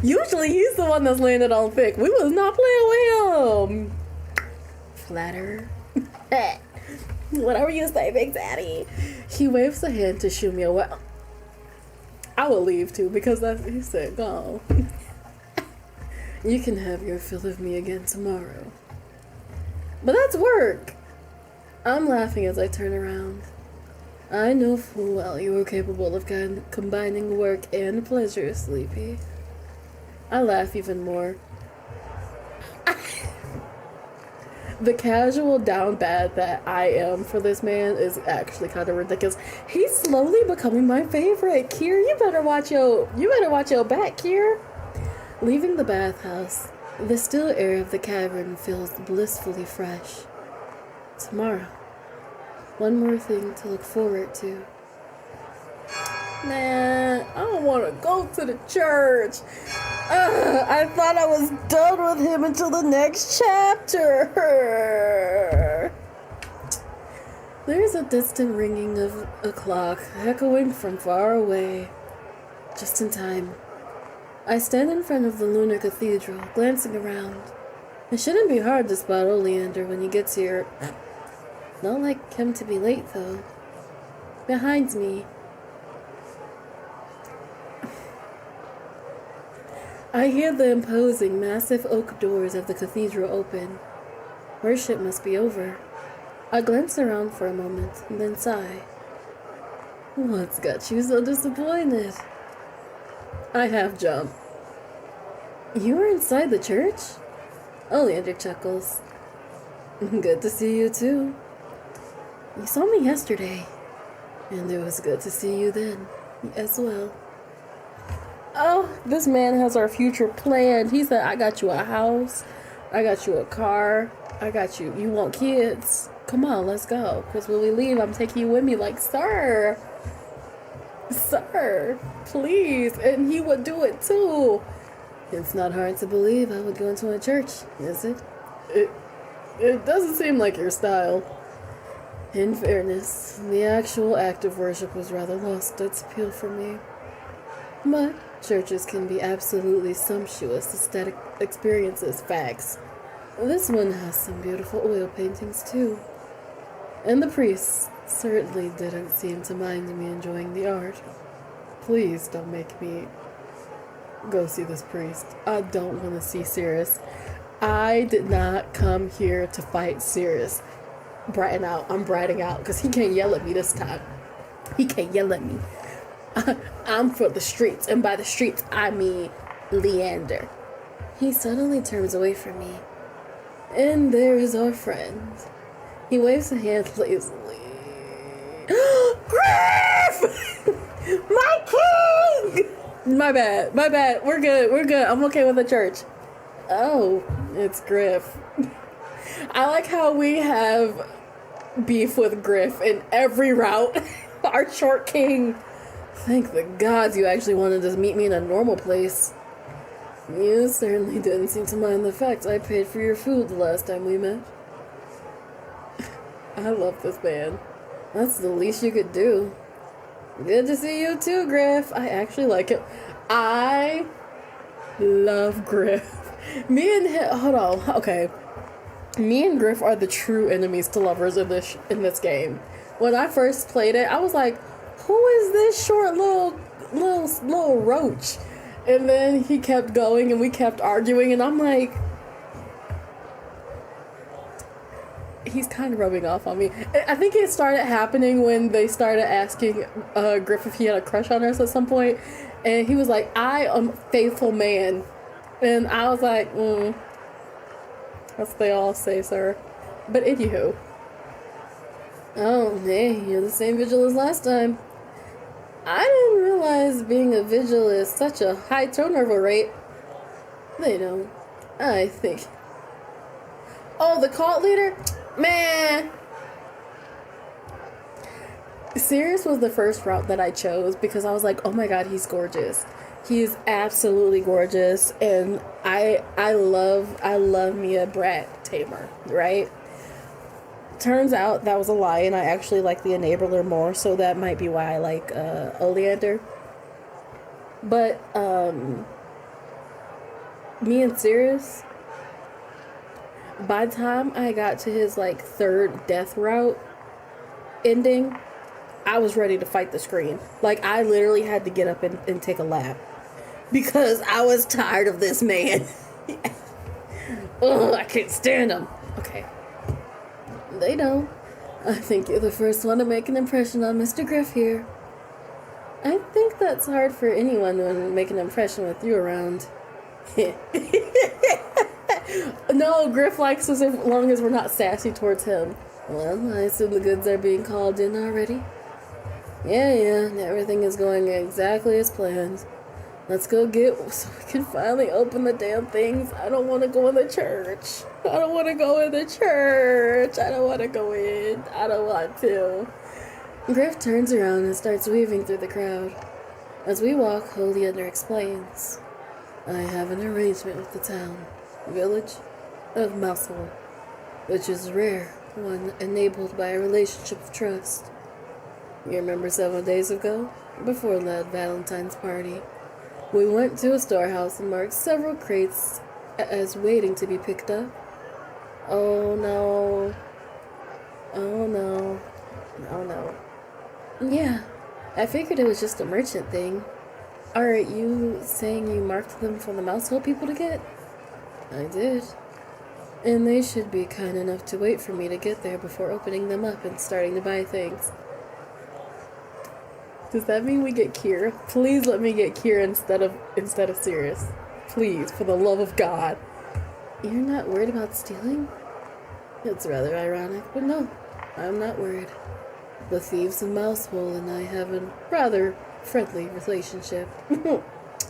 Usually he's the one that's laying it on thick. We was not playing with him. Flatterer. Whatever you say, Big Daddy. He waves a hand to shoo me away. I will leave too because he said go. You can have your fill of me again tomorrow. But that's work. I'm laughing as I turn around. I know full well you are capable of combining work and pleasure, Sleepy. I laugh even more. The casual down bad that I am for this man is actually kind of ridiculous. He's slowly becoming my favorite. Kier, you better watch your back, Kier. Leaving the bathhouse, the still air of the cavern feels blissfully fresh. Tomorrow, one more thing to look forward to. Man, I don't want to go to the church. I thought I was done with him until the next chapter. There's a distant ringing of a clock echoing from far away. Just in time. I stand in front of the lunar cathedral, glancing around. It shouldn't be hard to spot Oleander when he gets here. Not like him to be late, though. Behind me, I hear the imposing, massive oak doors of the cathedral open. Worship must be over. I glance around for a moment, and then sigh. What's got you so disappointed? I half jump. You were inside the church? Oleander chuckles. Good to see you too. You saw me yesterday, and it was good to see you then, as well. Oh, this man has our future planned. He said, I got you a house, I got you a car, I got you, you want kids? Come on, let's go. Because when we leave, I'm taking you with me. Like, sir, please. And he would do it too. It's not hard to believe I would go into a church, is it? It doesn't seem like your style. In fairness, the actual act of worship was rather lost its appeal for me. But churches can be absolutely sumptuous aesthetic experiences, facts. This one has some beautiful oil paintings too. And the priest certainly didn't seem to mind me enjoying the art. Please don't make me go see this priest. I don't want to see Sirius. I did not come here to fight Sirius. I'm bratting out because he can't yell at me this time. He can't yell at me. I'm for the streets, and by the streets, I mean Leander. He suddenly turns away from me. And there is our friend. He waves a hand lazily. Griff! My king! My bad. We're good. I'm okay with the church. Oh, it's Griff. I like how we have beef with Griff in every route. Our short king. Thank the gods you actually wanted to meet me in a normal place. You certainly didn't seem to mind the fact I paid for your food the last time we met. I love this man. That's the least you could do. Good to see you too, Griff. I actually like it. I love Griff. Me and him, hold on, okay. Me and Griff are the true enemies to lovers in this game. When I first played it, I was like, who is this short little roach? And then he kept going and we kept arguing and I'm like, he's kind of rubbing off on me. I think it started happening when they started asking Griff if he had a crush on us at some point. And he was like, I am a faithful man. And I was like, that's what they all say, sir. But anywho, Oh, hey, you're the same vigil as last time. I didn't realize being a vigil is such a high turnover rate. They don't. I think. Oh, the cult leader? Man! Sirius was the first route that I chose because I was like, oh my god, he's gorgeous. He's absolutely gorgeous, and I love me a brat tamer, right? Turns out that was a lie, and I actually like the enabler more, so that might be why I like Oleander. But me and Sirius, by the time I got to his like third death route ending, I was ready to fight the screen. Like, I literally had to get up and take a lap because I was tired of this man. Ugh, I can't stand him. Okay. They don't. I think you're the first one to make an impression on Mr. Griff here. I think that's hard for anyone to make an impression with you around. No, Griff likes us as long as we're not sassy towards him. Well, I assume the goods are being called in already. Yeah, everything is going exactly as planned. Let's go get so we can finally open the damn things. I don't want to go in the church. I don't want to go in the church. I don't want to go in. I don't want to. Griff turns around and starts weaving through the crowd. As we walk, Oleander explains. I have an arrangement with the town, village of Mousehole, which is rare, one enabled by a relationship of trust. You remember 7 days ago, before Lad Valentine's party, we went to a storehouse and marked several crates as waiting to be picked up. Oh no. Oh no. Oh no. Yeah, I figured it was just a merchant thing. Are you saying you marked them for the Mousehole people to get? I did. And they should be kind enough to wait for me to get there before opening them up and starting to buy things. Does that mean we get Kira? Please let me get Kira instead of Sirius. Please, for the love of God. You're not worried about stealing? It's rather ironic, but no, I'm not worried. The thieves of Mousehole and I have a rather friendly relationship.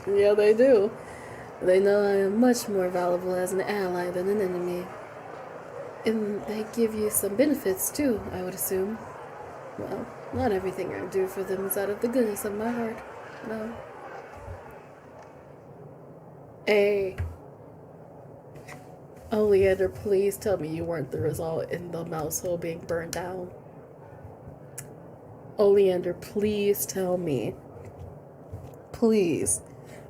Yeah, they do. They know I am much more valuable as an ally than an enemy. And they give you some benefits too, I would assume. Well, not everything I do for them is out of the goodness of my heart. No. Hey. Oleander, please tell me you weren't the result in the Mousehole being burned down. Oleander, please tell me. Please.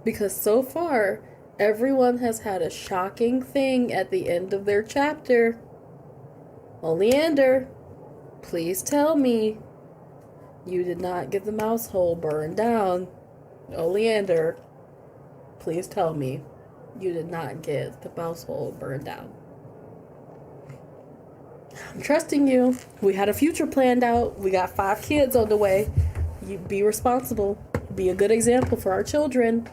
Because so far, everyone has had a shocking thing at the end of their chapter. Oleander, please tell me you did not get the Mousehole burned down. Oleander, please tell me you did not get the Mousehole burned down. I'm trusting you. We had a future planned out. We got 5 kids on the way. You be responsible. Be a good example for our children.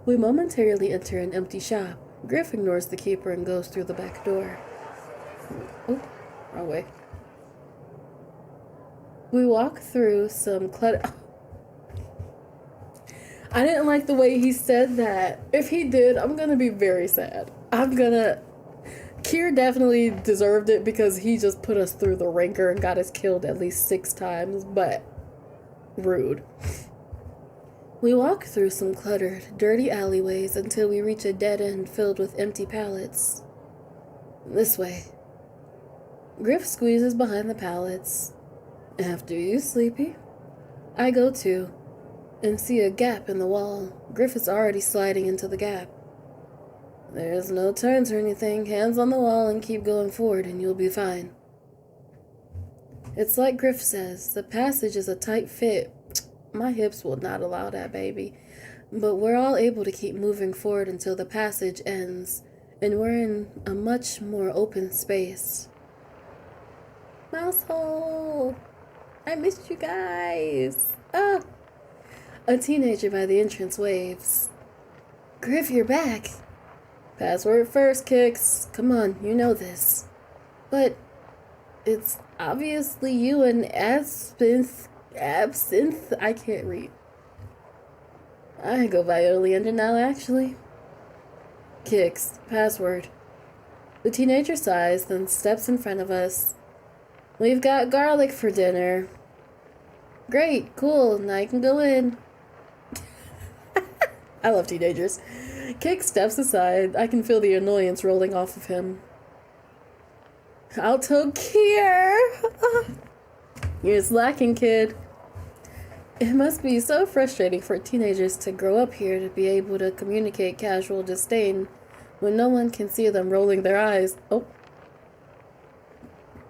We momentarily enter an empty shop. Griff ignores the keeper and goes through the back door. Oh, wrong way. We walk through some clutter. I didn't like the way he said that. If he did, I'm gonna be very sad. Kier definitely deserved it because he just put us through the rancor and got us killed at least 6 times, but rude. We walk through some cluttered, dirty alleyways until we reach a dead end filled with empty pallets. This way. Griff squeezes behind the pallets. After you, Sleepy. I go too, and see a gap in the wall. Griff is already sliding into the gap. There's no turns or anything. Hands on the wall and keep going forward and you'll be fine. It's like Griff says, the passage is a tight fit. My hips will not allow that, baby. But we're all able to keep moving forward until the passage ends, and we're in a much more open space. Mousehole! I missed you guys! Ah! A teenager by the entrance waves. Griff, you're back! Password first, Kicks. Come on, you know this. But It's obviously you and Absinthe. I can't read. I go by Oleander now, actually. Kicks. Password. The teenager sighs, then steps in front of us. We've got garlic for dinner. Great, cool, now you can go in. I love teenagers. Kick steps aside. I can feel the annoyance rolling off of him. Alto Kier! You're slacking, kid. It must be so frustrating for teenagers to grow up here to be able to communicate casual disdain when no one can see them rolling their eyes. Oh.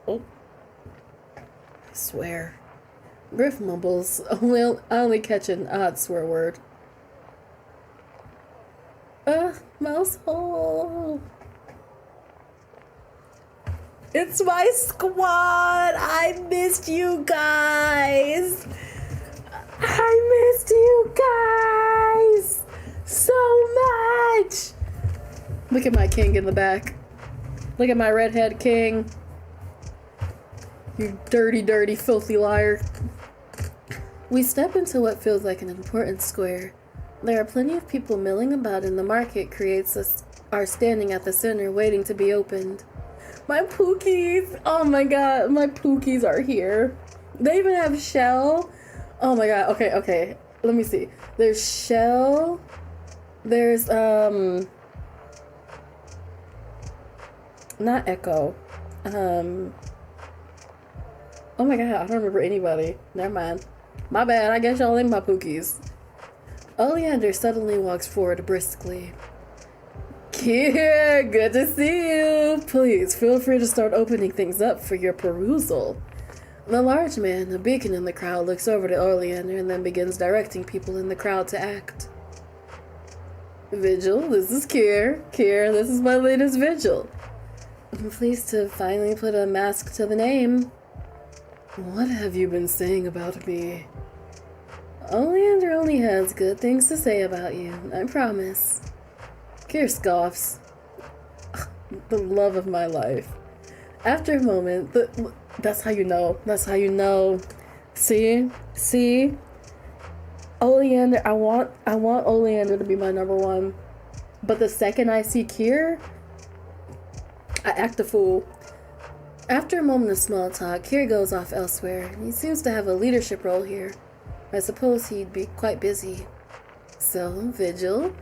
I swear. Griff mumbles. Well, I only catch an odd swear word. Mouse hole. It's my squad. I missed you guys. I missed you guys so much. Look at my king in the back. Look at my redhead king. You dirty, dirty, filthy liar. We step into what feels like an important square. There are plenty of people milling about in the market are standing at the center waiting to be opened. My pookies! Oh my god, my pookies are here. They even have shell. Oh my god, okay. Let me see. There's shell. There's, not Echo. Oh my god, I don't remember anybody. Never mind. My bad, I guess y'all ain't my pookies. Oleander suddenly walks forward briskly. Here, good to see you. Please feel free to start opening things up for your perusal. The large man, a beacon in the crowd, looks over to Oleander and then begins directing people in the crowd to act. Vigil, this is Kier. Kier, this is my latest vigil. I'm pleased to finally put a mask to the name. What have you been saying about me? Oleander only has good things to say about you, I promise. Kier scoffs. The love of my life. After a moment, that's how you know. That's how you know. See? Oleander, I want Oleander to be my number one. But the second I see Kier, I act a fool. After a moment of small talk, Kier goes off elsewhere. He seems to have a leadership role here. I suppose he'd be quite busy. So, Vigil,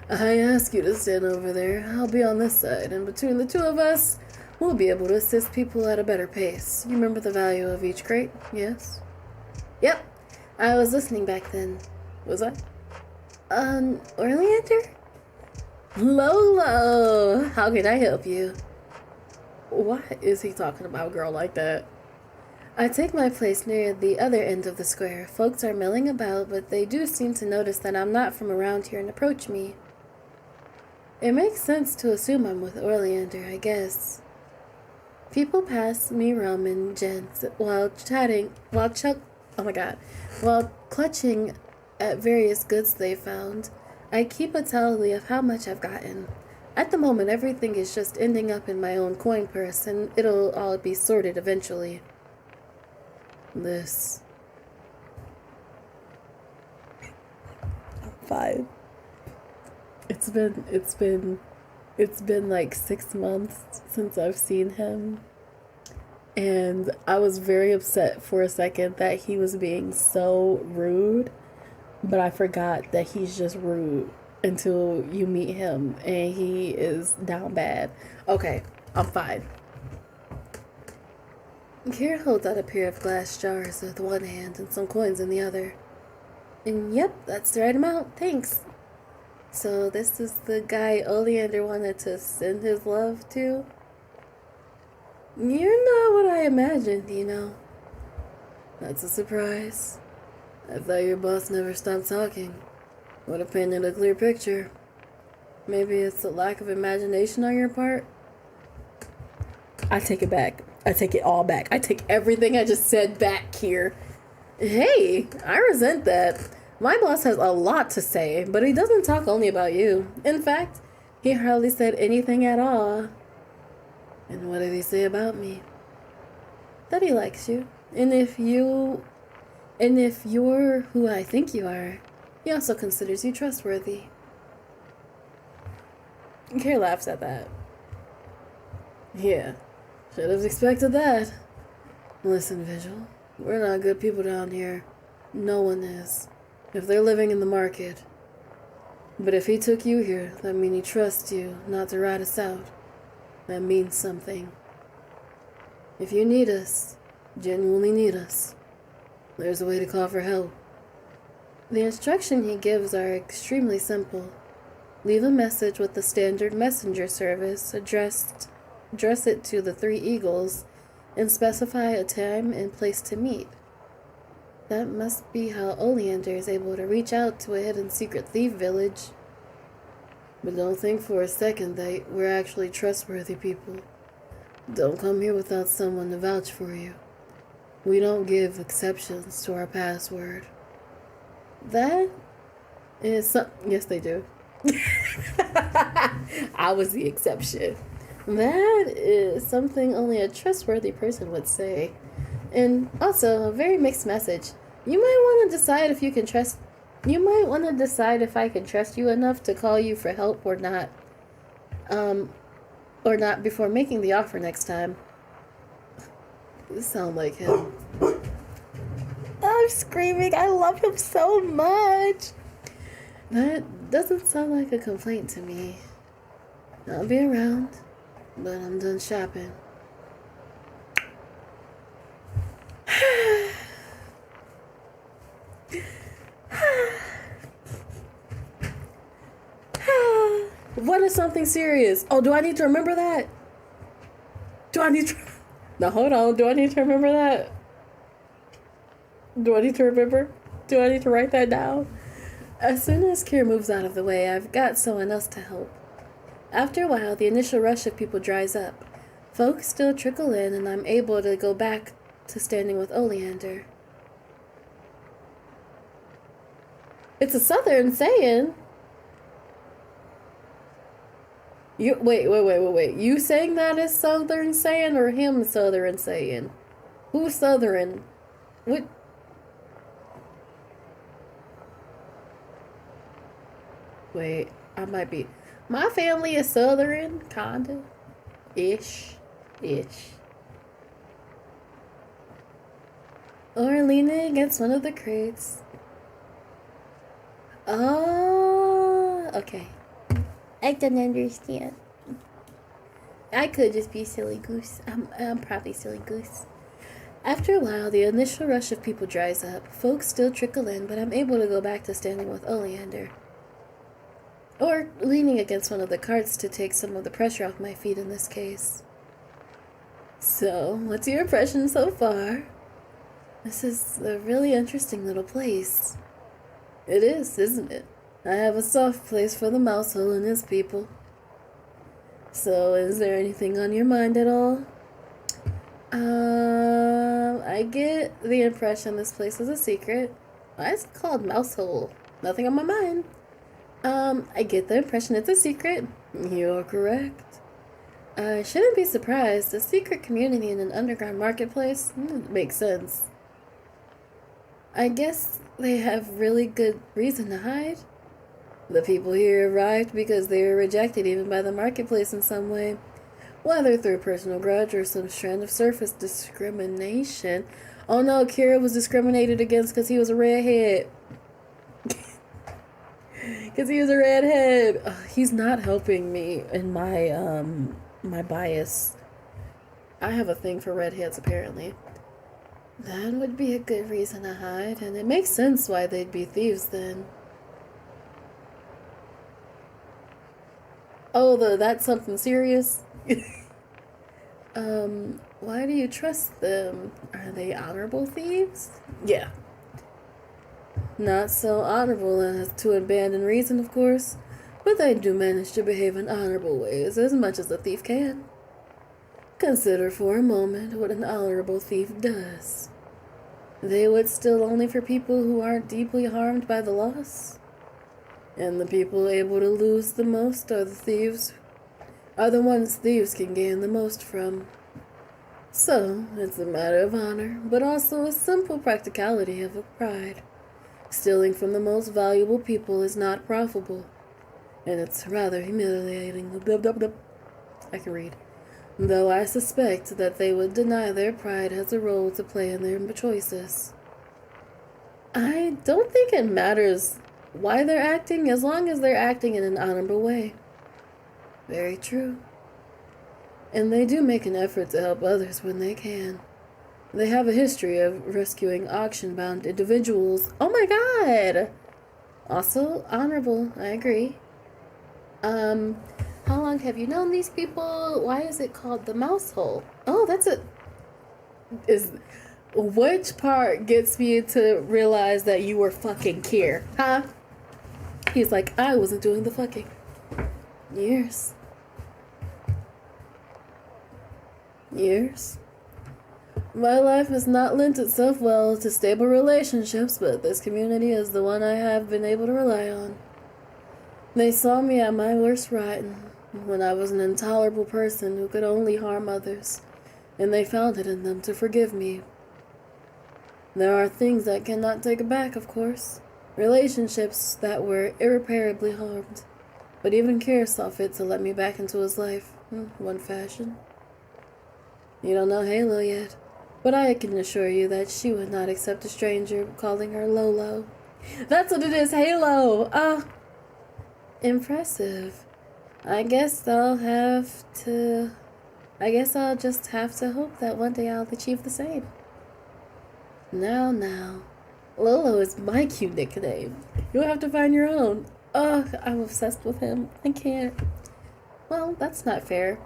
I ask you to stand over there. I'll be on this side, and between the two of us, we'll be able to assist people at a better pace. You remember the value of each crate, yes? Yep, I was listening back then. Was I? Oleander? Lolo, how can I help you? Why is he talking about a girl like that? I take my place near the other end of the square. Folks are milling about, but they do seem to notice that I'm not from around here and approach me. It makes sense to assume I'm with Oleander, I guess. People pass me rum and gents while clutching at various goods they found. I keep a tally of how much I've gotten. At the moment, everything is just ending up in my own coin purse, and it'll all be sorted eventually. This. I'm fine. It's been like 6 months since I've seen him. And I was very upset for a second that he was being so rude. But I forgot that he's just rude until you meet him and he is down bad. Okay, I'm fine. Kier holds out a pair of glass jars with one hand and some coins in the other. And yep, that's the right amount, thanks. So this is the guy Oleander wanted to send his love to? You're not what I imagined, you know. That's a surprise. I thought your boss never stopped talking. Would have painted a clear picture. Maybe it's a lack of imagination on your part? I take it back. I take it all back. I take everything I just said back here. Hey, I resent that. My boss has a lot to say, but he doesn't talk only about you. In fact, he hardly said anything at all. And what did he say about me? that he likes you. And if you're who I think you are, he also considers you trustworthy. Care laughs at that. Yeah, should have expected that. Listen, Vigil, we're not good people down here. No one is. If they're living in the market. But if he took you here, that means he trusts you not to rat us out. That means something. If you need us, genuinely need us, there's a way to call for help. The instructions he gives are extremely simple. Leave a message with the standard messenger service, address it to the 3 Eagles, and specify a time and place to meet. That must be how Oleander is able to reach out to a hidden secret thief village. But don't think for a second that we're actually trustworthy people. Don't come here without someone to vouch for you. We don't give exceptions to our password. That is yes, they do. I was the exception. That is something only a trustworthy person would say. And also, a very mixed message. You might want to decide if you can trust... You might want to decide if I can trust you enough to call you for help or not. Or not before making the offer next time. You sound like him. I'm screaming. I love him so much. That doesn't sound like a complaint to me. I'll be around, but I'm done shopping. What is something serious? Oh, do I need to remember that? Now hold on, do I need to remember that? Do I need to remember? Do I need to write that down? As soon as Kira moves out of the way, I've got someone else to help. After a while, the initial rush of people dries up. Folks still trickle in, and I'm able to go back to standing with Oleander. It's a southern saying. Wait. You saying that is southern saying or him southern saying? Who's southern? What? Wait, I might be. My family is southern, kinda. Ish. Or leaning against one of the crates. Oh, okay. I don't understand. I could just be silly goose. I'm probably silly goose. After a while, the initial rush of people dries up. Folks still trickle in, but I'm able to go back to standing with Oleander. Or leaning against one of the carts to take some of the pressure off my feet in this case. So, what's your impression so far? This is a really interesting little place. It is, isn't it? I have a soft place for the mousehole and his people. So, is there anything on your mind at all? I get the impression this place is a secret. Why is it called mousehole? Nothing on my mind. I get the impression it's a secret. You're correct. I shouldn't be surprised. A secret community in an underground marketplace? Makes sense. I guess they have really good reason to hide. The people here arrived because they were rejected even by the marketplace in some way. Whether through personal grudge or some strand of surface discrimination. Oh no, Kira was discriminated against because he was a redhead. Because he was a redhead. He's not helping me in my my bias. I have a thing for redheads apparently. That would be a good reason to hide, and it makes sense why they'd be thieves then. Oh, that's something serious? Why do you trust them? Are they honorable thieves? Yeah. Not so honorable as to abandon reason, of course, but they do manage to behave in honorable ways as much as a thief can. Consider for a moment what an honorable thief does. They would steal only for people who aren't deeply harmed by the loss. And the people able to lose the most are the ones thieves can gain the most from. So, it's a matter of honor, but also a simple practicality of pride. Stealing from the most valuable people is not profitable, and it's rather humiliating. I can read. Though I suspect that they would deny their pride has a role to play in their choices. I don't think it matters why they're acting as long as they're acting in an honorable way. Very true. And they do make an effort to help others when they can. They have a history of rescuing auction-bound individuals. Oh my god! Also honorable, I agree. How long have you known these people? Why is it called the mouse hole? Oh, that's it. Which part gets me to realize that you were fucking here? Huh? He's like, I wasn't doing the fucking. Years. My life has not lent itself well to stable relationships, but this community is the one I have been able to rely on. They saw me at my worst rotten, when I was an intolerable person who could only harm others, and they found it in them to forgive me. There are things I cannot take back, of course. Relationships that were irreparably harmed, but even Kier saw fit to let me back into his life, one fashion. You don't know Halo yet, but I can assure you that she would not accept a stranger calling her Lolo. That's what it is, Halo! Impressive. I guess I'll just have to hope that one day I'll achieve the same. Now. Lolo is my cute nickname. You'll have to find your own. I'm obsessed with him. I can't. Well, that's not fair.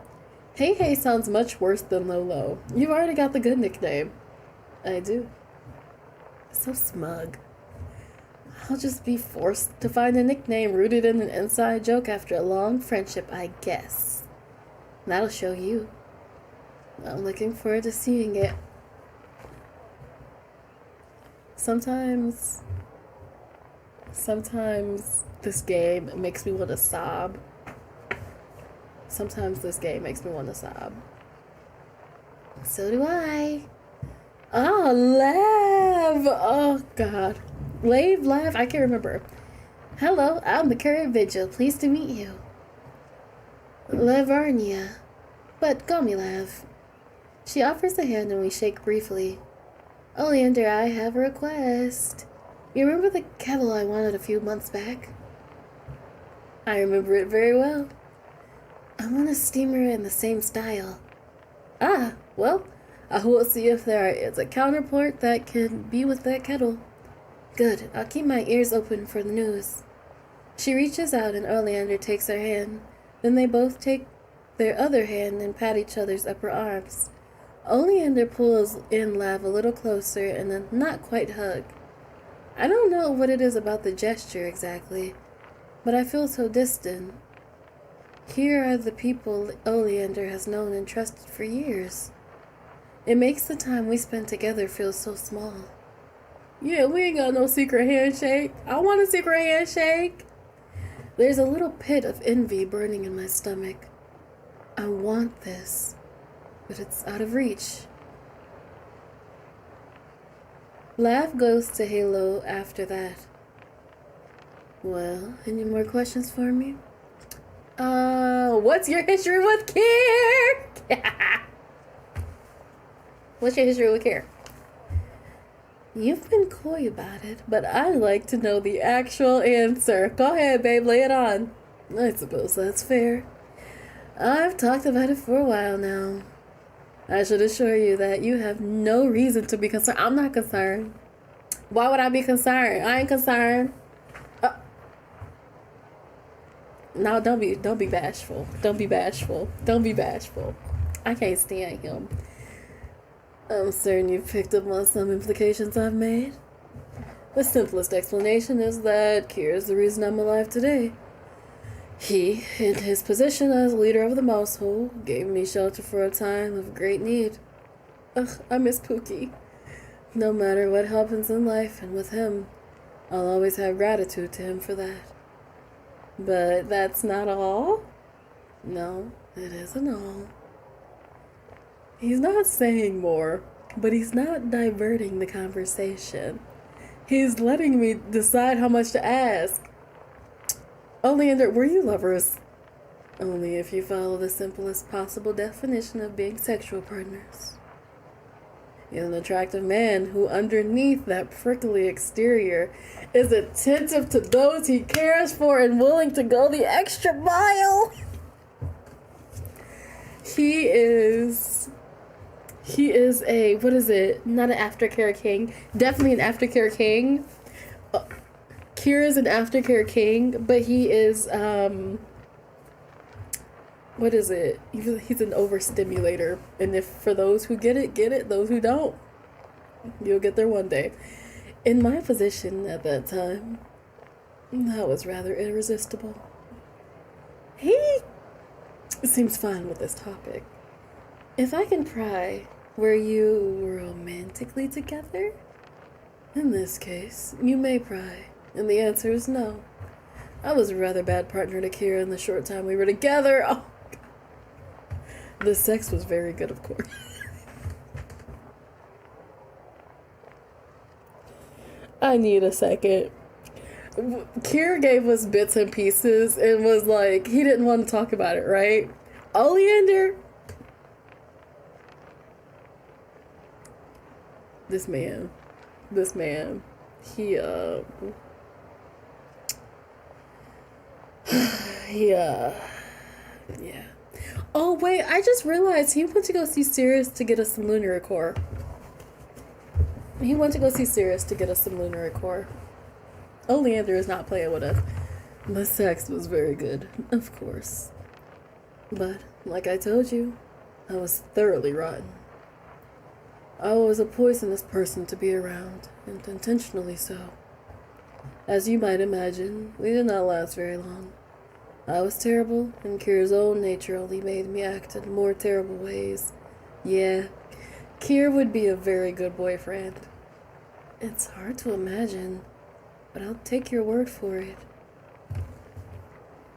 Hey sounds much worse than Lolo. You've already got the good nickname. I do. So smug. I'll just be forced to find a nickname rooted in an inside joke after a long friendship, I guess. That'll show you. I'm looking forward to seeing it. Sometimes this game makes me want to sob. So do I. Oh, Lev! Oh, God. Lev? I can't remember. Hello, I'm the current vigil. Pleased to meet you. Levarnia. But call me Lev. She offers a hand and we shake briefly. Oleander, I have a request. You remember the kettle I wanted a few months back? I remember it very well. I want a steamer in the same style. Well, I will see if there is a counterpart that can be with that kettle. Good, I'll keep my ears open for the news. She reaches out and Oleander takes her hand. Then they both take their other hand and pat each other's upper arms. Oleander pulls in Lav a little closer and a not quite hug. I don't know what it is about the gesture exactly, but I feel so distant. Here are the people Oleander has known and trusted for years. It makes the time we spend together feel so small. Yeah, we ain't got no secret handshake. I want a secret handshake. There's a little pit of envy burning in my stomach. I want this, but it's out of reach. Lav goes to Halo after that. Well, any more questions for me? What's your history with Kier? What's your history with Kier? You've been coy about it, but I'd like to know the actual answer. Go ahead, babe, lay it on. I suppose that's fair. I've talked about it for a while now. I should assure you that you have no reason to be concerned. I'm not concerned. Why would I be concerned? I ain't concerned. No, don't be bashful. Don't be bashful. I can't stand him. I'm certain you've picked up on some implications I've made. The simplest explanation is that Kier is the reason I'm alive today. He, in his position as leader of the mousehole, gave me shelter for a time of great need. I miss Pookie. No matter what happens in life and with him, I'll always have gratitude to him for that. But that's not all? No, it isn't all. He's not saying more, but he's not diverting the conversation. He's letting me decide how much to ask. Oleander, were you lovers? Only if you follow the simplest possible definition of being sexual partners. He's an attractive man who, underneath that prickly exterior, is attentive to those he cares for and willing to go the extra mile. He is a, what is it? Not an aftercare king. Definitely an aftercare king. Kira's an aftercare king, but he is, what is it? He's an overstimulator. And if for those who get it. Those who don't, you'll get there one day. In my position at that time, that was rather irresistible. He seems fine with this topic. If I can pry, were you romantically together? In this case, you may pry, and the answer is no. I was a rather bad partner to Kira in the short time we were together. Oh, the sex was very good, of course. I need a second. Kira gave us bits and pieces and was like, he didn't want to talk about it, right? Oleander? This man, he, yeah. Oh, wait, I just realized he went to go see Sirius to get us some lunar core. Oleander is not playing with us. The sex was very good, of course. But, like I told you, I was thoroughly rotten. I was a poisonous person to be around, and intentionally so. As you might imagine, we did not last very long. I was terrible, and Kira's own nature only made me act in more terrible ways. Yeah, Kira would be a very good boyfriend. It's hard to imagine, but I'll take your word for it.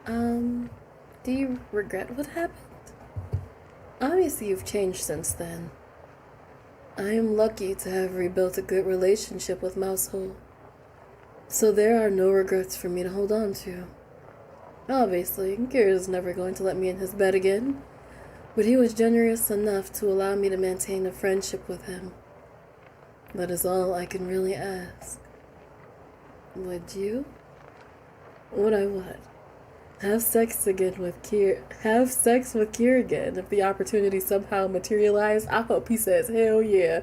Do you regret what happened? Obviously you've changed since then. I am lucky to have rebuilt a good relationship with Mousehole, so there are no regrets for me to hold on to. Obviously, Kira's never going to let me in his bed again, but he was generous enough to allow me to maintain a friendship with him. That is all I can really ask. Would you? Would I what? Have sex with Kira again if the opportunity somehow materialized? I hope he says, hell yeah.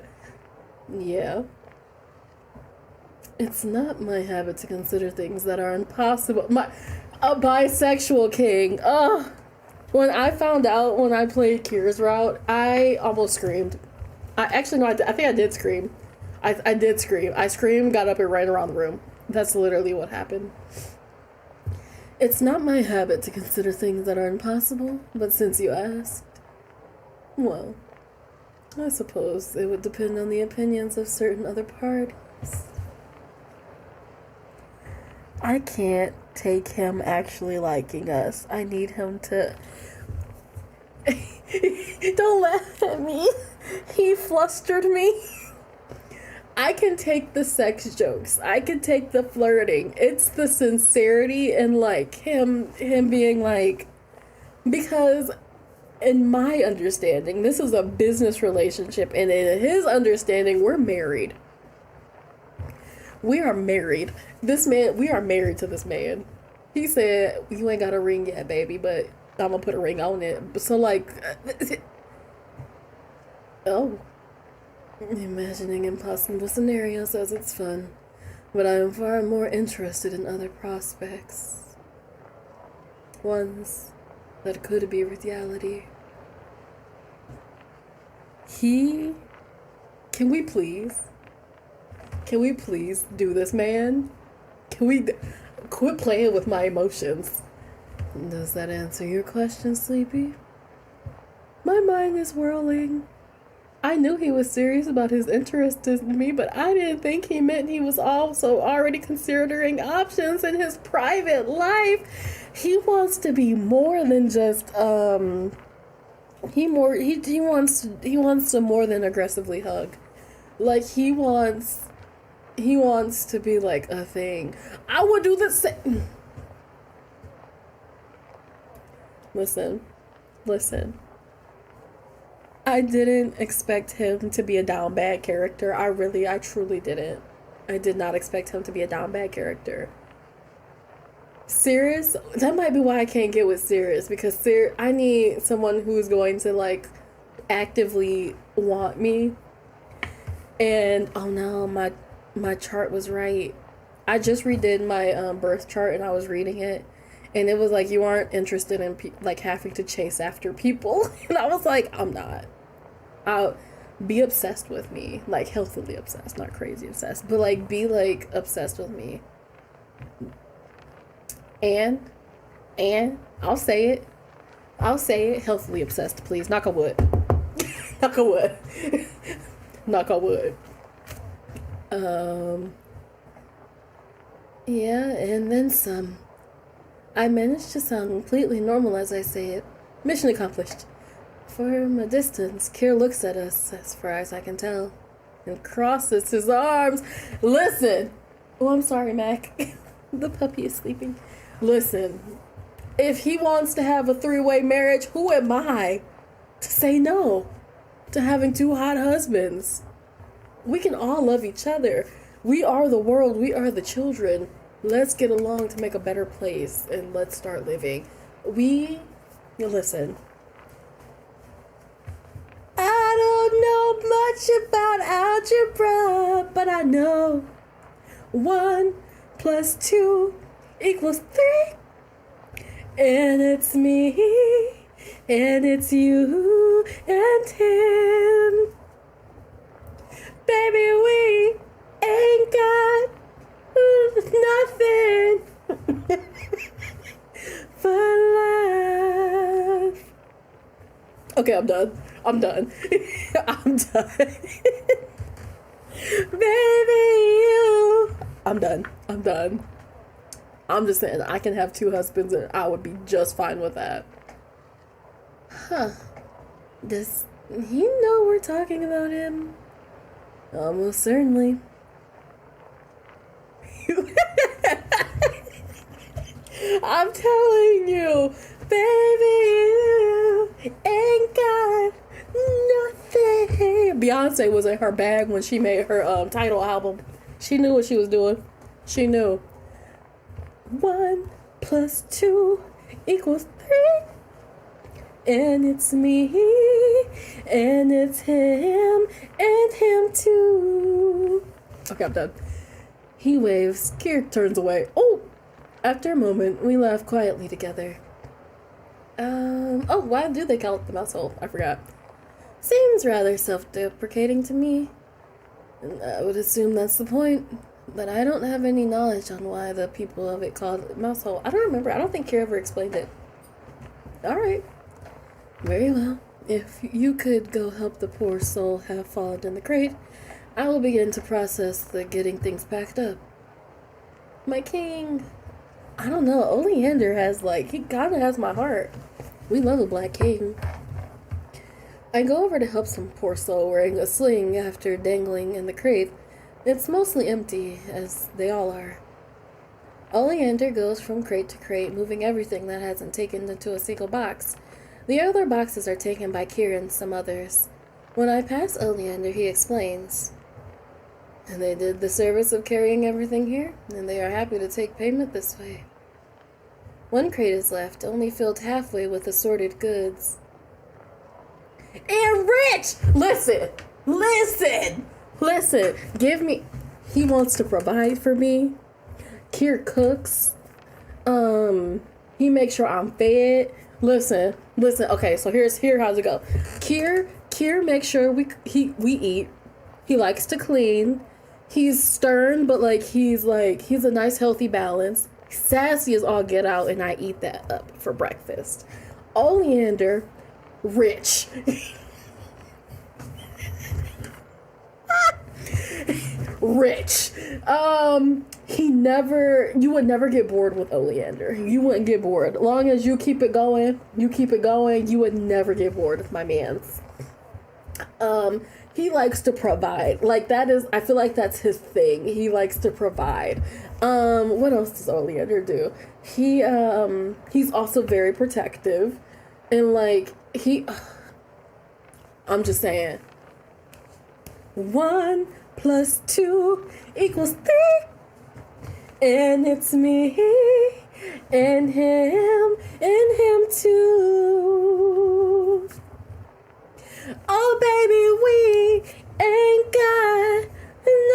Yeah. It's not my habit to consider things that are impossible. A bisexual king. Ugh. When I found out when I played Kira's route, I almost screamed. I think I did scream. I did scream. I screamed, got up and ran around the room. That's literally what happened. It's not my habit to consider things that are impossible, but since you asked, well, I suppose it would depend on the opinions of certain other parties. I can't take him actually liking us. I need him to... Don't laugh at me. He flustered me. I can take the sex jokes. I can take the flirting. It's the sincerity and like him being like, because in my understanding, this is a business relationship, and in his understanding, we're married. We are married. We are married to this man. He said, you ain't got a ring yet, baby, but I'm gonna put a ring on it. So like, oh. Imagining impossible scenarios says it's fun, but I am far more interested in other prospects. Ones that could be reality. Can we please do this, man? Can we quit playing with my emotions? Does that answer your question, Sleepy? My mind is whirling. I knew he was serious about his interest in me, but I didn't think he meant he was also already considering options in his private life. He wants to be more than just, he wants to more than aggressively hug. Like he wants to be like a thing. I would do the same. Listen. I didn't expect him to be a down bad character. I truly didn't. I did not expect him to be a down bad character. Sirius, that might be why I can't get with Sirius, because I need someone who's going to like actively want me. And oh no, my chart was right. I just redid my birth chart and I was reading it, and it was like you aren't interested in like having to chase after people. And I was like, I'm not. I'll be obsessed with me, like healthily obsessed, not crazy obsessed, but like be like obsessed with me. And I'll say it, healthily obsessed, please. Knock on wood. Knock on wood. Knock on wood. Yeah, and then some. I managed to sound completely normal as I say it. Mission accomplished. From a distance, Kier looks at us, as far as I can tell, and crosses his arms. Listen! Oh, I'm sorry, Mac. The puppy is sleeping. Listen, if he wants to have a three-way marriage, who am I to say no to having two hot husbands? We can all love each other. We are the world. We are the children. Let's get along to make a better place, and let's start living. Listen. I don't know much about algebra, but I know 1 + 2 = 3. And it's me, and it's you, and him. Baby, we ain't got nothing but life. Okay, I'm done. I'm done. Baby, you. I'm done. I'm just saying, I can have 2 husbands and I would be just fine with that. Huh. Does he know we're talking about him? Almost certainly. I'm telling you, baby, you ain't got nothing. Beyonce was in her bag when she made her title album. She knew what she was doing. She knew. 1 + 2 = 3. And it's me, and it's him, and him too. Okay, I'm done. He waves. Kier turns away. Oh! After a moment, we laugh quietly together. Oh, why do they call it the mouse hole? I forgot. Seems rather self-deprecating to me. And I would assume that's the point. But I don't have any knowledge on why the people of it called it mouse hole. I don't remember. I don't think Kier ever explained it. Alright. Very well. If you could go help the poor soul have fallen in the crate, I will begin to process the getting things packed up. My king. I don't know. Oleander has he kind of has my heart. We love a black king. I go over to help some poor soul wearing a sling after dangling in the crate. It's mostly empty, as they all are. Oleander goes from crate to crate, moving everything that hasn't taken into a single box. The other boxes are taken by Kier and some others. When I pass Oleander, he explains. They did the service of carrying everything here, and they are happy to take payment this way. 1 crate is left, only filled halfway with assorted goods. And Rich! Listen! Give me... He wants to provide for me. Kier cooks. He makes sure I'm fed. Listen. Okay, so here's how's it go. Kier makes sure we eat. He likes to clean. He's stern, but he's a nice healthy balance. Sassy as all get out, and I eat that up for breakfast. Oleander, rich. Rich. you would never get bored with Oleander. You wouldn't get bored. As long as you keep it going, you would never get bored with my man's. He likes to provide. Like, that is, I feel like that's his thing. He likes to provide. What else does Oleander do? He's also very protective. And, like, I'm just saying. 1 + 2 = 3. And it's me and him too. Oh, baby, we ain't got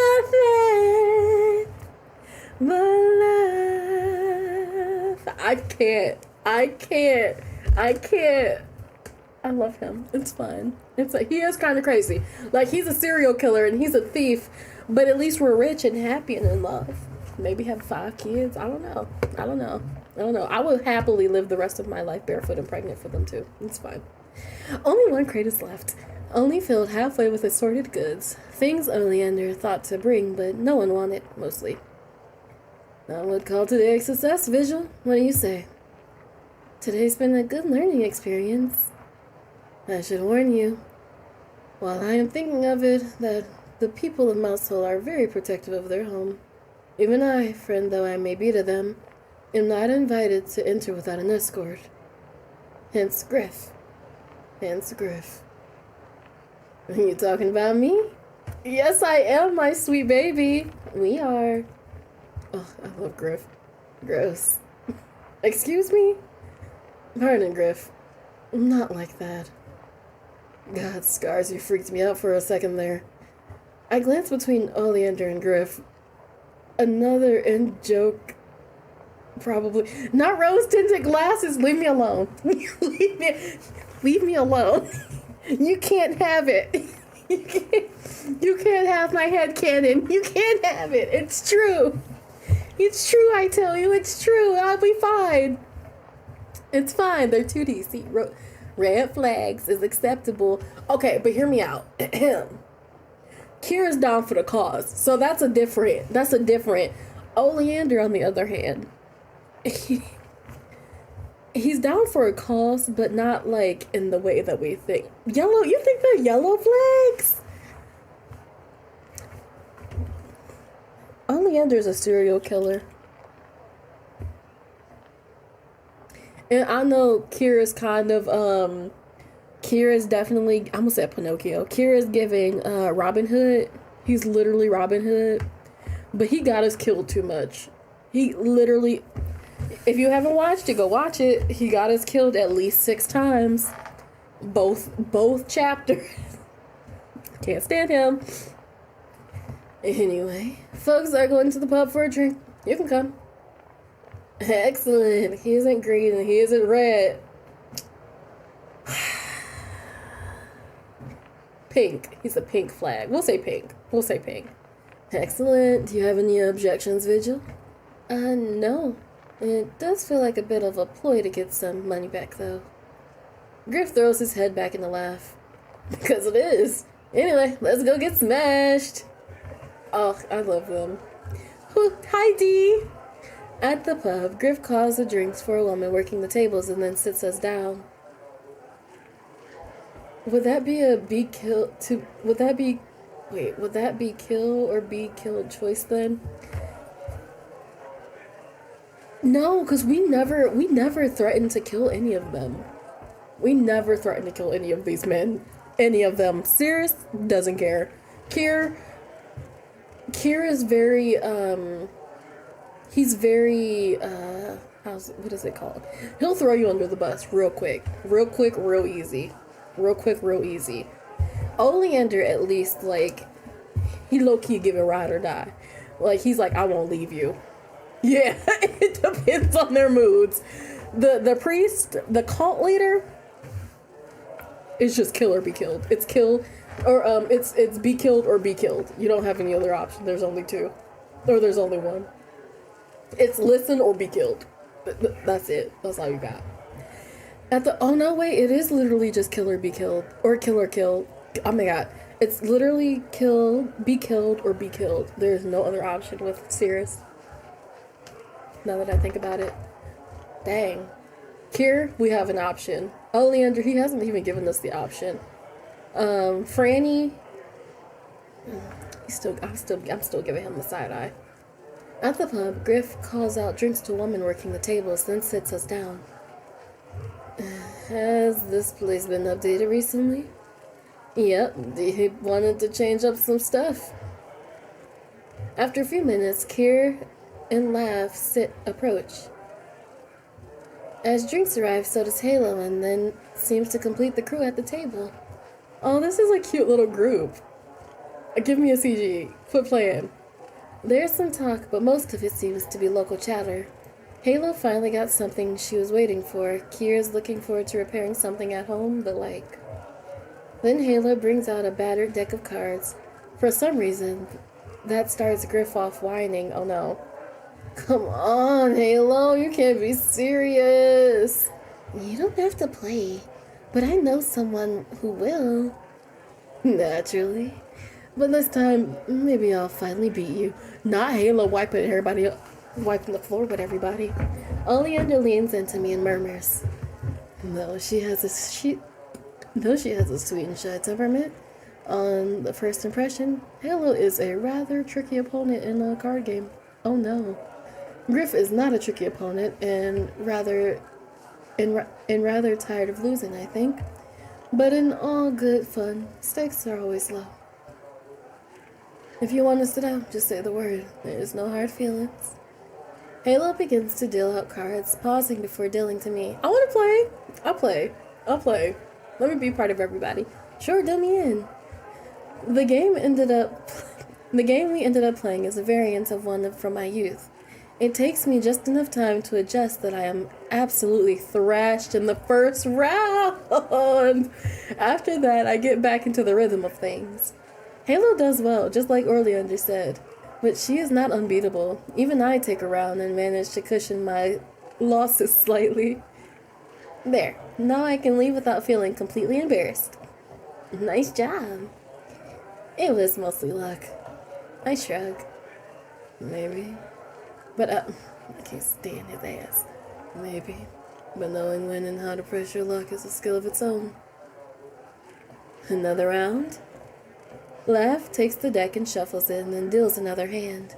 nothing but love. I can't. I love him. It's fun. It's like, he is kind of crazy. Like, he's a serial killer and he's a thief, but at least we're rich and happy and in love. Maybe have 5 kids. I don't know. I would happily live the rest of my life barefoot and pregnant for them too. It's fine. Only one crate is left, only filled halfway with assorted goods. Things Oleander thought to bring, but no one wanted, mostly. I would call today a success, Visual. What do you say? Today's been a good learning experience. I should warn you, while I am thinking of it, that the people of Mousehole are very protective of their home. Even I, friend though I may be to them, am not invited to enter without an escort. Hence Griff. Are you talking about me? Yes, I am, my sweet baby. We are. Oh, I love Griff. Gross. Excuse me? Pardon, Griff. Not like that. God, Scars, you freaked me out for a second there. I glanced between Oleander and Griff. Another in-joke, probably. Not rose-tinted glasses. Leave me alone. Leave me alone. You can't have it. You can't have my headcanon. You can't have it. It's true. It's true, I tell you. It's true. I'll be fine. It's fine. They're 2D. See, red flags is acceptable. Okay, but hear me out. Kira's down for the cause. So that's a different. Oleander, on the other hand, he's down for a cause, but not like in the way that we think. Yellow, you think they're yellow flags? Oleander's a serial killer. And I know Kira's Kira's definitely, I'm gonna say Pinocchio. Kira's giving Robin Hood. He's literally Robin Hood. But he got us killed too much. He literally, if you haven't watched it, go watch it. He got us killed at least 6 times. Both chapters. Can't stand him. Anyway, folks are going to the pub for a drink. You can come. Excellent. He isn't green and he isn't red. Pink. He's a pink flag. We'll say pink. Excellent. Do you have any objections, Vigil? No. It does feel like a bit of a ploy to get some money back, though. Griff throws his head back in a laugh. Because it is. Anyway, let's go get smashed. Oh, I love them. Hi, Dee. At the pub, Griff calls the drinks for a woman working the tables and then sits us down. Would that be kill or be killed choice then? No, because we never threatened to kill any of them. We never threatened to kill any of these men. Any of them. Sirius doesn't care. Kier is very, he's very, what is it called? He'll throw you under the bus real quick, real easy. Oleander, at least, like, he low-key give a ride or die. Like, he's like, I won't leave you. Yeah, it depends on their moods. The priest, the cult leader, is just kill or be killed. It's kill, or it's be killed or be killed. You don't have any other option. There's only 2, or there's only 1. It's listen or be killed. That's it. That's all you got. Oh no, wait, it is literally just kill or be killed. Or kill or kill. Oh my god. It's literally kill, be killed, or be killed. There's no other option with Sirius. now that I think about it. Dang. Here, we have an option. Oleander, he hasn't even given us the option. Franny, I'm still giving him the side eye. At the pub, Griff calls out drinks to a woman working the tables, then sits us down. Has this place been updated recently? Yep, he wanted to change up some stuff. After a few minutes, Kier and Lav approach. As drinks arrive, so does Halo, and then seems to complete the crew at the table. Oh, this is a cute little group. Give me a CG. Quit playing. There's some talk, but most of it seems to be local chatter. Halo finally got something she was waiting for. Kier's looking forward to repairing something at home, the like. Then Halo brings out a battered deck of cards. For some reason, that starts Griff off whining. Oh no. Come on, Halo, you can't be serious. You don't have to play, but I know someone who will. Naturally. But this time, maybe I'll finally beat you. Not Halo wiping the floor with everybody. Oleander leans into me and murmurs, Though she has a sweet and shy temperament, on the first impression, Halo is a rather tricky opponent in a card game. Oh no. Griff is not a tricky opponent and rather tired of losing, I think. But in all good fun, stakes are always low. If you want to sit down, just say the word. There is no hard feelings. Halo begins to deal out cards, pausing before dealing to me. I want to play. I'll play. Let me be part of everybody. Sure, deal me in. The game we ended up playing is a variant of one from my youth. It takes me just enough time to adjust that I am absolutely thrashed in the first round. After that, I get back into the rhythm of things. Halo does well, just like Oleander said, but she is not unbeatable. Even I take a round and manage to cushion my losses slightly. There, now I can leave without feeling completely embarrassed. Nice job. It was mostly luck. I shrug. Maybe. But I can't stand his ass. Maybe. But knowing when and how to press your luck is a skill of its own. Another round? Laugh takes the deck and shuffles it and then deals another hand.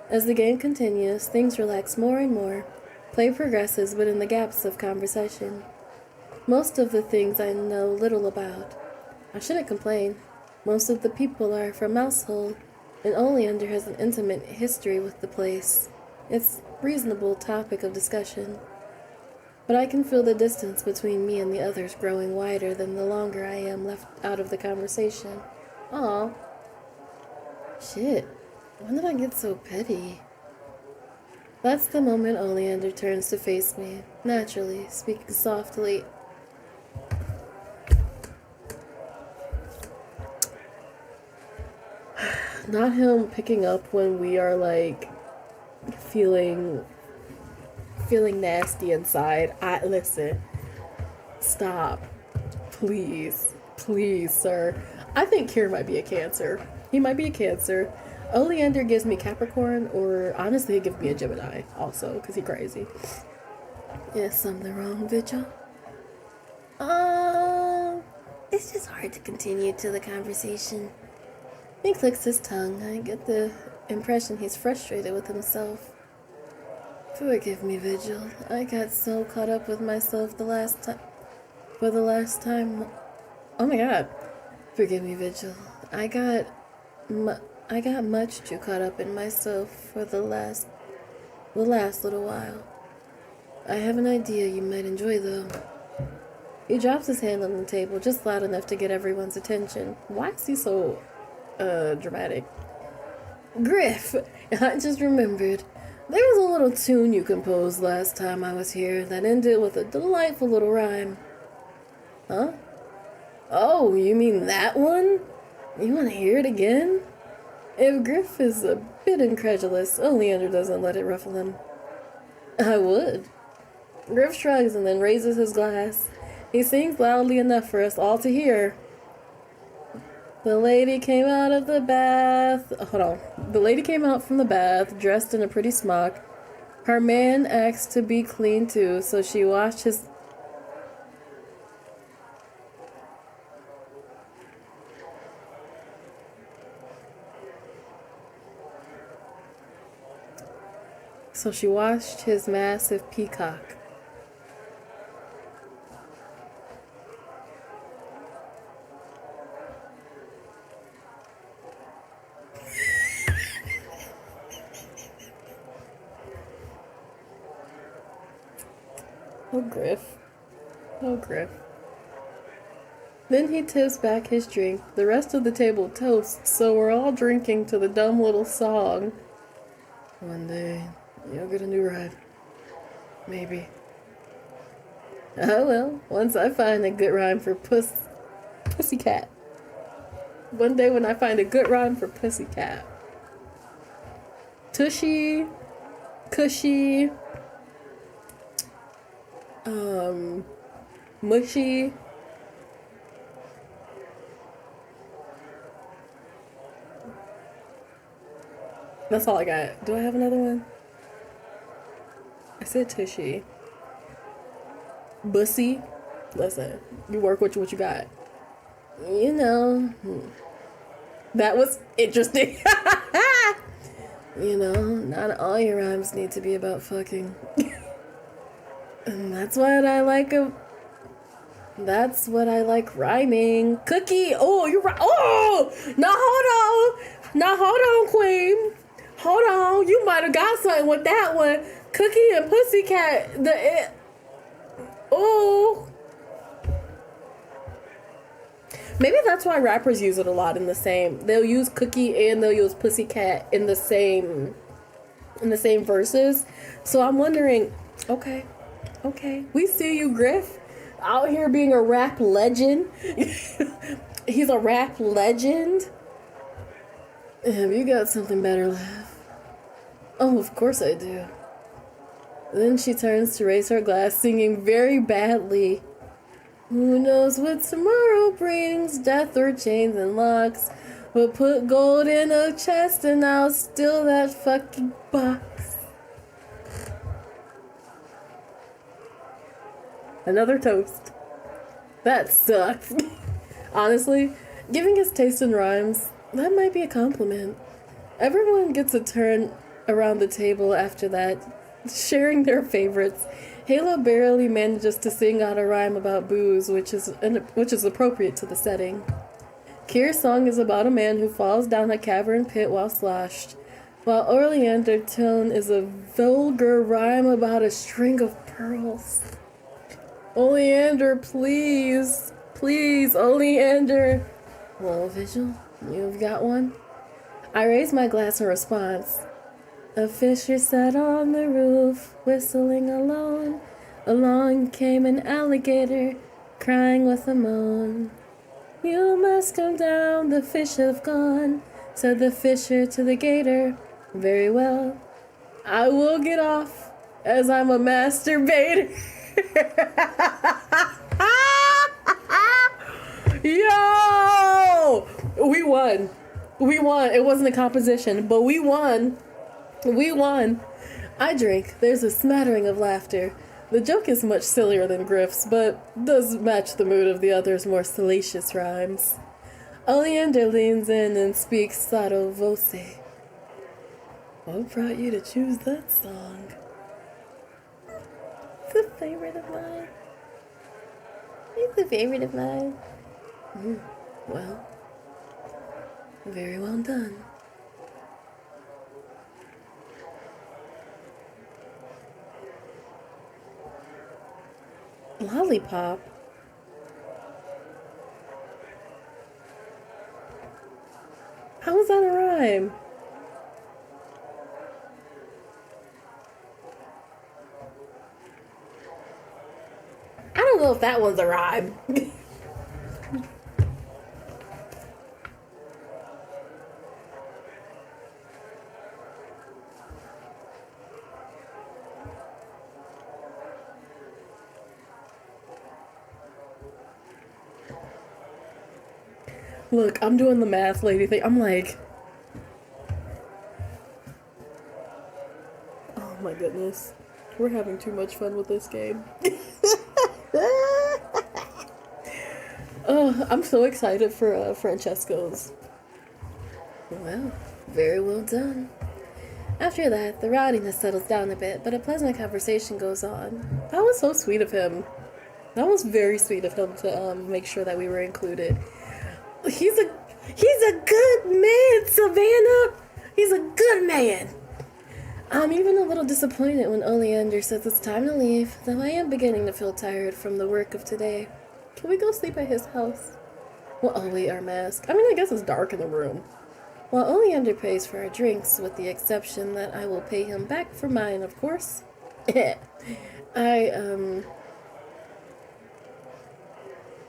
As the game continues, things relax more and more. Play progresses, but in the gaps of conversation. Most of the things I know little about. I shouldn't complain. Most of the people are from Mousehold, and Oleander has an intimate history with the place. It's a reasonable topic of discussion. But I can feel the distance between me and the others growing wider than the longer I am left out of the conversation. Aw. Shit. When did I get so petty? That's the moment Oleander turns to face me, naturally, speaking softly. Not him picking up when we are, like, feeling nasty inside. Listen. Stop. Please, sir. I think Kier might be a Cancer. He might be a Cancer. Oleander gives me Capricorn, or honestly, he gives me a Gemini also, because he's crazy. Is something wrong, Vigil? It's just hard to continue to the conversation. He clicks his tongue. I get the impression he's frustrated with himself. Forgive me, Vigil. I got so caught up with myself for the last time. Oh my god. Forgive me, Vigil. I got much too caught up in myself for the last little while. I have an idea you might enjoy, though. He drops his hand on the table just loud enough to get everyone's attention. Why is he so, dramatic? Griff, I just remembered. There was a little tune you composed last time I was here that ended with a delightful little rhyme. Huh? Oh, you mean that one? You want to hear it again? If Griff is a bit incredulous, Oleander doesn't let it ruffle him. I would. Griff shrugs and then raises his glass. He sings loudly enough for us all to hear. The lady came out of the bath. Hold on. The lady came out from the bath, dressed in a pretty smock. Her man asked to be clean too, so she washed his... So she washed his massive peacock. Oh, Griff. Oh, Griff. Then he tips back his drink. The rest of the table toasts, so we're all drinking to the dumb little song. One day, you'll get a new ride. Maybe. Oh well, once I find a good rhyme for pussycat. One day when I find a good rhyme for pussycat. Tushy, cushy, mushy. That's all I got. Do I have another one? I said tushy. Bussy. Listen, you work with what you got. You know. That was interesting. You know, not all your rhymes need to be about fucking. And that's what I like. That's what I like rhyming. Cookie. Oh, you're right. Oh, now hold on. Now hold on, Queen. Hold on. You might have got something with that one. Cookie and Pussycat. Oh. Maybe that's why rappers use it a lot in the same. They'll use Cookie and they'll use Pussycat in the same verses. So I'm wondering, okay. We see you, Griff. Out here being a rap legend. He's a rap legend. Have you got something better, laugh? Oh, of course I do. Then she turns to raise her glass, singing very badly. Who knows what tomorrow brings, death or chains and locks. But put gold in a chest and I'll steal that fucking box. Another toast. That sucks. Honestly, giving his taste in rhymes, that might be a compliment. Everyone gets a turn around the table after that, sharing their favorites. Halo barely manages to sing out a rhyme about booze, which is appropriate to the setting. Kier's song is about a man who falls down a cavern pit while sloshed, while Oleander tone is a vulgar rhyme about a string of pearls. Oleander, please, Oleander. Well, Vigil, you've got one? I raise my glass in response. A fisher sat on the roof, whistling alone. Along came an alligator, crying with a moan. You must come down, the fish have gone, said the fisher to the gator. Very well, I will get off, as I'm a masturbator. Yo! We won. It wasn't a composition, but we won. I drink. There's a smattering of laughter. The joke is much sillier than Griff's, but does match the mood of the other's more salacious rhymes. Oleander leans in and speaks sotto voce. What brought you to choose that song? It's a favorite of mine. Well, very well done. Lollipop? How was that a rhyme? I don't know if that one's a rhyme. Look, I'm doing the math lady thing. I'm like, oh Oh my goodness. We're having too much fun with this game. Oh, I'm so excited for Francesco's. Well, very well done. After that, the rowdiness settles down a bit, but a pleasant conversation goes on. That was so sweet of him. That was very sweet of him to make sure that we were included. He's a good man, Savannah. He's a good man. I'm even a little disappointed when Oleander says it's time to leave, though I am beginning to feel tired from the work of today. Can we go sleep at his house? We'll all wear our mask. I mean, I guess it's dark in the room. While Oleander pays for our drinks, with the exception that I will pay him back for mine, of course. I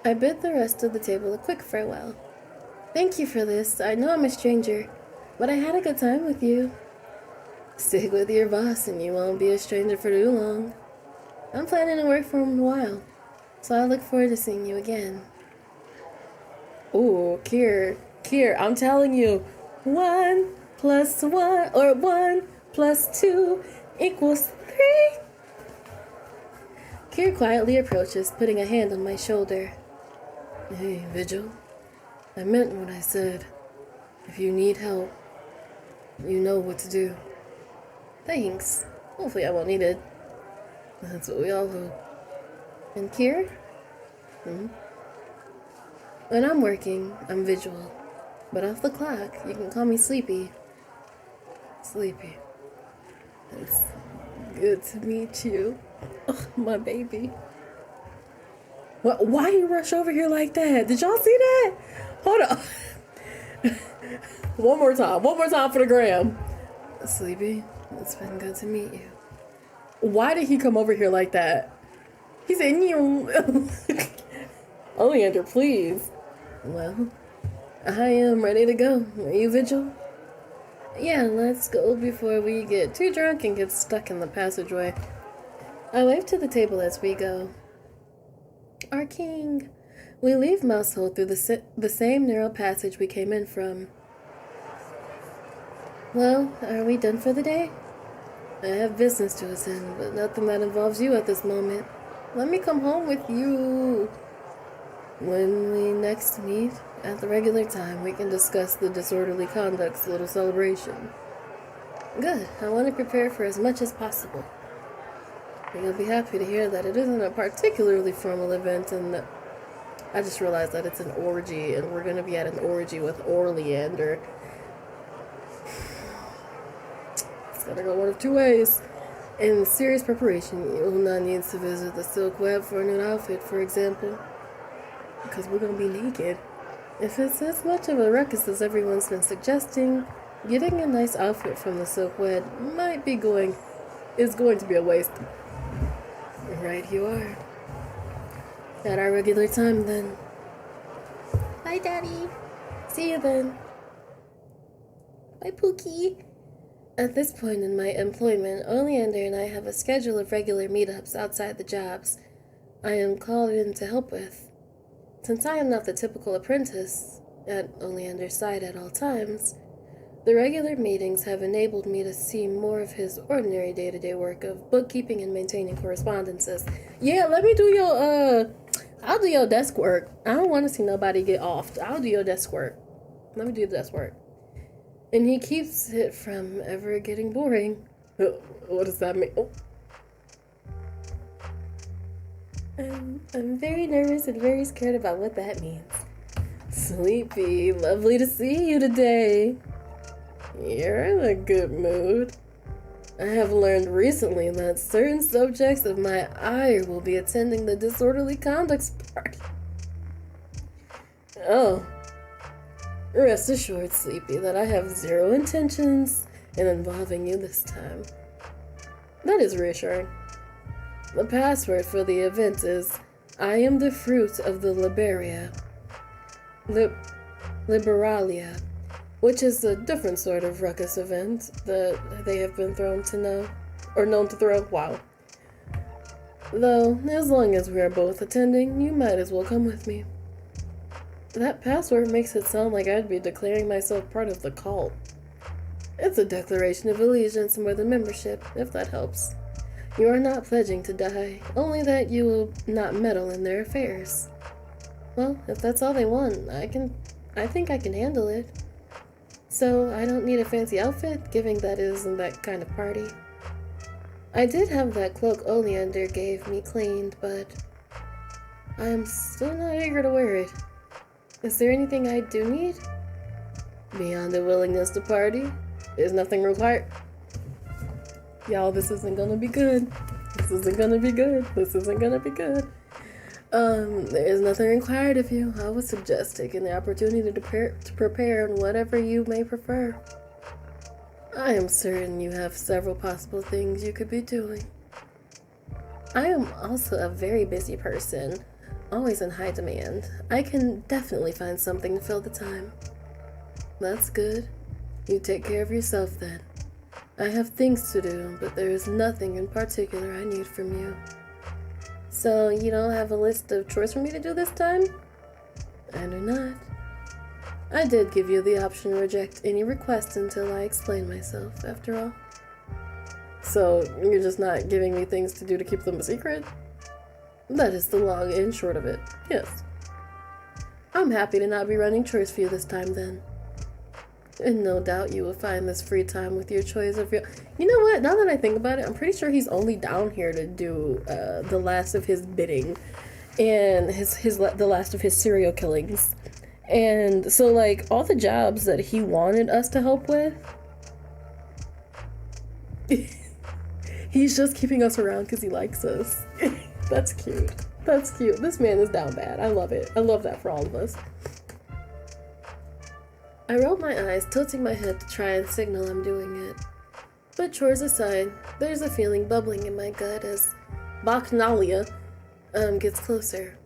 bid the rest of the table a quick farewell. Thank you for this. I know I'm a stranger, but I had a good time with you. Stick with your boss and you won't be a stranger for too long. I'm planning to work for him in a while, so I look forward to seeing you again. Ooh, Kier, I'm telling you, 1 + 1 or 1 + 2 = 3. Kier quietly approaches, putting a hand on my shoulder. Hey, Vigil. I meant what I said. If you need help, you know what to do. Thanks. Hopefully I won't need it. That's what we all hope. And Kier? When I'm working, I'm visual. But off the clock, you can call me Sleepy. Sleepy. It's good to meet you. Oh, my baby. Why you rush over here like that? Did y'all see that? Hold on. One more time for the gram. Sleepy, it's been good to meet you. Why did he come over here like that? He said, Oleander, please. Well, I am ready to go. Are you, Vigil? Yeah, let's go before we get too drunk and get stuck in the passageway. I wave to the table as we go. Our king. We leave Mousehole through the same narrow passage we came in from. Well, are we done for the day? I have business to attend, but nothing that involves you at this moment. Let me come home with you. When we next meet, at the regular time, we can discuss the disorderly conduct's little celebration. Good. I want to prepare for as much as possible. You'll be happy to hear that it isn't a particularly formal event, and I just realized that it's an orgy, and we're going to be at an orgy with Oleander. It's going to go one of two ways. In serious preparation, you'll not need to visit the silk web for a new outfit, for example. Because we're going to be naked. If it's as much of a ruckus as everyone's been suggesting, getting a nice outfit from the silk web is going to be a waste. Right you are. At our regular time, then. Bye, Daddy. See you then. Bye, Pookie. At this point in my employment, Oleander and I have a schedule of regular meetups outside the jobs I am called in to help with. Since I am not the typical apprentice at Oleander's side at all times, the regular meetings have enabled me to see more of his ordinary day-to-day work of bookkeeping and maintaining correspondences. Yeah, let me do your, I'll do your desk work. I don't want to see nobody get off. I'll do your desk work. Let me do the desk work. And he keeps it from ever getting boring. What does that mean? Oh. I'm very nervous and very scared about what that means. Sleepy, lovely to see you today. You're in a good mood. I have learned recently that certain subjects of my ire will be attending the disorderly conduct's party. Oh. Rest assured, Sleepy, that I have zero intentions in involving you this time. That is reassuring. The password for the event is, I am the fruit of the Liberalia, which is a different sort of ruckus event that they have been known to throw. Wow. Though, as long as we are both attending, you might as well come with me. That password makes it sound like I'd be declaring myself part of the cult. It's a declaration of allegiance more than membership, if that helps. You are not pledging to die, only that you will not meddle in their affairs. Well, if that's all they want, I think I can handle it. So, I don't need a fancy outfit, given that it isn't that kind of party. I did have that cloak Oleander gave me cleaned, but I am still not eager to wear it. Is there anything I do need? Beyond a willingness to party, there's nothing required. Y'all, this isn't gonna be good. This isn't gonna be good. This isn't gonna be good. There is nothing required of you. I would suggest taking the opportunity to prepare in whatever you may prefer. I am certain you have several possible things you could be doing. I am also a very busy person, always in high demand. I can definitely find something to fill the time. That's good. You take care of yourself then. I have things to do, but there is nothing in particular I need from you. So you don't have a list of chores for me to do this time? I do not. I did give you the option to reject any requests until I explain myself, after all. So you're just not giving me things to do to keep them a secret? That is the long and short of it, yes. I'm happy to not be running chores for you this time then. And no doubt you will find this free time with your choice of your... You know what? Now that I think about it, I'm pretty sure he's only down here to do the last of his bidding and the last of his serial killings. And so, like, all the jobs that he wanted us to help with, he's just keeping us around because he likes us. That's cute. That's cute. This man is down bad. I love it. I love that for all of us. I rolled my eyes, tilting my head to try and signal I'm doing it. But chores aside, there's a feeling bubbling in my gut as Bacchanalia gets closer.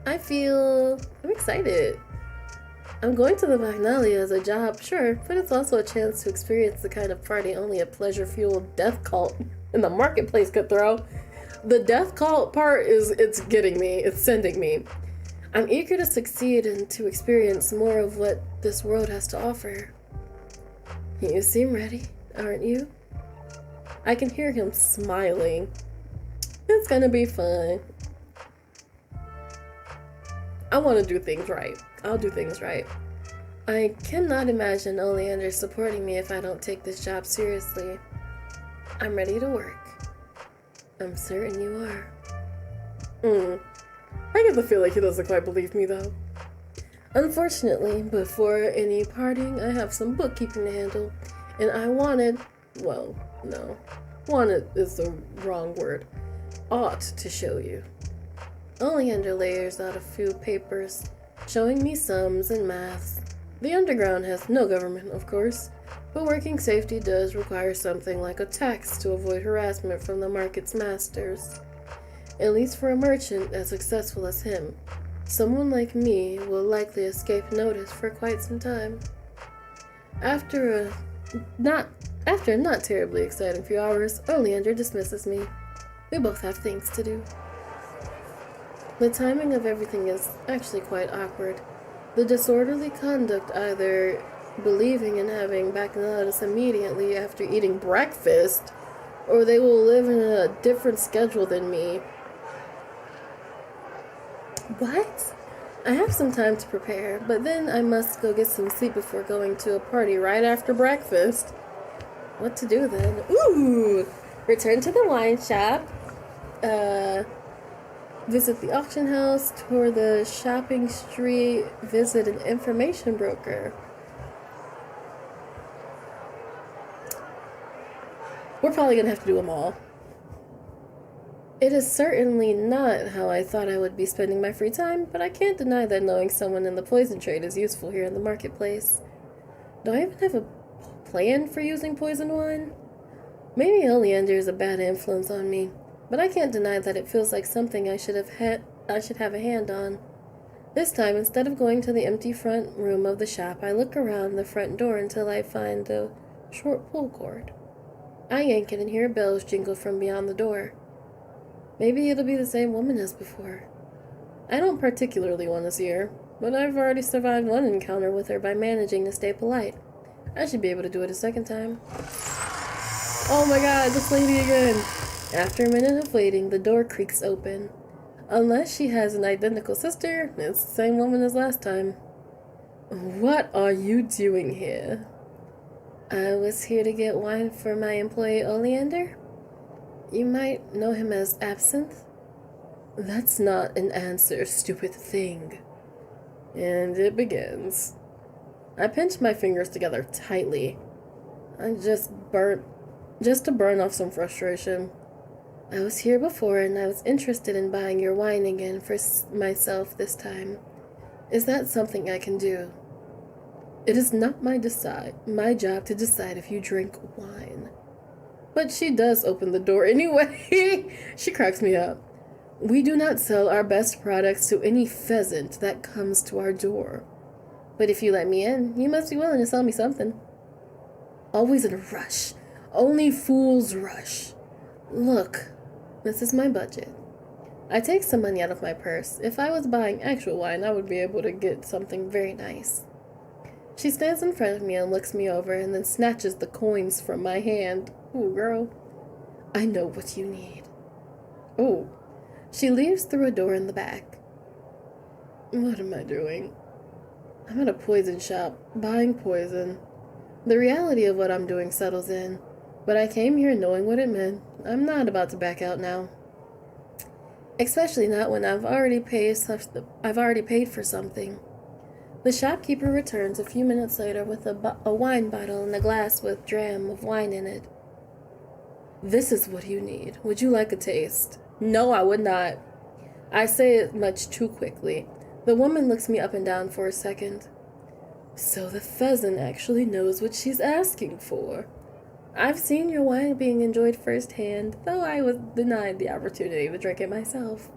I'm excited. I'm going to the Bacchanalia as a job, sure, but it's also a chance to experience the kind of party only a pleasure-fueled death cult in the marketplace could throw. The death cult part it's getting me, it's sending me. I'm eager to succeed and to experience more of what this world has to offer. You seem ready, aren't you? I can hear him smiling. It's gonna be fun. I want to do things right. I'll do things right. I cannot imagine Oleander supporting me if I don't take this job seriously. I'm ready to work. I'm certain you are. I get the feel like he doesn't quite believe me though. Unfortunately, before any parting, I have some bookkeeping to handle, and I wanted is the wrong word, ought to show you. Oleander layers out a few papers, showing me sums and maths. The underground has no government, of course, but working safety does require something like a tax to avoid harassment from the market's masters. At least for a merchant as successful as him, someone like me will likely escape notice for quite some time. After a not terribly exciting few hours, Oleander dismisses me. We both have things to do. The timing of everything is actually quite awkward. The disorderly conduct either believing in having bacchanalias immediately after eating breakfast, or they will live in a different schedule than me. What? I have some time to prepare, but then I must go get some sleep before going to a party right after breakfast. What to do then? Ooh! Return to the wine shop. Visit the auction house, tour the shopping street, visit an information broker. We're probably gonna have to do them all. It is certainly not how I thought I would be spending my free time, but I can't deny that knowing someone in the poison trade is useful here in the marketplace. Do I even have a plan for using poison wine? Maybe Oleander is a bad influence on me, but I can't deny that it feels like something I should have a hand on. This time, instead of going to the empty front room of the shop, I look around the front door until I find a short pull cord. I yank it and hear bells jingle from beyond the door. Maybe it'll be the same woman as before. I don't particularly want to see her, but I've already survived one encounter with her by managing to stay polite. I should be able to do it a second time. Oh my god, this lady again! After a minute of waiting, the door creaks open. Unless she has an identical sister, it's the same woman as last time. What are you doing here? I was here to get wine for my employee Oleander. You might know him as Absinthe. That's not an answer, stupid thing. And it begins. I pinch my fingers together tightly. Just to burn off some frustration. I was here before and I was interested in buying your wine again for myself this time. Is that something I can do? It is not my job to decide if you drink wine. But she does open the door anyway. She cracks me up. We do not sell our best products to any pheasant that comes to our door. But if you let me in, you must be willing to sell me something. Always in a rush. Only fools rush. Look, this is my budget. I take some money out of my purse. If I was buying actual wine, I would be able to get something very nice. She stands in front of me and looks me over and then snatches the coins from my hand. Ooh, girl. I know what you need. Ooh. She leaves through a door in the back. What am I doing? I'm at a poison shop, buying poison. The reality of what I'm doing settles in, but I came here knowing what it meant. I'm not about to back out now. Especially not when I've already paid for something. The shopkeeper returns a few minutes later with a wine bottle and a glass with dram of wine in it. This is what you need. Would you like a taste? No, I would not. I say it much too quickly. The woman looks me up and down for a second. So the pheasant actually knows what she's asking for. I've seen your wine being enjoyed firsthand, though I was denied the opportunity to drink it myself.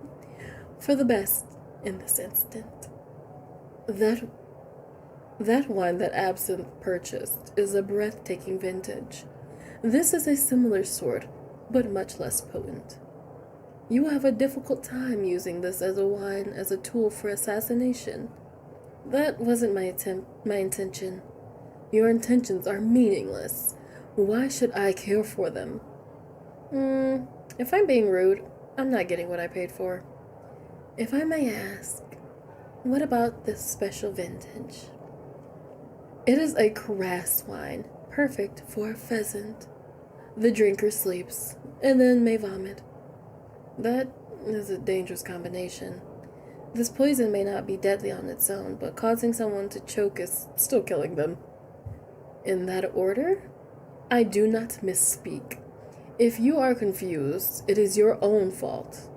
For the best in this instant. That wine that Absinthe purchased is a breathtaking vintage. This is a similar sort, but much less potent. You have a difficult time using this as a wine as a tool for assassination. That wasn't my intention. Your intentions are meaningless. Why should I care for them? If I'm being rude, I'm not getting what I paid for. If I may ask, what about this special vintage? It is a crass wine, perfect for a pheasant. The drinker sleeps, and then may vomit. That is a dangerous combination. This poison may not be deadly on its own, but causing someone to choke is still killing them. In that order, I do not misspeak. If you are confused, it is your own fault.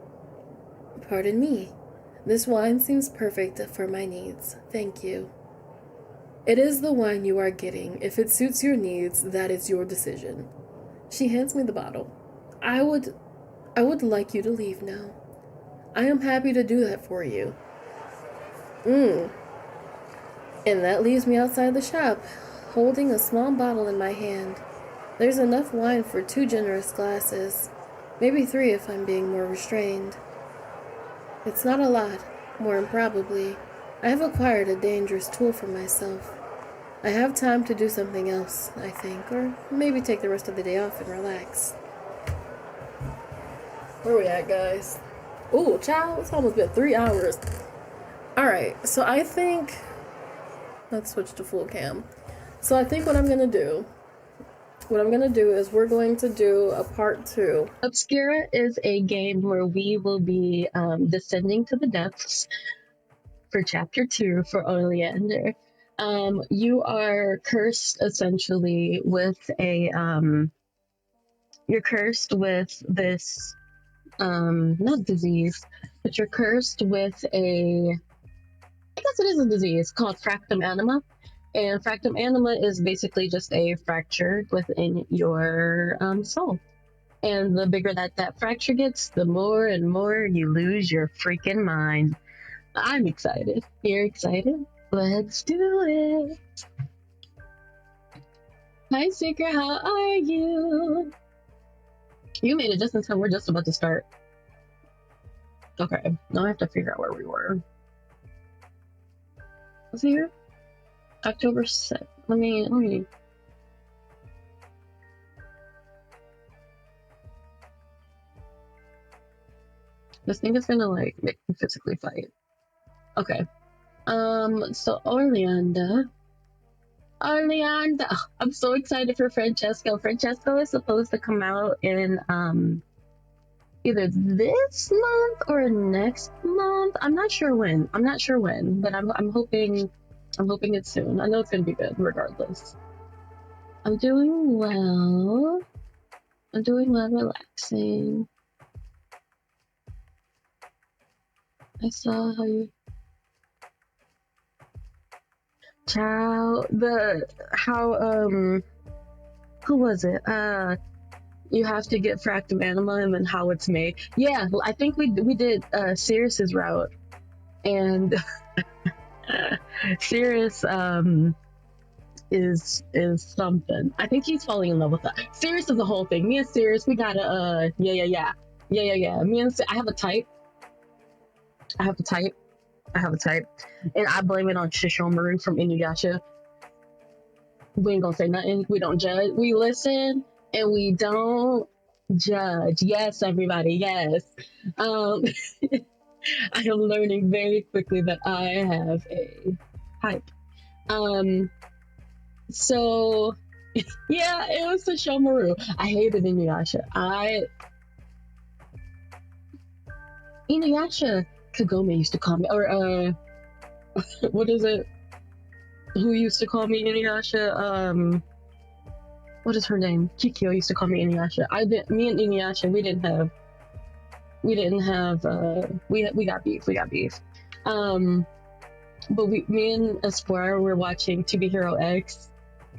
Pardon me. This wine seems perfect for my needs. Thank you. It is the wine you are getting. If it suits your needs, that is your decision. She hands me the bottle. I would like you to leave now. I am happy to do that for you. And that leaves me outside the shop, holding a small bottle in my hand. There's enough wine for 2 generous glasses. Maybe 3 if I'm being more restrained. It's not a lot, more improbably. I have acquired a dangerous tool for myself. I have time to do something else, I think, or maybe take the rest of the day off and relax. Where we at, guys? Ooh, child, it's almost been 3 hours. Alright, so I think... Let's switch to full cam. So I think what I'm gonna do is we're going to do a part 2. Obscura is a game where we will be descending to the depths for chapter 2 for Oleander. You are cursed essentially with a you're cursed with this not disease, but you're cursed with I guess it is a disease called fractum anima. And fractum anima is basically just a fracture within your soul. And the bigger that fracture gets, the more and more you lose your freaking mind. I'm excited. You're excited? Let's do it. Hi, Seeker. How are you? You made it just in time. We're just about to start. Okay. Now I have to figure out where we were. Was it here? October 7th. Let me This thing is gonna like make me physically fight. Okay. So Oleander. Oleander. I'm so excited for Francesco. Francesco is supposed to come out in either this month or next month. I'm not sure when. But I'm hoping it's soon. I know it's gonna be good regardless. I'm doing well. Relaxing. I saw how you who was it? You have to get fractum anima and then how it's made. Yeah, I think we did Sirius's route, and Sirius is something. I think he's falling in love with that. Sirius is the whole thing. Me and Sirius, we gotta yeah. Me and I have a type. And I blame it on Shishomaru from Inuyasha. We ain't gonna say nothing. We don't judge. We listen and we don't judge. Yes, everybody. Yes. I am learning very quickly that I have a type. So yeah, it was Shishomaru. I hated Inuyasha. Inuyasha Kagome used to call me, or what is it? Who used to call me Inuyasha? What is her name? Kikyo used to call me Inuyasha. Me and Inuyasha, we didn't have, we got beef. But me and Esquire were watching To Be Hero X,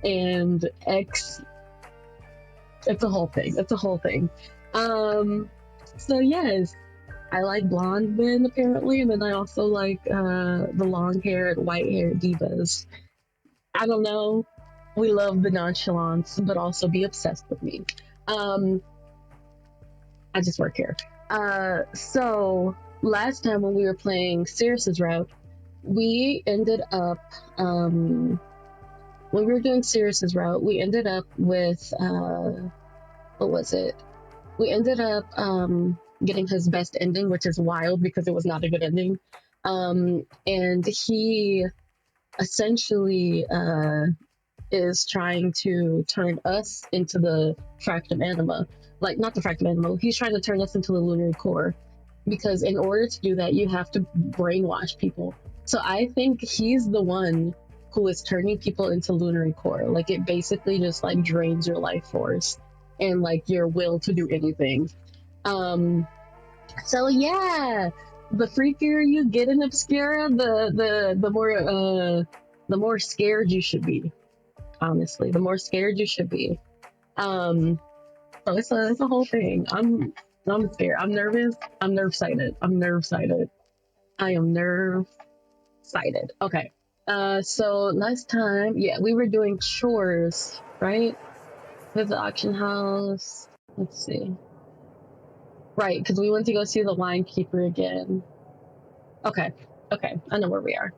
and X, it's a whole thing. So yes, I like blonde men apparently, and then I also like the long-haired, white-haired divas. I don't know. We love the nonchalance, but also be obsessed with me. I just work here. So last time when we were playing Sirius's route, we ended up when we were doing Sirius's route, we ended up with what was it? We ended up getting his best ending, which is wild because it was not a good ending. And he essentially is trying to turn us into the fractum anima. Like, not the fractum anima, he's trying to turn us into the lunar core. Because in order to do that, you have to brainwash people. So I think he's the one who is turning people into lunar core. Like, it basically just like drains your life force and like your will to do anything. So yeah, the freakier you get in Obscura, the more scared you should be. Honestly, the more scared you should be. So it's a whole thing. I'm scared. I'm nervous. I'm nerve-sighted. I am nerve-sighted. Okay. So last time, yeah, we were doing chores, right? With the auction house. Let's see. Right, because we went to go see the wine keeper again. Okay, I know where we are.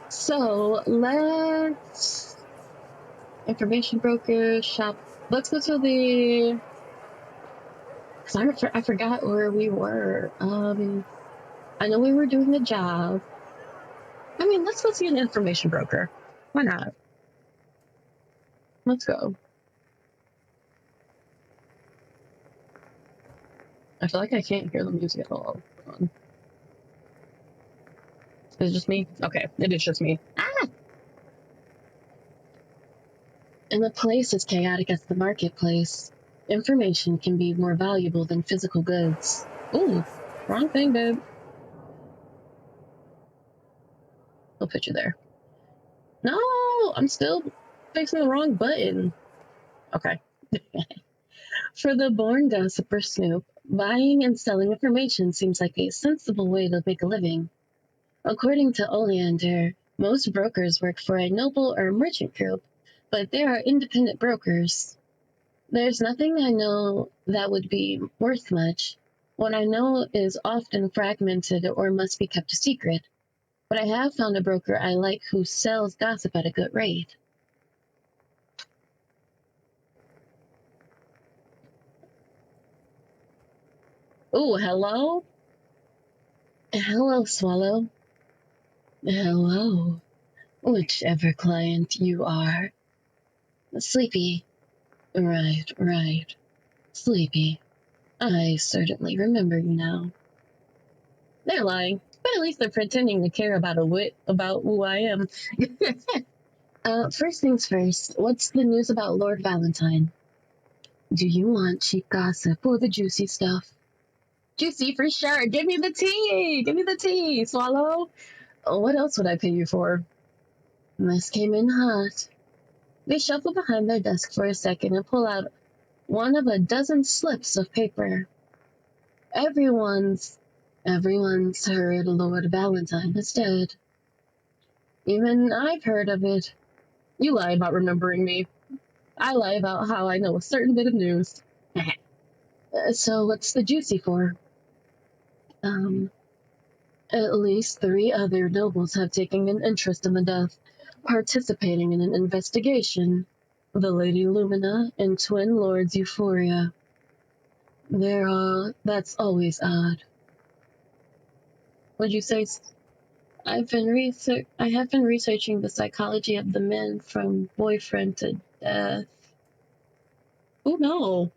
So let's information broker shop. Let's go to the. Cause I forgot where we were. I know we were doing the job. I mean, let's go see an information broker. Why not? Let's go. I feel like I can't hear the music at all. Hold on. Is it just me? Okay, it is just me. Ah! And the place is chaotic as the marketplace. Information can be more valuable than physical goods. Ooh, wrong thing, babe. I'll put you there. No, I'm still fixing the wrong button. Okay. For the born gossiper Snoop, buying and selling information seems like a sensible way to make a living. According to Oleander, most brokers work for a noble or merchant group, but there are independent brokers. There's nothing I know that would be worth much. What I know is often fragmented or must be kept a secret. But I have found a broker I like who sells gossip at a good rate. Oh, hello? Hello, Swallow. Hello. Whichever client you are. Sleepy. Right. Sleepy. I certainly remember you now. They're lying, but at least they're pretending to care about about who I am. First things first, what's the news about Lord Valentine? Do you want cheap gossip or the juicy stuff? Juicy for sure. Give me the tea. Give me the tea, Swallow. What else would I pay you for? This came in hot. They shuffle behind their desk for a second and pull out one of a dozen slips of paper. Everyone's heard Lord Valentine is dead. Even I've heard of it. You lie about remembering me. I lie about how I know a certain bit of news. So what's the juicy for? At least 3 other nobles have taken an interest in the death, participating in an investigation. The Lady Lumina and Twin Lords Euphoria. That's always odd. Would you say? I have been researching the psychology of the men from boyfriend to death. Oh no.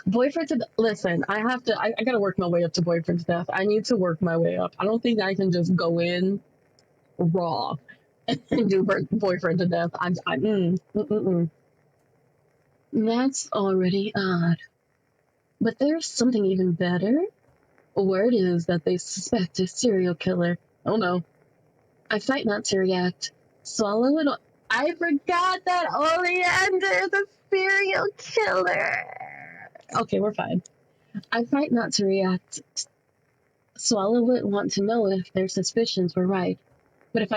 Boyfriend to listen, I gotta work my way up to boyfriend to death. I need to work my way up. I don't think I can just go in raw and do boyfriend to death. That's already odd. But there's something even better. Word is that they suspect a serial killer. Oh no. I fight not to react. Swallow it. I forgot that Oleander is a serial killer. Okay, we're fine. I fight not to react. Swallow would want to know if their suspicions were right. But if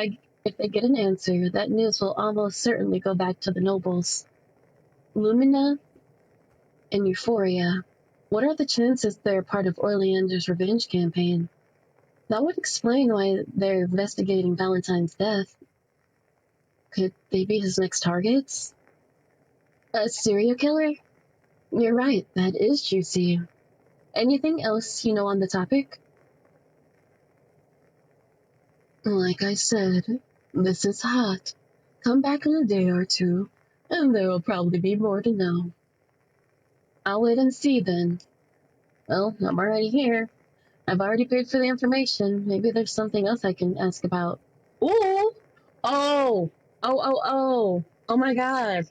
they get an answer, that news will almost certainly go back to the nobles. Lumina and Euphoria. What are the chances they're part of Oleander's revenge campaign? That would explain why they're investigating Valentine's death. Could they be his next targets? A serial killer? You're right, that is juicy. Anything else you know on the topic? Like I said, this is hot. Come back in a day or two, and there will probably be more to know. I'll wait and see then. Well, I'm already here. I've already paid for the information. Maybe there's something else I can ask about. Ooh! Oh my god.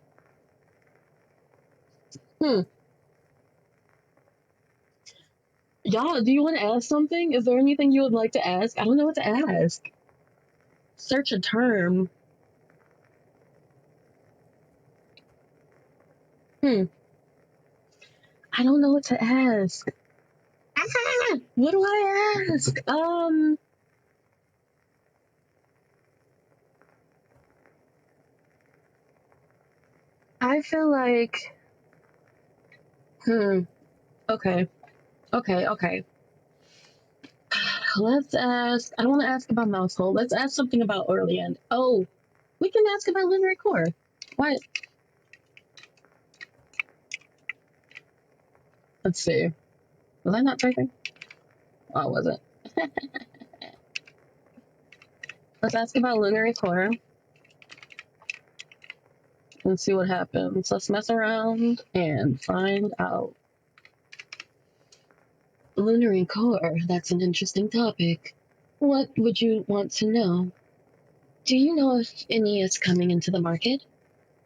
Y'all, do you want to ask something? Is there anything you would like to ask? I don't know what to ask. Search a term. I don't know what to ask. What do I ask? I feel like, okay. Let's ask, I don't want to ask about Mousehole. Let's ask something about Orleans. Oh, we can ask about Lunar Core. What? Let's see. Was I not typing? Oh, was it? Let's ask about Lunar Core and see what happens. Let's mess around and find out. Lunar Core, that's an interesting topic. What would you want to know? Do you know if any is coming into the market?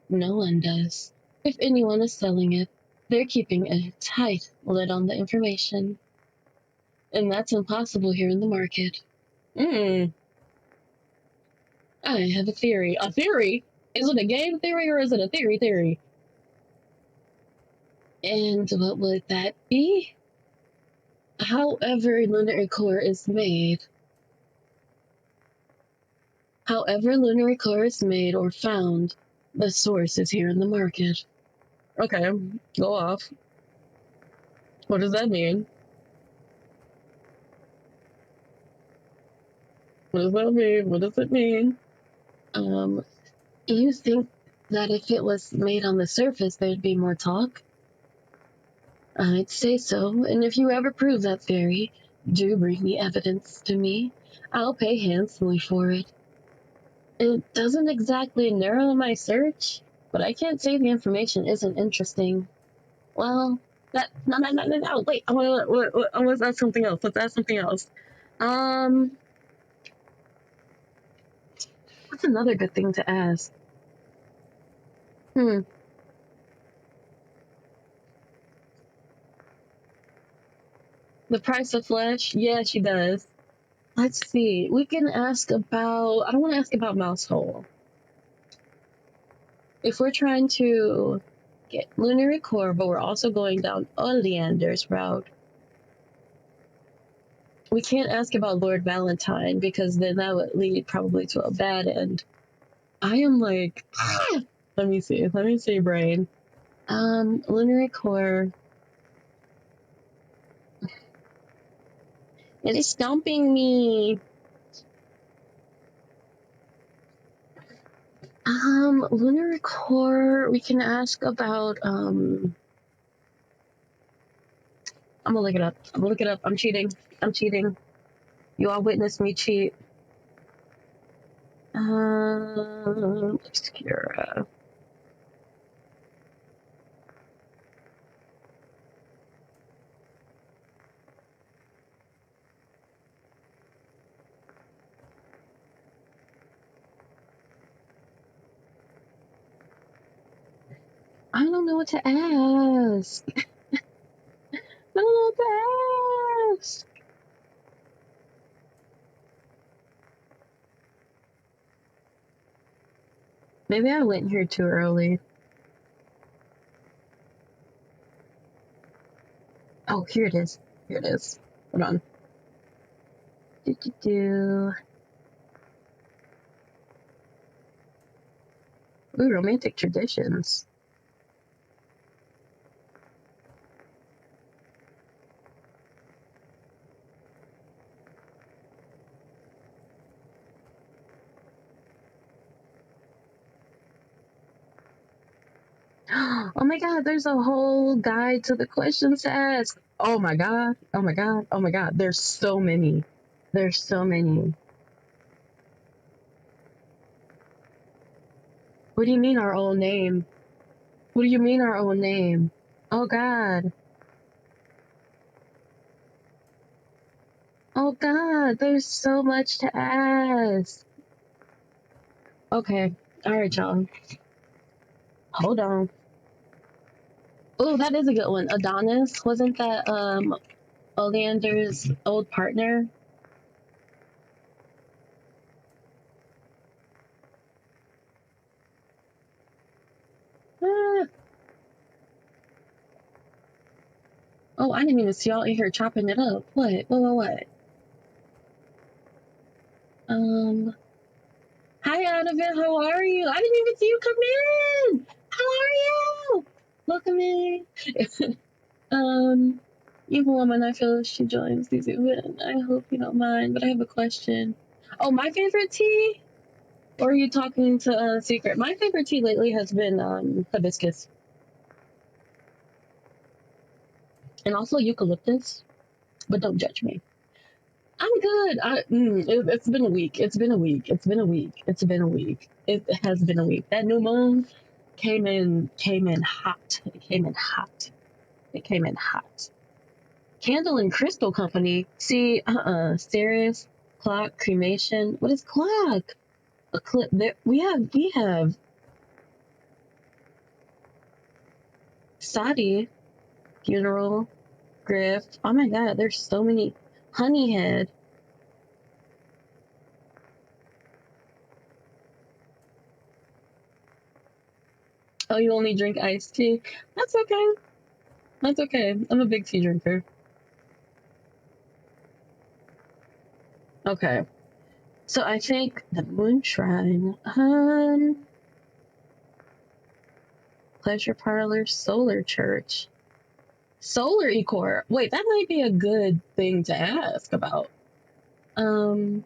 No one does. If anyone is selling it, they're keeping a tight lid on the information. And that's impossible here in the market. I have a theory. A theory? Is it a game theory or is it a theory? And what would that be? However Lunar Core is made or found, the source is here in the market. Okay, go off. What does that mean? What does that mean? What does it mean? You think that if it was made on the surface, there'd be more talk. I'd say so, and if you ever prove that theory, do bring the evidence to me. I'll pay handsomely for it. It doesn't exactly narrow my search, but I can't say the information isn't interesting. Well, no, wait, I want to ask something else. Let's ask something else. What's another good thing to ask? The price of flesh? Yeah, she does. Let's see. We can ask about. I don't want to ask about mouse hole. If we're trying to get lunar core, but we're also going down Oleander's route, we can't ask about Lord Valentine because then that would lead probably to a bad end. I am like, let me see, brain. Lunar core. It is stomping me. Lunar core, we can ask about, I'm gonna look it up. I'm cheating. You all witnessed me cheat. Obscura. I don't know what to ask. I don't know what to ask. Maybe I went here too early. Oh, here it is. Hold on. Ooh, romantic traditions. Oh my god, there's a whole guide to the questions to ask. Oh my god. There's so many. What do you mean our own name? Oh god. Oh god, there's so much to ask. Okay. Alright, y'all. Hold on. Oh, that is a good one. Adonis, wasn't that Oleander's old partner? Ah. Oh, I didn't even see y'all in here chopping it up. What? Hi, Donovan. How are you? I didn't even see you come in. How are you? Welcome in. Evil woman, I feel if she joins these events. I hope you don't mind, but I have a question. Oh, my favorite tea? Or are you talking to Secret? My favorite tea lately has been hibiscus. And also eucalyptus. But don't judge me. I'm good. It's been a week. It has been a week. That new moon came in hot. It came in hot. Candle and Crystal Company. See, Steris, clock, cremation. What is clock? A clip. There, we have Sadi, funeral, grift. Oh my god, there's so many. Honeyhead. Oh, you only drink iced tea? That's okay. I'm a big tea drinker. Okay. So I think the Moon Shrine, Pleasure Parlor, Solar Church, Solar Ecor. Wait, that might be a good thing to ask about. I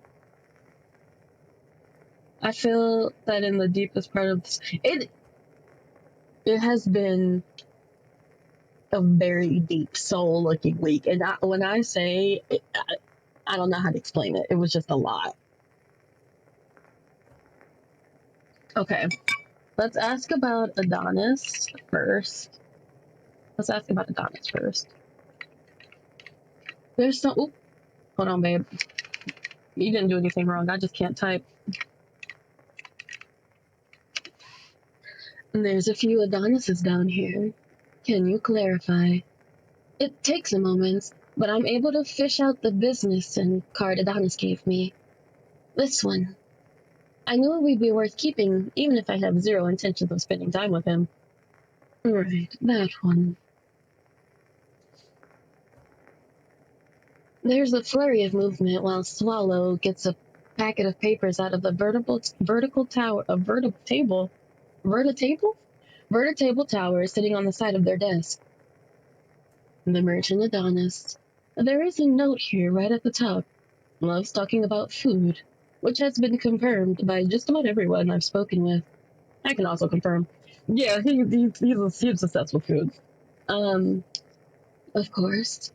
feel that in the deepest part of it, It has been a very deep soul-looking week, and when I say I don't know how to explain it. It was just a lot. Okay, let's ask about Adonis first. There's some. Oop, hold on, babe. You didn't do anything wrong. I just can't type. And there's a few Adonises down here. Can you clarify? It takes a moment, but I'm able to fish out the business and card Adonis gave me. This one. I knew it would be worth keeping, even if I have zero intentions of spending time with him. Right, that one. There's a flurry of movement while Swallow gets a packet of papers out of the vertitable tower sitting on the side of their desk. The merchant Adonis. There is a note here right at the top. Loves talking about food, which has been confirmed by just about everyone I've spoken with. I can also confirm. Yeah, he's obsessed with food. Of course.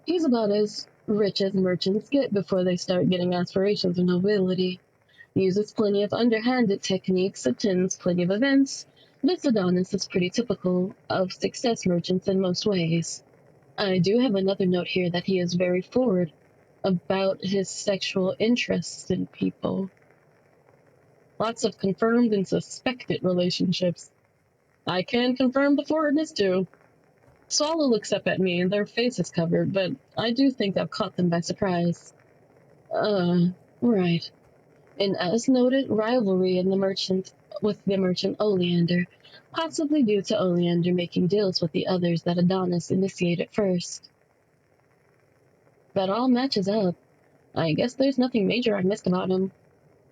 He's about as rich as merchants get before they start getting aspirations of nobility. Uses plenty of underhanded techniques, attends plenty of events. This Adonis is pretty typical of success merchants in most ways. I do have another note here that he is very forward about his sexual interests in people. Lots of confirmed and suspected relationships. I can confirm the forwardness too. Swallow looks up at me and their face is covered, but I do think I've caught them by surprise. Right. And as noted, rivalry in with the merchant Oleander, possibly due to Oleander making deals with the others that Adonis initiated first. That all matches up. I guess there's nothing major I missed about him.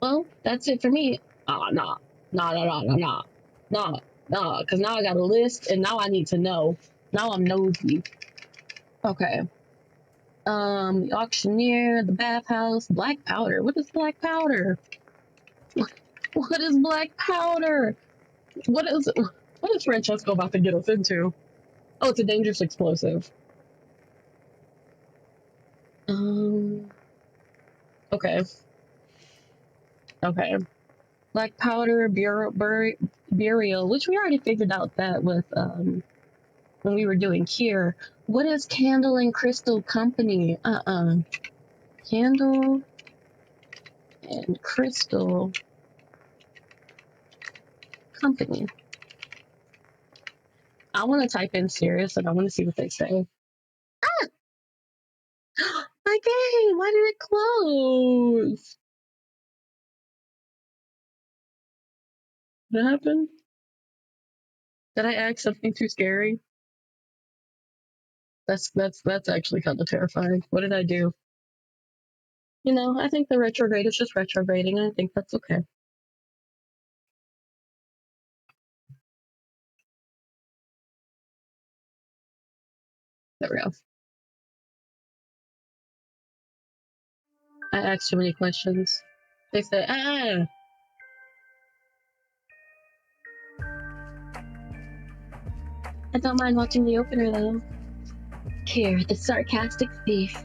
Well, that's it for me. Nah, because now I got a list and now I need to know. Now I'm nosy. Okay. The auctioneer, the bathhouse, black powder. What is black powder? What is black powder? What is Francesco about to get us into? Oh, it's a dangerous explosive. Okay. Okay. Black powder, burial, which we already figured out that with, when we were doing here. What is Candle and Crystal Company? Candle and Crystal Company. I want to type in serious and I want to see what they say. Ah! My game! Why did it close? What happened? Did I act something too scary? That's actually kind of terrifying. What did I do? You know, I think the retrograde is just retrograding. I think that's okay. There we go. I asked too many questions. They said, I don't mind watching the opener though. Here, the sarcastic thief,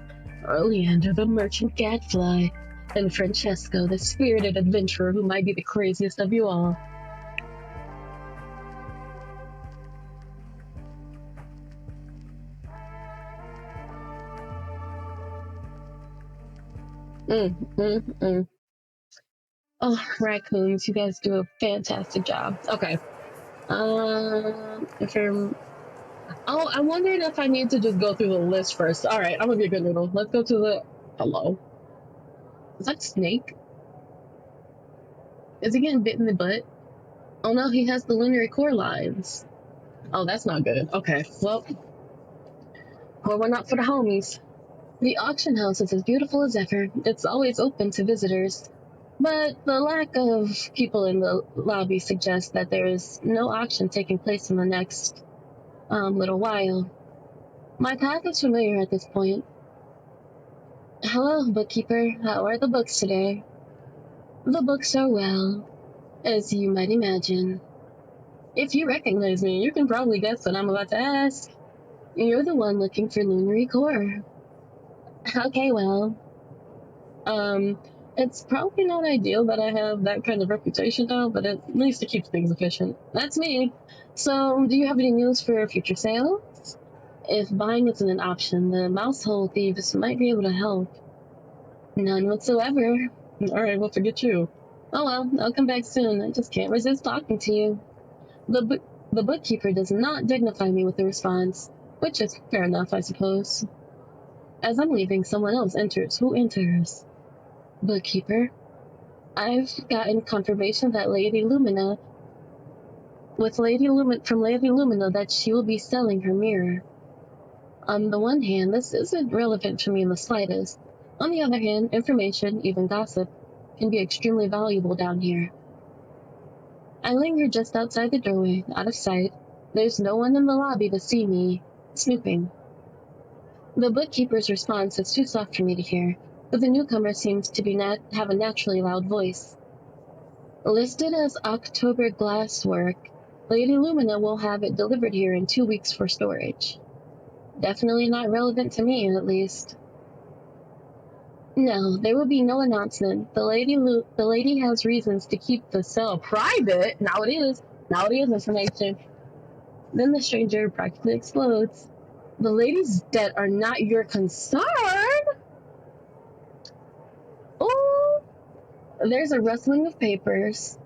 Oleander, the merchant gadfly, and Francesco, the spirited adventurer who might be the craziest of you all. Oh, raccoons, you guys do a fantastic job. Okay. I wondered if I need to just go through the list first. All right, I'm gonna be a good noodle. Let's go to the. Hello. Is that Snake? Is he getting bit in the butt? Oh no, he has the lunar core lines. Oh, that's not good. Okay, well, one up for the homies. The auction house is as beautiful as ever. It's always open to visitors. But the lack of people in the lobby suggests that there is no auction taking place in the next little while. My path is familiar at this point. Hello, bookkeeper. How are the books today? The books are well, as you might imagine. If you recognize me, you can probably guess what I'm about to ask. You're the one looking for lunary core. Okay, well, it's probably not ideal that I have that kind of reputation now, but at least it keeps things efficient. That's me. So, do you have any news for future sales? If buying isn't an option, the mousehole thieves might be able to help. None whatsoever. Alright, well, forget you. Oh well, I'll come back soon. I just can't resist talking to you. The bookkeeper does not dignify me with a response, which is fair enough, I suppose. As I'm leaving, someone else enters. Who enters? Bookkeeper. I've gotten confirmation that from Lady Lumina that she will be selling her mirror. On the one hand, this isn't relevant to me in the slightest. On the other hand, information, even gossip, can be extremely valuable down here. I linger just outside the doorway, out of sight. There's no one in the lobby to see me snooping. The bookkeeper's response is too soft for me to hear, but the newcomer seems to have a naturally loud voice. Listed as October glasswork, Lady Lumina will have it delivered here in 2 weeks for storage. Definitely not relevant to me, at least. No, there will be no announcement. The lady has reasons to keep the sale private. Now it is information. Then the stranger practically explodes. The lady's debt are not your concern? Oh, there's a rustling of papers.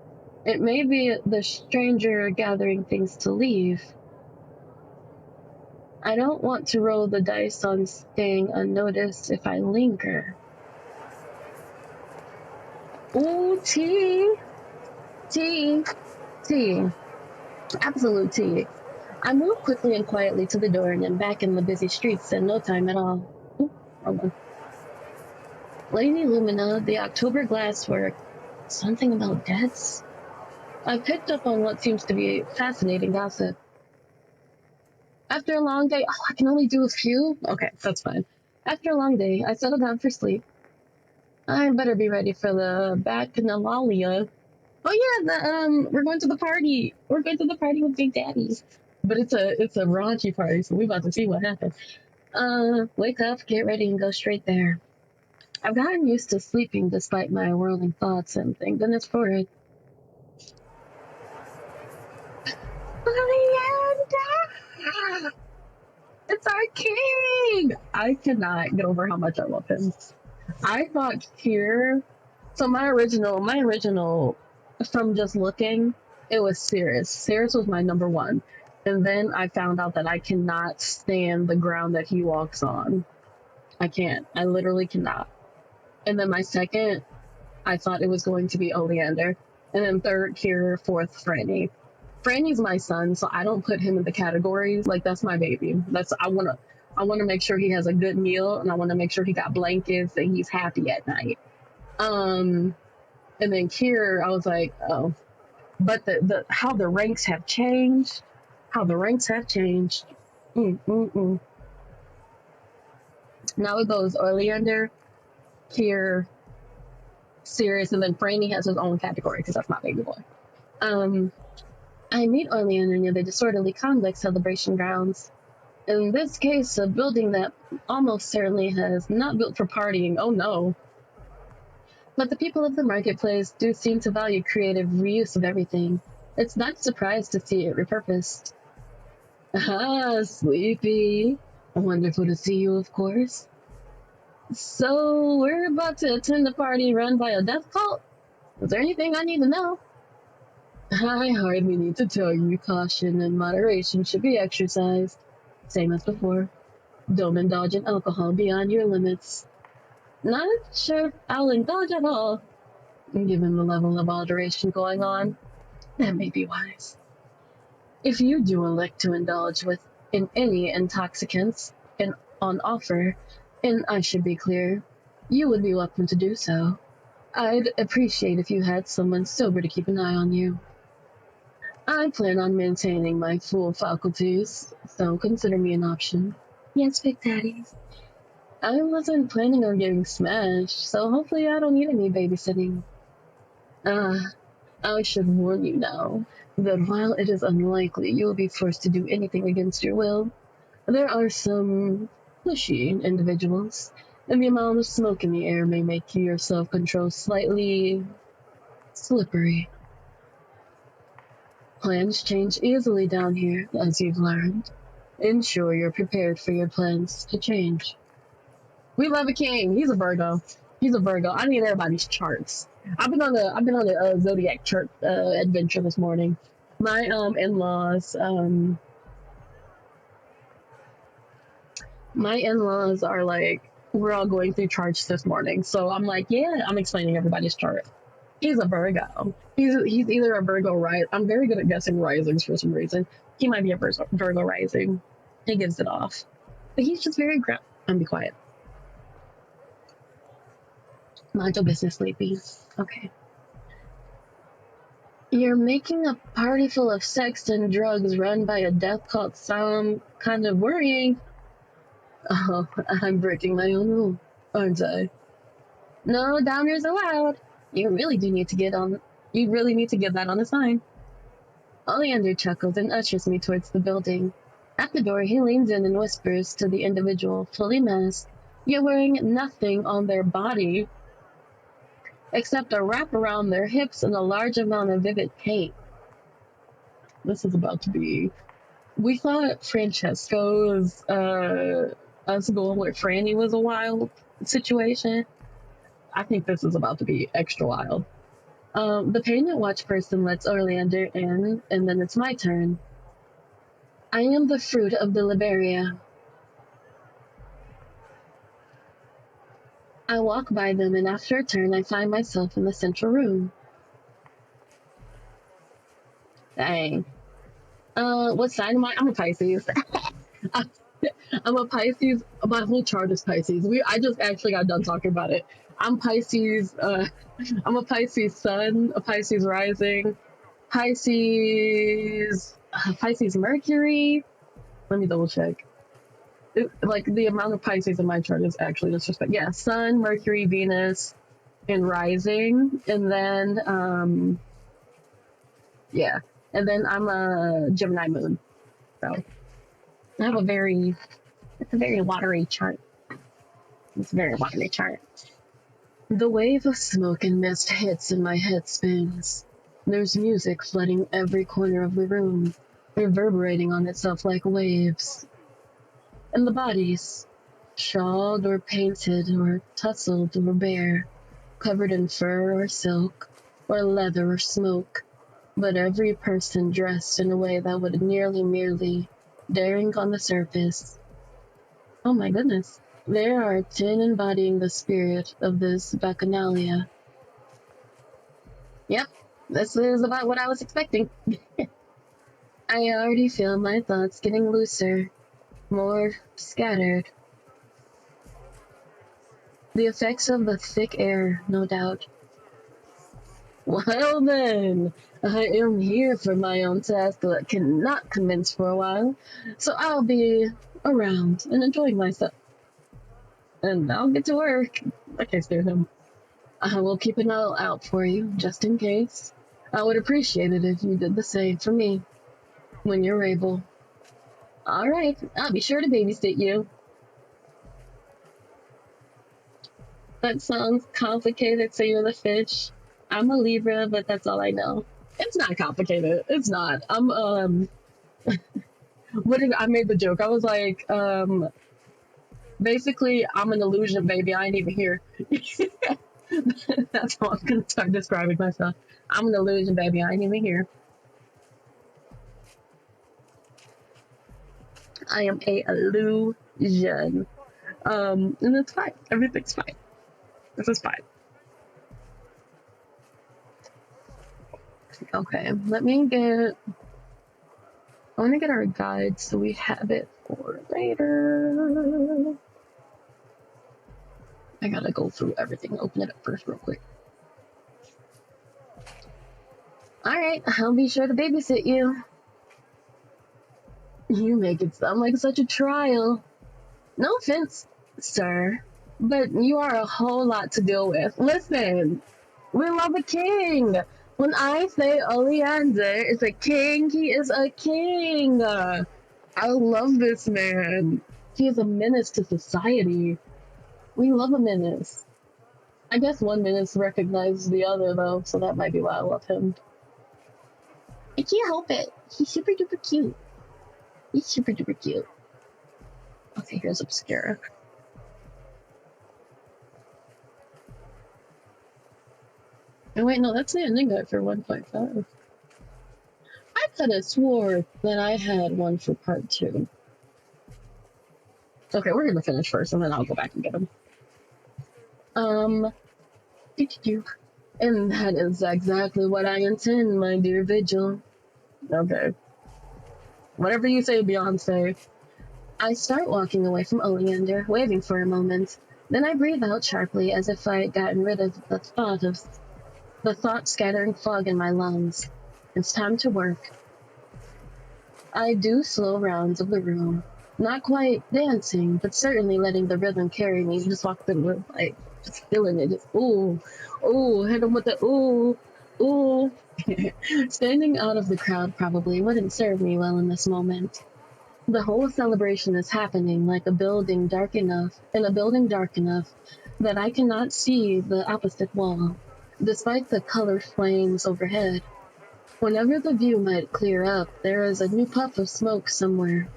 It may be the stranger gathering things to leave. I don't want to roll the dice on staying unnoticed if I linger. Ooh, tea. Absolute tea. I move quickly and quietly to the door and am back in the busy streets in no time at all. Ooh, hold on. Lady Lumina, the October glasswork. Something about debts? I picked up on what seems to be fascinating gossip. After a long day, I can only do a few? Okay, that's fine. After a long day, I settle down for sleep. I better be ready for the bacchanalia. Oh yeah, we're going to the party. We're going to the party with Big Daddy. But it's a raunchy party, so we about to see what happens. Wake up, get ready, and go straight there. I've gotten used to sleeping despite my whirling thoughts, and thank goodness for it. Oleander! It's our king! I cannot get over how much I love him. I thought here, so my original, from just looking, it was Cirrus. Cirrus was my number one. And then I found out that I cannot stand the ground that he walks on. I can't. I literally cannot. And then my second, I thought it was going to be Oleander. And then third, here, fourth, Franny. Franny's my son, so I don't put him in the categories. Like, that's my baby. I wanna make sure he has a good meal, and I wanna make sure he got blankets and he's happy at night. And then Kier, I was like, oh. But the how the ranks have changed. Now it goes Oleander, Kier, Sirius, and then Franny has his own category because that's my baby boy. I meet Oleander near the disorderly convict celebration grounds. In this case, a building that almost certainly has not built for partying, oh no. But the people of the marketplace do seem to value creative reuse of everything. It's not a surprise to see it repurposed. Ah, Sleepy. Wonderful to see you, of course. So, we're about to attend a party run by a death cult? Is there anything I need to know? I hardly need to tell you caution and moderation should be exercised. Same as before. Don't indulge in alcohol beyond your limits. Not sure if I'll indulge at all. Given the level of alteration going on, that may be wise. If you do elect to indulge in any intoxicants on offer, and I should be clear, you would be welcome to do so. I'd appreciate if you had someone sober to keep an eye on you. I plan on maintaining my full faculties, so consider me an option. Yes, Big Daddy. I wasn't planning on getting smashed, so hopefully I don't need any babysitting. I should warn you now that while it is unlikely you will be forced to do anything against your will, there are some pushy individuals, and the amount of smoke in the air may make your self-control slightly slippery. Plans change easily down here, as you've learned. Ensure you're prepared for your plans to change. We love a king. He's a Virgo. He's a Virgo. I need everybody's charts. I've been on a zodiac chart adventure this morning. My in-laws are like, we're all going through charts this morning. So I'm like, yeah, I'm explaining everybody's chart. He's a Virgo. He's either a Virgo rising. I'm very good at guessing risings for some reason. He might be a Virgo rising. He gives it off, but he's just very I'm be quiet. Mind your business, Sleepy. Okay. You're making a party full of sex and drugs run by a death cult sound kind of worrying. Oh, I'm breaking my own rule, aren't I? No downers allowed. You really need to get that on a sign. Oleander chuckles and ushers me towards the building. At the door, he leans in and whispers to the individual, fully masked, yet wearing nothing on their body except a wrap around their hips and a large amount of vivid paint. This is about to be... We thought Francesco's us going with Franny was a wild situation. I think this is about to be extra wild. The payment watch person lets Oleander in, and then it's my turn. I am the fruit of the Liberia. I walk by them, and after a turn, I find myself in the central room. Dang. What sign am I? I'm a Pisces. I'm a Pisces. My whole chart is Pisces. I just actually got done talking about it. I'm Pisces. I'm a Pisces sun, a Pisces rising, Pisces Mercury. Let me double check. Like the amount of Pisces in my chart is actually disrespect. Yeah, Sun, Mercury, Venus, and rising, and then yeah, and then I'm a Gemini moon. So I have it's a very watery chart. It's a very watery chart. The wave of smoke and mist hits and my head spins. There's music flooding every corner of the room, reverberating on itself like waves. And the bodies, shawled or painted or tussled or bare, covered in fur or silk, or leather or smoke, but every person dressed in a way that would merely daring on the surface. Oh my goodness. There are 10 embodying the spirit of this bacchanalia. Yep, this is about what I was expecting. I already feel my thoughts getting looser, more scattered. The effects of the thick air, no doubt. Well then, I am here for my own task that cannot commence for a while, so I'll be around and enjoying myself. And I'll get to work. Okay, stare him. I will keep an eye out for you, just in case. I would appreciate it if you did the same for me, when you're able. Alright, I'll be sure to babysit you. That sounds complicated, so you're the fish. I'm a Libra, but that's all I know. It's not complicated. It's not. I made the joke. I was like, basically, I'm an illusion baby. I ain't even here. That's how I'm gonna start describing myself. I'm an illusion baby. I ain't even here. I am a illusion. And it's fine. Everything's fine. This is fine. Okay, I want to get our guide so we have it for later. I gotta go through everything, open it up first real quick. Alright, I'll be sure to babysit you. You make it sound like such a trial. No offense, sir, but you are a whole lot to deal with. Listen, we love a king. When I say Oleander is a king, he is a king. I love this man. He is a menace to society. We love a menace. I guess one menace recognizes the other, though, so that might be why I love him. I can't help it. He's super duper cute. He's super duper cute. Okay, here's Obscura. Oh wait, no, that's the ending guide for 1.5. I could have swore that I had one for part 2. Okay, we're gonna finish first, and then I'll go back and get them. And that is exactly what I intend, my dear Vigil. Okay. Whatever you say, Beyonce. I start walking away from Oleander, waving for a moment. Then I breathe out sharply as if I had gotten rid of the thought scattering fog in my lungs. It's time to work. I do slow rounds of the room. Not quite dancing, but certainly letting the rhythm carry me. Just walk through the room, like, just feeling it. Just, ooh, ooh, hit him with the ooh, ooh. Standing out of the crowd probably wouldn't serve me well in this moment. The whole celebration is happening like in a building dark enough that I cannot see the opposite wall, despite the colored flames overhead. Whenever the view might clear up, there is a new puff of smoke somewhere.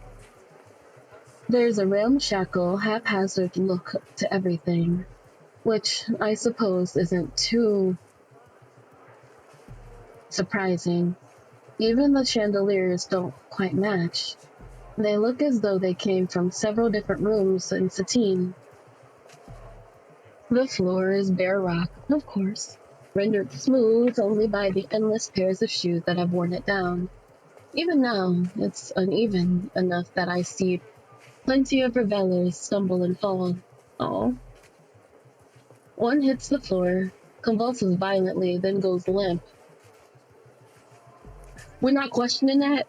There's a ramshackle, haphazard look to everything, which I suppose isn't too surprising. Even the chandeliers don't quite match. They look as though they came from several different rooms in Satine. The floor is bare rock, of course, rendered smooth only by the endless pairs of shoes that have worn it down. Even now, it's uneven enough that I see plenty of revelers stumble and fall. Oh. One hits the floor, convulses violently, then goes limp. We're not questioning that.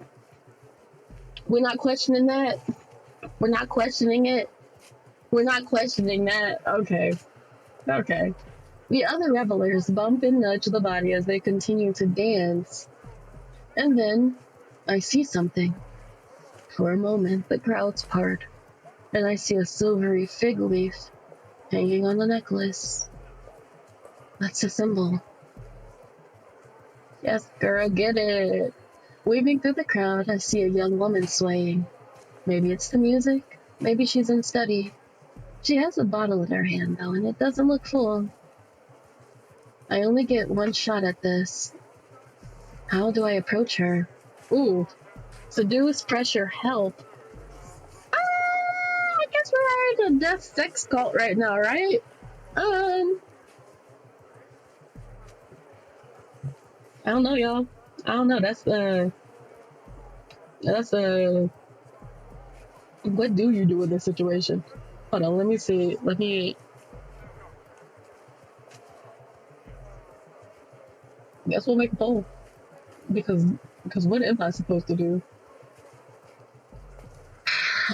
We're not questioning that. We're not questioning it. We're not questioning that. Okay. Okay. The other revelers bump and nudge the body as they continue to dance. And then I see something. For a moment, the crowds part, and I see a silvery fig leaf hanging on the necklace. That's a symbol. Yes, girl, get it. Weaving through the crowd, I see a young woman swaying. Maybe it's the music. Maybe she's in study. She has a bottle in her hand, though, and it doesn't look full. I only get one shot at this. How do I approach her? Ooh. Seduce, pressure, help. I guess we're in a death sex cult right now, right? I don't know, y'all. I don't know. What do you do in this situation? Hold on, let me see. I guess we'll make a poll. Because what am I supposed to do?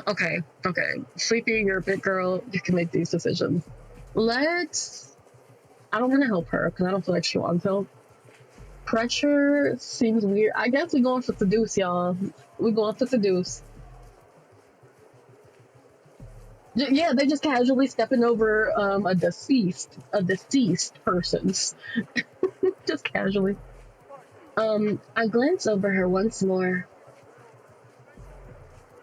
Okay. Sleepy, you're a big girl. You can make these decisions. I don't want to help her because I don't feel like she wants help. Pressure seems weird. I guess we're going for seduce, y'all. We're going for seduce. Yeah, they just casually stepping over a deceased person's. Just casually. I glance over her once more.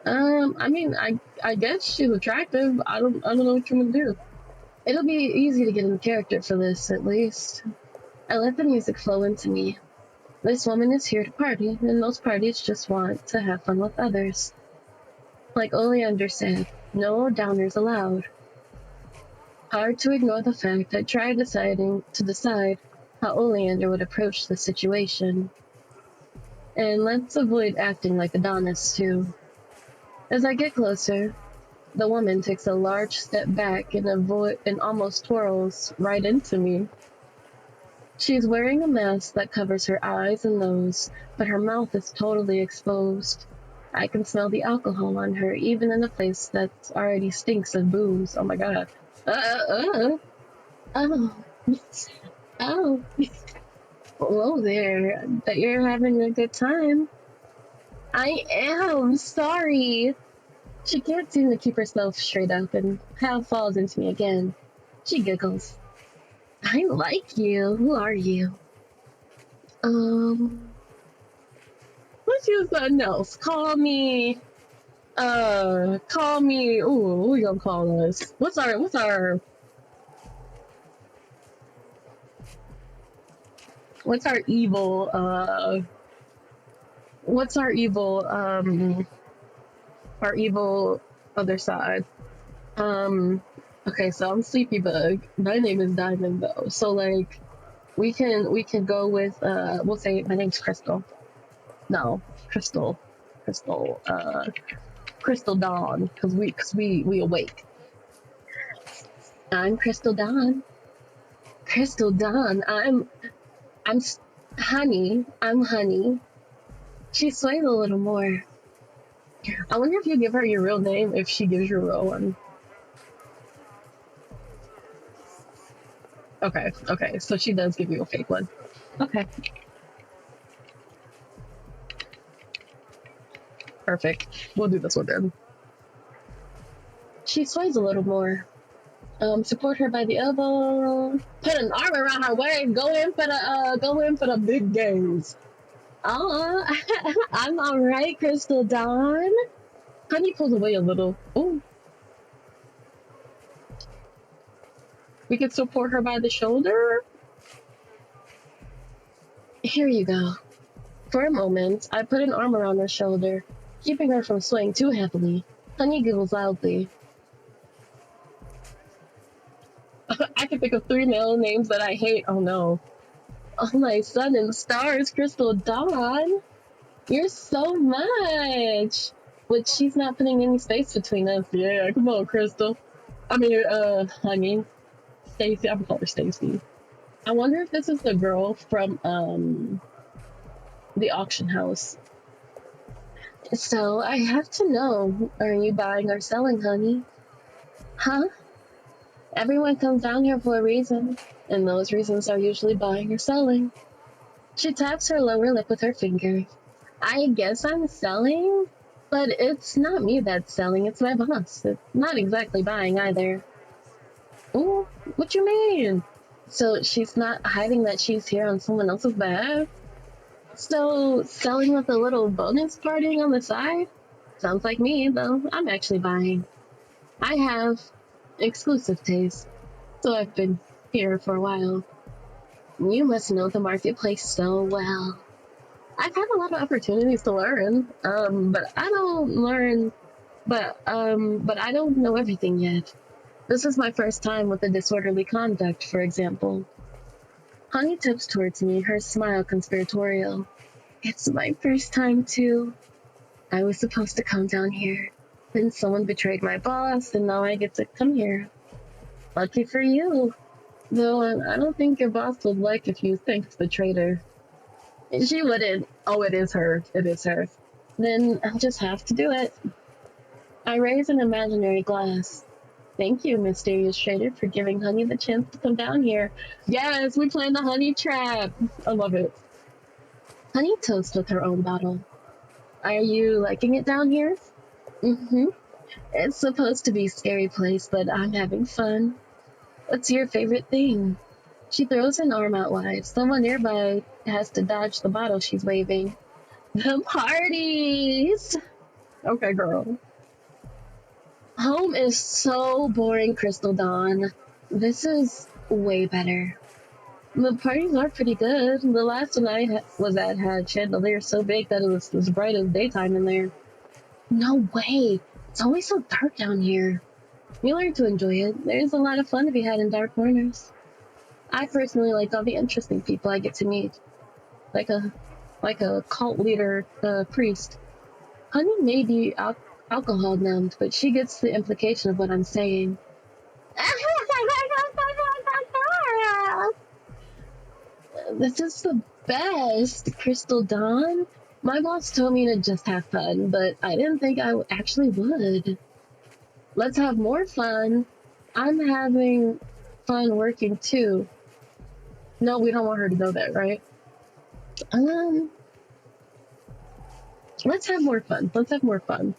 I guess she's attractive. I don't know what you want to do. It'll be easy to get in character for this, at least. I let the music flow into me. This woman is here to party, and most parties just want to have fun with others. Like Oleander said, no downers allowed. Hard to ignore the fact I tried to decide how Oleander would approach the situation. And let's avoid acting like Adonis, too. As I get closer, the woman takes a large step back and almost twirls right into me. She's wearing a mask that covers her eyes and nose, but her mouth is totally exposed. I can smell the alcohol on her, even in a place that already stinks of booze. Oh my god. Oh. Oh. Hello there. Bet you're having a good time. I am sorry. She can't seem to keep herself straight up and half falls into me again. She giggles. I like you. Who are you? Let's use something else. Call me. Ooh, who you gonna call us? What's our evil, our evil other side? Okay, so I'm Sleepy Bug. My name is Diamond though. So like, we can go with, we'll say my name's Crystal. No, Crystal, Crystal Dawn, cause we awake. I'm Crystal Dawn. Crystal Dawn. I'm Honey. I'm Honey. She sways a little more. I wonder if you give her your real name, if she gives you a real one. Okay, so she does give you a fake one. Okay. Perfect. We'll do this one then. She sways a little more. Support her by the elbow. Put an arm around her waist. Go in for the big games. Oh, I'm alright, Crystal Dawn. Honey pulls away a little. Oh. We could support her by the shoulder. Here you go. For a moment, I put an arm around her shoulder, keeping her from swaying too heavily. Honey giggles loudly. I can think of 3 male names that I hate. Oh no. Oh my sun and stars, Crystal Dawn. You're so much. But she's not putting any space between us. Yeah, come on, Crystal. Honey. Stacy. I'm gonna call her Stacy. I wonder if this is the girl from the auction house. So I have to know, are you buying or selling, honey? Huh? Everyone comes down here for a reason, and those reasons are usually buying or selling. She taps her lower lip with her finger. I guess I'm selling, but it's not me that's selling, it's my boss. It's not exactly buying either. Oh, what you mean? So she's not hiding that she's here on someone else's behalf? So selling with a little bonus parting on the side? Sounds like me, though. I'm actually buying. I have exclusive taste, so I've been here for a while. You must know the marketplace so well. I've had a lot of opportunities to learn, but I don't know everything yet. This is my first time with the disorderly conduct, for example. Honey tips towards me, her smile conspiratorial. It's my first time too. I was supposed to come down here. Then someone betrayed my boss, and now I get to come here. Lucky for you. Though I don't think your boss would like if you thanked the traitor. She wouldn't. Oh, it is her. It is her. Then I'll just have to do it. I raise an imaginary glass. Thank you, mysterious traitor, for giving Honey the chance to come down here. Yes, we planned the honey trap. I love it. Honey toasts with her own bottle. Are you liking it down here? Mm-hmm. It's supposed to be a scary place, but I'm having fun. What's your favorite thing? She throws an arm out wide. Someone nearby has to dodge the bottle she's waving. The parties! Okay, girl. Home is so boring, Crystal Dawn. This is way better. The parties are pretty good. The last one I was at had chandeliers so big that it was as bright as daytime in there. No way! It's always so dark down here. You learn to enjoy it. There's a lot of fun to be had in dark corners. I personally like all the interesting people I get to meet. Like a cult leader, priest. Honey may be alcohol numbed, but she gets the implication of what I'm saying. This is the best, Crystal Dawn. My boss told me to just have fun, but I didn't think I actually would. Let's have more fun. I'm having fun working too. No, we don't want her to know that, right? Um, let's have more fun. Let's have more fun.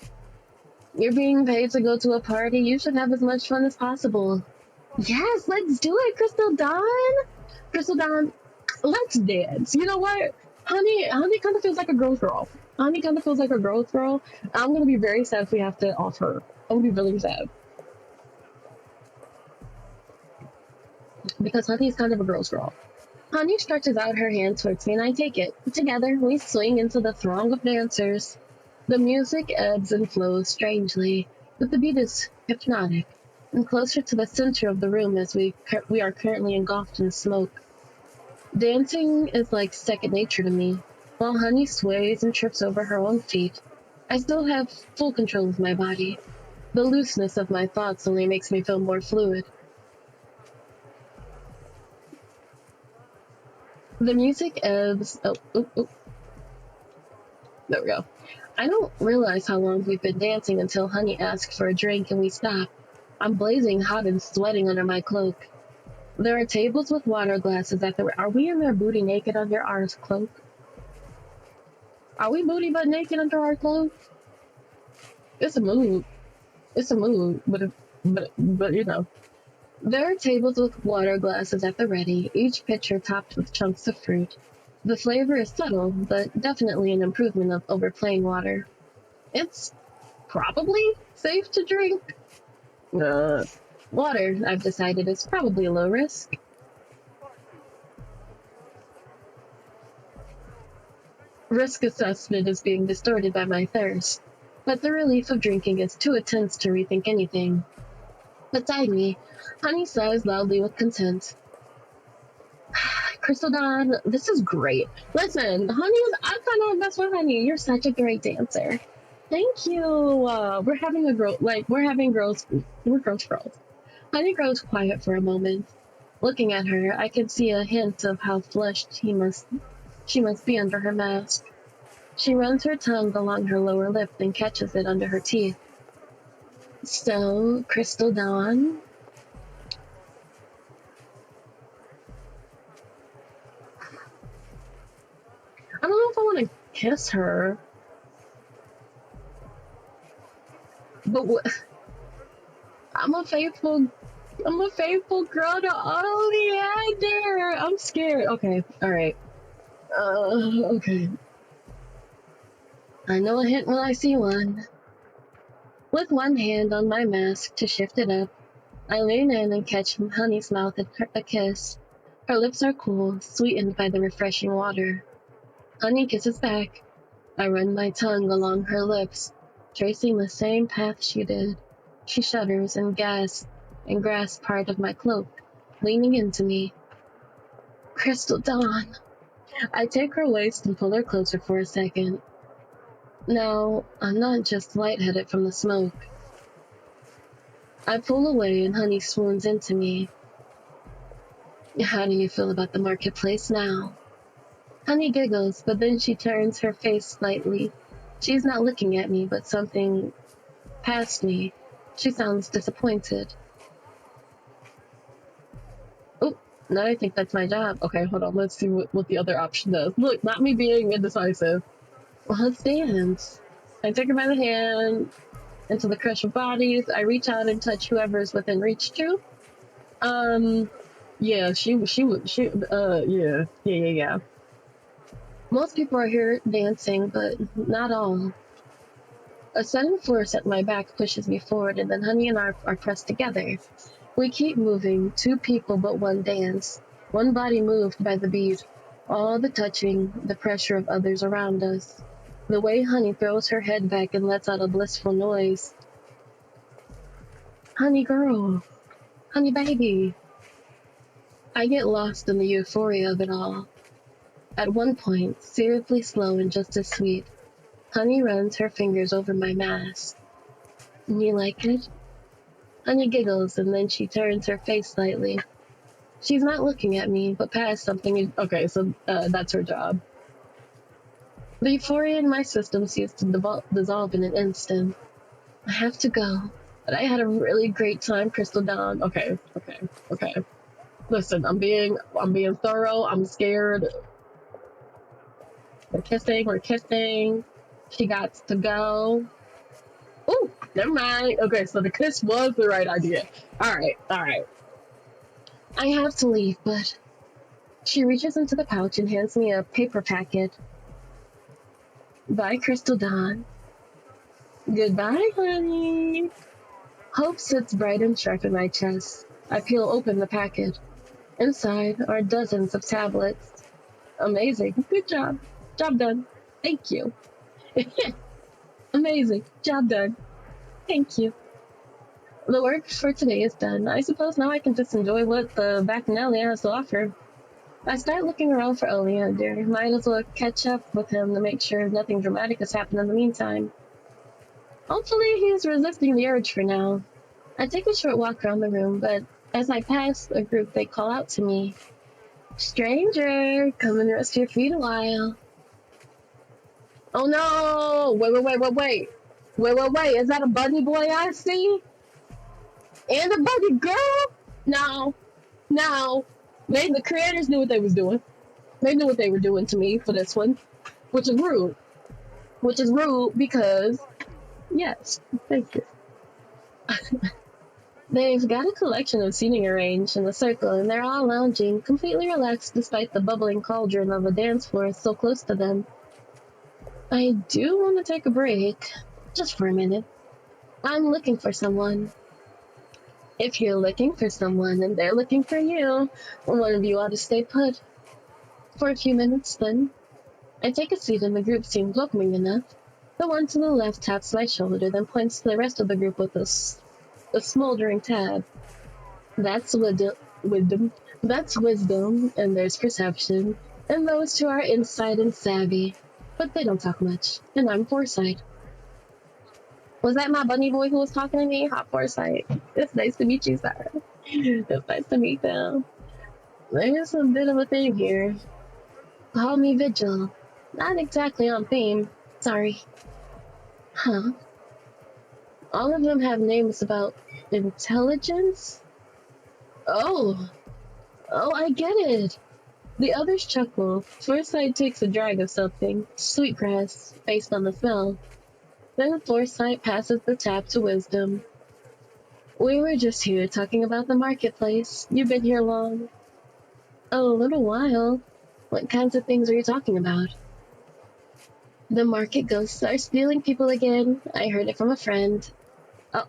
You're being paid to go to a party. You should have as much fun as possible. Yes, let's do it, Crystal Dawn. Crystal Dawn, let's dance. You know what? Honey kind of feels like a girl's girl. Honey kind of feels like a girl's girl. I'm gonna be very sad if we have to off her. I'm gonna be really sad. Because Honey's kind of a girl's girl. Honey stretches out her hand towards me and I take it. Together, we swing into the throng of dancers. The music ebbs and flows strangely, but the beat is hypnotic, and closer to the center of the room as we are currently engulfed in smoke. Dancing is like second nature to me. While Honey sways and trips over her own feet, I still have full control of my body. The looseness of my thoughts only makes me feel more fluid. The music ebbs. Oh. There we go. I don't realize how long we've been dancing until Honey asks for a drink and we stop. I'm blazing hot and sweating under my cloak. There are tables with water glasses at the... Are we in there booty naked under our cloak? Are we booty butt naked under our cloak? It's a mood. It's a mood, but you know. There are tables with water glasses at the ready, each pitcher topped with chunks of fruit. The flavor is subtle, but definitely an improvement over plain water. It's probably safe to drink. Water, I've decided, is probably low risk. Risk assessment is being distorted by my thirst, but the relief of drinking is too intense to rethink anything. Beside me, Honey sighs loudly with content. Crystal Dawn, this is great. Listen, I kind of mess with Honey. You're such a great dancer. Thank you. We're girls. Honey grows quiet for a moment. Looking at her, I can see a hint of how flushed she must be under her mask. She runs her tongue along her lower lip and catches it under her teeth. So, Crystal Dawn? I don't know if I want to kiss her. But I'm a faithful girl to Oleander. I'm scared. Okay, alright. Okay. I know a hint when I see one. With one hand on my mask to shift it up, I lean in and catch Honey's mouth a kiss. Her lips are cool, sweetened by the refreshing water. Honey kisses back. I run my tongue along her lips, tracing the same path she did. She shudders and gasps and grasps part of my cloak, leaning into me. Crystal Dawn. I take her waist and pull her closer for a second. Now, I'm not just lightheaded from the smoke. I pull away and Honey swoons into me. How do you feel about the marketplace now? Honey giggles, but then she turns her face slightly. She's not looking at me, but something past me. She sounds disappointed. Oh, now I think that's my job. Okay, hold on. Let's see what the other option does. Look, not me being indecisive. Well, let's dance. I take her by the hand into the crush of bodies. I reach out and touch whoever's within reach too. Yeah, yeah. Most people are here dancing, but not all. A sudden force at my back pushes me forward, and then Honey and I are pressed together. We keep moving, two people but one dance, one body moved by the beat, all the touching, the pressure of others around us. The way Honey throws her head back and lets out a blissful noise. Honey girl, Honey baby. I get lost in the euphoria of it all. At one point, seriously slow and just as sweet, Honey runs her fingers over my mask. You like it? Honey giggles and then she turns her face slightly. She's not looking at me, but past something. Okay, so that's her job. The euphoria in my system seems to dissolve in an instant. I have to go, but I had a really great time, Crystal Dawn. Okay. Listen, I'm being thorough. I'm scared. We're kissing. She got to go. Oh, never mind. Okay, so the kiss was the right idea. Alright. I have to leave, but she reaches into the pouch and hands me a paper packet. Bye, Crystal Dawn. Goodbye, honey. Hope sits bright and sharp in my chest. I peel open the packet. Inside are dozens of tablets. Amazing. Good job. Job done. Thank you. Amazing. Job done. Thank you. The work for today is done. I suppose now I can just enjoy what the Bacchanalian has to offer. I start looking around for Oleander. Might as well catch up with him to make sure nothing dramatic has happened in the meantime. Hopefully he's resisting the urge for now. I take a short walk around the room, but as I pass a group, they call out to me. Stranger, come and rest your feet a while. Oh no! Wait. Is that a bunny boy I see? And a bunny girl? No. The creators knew what they was doing. They knew what they were doing to me for this one. Which is rude. Because, yes, thank you. They've got a collection of seating arranged in a circle, and they're all lounging, completely relaxed despite the bubbling cauldron of a dance floor so close to them. I do want to take a break, just for a minute. I'm looking for someone. If you're looking for someone and they're looking for you, one of you ought to stay put. For a few minutes, then. I take a seat and the group seems welcoming enough. The one to the left taps my shoulder, then points to the rest of the group with a smoldering tab. That's wisdom. That's wisdom, and there's perception, and those two are insight and savvy. But they don't talk much, and I'm foresight. Was that my bunny boy who was talking to me? Hot foresight. It's nice to meet you, sir. It's nice to meet them. There's a bit of a thing here. Call me Vigil. Not exactly on theme. Sorry. Huh? All of them have names about intelligence? Oh, I get it. The others chuckle. Foresight takes a drag of something, sweetgrass, based on the smell. Then Foresight passes the tap to Wisdom. We were just here talking about the marketplace. You've been here long? A little while. What kinds of things are you talking about? The market ghosts are stealing people again. I heard it from a friend. Oh.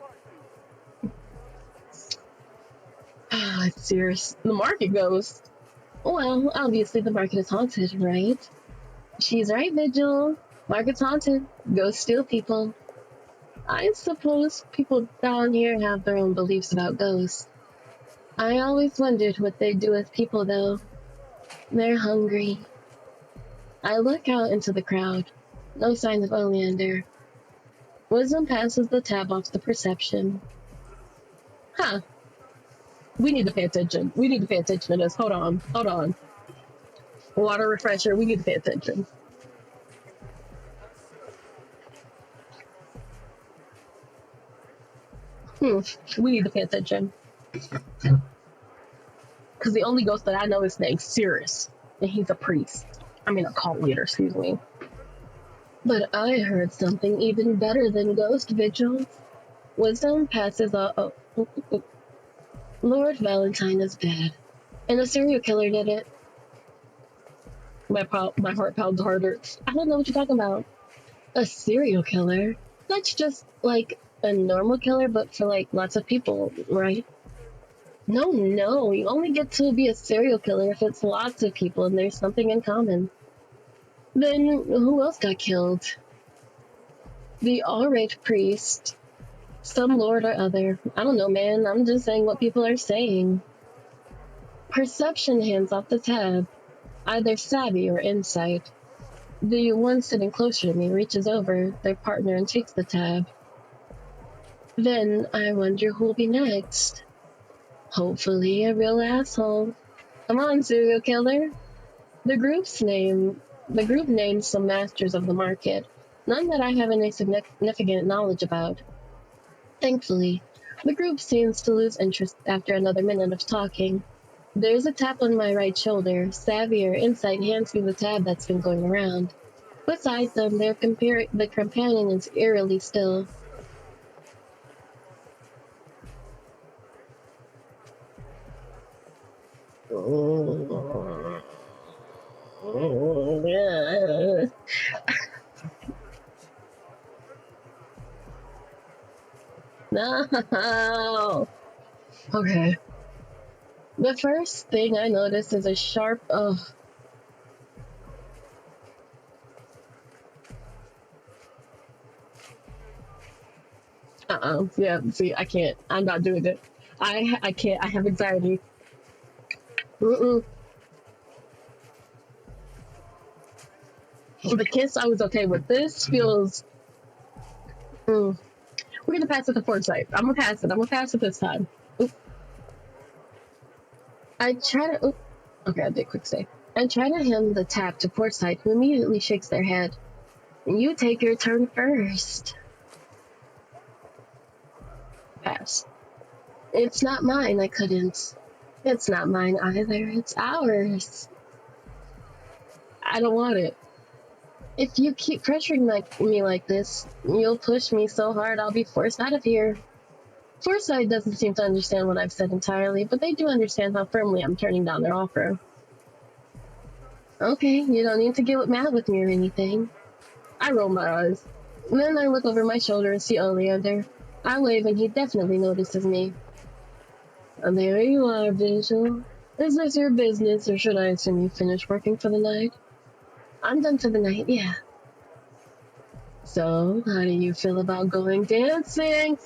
It's serious. The market ghost? Well, obviously the market is haunted, right? She's right, Vigil. Market's haunted. Ghosts steal people. I suppose people down here have their own beliefs about ghosts. I always wondered what they do with people, though. They're hungry. I look out into the crowd. No signs of Oleander. Wisdom passes the tab off the perception. Huh. We need to pay attention. We need to pay attention to this. Hold on. Water refresher. We need to pay attention. We need to pay attention. Because the only ghost that I know is named Cirrus, and he's a priest. I mean, a cult leader, excuse me. But I heard something even better than ghost vigils. Wisdom passes Lord Valentine is bad. And a serial killer did it. My heart pounds harder. I don't know what you're talking about. A serial killer? That's just like a normal killer, but for like lots of people, right? No, you only get to be a serial killer if it's lots of people and there's something in common. Then who else got killed? The all-right priest. Some lord or other. I don't know, man. I'm just saying what people are saying. Perception hands off the tab. Either savvy or insight. The one sitting closer to me reaches over their partner and takes the tab. Then I wonder who'll be next. Hopefully a real asshole. Come on, serial killer. The group names some masters of the market, none that I have any significant knowledge about. Thankfully, the group seems to lose interest after another minute of talking. There's a tap on my right shoulder. Savvy or insight hands me the tab that's been going around. Beside them, the companion is eerily still. No. Okay. The first thing I noticed is a sharp. Yeah. See, I can't. I'm not doing it. I can't. I have anxiety. Mm-mm. The kiss I was okay with. This feels. Mm. We're gonna pass it to foresight. I'm gonna pass it. I'm gonna pass it this time. Oop. I try to. Oop. Okay, I did quick save. I try to hand the tap to foresight, who immediately shakes their head. You take your turn first. Pass. It's not mine. I couldn't. It's not mine either. It's ours. I don't want it. If you keep pressuring me like this, you'll push me so hard I'll be forced out of here. Foresight doesn't seem to understand what I've said entirely, but they do understand how firmly I'm turning down their offer. Okay, you don't need to get mad with me or anything. I roll my eyes. Then I look over my shoulder and see Oleander. I wave and he definitely notices me. And there you are, Visual. Is this your business, or should I assume you finished working for the night? I'm done for the night, yeah. So, how do you feel about going dancing?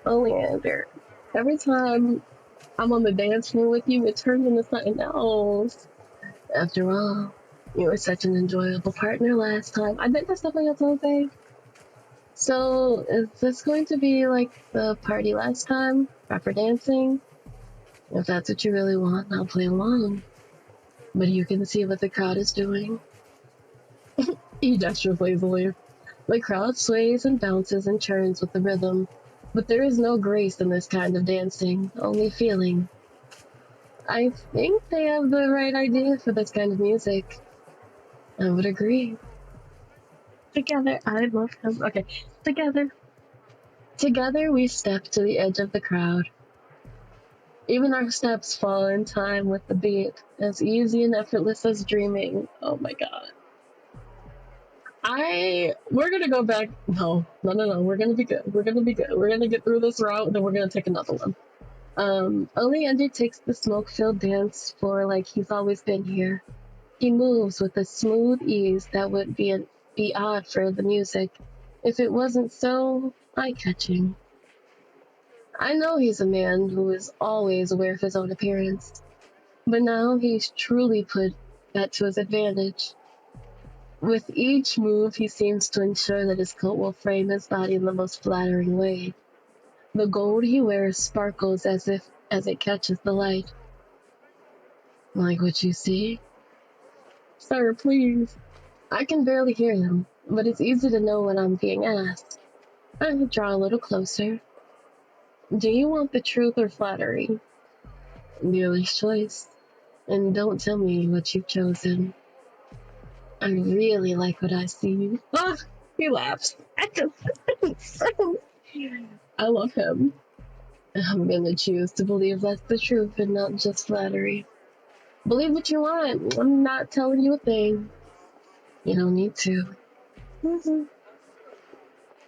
Oleander, every time I'm on the dance floor with you, it turns into something else. After all, you were such an enjoyable partner last time. I bet that's definitely a thing. So, is this going to be like the party last time? Proper dancing? If that's what you really want, I'll play along. But you can see what the crowd is doing. He gestures lazily. The crowd sways and bounces and churns with the rhythm, but there is no grace in this kind of dancing, only feeling. I think they have the right idea for this kind of music. I would agree. Together, I love him. Okay, together. Together we step to the edge of the crowd. Even our steps fall in time with the beat, as easy and effortless as dreaming. Oh my god. We're gonna go back. No. We're gonna be good. We're gonna be good. We're gonna get through this route, and then we're gonna take another one. Oleander takes the smoke-filled dance floor like he's always been here. He moves with a smooth ease that would be odd for the music if it wasn't so eye-catching. I know he's a man who is always aware of his own appearance, but now he's truly put that to his advantage. With each move, he seems to ensure that his coat will frame his body in the most flattering way. The gold he wears sparkles as it catches the light. Like what you see? Sir, please. I can barely hear him, but it's easy to know when I'm being asked. I draw a little closer. Do you want the truth or flattery? Dealer's choice. And don't tell me what you've chosen. I really like what I see. Ah, he laughs. I love him. I'm gonna choose to believe that's the truth and not just flattery. Believe what you want. I'm not telling you a thing. You don't need to. Mm-hmm.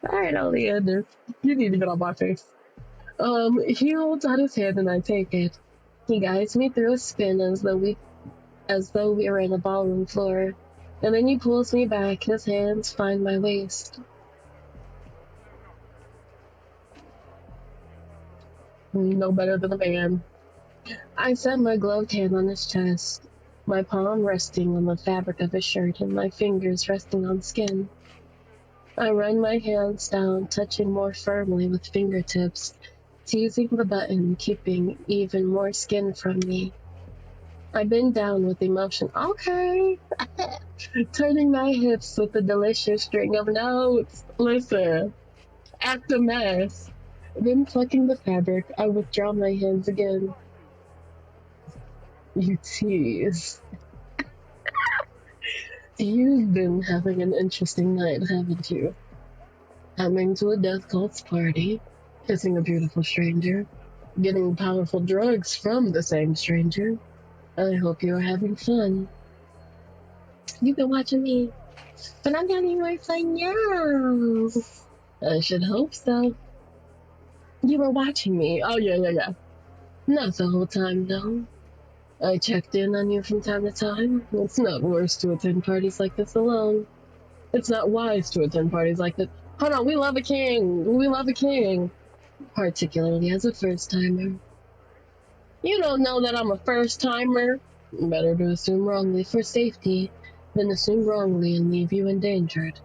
Alright, Oleander. You need to get on my face. He holds out his hand and I take it. He guides me through a spin as though we were in a ballroom floor. And then he pulls me back, his hands find my waist. No better than a man. I set my gloved hand on his chest, my palm resting on the fabric of his shirt and my fingers resting on skin. I run my hands down, touching more firmly with fingertips, teasing the button, keeping even more skin from me. I bend down with emotion. Okay. Turning my hips with a delicious string of notes. Listen, act a mess. Then plucking the fabric, I withdraw my hands again. You tease. You've been having an interesting night, haven't you? Coming to a death cult's party, kissing a beautiful stranger, getting powerful drugs from the same stranger. I hope you're having fun. You've been watching me, but I'm not even saying yes. I should hope so. You were watching me. Oh, yeah. Not the whole time, though. I checked in on you from time to time. It's not worse to attend parties like this alone. It's not wise to attend parties like this. Hold on, we love a king. We love a king. Particularly as a first timer. You don't know that I'm a first timer. Better to assume wrongly for safety than assume wrongly and leave you endangered.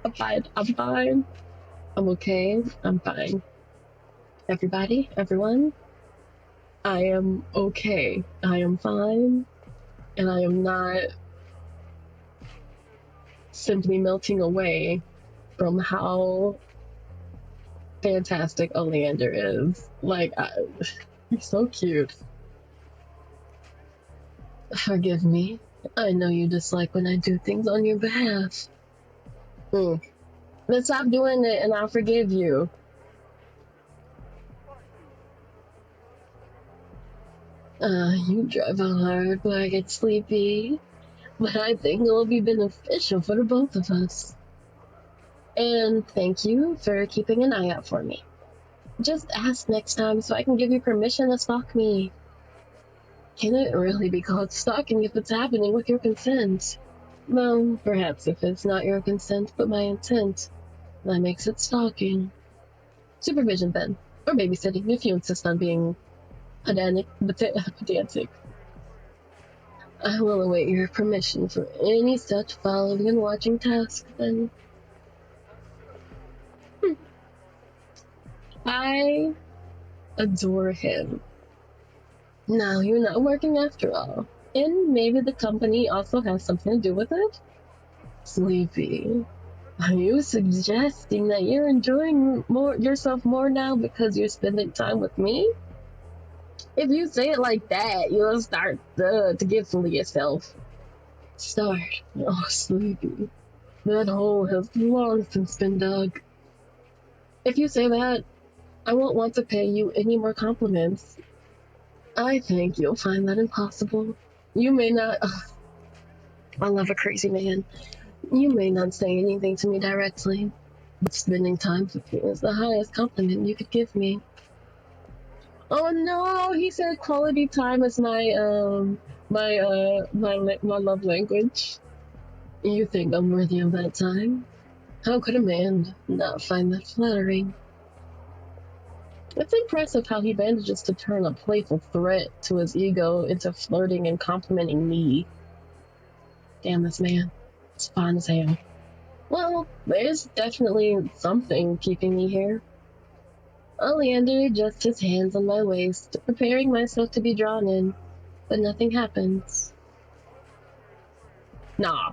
I'm fine. I'm fine. I'm okay. I'm fine. Everybody, everyone, I am okay. I am fine. And I am not simply melting away from how fantastic Oleander is. Like, he's so cute. Forgive me. I know you dislike when I do things on your behalf. Let's stop doing it and I'll forgive you. You drive hard while I get sleepy, but I think it will be beneficial for the both of us. And thank you for keeping an eye out for me. Just ask next time so I can give you permission to stalk me. Can it really be called stalking if it's happening with your consent? Well, perhaps if it's not your consent but my intent, that makes it stalking. Supervision then, or babysitting if you insist on being pedantic. I will await your permission for any such following and watching task then. I adore him. Now you're not working after all, and maybe the company also has something to do with it? Sleepy. Are you suggesting that you're enjoying yourself more now because you're spending time with me? If you say it like that, you'll start to get full of yourself. Start. Oh, Sleepy. That hole has long since been dug. If you say that, I won't want to pay you any more compliments. I think you'll find that impossible. You may not. I love a crazy man. You may not say anything to me directly, but spending time with me is the highest compliment you could give me. Oh no, he said quality time is my love language. You think I'm worthy of that time? How could a man not find that flattering? It's impressive how he manages to turn a playful threat to his ego into flirting and complimenting me. Damn, this man. It's fine as hell. Well, there's definitely something keeping me here. Oleander adjusts his hands on my waist, preparing myself to be drawn in, but nothing happens. Nah,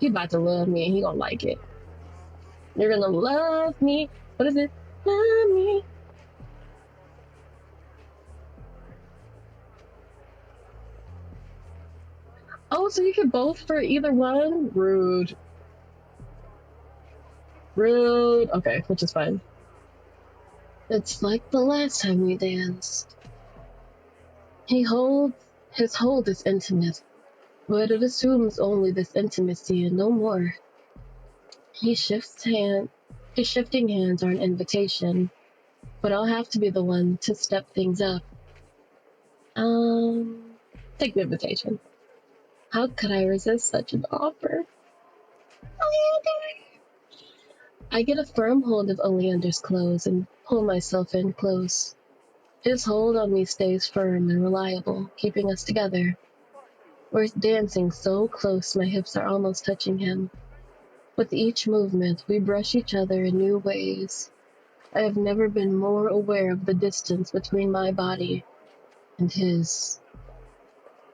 he about to love me and he gonna like it. You're gonna love me. What is it? Love me. Oh, so you can both for either one? Rude. Rude. Okay, which is fine. It's like the last time we danced. His hold is intimate, but it assumes only this intimacy and no more. His shifting hands are an invitation, but I'll have to be the one to step things up. Take the invitation. How could I resist such an offer? Oleander! I get a firm hold of Oleander's clothes and pull myself in close. His hold on me stays firm and reliable, keeping us together. We're dancing so close my hips are almost touching him. With each movement, we brush each other in new ways. I have never been more aware of the distance between my body and his.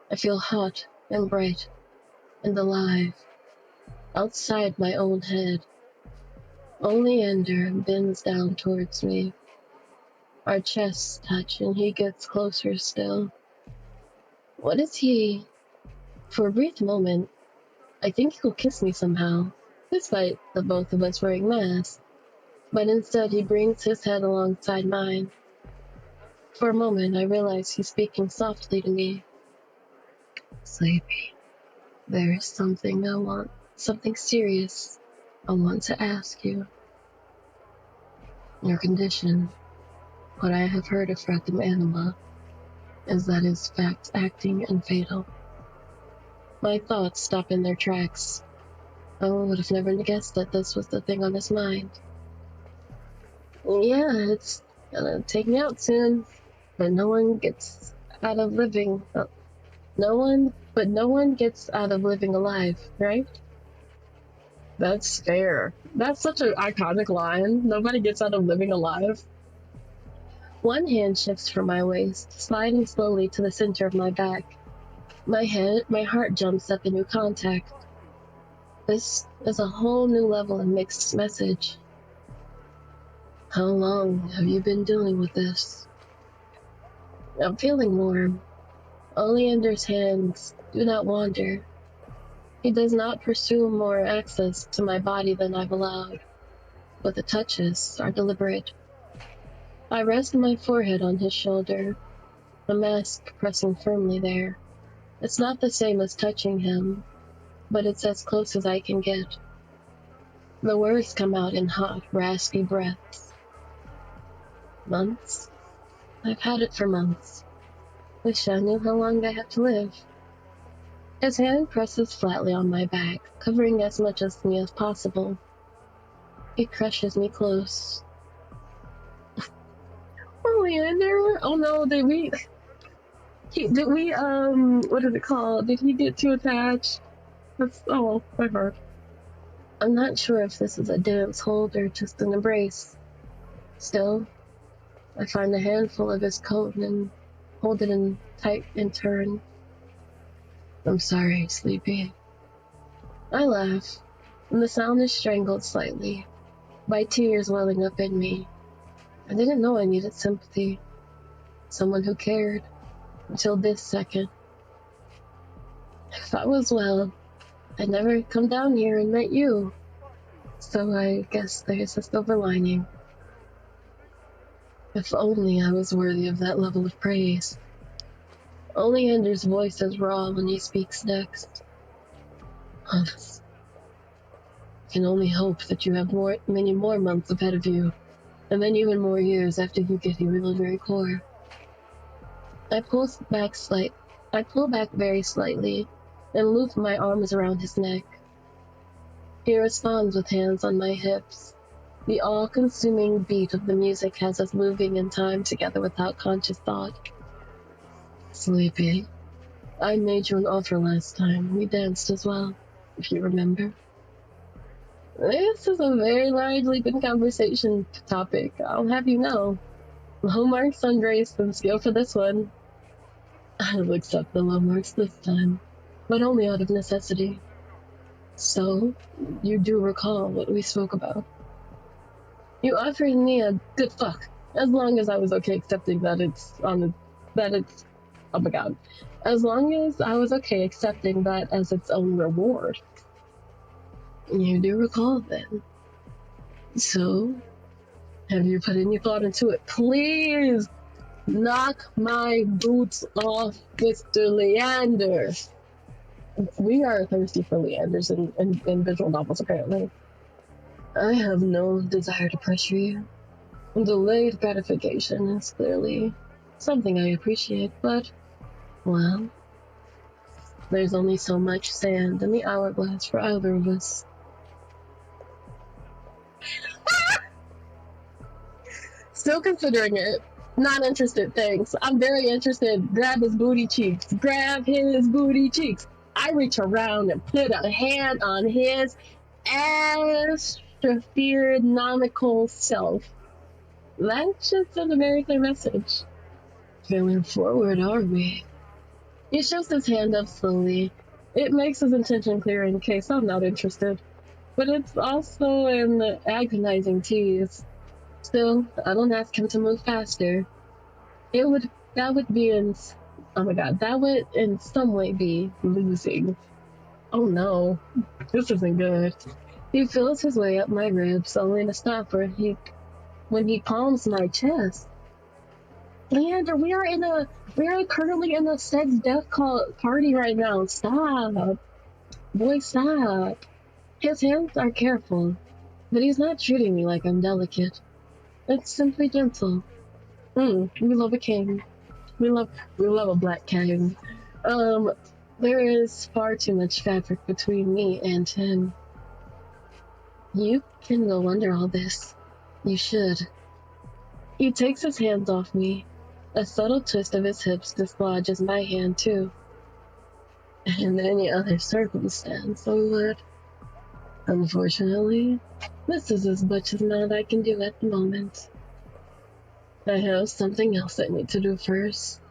I feel hot and bright and alive, outside my own head. Oleander bends down towards me. Our chests touch and he gets closer still. What is he? For a brief moment, I think he'll kiss me somehow, despite the both of us wearing masks. But instead, he brings his head alongside mine. For a moment, I realize he's speaking softly to me. Sleepy, there is something serious I want to ask you. Your condition, what I have heard of Fratum Anima, is that it's fact acting and fatal. My thoughts stop in their tracks. I would have never guessed that this was the thing on his mind. Yeah, it's gonna take me out soon, but no one gets out of living. No one gets out of living alive, right? That's fair. That's such an iconic line. Nobody gets out of living alive. One hand shifts from my waist, sliding slowly to the center of my back. My heart jumps at the new contact. This is a whole new level of mixed message. How long have you been dealing with this? I'm feeling warm. Oleander's hands do not wander. He does not pursue more access to my body than I've allowed, but the touches are deliberate. I rest my forehead on his shoulder, the mask pressing firmly there. It's not the same as touching him, but it's as close as I can get. The words come out in hot, raspy breaths. Months? I've had it for months. Wish I knew how long I have to live. His hand presses flatly on my back, covering as much of me as possible. He crushes me close. Oleander? Oh no, what is it called? Did he get too attached? My heart. I'm not sure if this is a dance hold or just an embrace. Still, I find a handful of his coat and hold it in tight in turn. I'm sorry, Sleepy. I laugh, and the sound is strangled slightly by tears welling up in me. I didn't know I needed sympathy. Someone who cared. Until this second. If I was well, I'd never come down here and met you. So I guess there's a silver lining. If only I was worthy of that level of praise. Oleander's voice is raw when he speaks next. Honest. I can only hope that you have many more months ahead of you, and then even more years after you get your military corps. I pull back very slightly, and loop my arms around his neck. He responds with hands on my hips. The all-consuming beat of the music has us moving in time together without conscious thought. Sleepy, I made you an offer last time. We danced as well, if you remember. This is a very largely good conversation topic, I'll have you know. Low marks on grace and skill for this one. I'll accept the low marks this time, but only out of necessity. So, you do recall what we spoke about. You offered me a good fuck, as long as I was okay accepting that oh my god. As long as I was okay accepting that as its own reward. You do recall then. So, have you put any thought into it? Please knock my boots off, Mr. Leander. We are thirsty for Leanders in visual novels, apparently. I have no desire to pressure you. Delayed gratification is clearly something I appreciate, but, well, there's only so much sand in the hourglass for either of us. Still considering it. Not interested, thanks. I'm very interested. Grab his booty cheeks. Grab his booty cheeks. I reach around and put a hand on his astronomical self. That should send a very clear message. Feeling forward, are we? He shoves his hand up slowly. It makes his intention clear in case I'm not interested. But it's also an agonizing tease. Still, I don't ask him to move faster. That would be Oh my god, that would in some way be losing. Oh no, this isn't good. He feels his way up my ribs, only to stop when he palms my chest. Leander, we are currently in a sex death call party right now. Stop. Boy, stop. His hands are careful, but he's not treating me like I'm delicate. It's simply gentle. We love a king. We love a black king. Um, there is far too much fabric between me and him. You can go under all this. You should. He takes his hands off me. A subtle twist of his hips dislodges my hand too. In any other circumstance, I would. Unfortunately, this is as much as not I can do at the moment. I have something else I need to do first.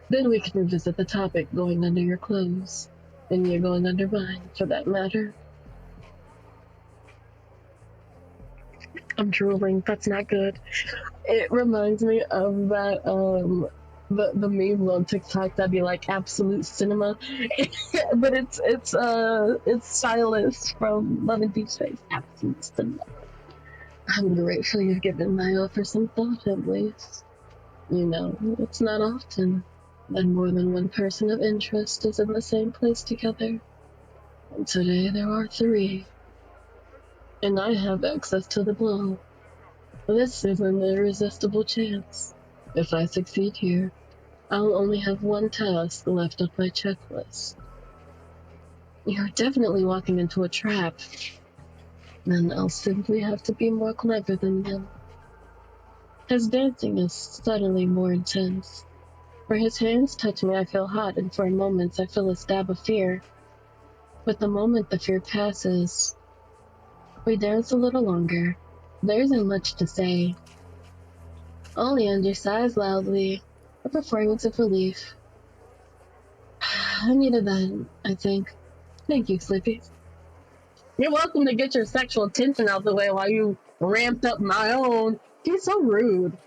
Then we can revisit the topic going under your clothes. And you're going under mine, for that matter. I'm drooling. That's not good. It reminds me of that, the meme on TikTok that'd be like absolute cinema. But it's Silas from Love and Deep Space. Absolute cinema. I'm grateful you've given my offer some thought at least. You know, it's not often that more than one person of interest is in the same place together. And today there are 3. And I have access to the blow. This is an irresistible chance. If I succeed here, I'll only have one task left on my checklist. You're definitely walking into a trap. Then I'll simply have to be more clever than them. His dancing is suddenly more intense. For his hands touch me, I feel hot, and for moments I feel a stab of fear. But the moment the fear passes, we dance a little longer. There isn't much to say. Oleander sighs loudly, a performance of relief. I needed that, I think. Thank you, Sleepy. You're welcome to get your sexual tension out the way while you ramped up my own. He's so rude.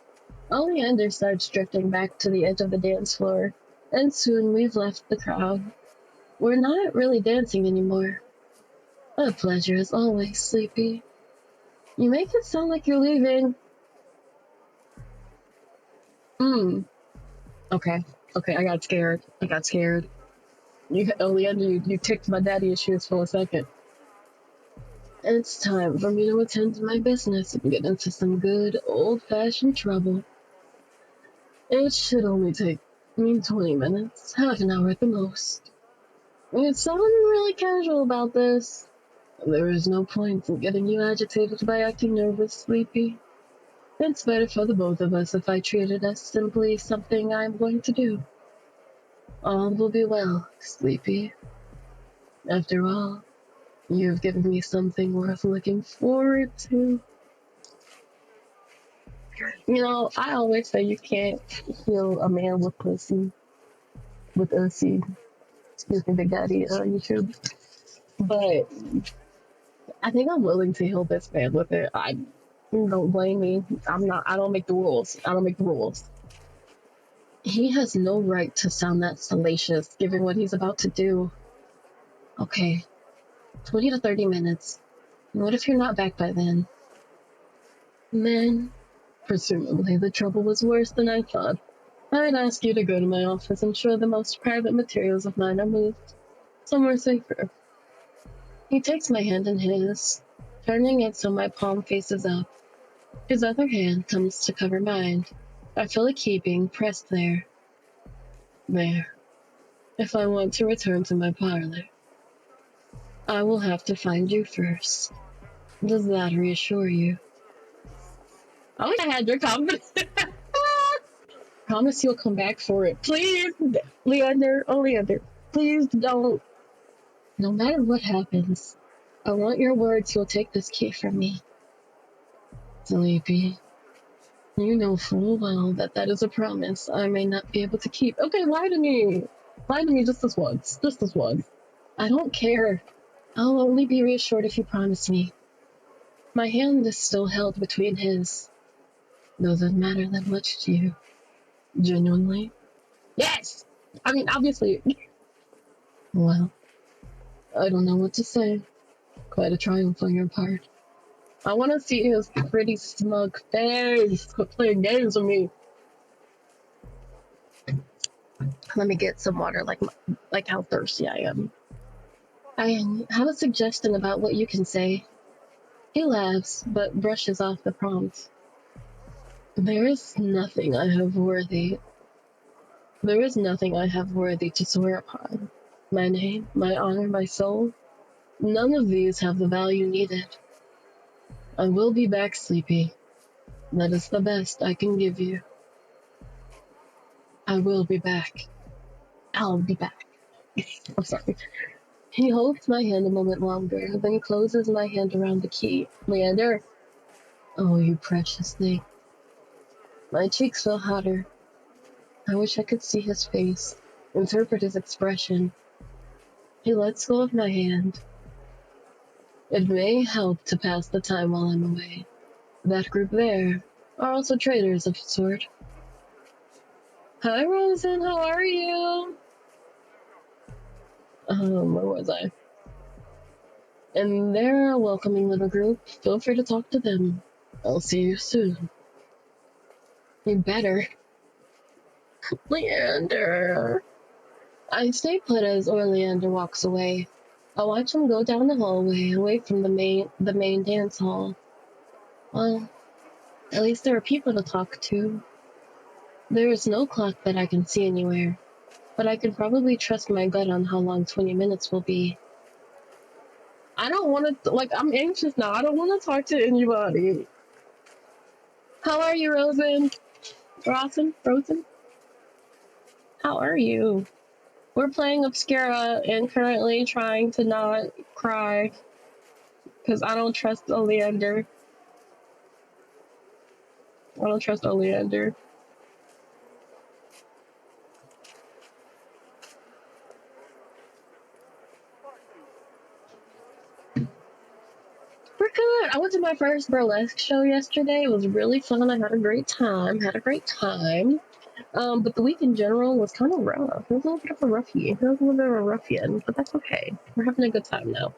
Oleander starts drifting back to the edge of the dance floor, and soon we've left the crowd. We're not really dancing anymore. A pleasure as always, Sleepy. You make it sound like you're leaving. Okay, I got scared. Oleander, you ticked my daddy issues for a second. It's time for me to attend to my business and get into some good old-fashioned trouble. It should only take me 20 minutes, half an hour at the most. You sound really casual about this. There is no point in getting you agitated by acting nervous, Sleepy. It's better for the both of us if I treat it as simply something I'm going to do. All will be well, Sleepy. After all, you've given me something worth looking forward to. You know, I always say you can't heal a man with pussy, with ussy. Excuse me, Big Daddy, YouTube. But I think I'm willing to heal this man with it. Don't blame me. I don't make the rules. He has no right to sound that salacious, given what he's about to do. Okay, 20 to 30 minutes. What if you're not back by then? Then, presumably the trouble was worse than I thought. I'd ask you to go to my office and ensure the most private materials of mine are moved somewhere safer. He takes my hand in his, turning it so my palm faces up. His other hand comes to cover mine. I feel a key being pressed there. There. If I want to return to my parlor, I will have to find you first. Does that reassure you? I wish I had your confidence. Promise you'll come back for it. Please, Leander, Oleander, please don't. No matter what happens, I want your words you'll take this key from me. Sleepy, you know full well that is a promise I may not be able to keep. Okay, lie to me. Lie to me just this once. Just this once. I don't care. I'll only be reassured if you promise me. My hand is still held between his. Does it matter that much to you? Genuinely? Yes! I mean, obviously. Well, I don't know what to say. Quite a triumph on your part. I want to see his pretty smug face. Quit playing games with me. Let me get some water, like how thirsty I am. I have a suggestion about what you can say. He laughs, but brushes off the prompt. There is nothing I have worthy to swear upon. My name, my honor, my soul, none of these have the value needed. I will be back, Sleepy. That is the best I can give you. I will be back. I'll be back. I'm sorry. He holds my hand a moment longer, then closes my hand around the key. Leander. Oh, you precious thing. My cheeks feel hotter. I wish I could see his face, interpret his expression. He lets go of my hand. It may help to pass the time while I'm away. That group there are also traders of sort. Hi, Rosen, how are you? Where was I? And they're a welcoming little group. Feel free to talk to them. I'll see you soon. You better. Leander. I stay put as Oleander walks away. I watch him go down the hallway, away from the main dance hall. Well, at least there are people to talk to. There is no clock that I can see anywhere, but I can probably trust my gut on how long 20 minutes will be. I don't want to, I'm anxious now. I don't want to talk to anybody. How are you, Rosen? Rosen? How are you? We're playing Obscura and currently trying to not cry because I don't trust Oleander. I don't trust Oleander. We're good. I went to my first burlesque show yesterday. It was really fun. I had a great time. But the week in general was kind of rough. It was a little bit of a roughie. It was a little bit of a ruffian, but that's okay. We're having a good time now.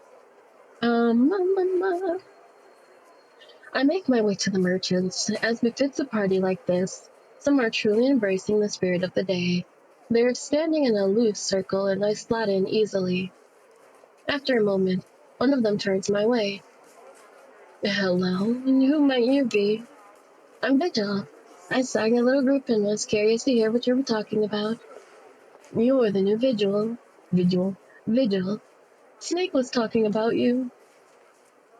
I make my way to the merchants. As befits a party like this, some are truly embracing the spirit of the day. They're standing in a loose circle, and I slot in easily. After a moment, one of them turns my way. Hello, and who might you be? I'm Vigil. I saw your little group and was curious to hear what you were talking about. You're the new Vigil. Vigil. Snake was talking about you.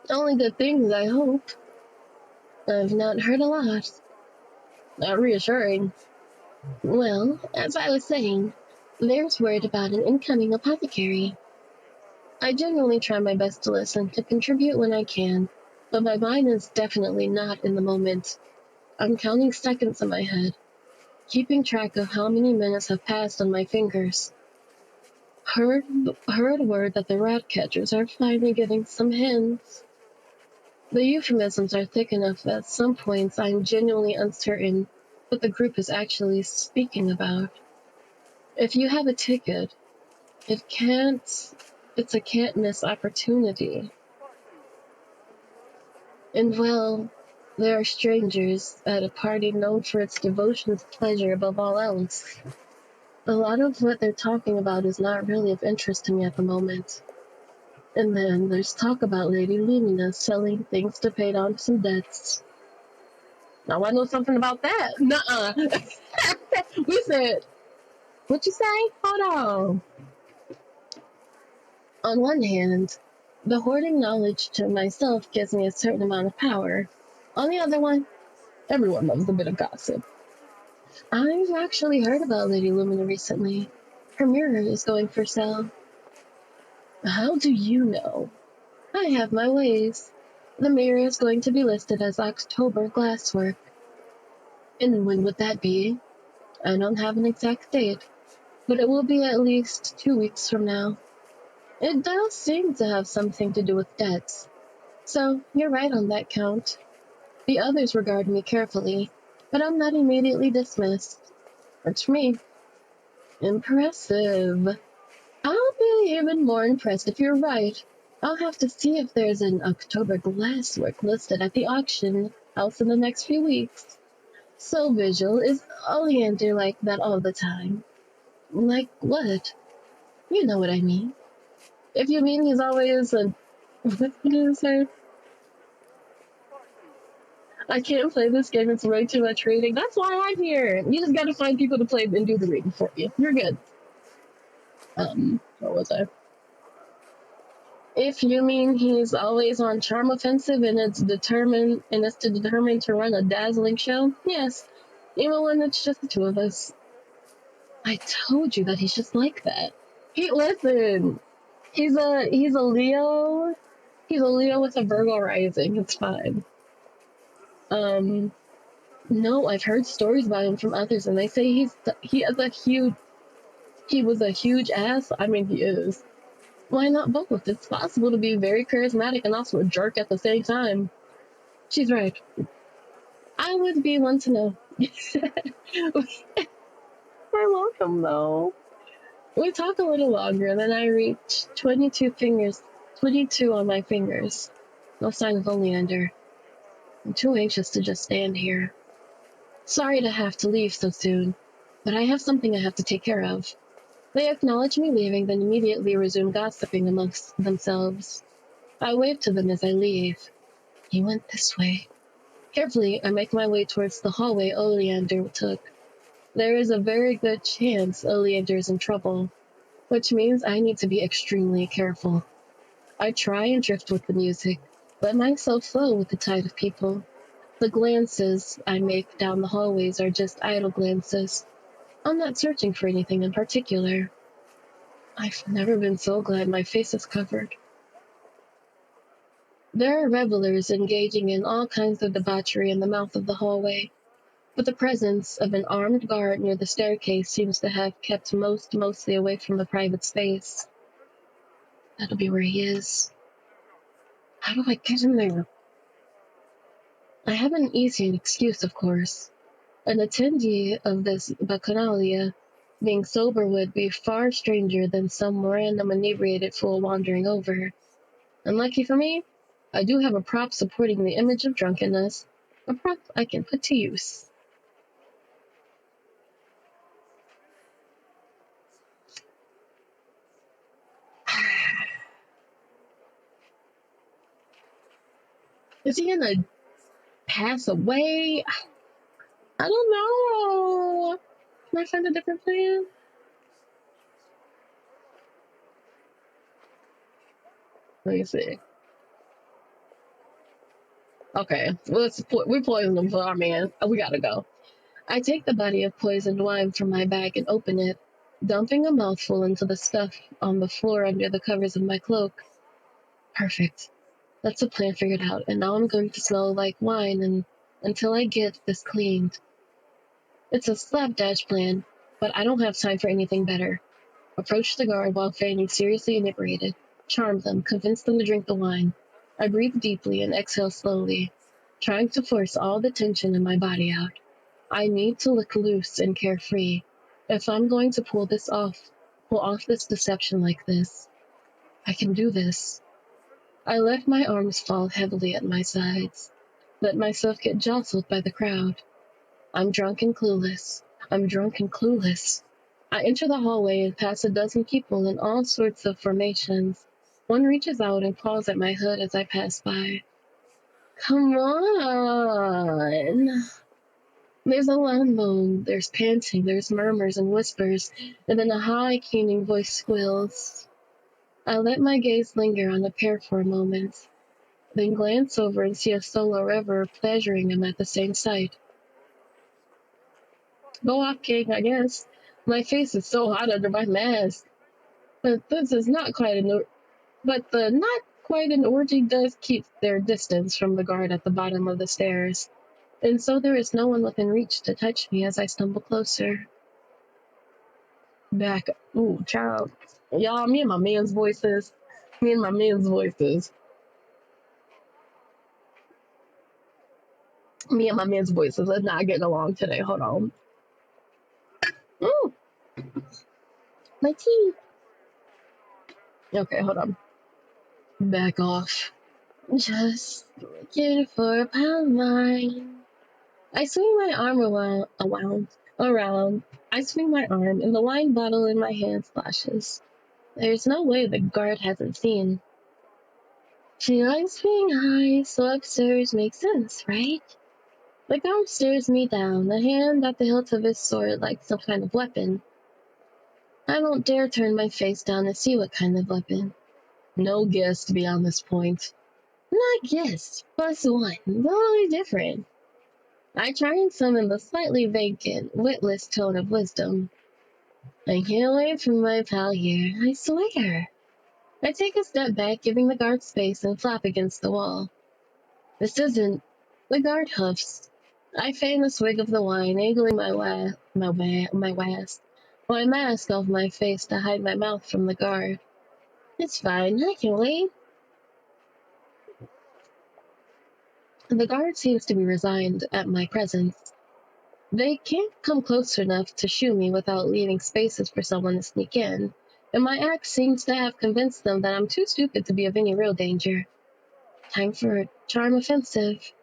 Only good things, I hope. I've not heard a lot. Not reassuring. Well, as I was saying, there's word about an incoming apothecary. I genuinely try my best to listen, to contribute when I can, but my mind is definitely not in the moment. I'm counting seconds in my head, keeping track of how many minutes have passed on my fingers. Heard word that the rat catchers are finally getting some hints. The euphemisms are thick enough that at some points I'm genuinely uncertain what the group is actually speaking about. If you have a ticket, it's a can't miss opportunity. And well, there are strangers at a party known for its devotion to pleasure above all else. A lot of what they're talking about is not really of interest to me at the moment. And then there's talk about Lady Lumina selling things to pay down some debts. Now I know something about that. Nuh-uh. We said, what you say? Hold on. On one hand, the hoarding knowledge to myself gives me a certain amount of power. On the other one, everyone loves a bit of gossip. I've actually heard about Lady Lumina recently. Her mirror is going for sale. How do you know? I have my ways. The mirror is going to be listed as October glasswork. And when would that be? I don't have an exact date, but it will be at least 2 weeks from now. It does seem to have something to do with debts. So, you're right on that count. The others regard me carefully, but I'm not immediately dismissed. Works for me. Impressive. I'll be even more impressed if you're right. I'll have to see if there's an October glasswork listed at the auction house in the next few weeks. So visual, is Oleander like that all the time? Like what? You know what I mean. If you mean he's always a... What did I say? I can't play this game, it's way too much reading. That's why I'm here. You just gotta find people to play and do the reading for you. You're good. What was I? If you mean he's always on charm offensive and it's determined to run a dazzling show, yes. Even when it's just the two of us. I told you that he's just like that. Listen, he's a Leo. He's a Leo with a Virgo rising. It's fine. No, I've heard stories about him from others, and they say he was a huge ass. I mean, he is. Why not both? It's possible to be very charismatic and also a jerk at the same time. She's right. I would be one to know. You're welcome, though. We talk a little longer, then I reach 22 on my fingers. No sign of Oleander. I'm too anxious to just stand here. Sorry to have to leave so soon, but I have something I have to take care of. They acknowledge me leaving, then immediately resume gossiping amongst themselves. I wave to them as I leave. He went this way. Carefully, I make my way towards the hallway Oleander took. There is a very good chance Oleander is in trouble, which means I need to be extremely careful. I try and drift with the music, let myself flow with the tide of people. The glances I make down the hallways are just idle glances. I'm not searching for anything in particular. I've never been so glad my face is covered. There are revelers engaging in all kinds of debauchery in the mouth of the hallway, but the presence of an armed guard near the staircase seems to have kept mostly away from the private space. That'll be where he is. How do I get in there? I have an easy excuse, of course. An attendee of this bacchanalia, being sober would be far stranger than some random inebriated fool wandering over. And lucky for me, I do have a prop supporting the image of drunkenness, a prop I can put to use. Is he gonna pass away? I don't know. Can I find a different plan? Let me see. Okay, we poisoned him for our man. We gotta go. I take the bottle of poisoned wine from my bag and open it, dumping a mouthful into the stuff on the floor under the covers of my cloak. Perfect. That's the plan figured out, and now I'm going to smell like wine until I get this cleaned. It's a slapdash plan, but I don't have time for anything better. Approach the guard while feigning seriously inebriated. Charm them, convince them to drink the wine. I breathe deeply and exhale slowly, trying to force all the tension in my body out. I need to look loose and carefree. If I'm going to pull off this deception like this, I can do this. I let my arms fall heavily at my sides, let myself get jostled by the crowd. I'm drunk and clueless. I'm drunk and clueless. I enter the hallway and pass a dozen people in all sorts of formations. One reaches out and paws at my hood as I pass by. Come on! There's a loud moan, there's panting, there's murmurs and whispers, and then a high, keening voice squeals. I let my gaze linger on the pair for a moment, then glance over and see a solo reveler pleasuring him at the same sight. Go off, King, I guess. My face is so hot under my mask. But this is not quite the not quite an orgy does keep their distance from the guard at the bottom of the stairs, and so there is no one within reach to touch me as I stumble closer. Back. Ooh, child. Y'all, me and my man's voices. Me and my man's voices. Me and my man's voices are not getting along today. Hold on. Ooh. My teeth. Okay, hold on. Back off. Just looking for a pound line. I swing my arm around. I swing my arm, and the wine bottle in my hand splashes. There's no way the guard hasn't seen. She likes being high, so upstairs makes sense, right? The guard stares me down, the hand at the hilt of his sword like some kind of weapon. I don't dare turn my face down to see what kind of weapon. No guess beyond this point. Not guess, plus one, totally different. I try and summon the slightly vacant, witless tone of wisdom. I can't wait for my pal here, I swear. I take a step back, giving the guard space and flap against the wall. This isn't. The guard huffs. I feign a swig of the wine, angling my mask off my face to hide my mouth from the guard. It's fine, I can wait. The guard seems to be resigned at my presence. They can't come close enough to shoo me without leaving spaces for someone to sneak in, and my act seems to have convinced them that I'm too stupid to be of any real danger. Time for a charm offensive.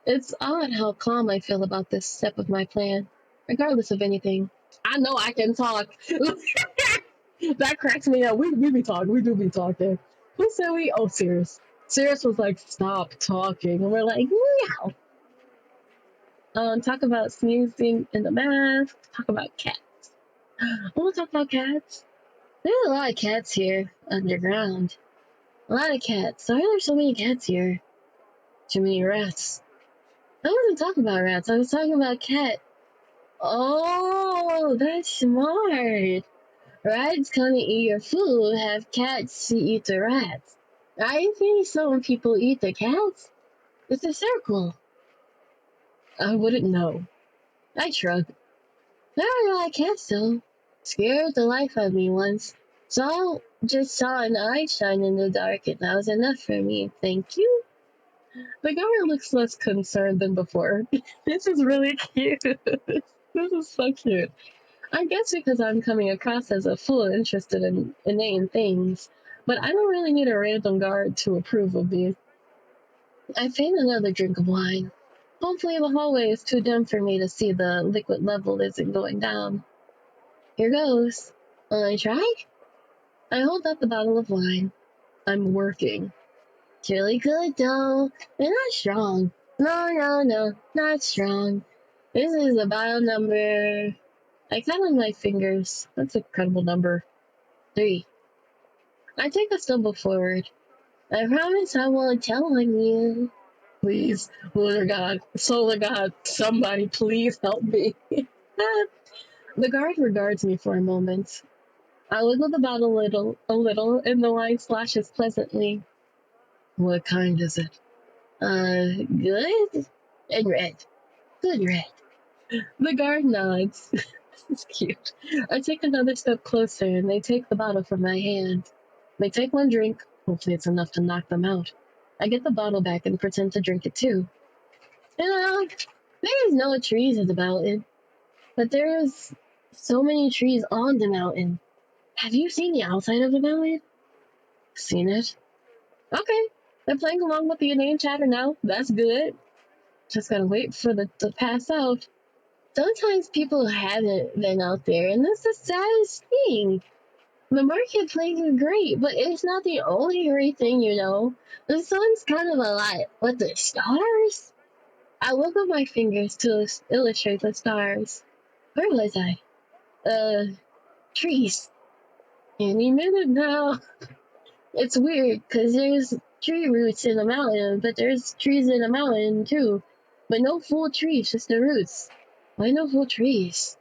It's odd how calm I feel about this step of my plan, regardless of anything. I know I can talk. That cracks me up. We be talking. We do be talking. Who said we? Oh, Sirius. Sirius was like, stop talking. And we're like, meow. Talk about sneezing in the mask. Talk about cats. I want to talk about cats. There's a lot of cats here underground. A lot of cats. Why are there so many cats here? Too many rats. I wasn't talking about rats. I was talking about cat. Oh, that's smart. Rats come to eat your food, have cats to eat the rats. I think some people eat the cats. It's a circle. I wouldn't know. I shrug. There are a lot of cats though. Scared the life out of me once. Just saw an eye shine in the dark and that was enough for me. Thank you. The guard looks less concerned than before. This is really cute. This is so cute. I guess because I'm coming across as a fool interested in inane things, but I don't really need a random guard to approve of me. I feign another drink of wine. Hopefully the hallway is too dim for me to see the liquid level isn't going down. Here goes. I try? I hold up the bottle of wine. I'm working. It's really good though. They're not strong. No, not strong. This is a bottle number... I count on my fingers. That's a credible number. 3. I take a stumble forward. I promise I won't tell on you. Please, Lunar God, Solar God, somebody please help me. The guard regards me for a moment. I wiggle the bottle a little, and the wine splashes pleasantly. What kind is it? Good? And red. Good red. The guard nods. It's cute. I take another step closer, and they take the bottle from my hand. They take one drink. Hopefully it's enough to knock them out. I get the bottle back and pretend to drink it too. There's no trees in the mountain, but there's so many trees on the mountain. Have you seen the outside of the mountain? Seen it? Okay, they're playing along with the inane chatter now. That's good. Just gotta wait for the to pass out. Sometimes people haven't been out there, and that's the saddest thing. The marketplace is great, but it's not the only great thing, you know. The sun's kind of a lot. What, the stars? I wiggle my fingers to illustrate the stars. Where was I? Trees. Any minute now. It's weird, because there's tree roots in the mountain, but there's trees in the mountain, too. But no full trees, just the roots. Why no full trees?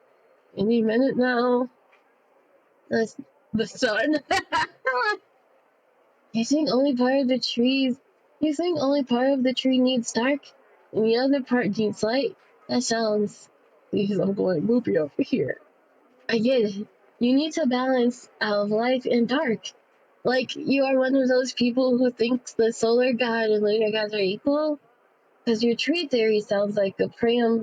Any minute now. That's the sun. You think only part of the trees... You think only part of the tree needs dark, and the other part needs light? That sounds... Please, I'm going loopy over here. I get it. You need to balance out light and dark. Like, you are one of those people who thinks the solar god and lunar gods are equal? Because your tree theory sounds like a priorian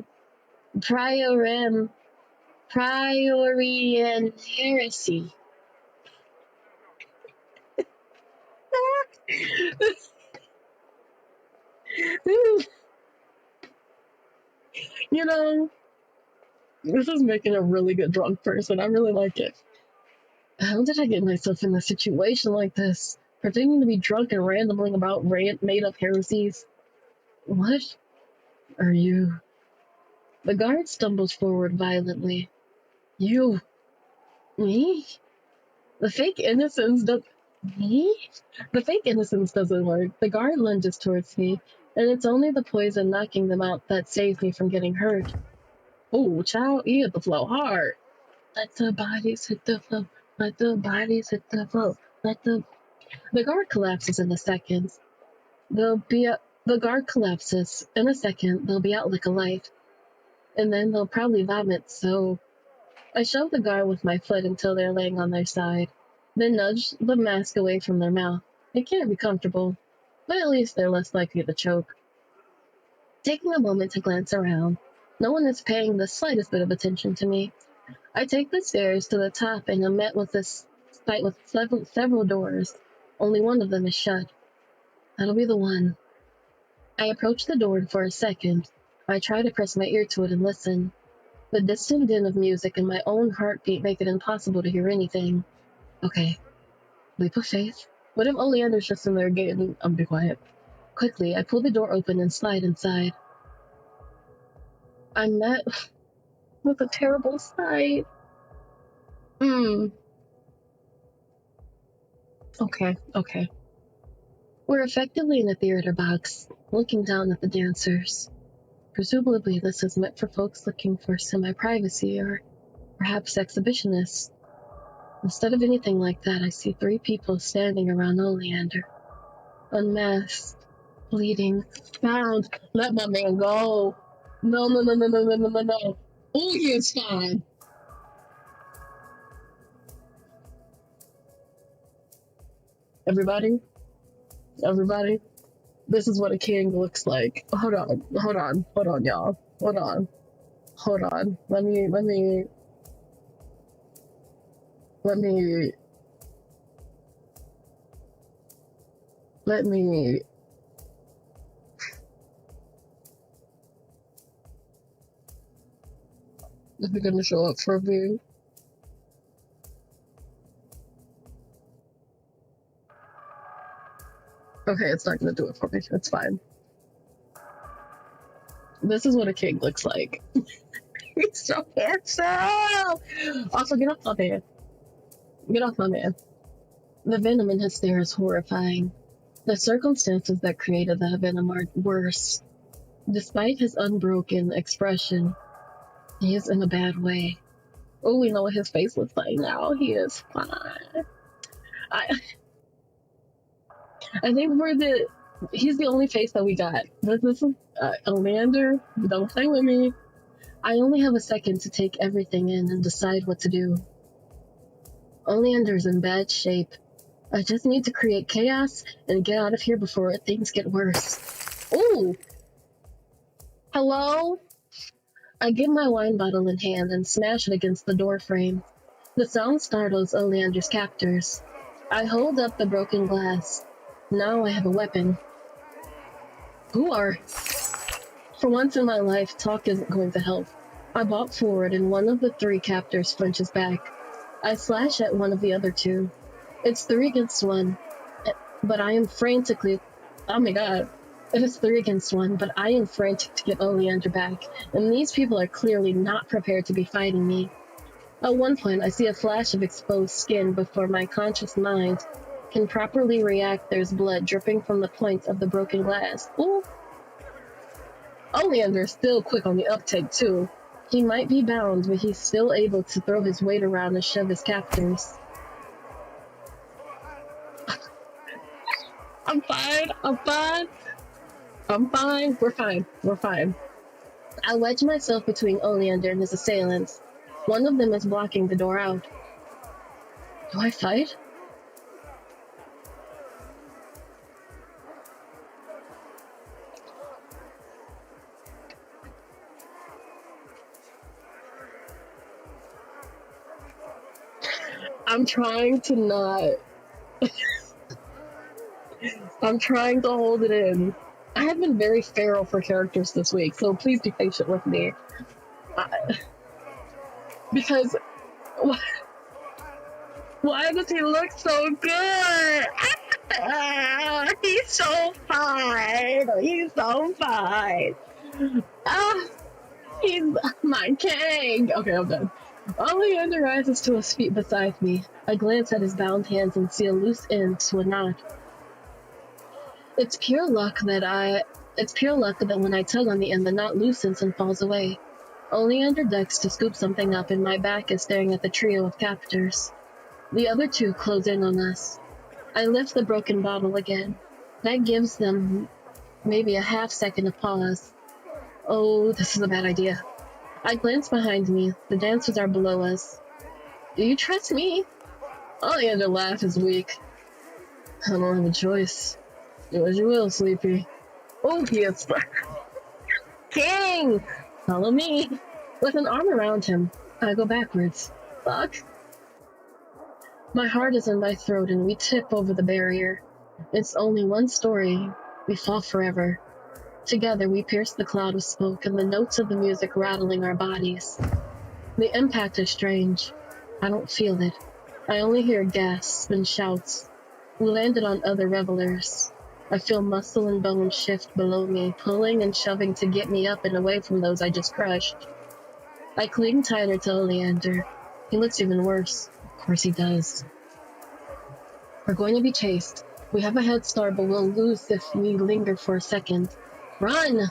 heresy. You know, this is making a really good drunk person. I really like it. How did I get myself in a situation like this? Pretending to be drunk and rambling about made up heresies. What are you? The guard stumbles forward violently. You? Me? The fake innocence does. Me? The fake innocence doesn't work. The guard lunges towards me, and it's only the poison knocking them out that saves me from getting hurt. Oh, child, you hit the flow hard. Let the bodies hit the flow. Let the bodies hit the flow. Let the. The guard collapses in a second. The guard collapses in a second. They'll be out like a light, and then they'll probably vomit. So I shove the guard with my foot until they're laying on their side, then nudge the mask away from their mouth. It can't be comfortable, but at least they're less likely to choke. Taking a moment to glance around, no one is paying the slightest bit of attention to me. I take the stairs to the top and am met with this sight with several doors. Only one of them is shut. That'll be the one. I approach the door and for a second, I try to press my ear to it and listen. The distant din of music and my own heartbeat make it impossible to hear anything. Okay, leap of faith. What if Oleander's just in there getting... be quiet. Quickly, I pull the door open and slide inside. I'm met with a terrible sight. Okay. We're effectively in a theater box, looking down at the dancers. Presumably this is meant for folks looking for semi-privacy or perhaps exhibitionists. Instead of anything like that, I see 3 people standing around Oleander. Unmasked, bleeding, bound. Let my man go. No. Oh, it's fine. Everybody, this is what a king looks like. Hold on, y'all. Hold on. Let me Is it gonna show up for me? Okay, it's not gonna do it for me. It's fine. This is what a king looks like. He's so handsome! Also, get off my man. Get off my man. The venom in his stare is horrifying. The circumstances that created that venom are worse. Despite his unbroken expression, he is in a bad way. Oh, we know what his face looks like now. He is fine. I think he's the only face that we got. This is Oleander. Don't play with me. I only have a second to take everything in and decide what to do. Oleander's in bad shape. I just need to create chaos and get out of here before things get worse. Ooh! Hello? I get my wine bottle in hand and smash it against the door frame. The sound startles Oleander's captors. I hold up the broken glass. Now I have a weapon. Who are... For once in my life, talk isn't going to help. I walk forward and one of the 3 captors flinches back. I slash at one of the other 2. It's 3 against 1, but I am frantically... Oh my god. It is 3 against 1, but I am frantic to get Oleander back, and these people are clearly not prepared to be fighting me. At one point, I see a flash of exposed skin before my conscious mind can properly react. There's blood dripping from the points of the broken glass. Ooh! Oleander is still quick on the uptake, too. He might be bound, but he's still able to throw his weight around and shove his captors. I'm fine. We're fine. I wedge myself between Oleander and his assailants. One of them is blocking the door out. Do I fight? I'm trying to not... I'm trying to hold it in. I have been very feral for characters this week, so please be patient with me. Because why does he look so good? He's so fine. He's so fine. Ah, he's my king. Okay, I'm done. Oleander rises to his feet beside me. I glance at his bound hands and see a loose end to a knot. It's pure luck that when I tug on the end, the knot loosens and falls away. Oleander ducks to scoop something up, and my back is staring at the trio of captors. The other two close in on us. I lift the broken bottle again. That gives them maybe a half-second of pause. Oh, this is a bad idea. I glance behind me. The dancers are below us. Do you trust me? Oleander laugh is weak. I don't have a choice. Do as you will, Sleepy. Oh, yes. King! Follow me. With an arm around him, I go backwards. Fuck. My heart is in my throat and we tip over the barrier. It's only one story. We fall forever. Together we pierce the cloud of smoke and the notes of the music rattling our bodies. The impact is strange. I don't feel it. I only hear gasps and shouts. We landed on other revelers. I feel muscle and bone shift below me, pulling and shoving to get me up and away from those I just crushed. I cling tighter to Oleander. He looks even worse. Of course he does. We're going to be chased. We have a head start, but we'll lose if we linger for a second. Run!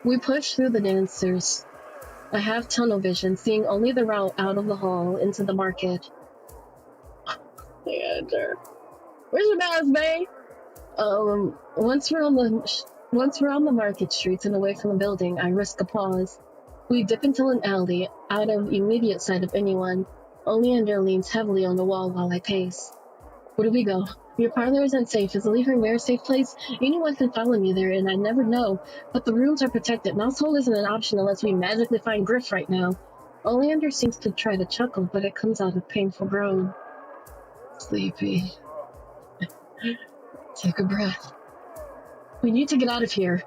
We push through the dancers. I have tunnel vision, seeing only the route out of the hall into the market. Oleander. Where's your mouse, babe? Once we're on the market streets and away from the building, I risk a pause. We dip into an alley, out of immediate sight of anyone. Oleander leans heavily on the wall while I pace. Where do we go? Your parlor isn't safe. Is the living room a safe place? Anyone can follow me there, and I never know. But the rooms are protected. Mousehole isn't an option unless we magically find Griff right now. Oleander seems to try to chuckle, but it comes out a painful groan. Sleepy. Take a breath. We need to get out of here.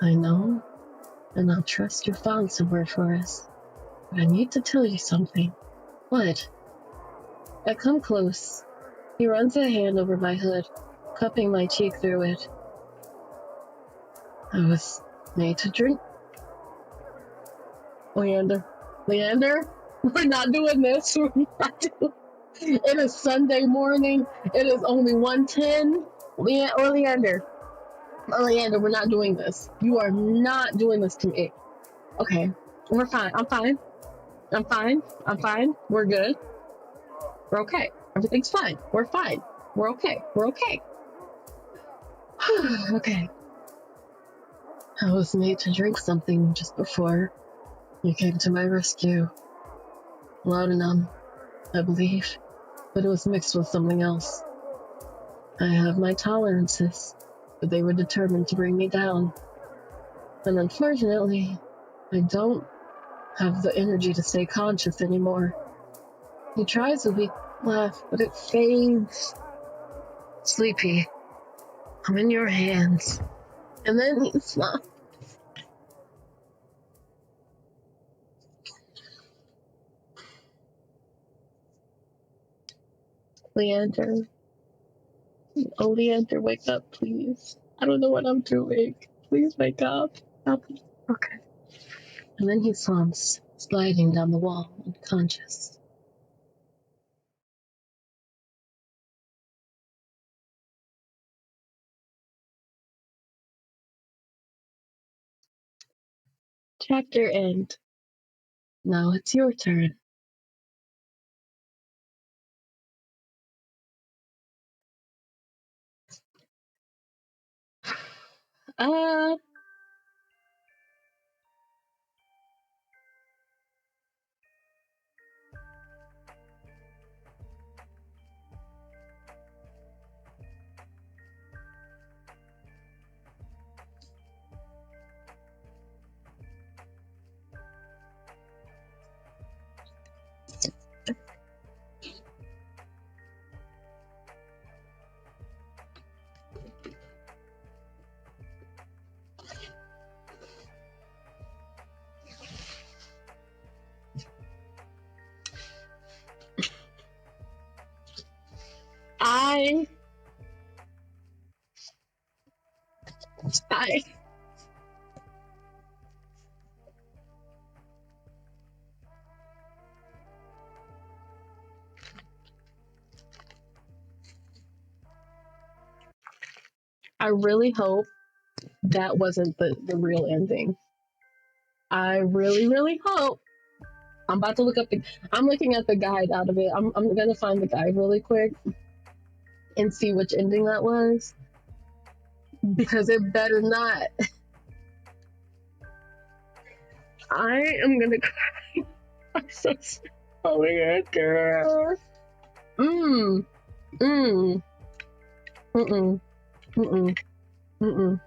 I know, and I'll trust you found somewhere for us. But I need to tell you something. What? I come close. He runs a hand over my hood, cupping my cheek through it. I was made to drink. Leander, we're not doing this. We're not doing. It is Sunday morning. It is only 1:10. Leander, we're not doing this. You are not doing this to me. Okay, we're fine. I'm fine. We're good. We're okay. Everything's fine. We're fine. We're okay. Okay. I was made to drink something just before you came to my rescue. Laudanum, I believe, but it was mixed with something else. I have my tolerances, but they were determined to bring me down. And unfortunately, I don't have the energy to stay conscious anymore. He tries a weak laugh, but it fades. Sleepy, I'm in your hands. And then he slops. Leander. Oh, Leander, wake up, please. I don't know what I'm doing. Please wake up. Okay. And then he slumps, sliding down the wall, unconscious. Chapter end. Now it's your turn. Uh, I really hope that wasn't the real ending. I really, really hope. I'm about to look up I'm looking at the guide out of it. I'm gonna find the guide really quick and see which ending that was. Because it better not. I am gonna cry. I'm so sorry. Oh my god, girl. Mm. Mm. Mm-mm. Mm-mm. Mm-mm.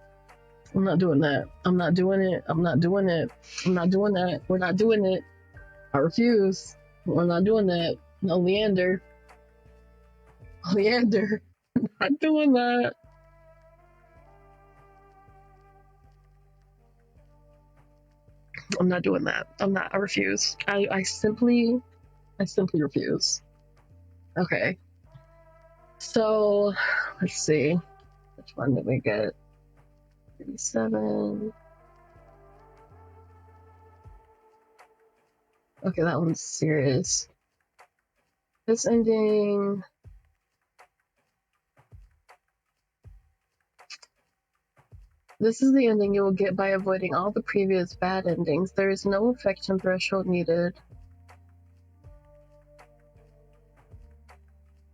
I'm not doing that. I'm not doing it. I'm not doing it. I'm not doing that. We're not doing it. I refuse. We're not doing that. No, Leander. Leander. I'm not doing that. I'm not doing that. I'm not. I refuse. I simply refuse. Okay. So, let's see. Which one did we get? 37. Okay, that one's serious. This ending. This is the ending you will get by avoiding all the previous bad endings. There is no affection threshold needed.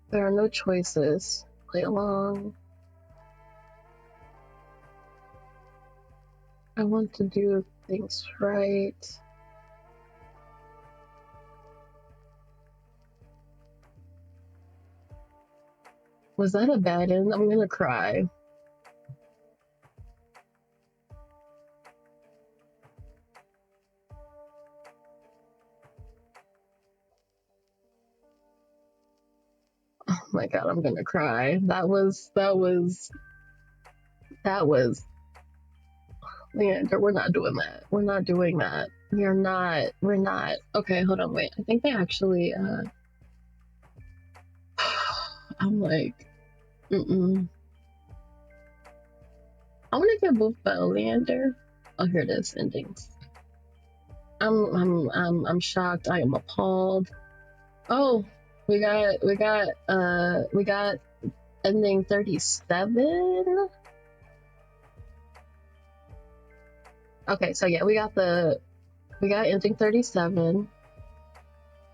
There are no choices. Play along. I want to do things right. Was that a bad end? I'm gonna cry. Oh my god, I'm gonna cry. That was Leander, we're not doing that. We're not doing that. We're not. Okay, hold on, wait. I think they actually I'm like, mm-mm. I wanna get both by Oleander. Oh, here it is, endings. I'm shocked. I am appalled. Oh, we got ending 37. Okay, so yeah, we got ending 37,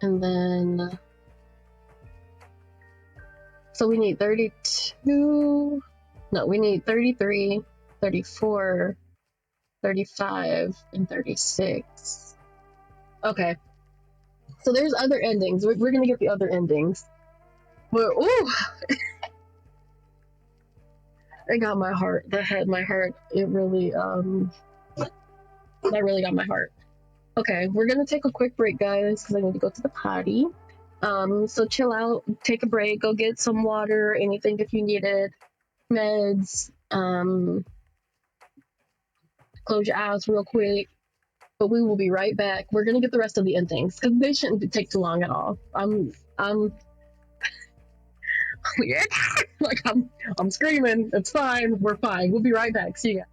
and then so we need 32. No, we need 33, 34, 35, and 36. Okay, so there's other endings. We're gonna get the other endings. But ooh, it got my heart. That had my heart. It really that really got my heart. Okay, we're gonna take a quick break, guys, because I need to go to the potty. So chill out, take a break, go get some water, anything if you need it, meds. Close your eyes real quick. But we will be right back. We're gonna get the rest of the endings because they shouldn't take too long at all. I'm yeah, like I'm screaming. It's fine. We're fine. We'll be right back. See you guys.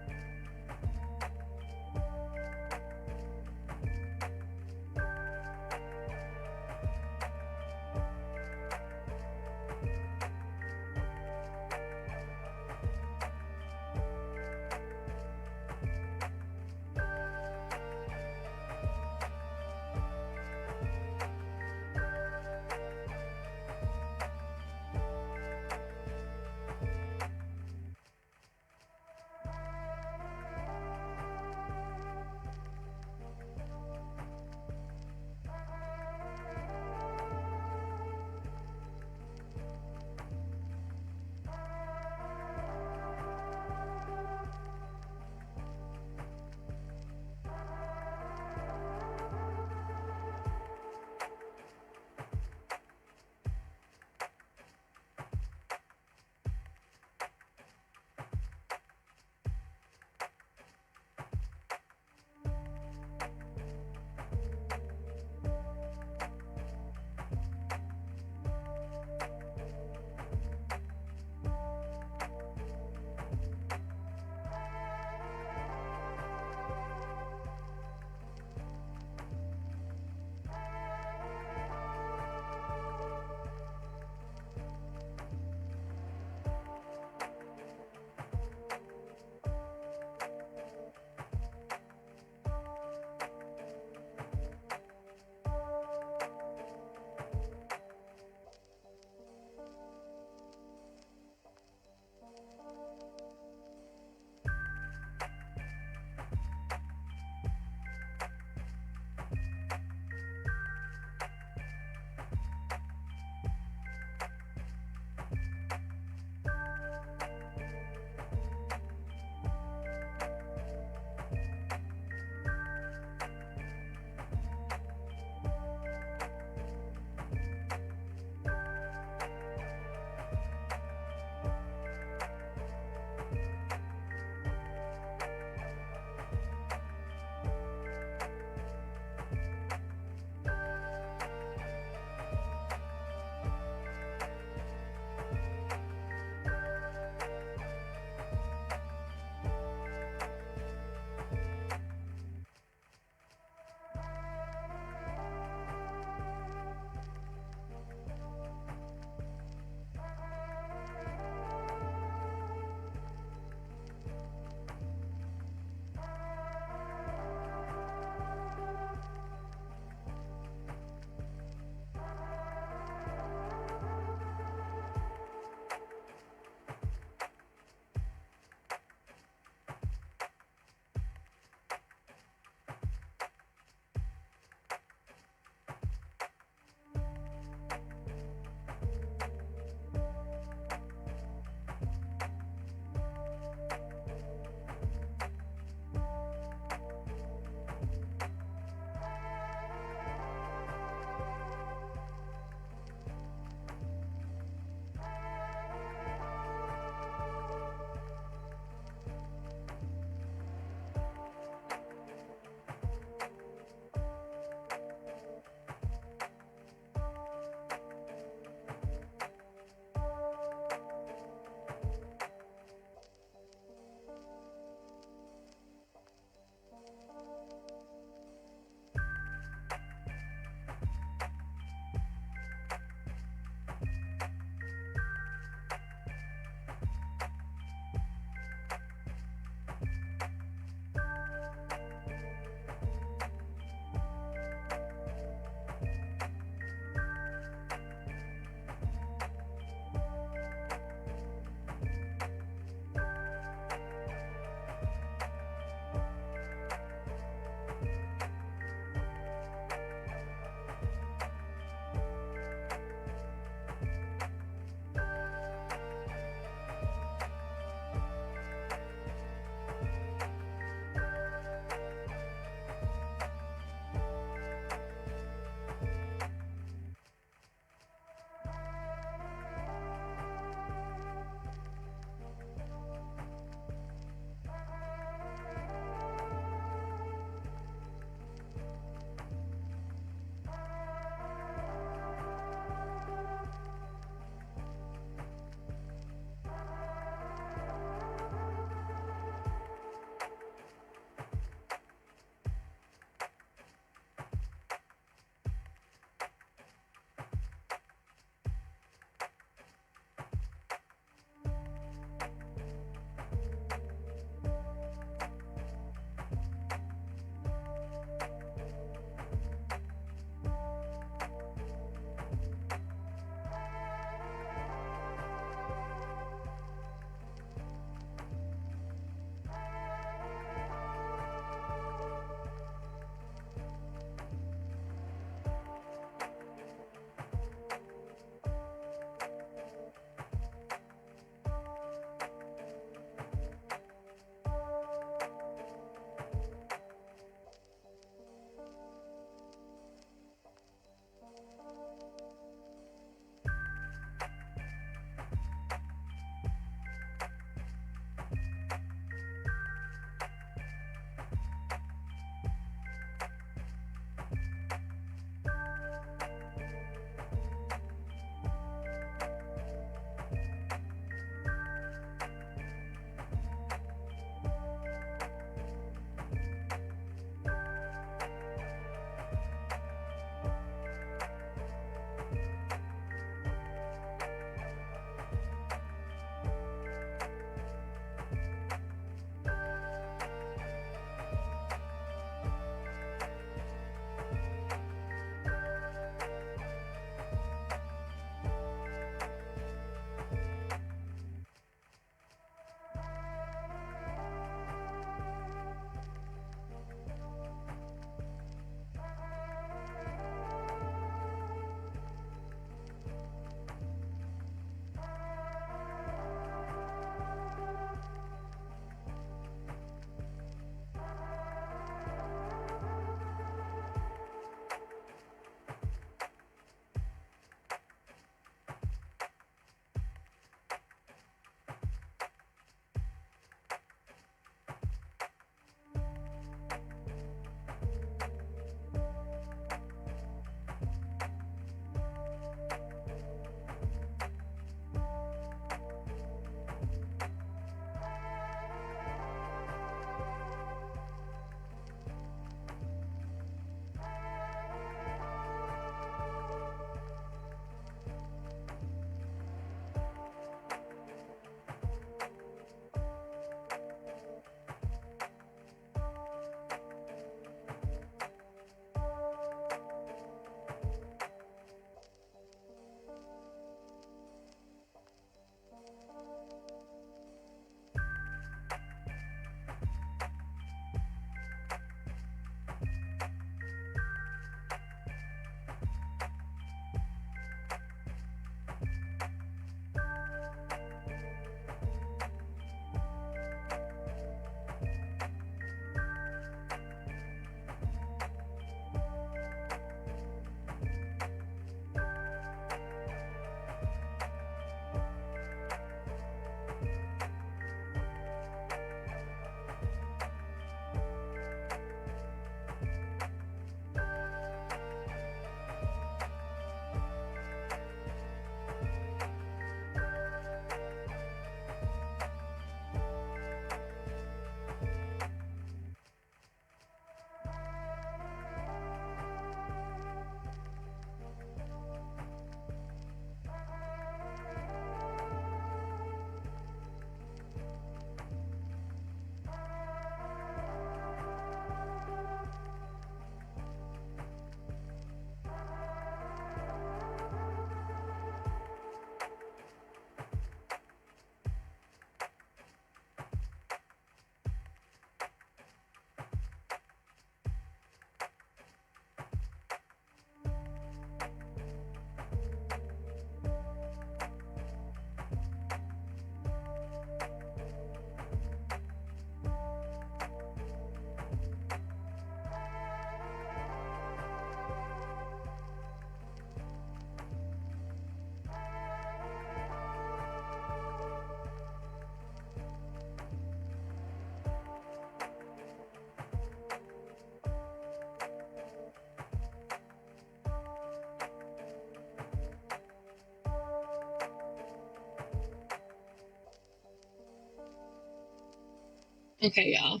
Okay, y'all.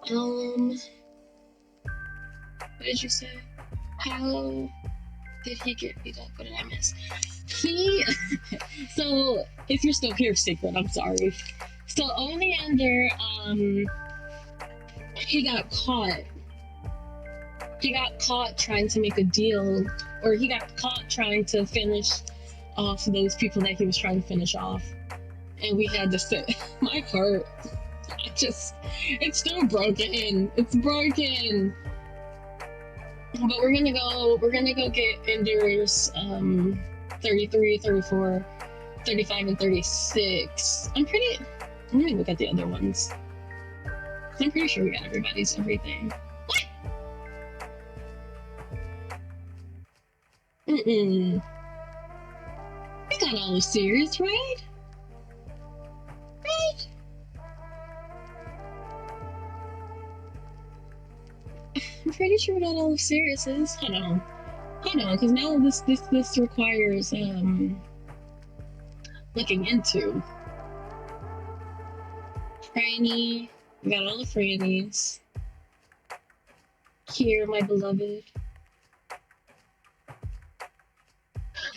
What did you say? How did he get beat up? What did I miss? He. So, if you're still here, Secret, I'm sorry. So, Oleander, he got caught. He got caught trying to make a deal, or he got caught trying to finish off those people that he was trying to finish off. And we had to sit. My heart. It's still broken. It's broken. But we're gonna go get Ender's 33, 34, 35, and 36. I'm gonna look at the other ones. I'm pretty sure we got everybody's everything. What? We got all of Sirius, right? Right? I'm pretty sure we got all of Sirius's. Hold on, because now this requires looking into. Franny, we got all the Frannies. Here, my beloved.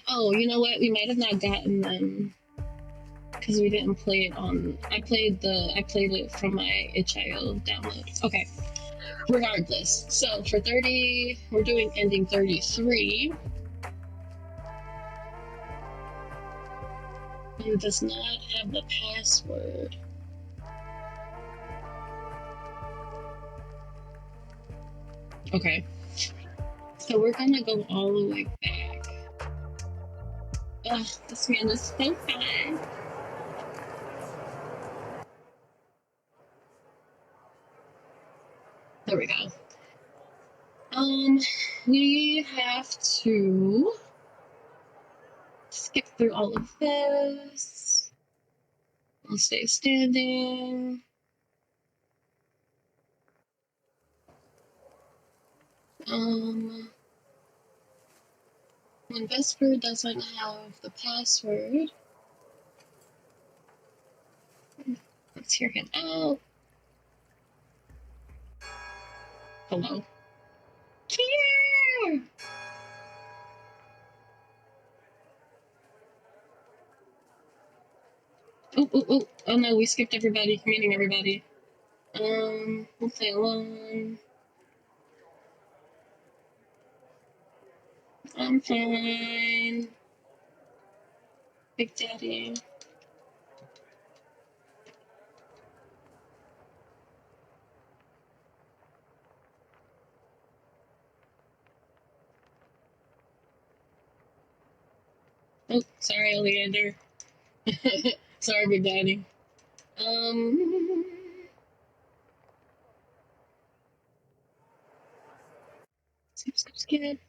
Oh, you know what? We might have not gotten them because we didn't play it on. I played it from my itch.io download. Okay. Regardless, so for 30, we're doing ending 33. It does not have the password. Okay. So we're gonna go all the way back. Ugh, this man is so fun. There we go. We have to skip through all of this. I'll stay standing. When Vesper doesn't have the password, let's hear him out. Hello. Here! Oh no, we skipped everybody, meeting everybody. We'll play alone. I'm fine. Big Daddy. Oh, sorry, Oleander. Sorry, Big Daddy. Skip.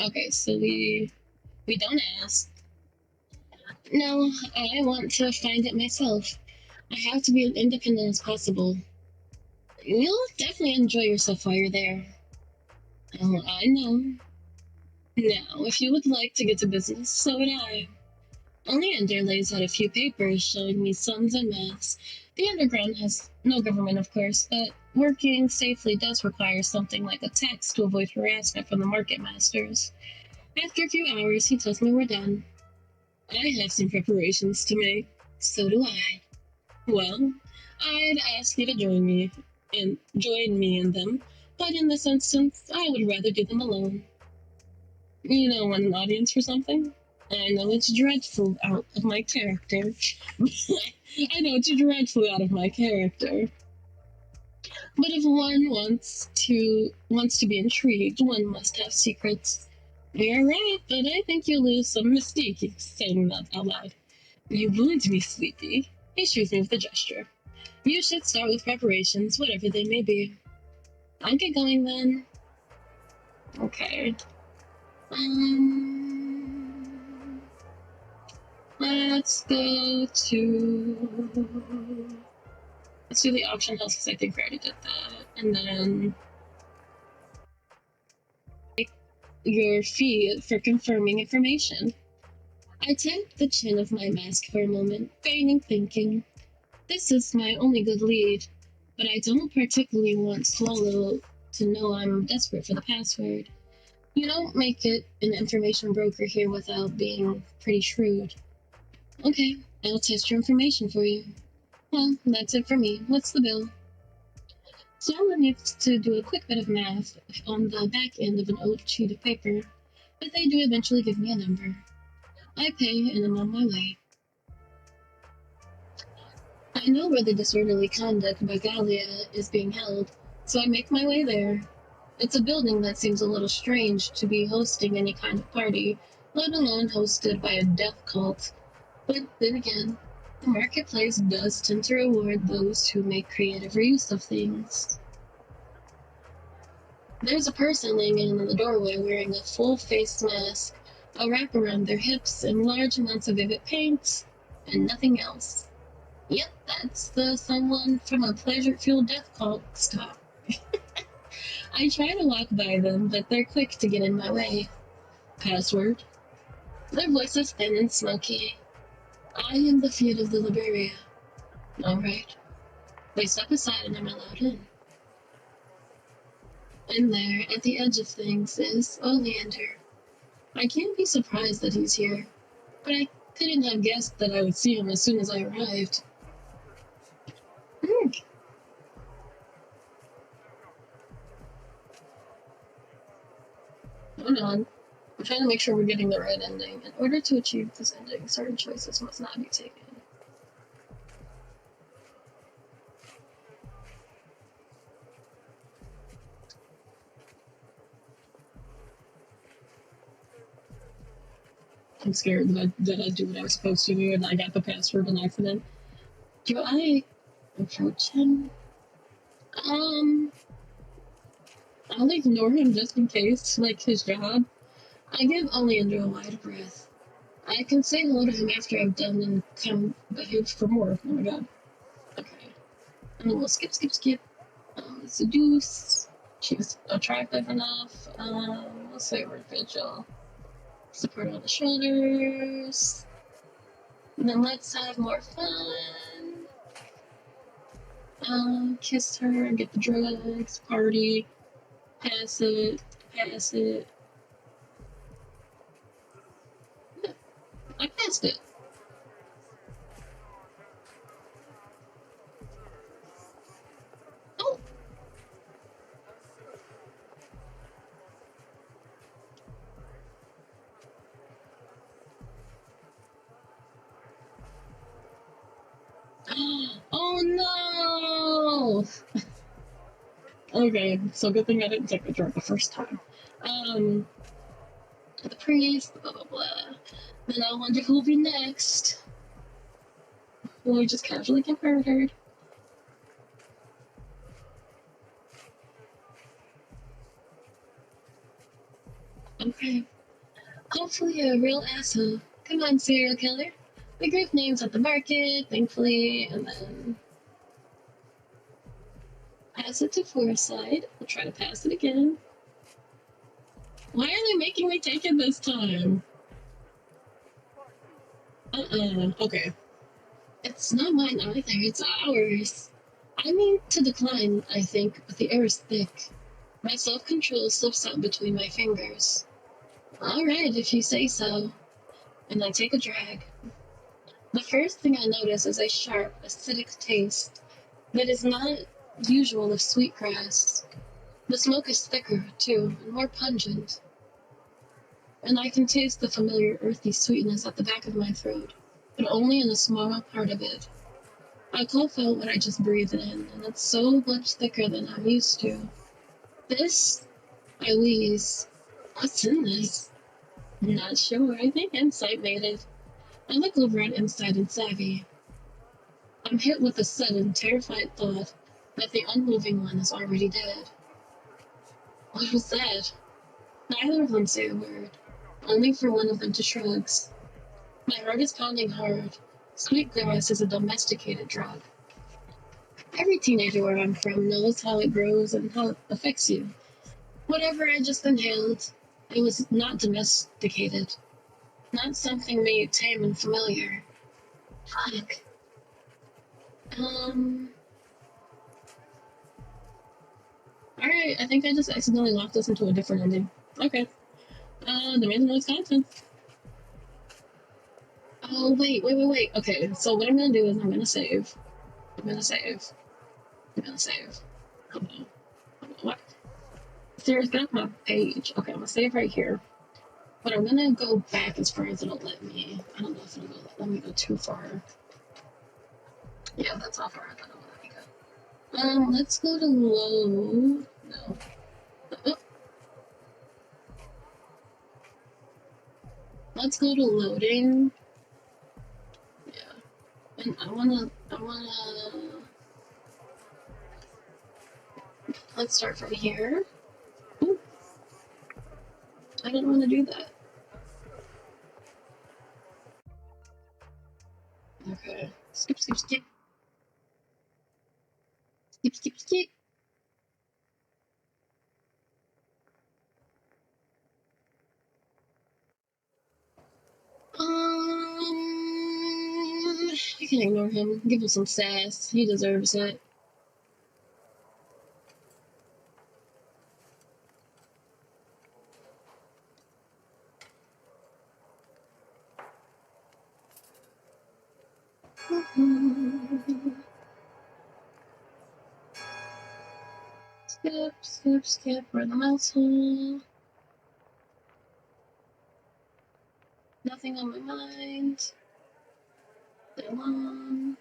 Okay, so we don't ask. No, I want to find it myself. I have to be as independent as possible. You'll definitely enjoy yourself while you're there. Oh, I know. Now, if you would like to get to business, so would I. Oleander lays out a few papers showing me sums and maths. The underground has no government, of course, but working safely does require something like a tax to avoid harassment from the market masters. After a few hours, he tells me we're done. I have some preparations to make. So do I. Well, I'd ask you to join me in them, but in this instance, I would rather do them alone. You know, want an audience for something? I know it's dreadful out of my character. I know it's dreadfully out of my character. But if one wants to be intrigued, one must have secrets. You're right, but I think you lose some mystique saying that out loud. You wound me, Sleepy. He shoots me with a gesture. You should start with preparations, whatever they may be. I'll get going then. Okay. Let's go to... Let's do the auction house because I think we already did that. And then... your fee for confirming information. I tap the chin of my mask for a moment, feigning thinking. This is my only good lead, but I don't particularly want Swallow to know I'm desperate for the password. You don't make it an information broker here without being pretty shrewd. Okay, I'll test your information for you. Well, that's it for me. What's the bill? Swallow needs to do a quick bit of math on the back end of an old sheet of paper, but they do eventually give me a number. I pay and I'm on my way. I know where the disorderly conduct by Gallia is being held, so I make my way there. It's a building that seems a little strange to be hosting any kind of party, let alone hosted by a death cult. But then again, the marketplace does tend to reward those who make creative use of things. There's a person laying in the doorway wearing a full face mask, a wrap around their hips, and large amounts of vivid paint, and nothing else. Yep, that's the someone from a pleasure-fueled death cult stop. I try to walk by them, but they're quick to get in my way. Password. Their voice is thin and smoky. I am the feud of the Liberia. All right. They step aside and I'm allowed in. And there, at the edge of things, is Oleander. I can't be surprised that he's here, but I couldn't have guessed that I would see him as soon as I arrived. Hold on. I'm trying to make sure we're getting the right ending. In order to achieve this ending, certain choices must not be taken. I'm scared that I do what I was supposed to do and I got the password on accident. Do I approach him? I'll ignore him just in case, like his job. I give Oleander a wide breath. I can say hello to him after I've done and come behave for more. Oh my god. Okay. And then we'll skip. Seduce. She's attractive enough. Let's say we're vigil. Support on the shoulders. And then let's have more fun. Kiss her, get the drugs, party, pass it. Yeah, I passed it. Oh! Oh no! Okay, so good thing I didn't take the drug the first time. The priest, blah blah blah. Then I wonder who'll be next. Will we just casually get murdered? Okay. Hopefully a real asshole. Come on, serial killer. We group names at the market, thankfully, and then pass it to Foresight. We'll try to pass it again. Why are they making me take it this time? Okay. It's not mine either, it's ours. I mean to decline, I think, but the air is thick. My self-control slips out between my fingers. All right, if you say so. And I take a drag. The first thing I notice is a sharp, acidic taste that is not usual of sweetgrass. The smoke is thicker, too, and more pungent. And I can taste the familiar earthy sweetness at the back of my throat, but only in a small part of it. I cough out what I just breathed in, and it's so much thicker than I'm used to. This? I wheeze. What's in this? Not sure. I think Insight made it. I look over at Insight and Savvy. I'm hit with a sudden, terrified thought that the unmoving one is already dead. What was that? Neither of them say a word, only for one of them to shrugs. My heart is pounding hard. Sweetgrass is a domesticated drug. Every teenager where I'm from knows how it grows and how it affects you. Whatever I just inhaled, it was not domesticated. Not something made tame and familiar. Fuck. Alright, I think I just accidentally locked us into a different ending. Okay. The man in Wisconsin. Oh, wait. Okay, so what I'm gonna do is I'm gonna save. I'm gonna save. Hold on. What? There's been my page. Okay, I'm gonna save right here. But I'm gonna go back as far as it'll let me. I don't know if it'll let me go too far. Yeah, that's how far I thought it would let me go. Let's go to load. No. Oh, let's go to loading. Yeah. And let's start from here. Ooh, I didn't want to do that. Okay. Skip. Skip. You can ignore him. Give him some sass. He deserves it. Skip. We're in the mouse hole. Nothing on my mind. Stay alone.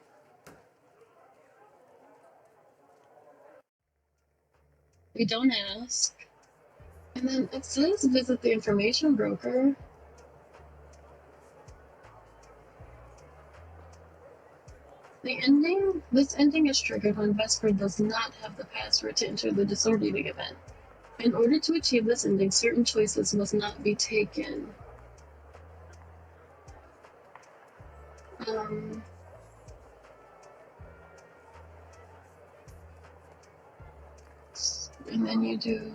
We don't ask. And then it says visit the information broker. This ending is triggered when Vesper does not have the password to enter the disorderly event. In order to achieve this ending, certain choices must not be taken. And then you do...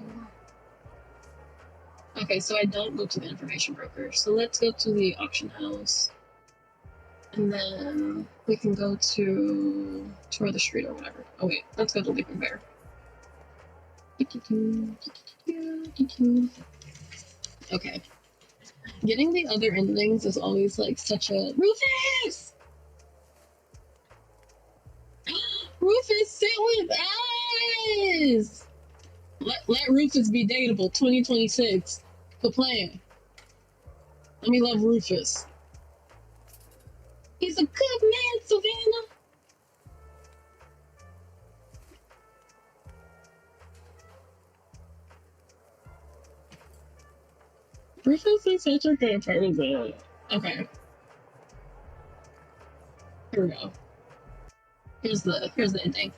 Okay, so I don't go to the information broker. So let's go to the auction house. And then we can go to tour the street or whatever. Oh wait, let's go to Leaping Bear. Okay. Getting the other endings is always like such a... Rufus! Rufus, sit with us! Let Rufus be dateable 2026. Quit playing. Let me love Rufus. He's a good man, Savannah. Rufus is such a good person. Okay. Here we go. Here's the ending.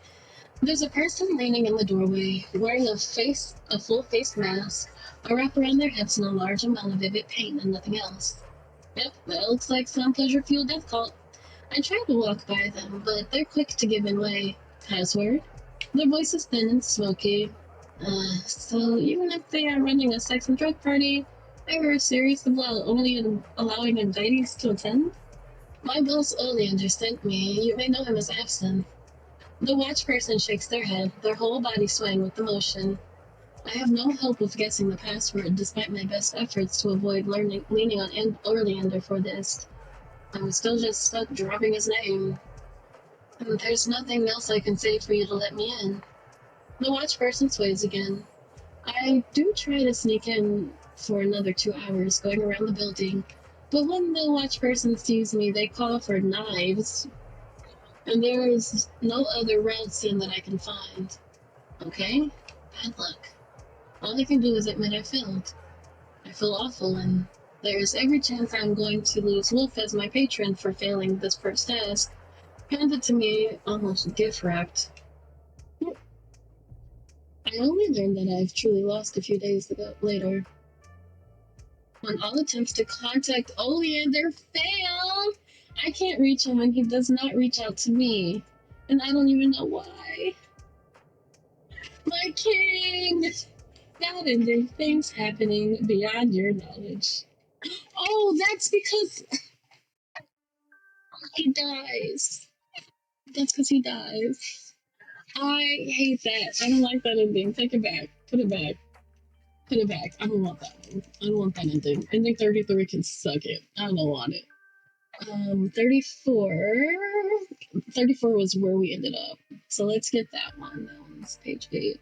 There's a person leaning in the doorway, wearing a full face mask, a wrap around their heads, and a large amount of vivid paint and nothing else. Yep, that looks like some pleasure-fueled death cult. I tried to walk by them, but they're quick to give way. Password? Their voice is thin and smoky. So even if they are running a sex and drug party, they were serious about only allowing invitees to attend? My boss Oleander sent me. You may know him as Absinthe. The watch person shakes their head, their whole body swaying with the motion. I have no hope of guessing the password, despite my best efforts to avoid leaning on Oleander for this. I'm still just stuck dropping his name. And there's nothing else I can say for you to let me in. The watch person sways again. I do try to sneak in for another 2 hours, going around the building, but when the watch person sees me, they call for knives. And there is no other route scene that I can find. Okay? Bad luck. All I can do is admit I failed. I feel awful, and there is every chance I'm going to lose Wolf as my patron for failing this first task. Handed to me almost gift-wrapped. I only learned that I've truly lost a few days later. When all attempts to contact Oleander fail, I can't reach him and he does not reach out to me. And I don't even know why. My king! That and there things happening beyond your knowledge. Oh, that's because he dies. That's because he dies. I hate that. I don't like that ending. Take it back. Put it back. Put it back. I don't want that one. I don't want that ending. Ending 33 can suck it. I don't want it. 34. 34 was where we ended up. So let's get that one. That one's page 8.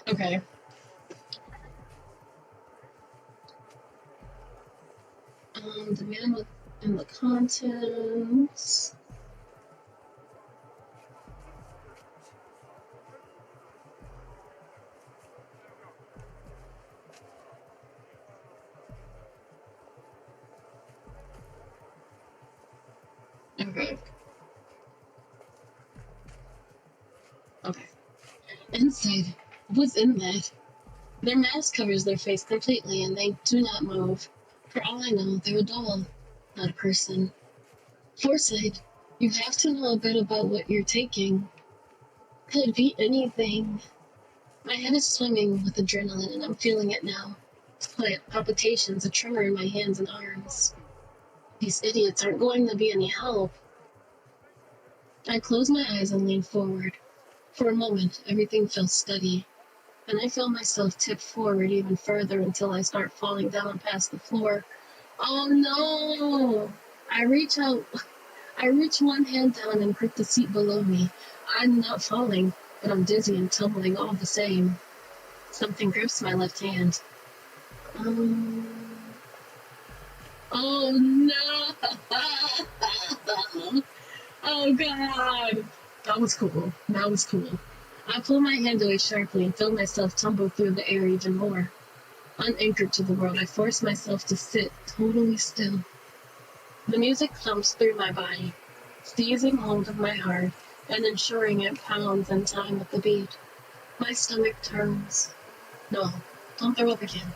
Okay. The man with and the contents. Okay. Okay. Inside, what's in that? Their mask covers their face completely and they do not move. For all I know, they're a doll, not a person. Foresight, you have to know a bit about what you're taking. Could be anything. My head is swimming with adrenaline and I'm feeling it now. Sweat, palpitations, a tremor in my hands and arms. These idiots aren't going to be any help. I close my eyes and lean forward. For a moment, everything feels steady, and I feel myself tip forward even further until I start falling down past the floor. Oh no! I reach one hand down and grip the seat below me. I'm not falling, but I'm dizzy and tumbling all the same. Something grips my left hand. Oh no! Oh god! That was cool. That was cool. I pull my hand away sharply and feel myself tumble through the air even more. Unanchored to the world, I force myself to sit totally still. The music thumps through my body, seizing hold of my heart and ensuring it pounds in time with the beat. My stomach turns. No, don't throw up again.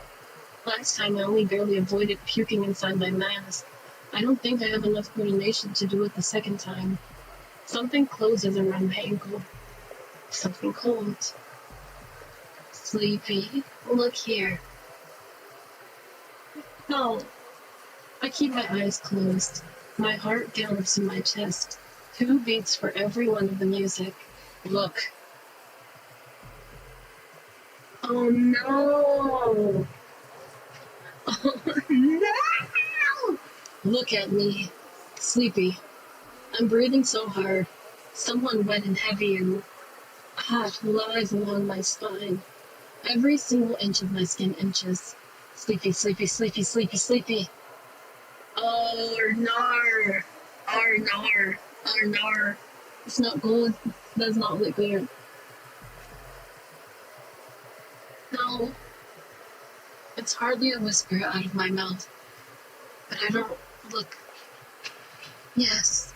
Last time I only barely avoided puking inside my mask. I don't think I have enough coordination to do it the second time. Something closes around my ankle. Something cold. Sleepy, look here. No. I keep my eyes closed. My heart gallops in my chest. 2 beats for every one of the music. Look. Oh no! Oh no! Look at me. Sleepy. I'm breathing so hard. Someone wet and heavy and hot lies along my spine. Every single inch of my skin inches. Sleepy, sleepy, sleepy, sleepy, sleepy. Oh, nar. Nar. Nar. It's not good. That's not look good. No. It's hardly a whisper out of my mouth. But I don't look. Yes.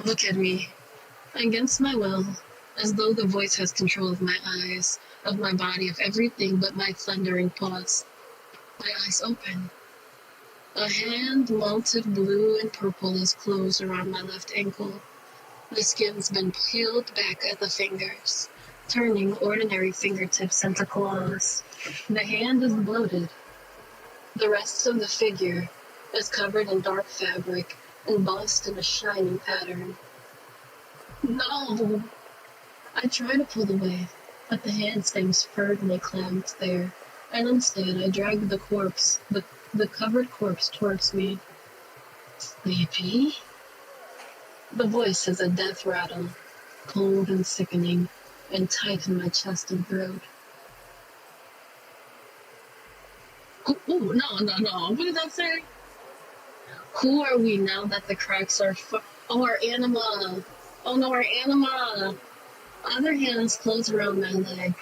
Look at me. Against my will, as though the voice has control of my eyes, of my body, of everything but my thundering pulse. My eyes open. A hand melted blue and purple is closed around my left ankle. The skin's been peeled back at the fingers, turning ordinary fingertips into claws. The hand is bloated. The rest of the figure is covered in dark fabric, embossed in a shining pattern. No! I try to pull away, but the hand stays firmly clamped there, and instead I drag the corpse, the covered corpse towards me. Sleepy? The voice has a death rattle, cold and sickening, and tight in my chest and throat. Ooh, no. What did that say? Who are we now that the cracks are Oh, our anima! Oh no, our anima! Other hands close around my leg.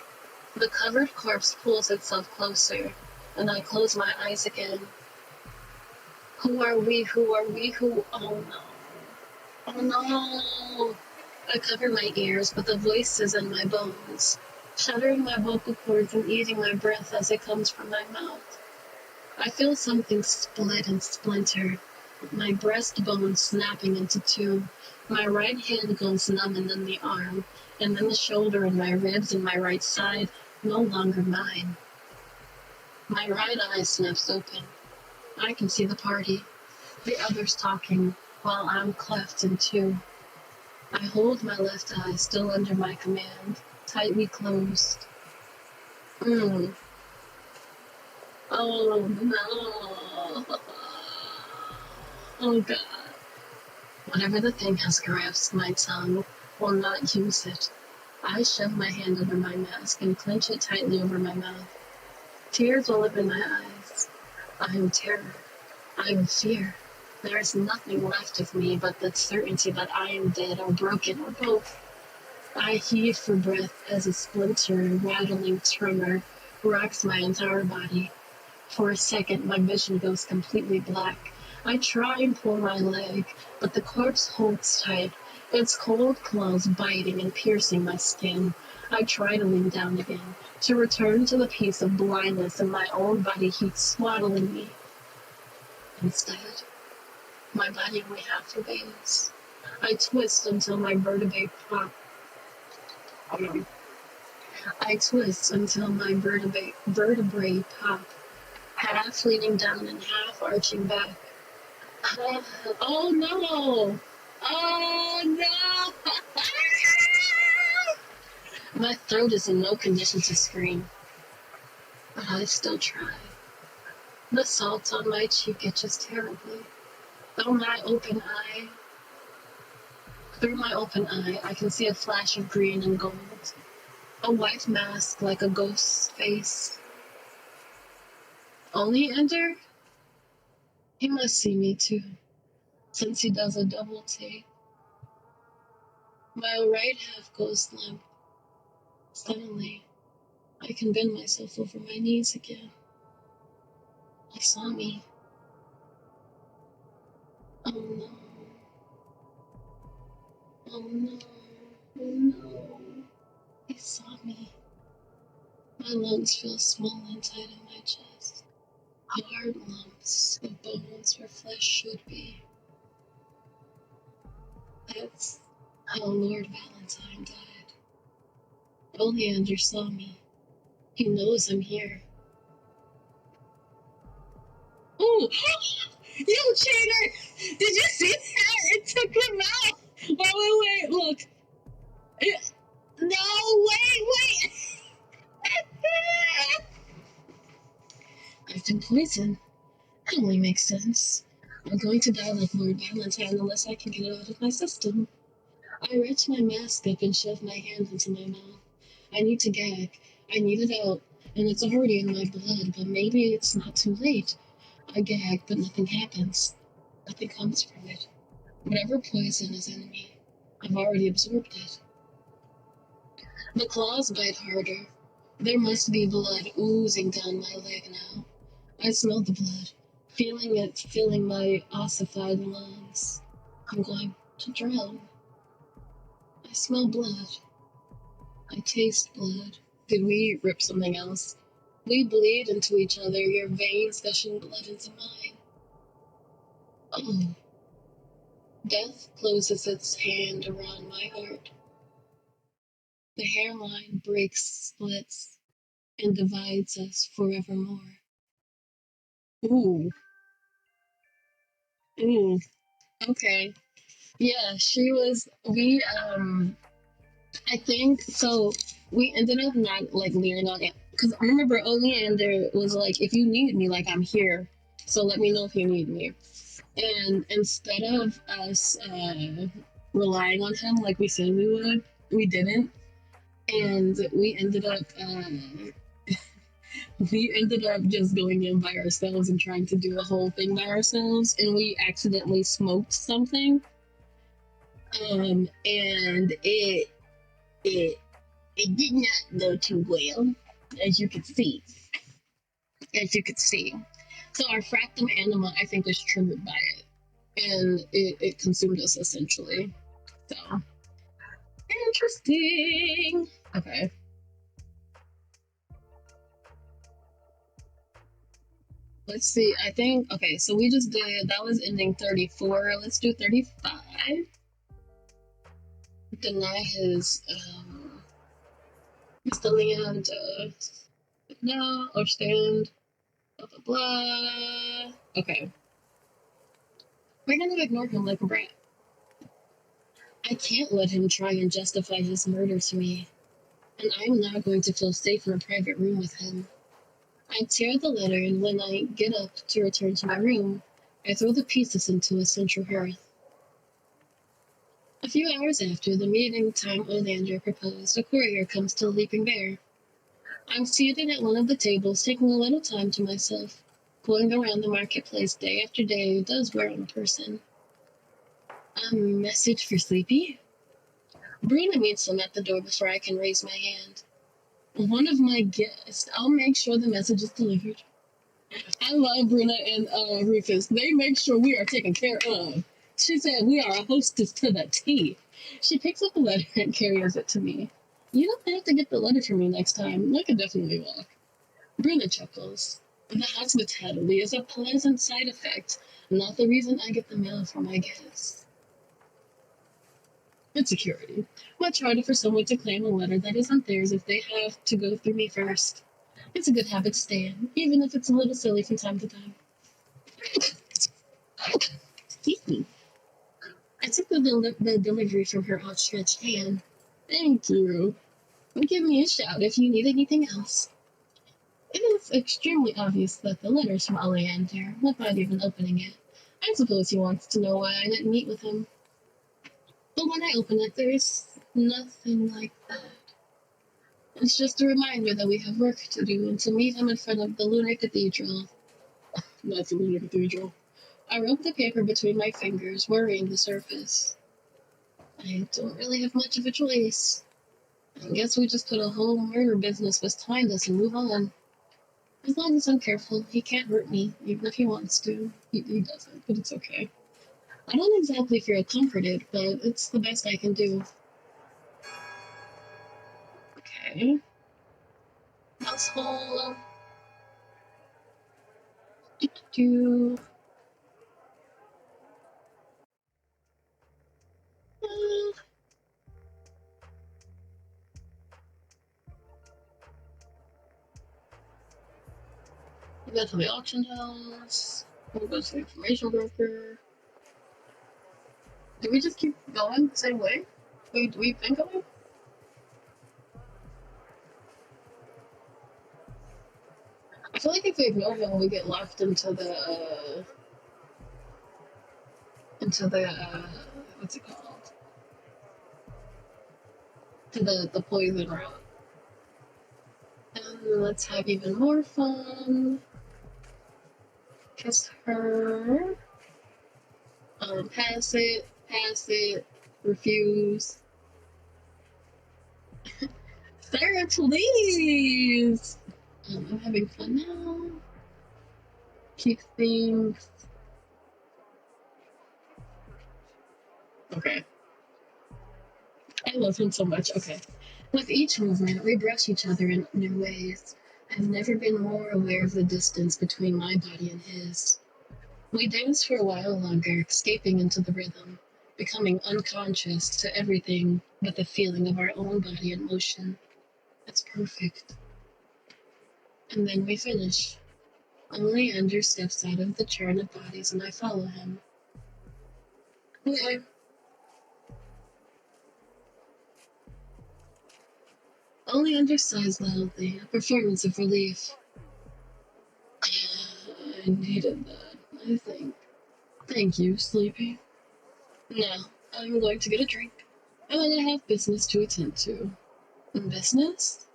The covered corpse pulls itself closer, and I close my eyes again. Who are we? Who are we? Who? Oh no. Oh no. I cover my ears, but the voice is in my bones, shuddering my vocal cords and eating my breath as it comes from my mouth. I feel something split and splinter, my breastbone snapping into 2. My right hand goes numb and then the arm, and then the shoulder and my ribs and my right side no longer mine. My right eye snaps open. I can see the party, the others talking, while I'm cleft in two. I hold my left eye still under my command, tightly closed. Mm. Oh no. Oh god. Whatever the thing has grasped my tongue will not use it. I shove my hand under my mask and clench it tightly over my mouth. Tears well up in my eyes. I am terror. I am fear. There is nothing left of me but the certainty that I am dead or broken or both. I heave for breath as a splinter, rattling tremor rocks my entire body. For a second, my vision goes completely black. I try and pull my leg, but the corpse holds tight, its cold claws biting and piercing my skin. I try to lean down again, to return to the peace of blindness and my own body heat swaddling me. Instead, my body only half obeys. I twist until my vertebrae pop. I twist until my vertebrae pop, half leaning down and half arching back. Oh no! Oh no! My throat is in no condition to scream, but I still try. The salt on my cheek itches terribly. Through my open eye, I can see a flash of green and gold. A white mask like a ghost's face. Oleander? He must see me too, since he does a double take. My right half goes limp. Suddenly, I can bend myself over my knees again. He saw me. Oh no. Oh no. Oh no. He saw me. My lungs feel small and tight in my chest. Hard lumps of bones where flesh should be. That's how Lord Valentine died. Oleander saw me. He knows I'm here. Ooh! You cheater! Did you see that? It took him out! Wait, look. No, wait! I've been poisoned. That only makes sense. I'm going to die like Lord Valentine unless I can get it out of my system. I reach my mask up and shove my hand into my mouth. I need to gag. I need it out, and it's already in my blood, but maybe it's not too late. I gag, but nothing happens. Nothing comes from it. Whatever poison is in me, I've already absorbed it. The claws bite harder. There must be blood oozing down my leg now. I smell the blood, feeling it filling my ossified lungs. I'm going to drown. I smell blood. I taste blood. Did we rip something else? We bleed into each other, your veins gushing blood into mine. Oh. Death closes its hand around my heart. The hairline breaks, splits, and divides us forevermore. Ooh. Ooh. Okay. Yeah, I think, so we ended up not, like, leaning on it. Because I remember Oleander was like, if you need me, like, I'm here. So let me know if you need me. And instead of us relying on him like we said we would, we didn't. And we ended up just going in by ourselves and trying to do the whole thing by ourselves. And we accidentally smoked something. And it did not go too well, as you could see. So our fractum anima, I think, was triggered by it, and it consumed us essentially. So interesting. Okay. Let's see. I think, okay, so we just did, that was ending 34. Let's do 35. Deny his Mr. Leander. No, or stand. Blah blah blah. Okay. We're gonna ignore him like a brat. I can't let him try and justify his murder to me, and I'm not going to feel safe in a private room with him. I tear the letter, and when I get up to return to my room, I throw the pieces into a central hearth. A few hours after the meeting time Oleander proposed, a courier comes to Leaping Bear. I'm seated at one of the tables, taking a little time to myself. Going around the marketplace day after day does wear on a person. A message for Sleepy? Brina meets him at the door before I can raise my hand. One of my guests. I'll make sure the message is delivered. I love Brina and Rufus. They make sure we are taken care of. She said we are a hostess to the T. She picks up the letter and carries it to me. You don't have to get the letter for me next time. I could definitely walk. Brina chuckles. The hospitality is a pleasant side effect, not the reason I get the mail for my guests. It's security. Much harder for someone to claim a letter that isn't theirs if they have to go through me first. It's a good habit to stay in, even if it's a little silly from time to time. Excuse me. I took the delivery from her outstretched hand. Thank you. Give me a shout if you need anything else. It is extremely obvious that the letter's from Oleander, without even opening it. I suppose he wants to know why I didn't meet with him. But when I open it, there's nothing like that. It's just a reminder that we have work to do and to meet him in front of the Lunar Cathedral. That's the Lunar Cathedral. I rub the paper between my fingers, worrying the surface. I don't really have much of a choice. I guess we just put a whole murder business behind us and move on. As long as I'm careful, he can't hurt me, even if he wants to. He doesn't, but it's okay. I don't exactly feel comforted, but it's the best I can do. Okay. Household. Do. We go to the auction house. We'll go to the information broker. Do we just keep going the same way? We've been going? I feel like if we ignore him, we get left into the what's it called? To the poison route. And let's have even more fun. Kiss her. Pass it, refuse. Sarah, please! I'm having fun now. Keep things. Okay. I love him so much. Okay. With each movement, we brush each other in new ways. I've never been more aware of the distance between my body and his. We danced for a while longer, escaping into the rhythm, becoming unconscious to everything but the feeling of our own body in motion. It's perfect. And then we finish. Oleander steps out of the churn of bodies and I follow him. Okay. Oleander sighs loudly, a performance of relief. I needed that, I think. Thank you, Sleepy. Now, I'm going to get a drink. And then I have business to attend to. Business?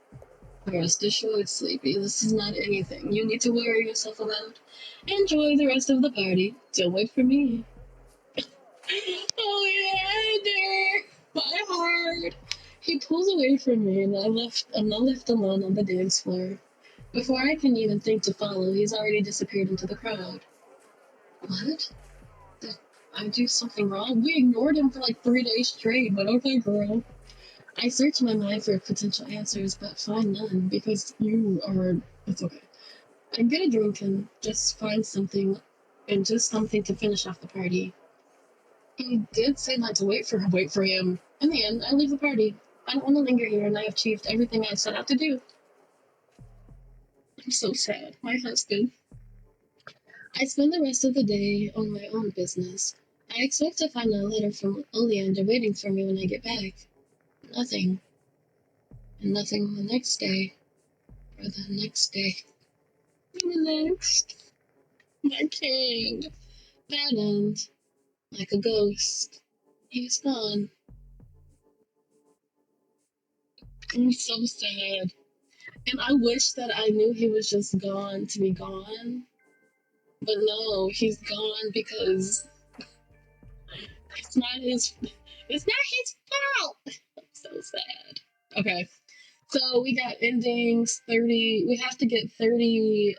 Rest assured, Sleepy, this is not anything you need to worry yourself about. Enjoy the rest of the party. Don't wait for me. Oleander! My heart! He pulls away from me and I'm not left alone on the dance floor. Before I can even think to follow, he's already disappeared into the crowd. What? Did I do something wrong? We ignored him for like 3 days straight, but okay, girl. I search my mind for potential answers, but find none because you are. It's okay. I get a drink and just find something, and just something to finish off the party. He did say not to wait for him. In the end, I leave the party. I don't want to linger here, and I achieved everything I set out to do. I'm so sad. My husband. I spend the rest of the day on my own business. I expect to find a letter from Oleander waiting for me when I get back. Nothing. And nothing the next day. Or the next day. The next. My king. Bad end. Like a ghost. He's gone. I'm so sad. And I wish that I knew he was just gone to be gone. But no, he's gone because it's not his fault. I'm so sad. Okay. So we got endings 30. We have to get 30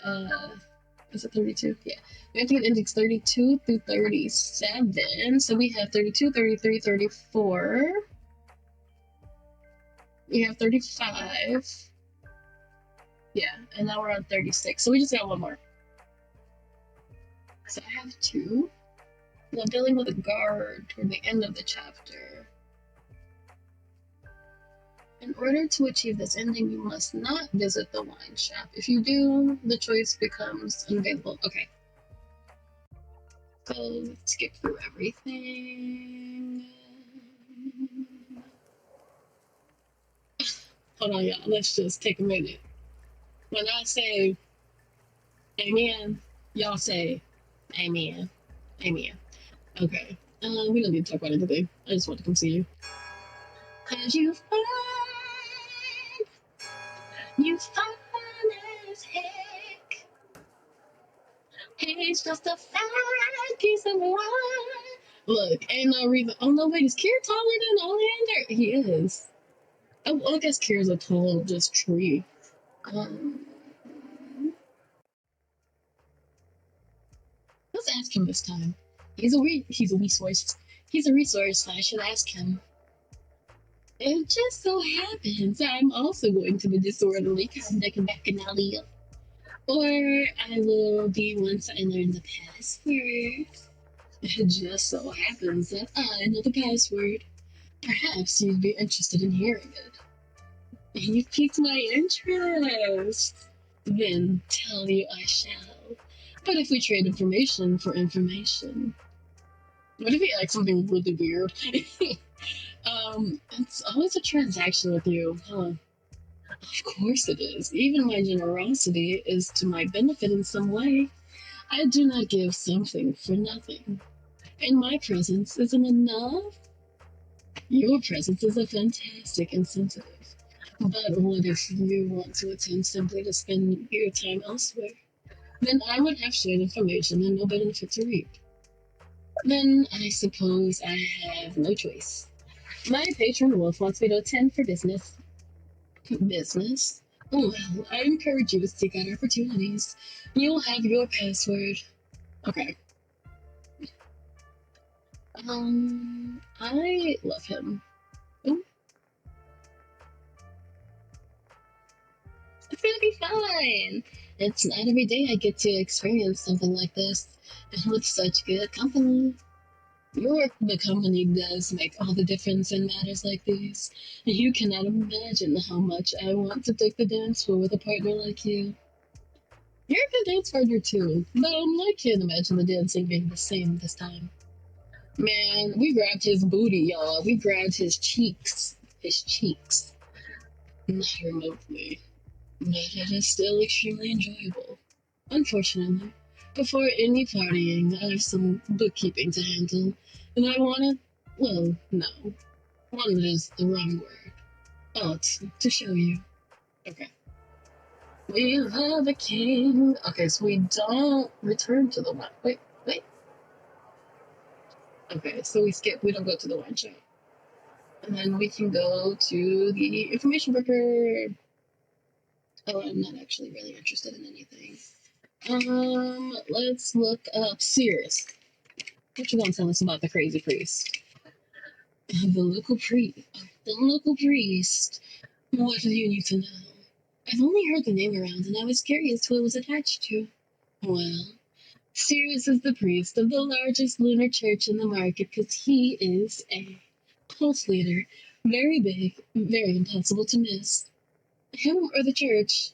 is it 32? Yeah. We have to get endings 32 through 37. So we have 32, 33, 34. We have 35. Yeah, and now we're on 36. So we just got one more. So I have two. Now dealing with a guard toward the end of the chapter. In order to achieve this ending, you must not visit the wine shop. If you do, the choice becomes unavailable. Okay. So let's skip through everything. Hold on, y'all. Let's just take a minute. When I say amen, y'all say amen. Amen. Okay. We don't need to talk about anything. I just want to come see you. Cause you fine as heck. He's just a fine piece of wine. Look, ain't no reason. Oh no, wait, is Kier taller than Oleander? He is. Oh, well, I guess Kier's a tall, just tree. Let's ask him this time. He's a resource. He's a resource. I should ask him. It just so happens I'm also going to the disorderly conduct bacchanalia. Or I will be once I learn the password. It just so happens that I know the password. Perhaps you'd be interested in hearing it. You piqued my interest. Then tell you I shall. But if we trade information for information. What if he asks something really weird? It's always a transaction with you, huh? Of course it is. Even my generosity is to my benefit in some way. I do not give something for nothing. And my presence isn't enough. Your presence is a fantastic incentive. But what if you want to attend simply to spend your time elsewhere? Then I would have shared information and no benefit to reap. Then I suppose I have no choice. My patron wolf wants me to attend for business. Business? Well, I encourage you to seek out opportunities. You'll have your password. Okay. I love him. Ooh. It's gonna be fine. It's not every day I get to experience something like this, and with such good company. The company does make all the difference in matters like these. You cannot imagine how much I want to take the dance floor with a partner like you. You're a good dance partner too, but I can't imagine the dancing being the same this time. Man, we grabbed his booty, y'all. We grabbed his cheeks. His cheeks. Not remotely. But it is still extremely enjoyable. Unfortunately, before any partying, I have some bookkeeping to handle, and I wanted, well, no. Wanted is the wrong word. To show you. Okay. We have a king. Okay, so we don't return to the wine. Wait. Okay, so we don't go to the wine shop. And then we can go to the information broker. Oh, I'm not actually really interested in anything. Let's look up Sears. What you gonna tell us about the crazy priest? The local priest. What do you need to know? I've only heard the name around, and I was curious who it was attached to. Well, Sirius is the priest of the largest lunar church in the market because he is a cult leader. Very big, very impossible to miss. Him or the church?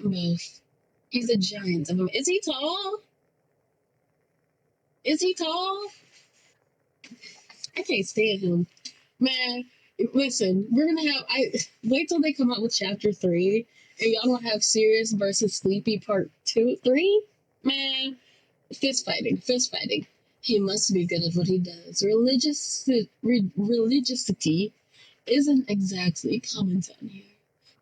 Both. He's a giant of him. Is he tall? Is he tall? I can't stand him. Man, listen, we're gonna have wait till they come out with chapter 3 and y'all don't have Sirius versus Sleepy part 2, 3? Man, fist fighting, fist fighting. He must be good at what he does. Religiosity isn't exactly common down here,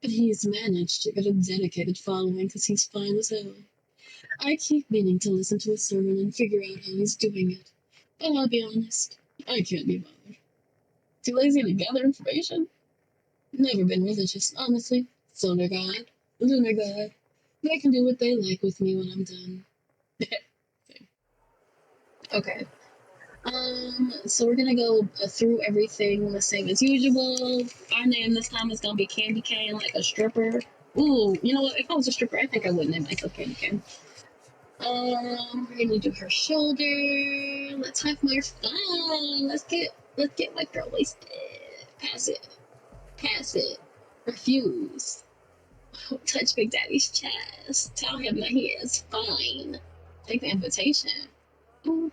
but he's managed to get a dedicated following because he's fine as hell. I keep meaning to listen to a sermon and figure out how he's doing it, but I'll be honest, I can't be bothered. Too lazy to gather information? Never been religious, honestly. Solar God, Lunar God. They can do what they like with me when I'm done. Okay. So we're gonna go through everything the same as usual. Our name this time is gonna be Candy Cane, like a stripper. Ooh, you know what? If I was a stripper, I think I would name myself Candy Cane. We're gonna do her shoulder. Let's have more fun. Let's get my girl wasted. Pass it. Pass it. Refuse. Touch Big Daddy's chest. Tell him that he is fine. Take the invitation. Ooh.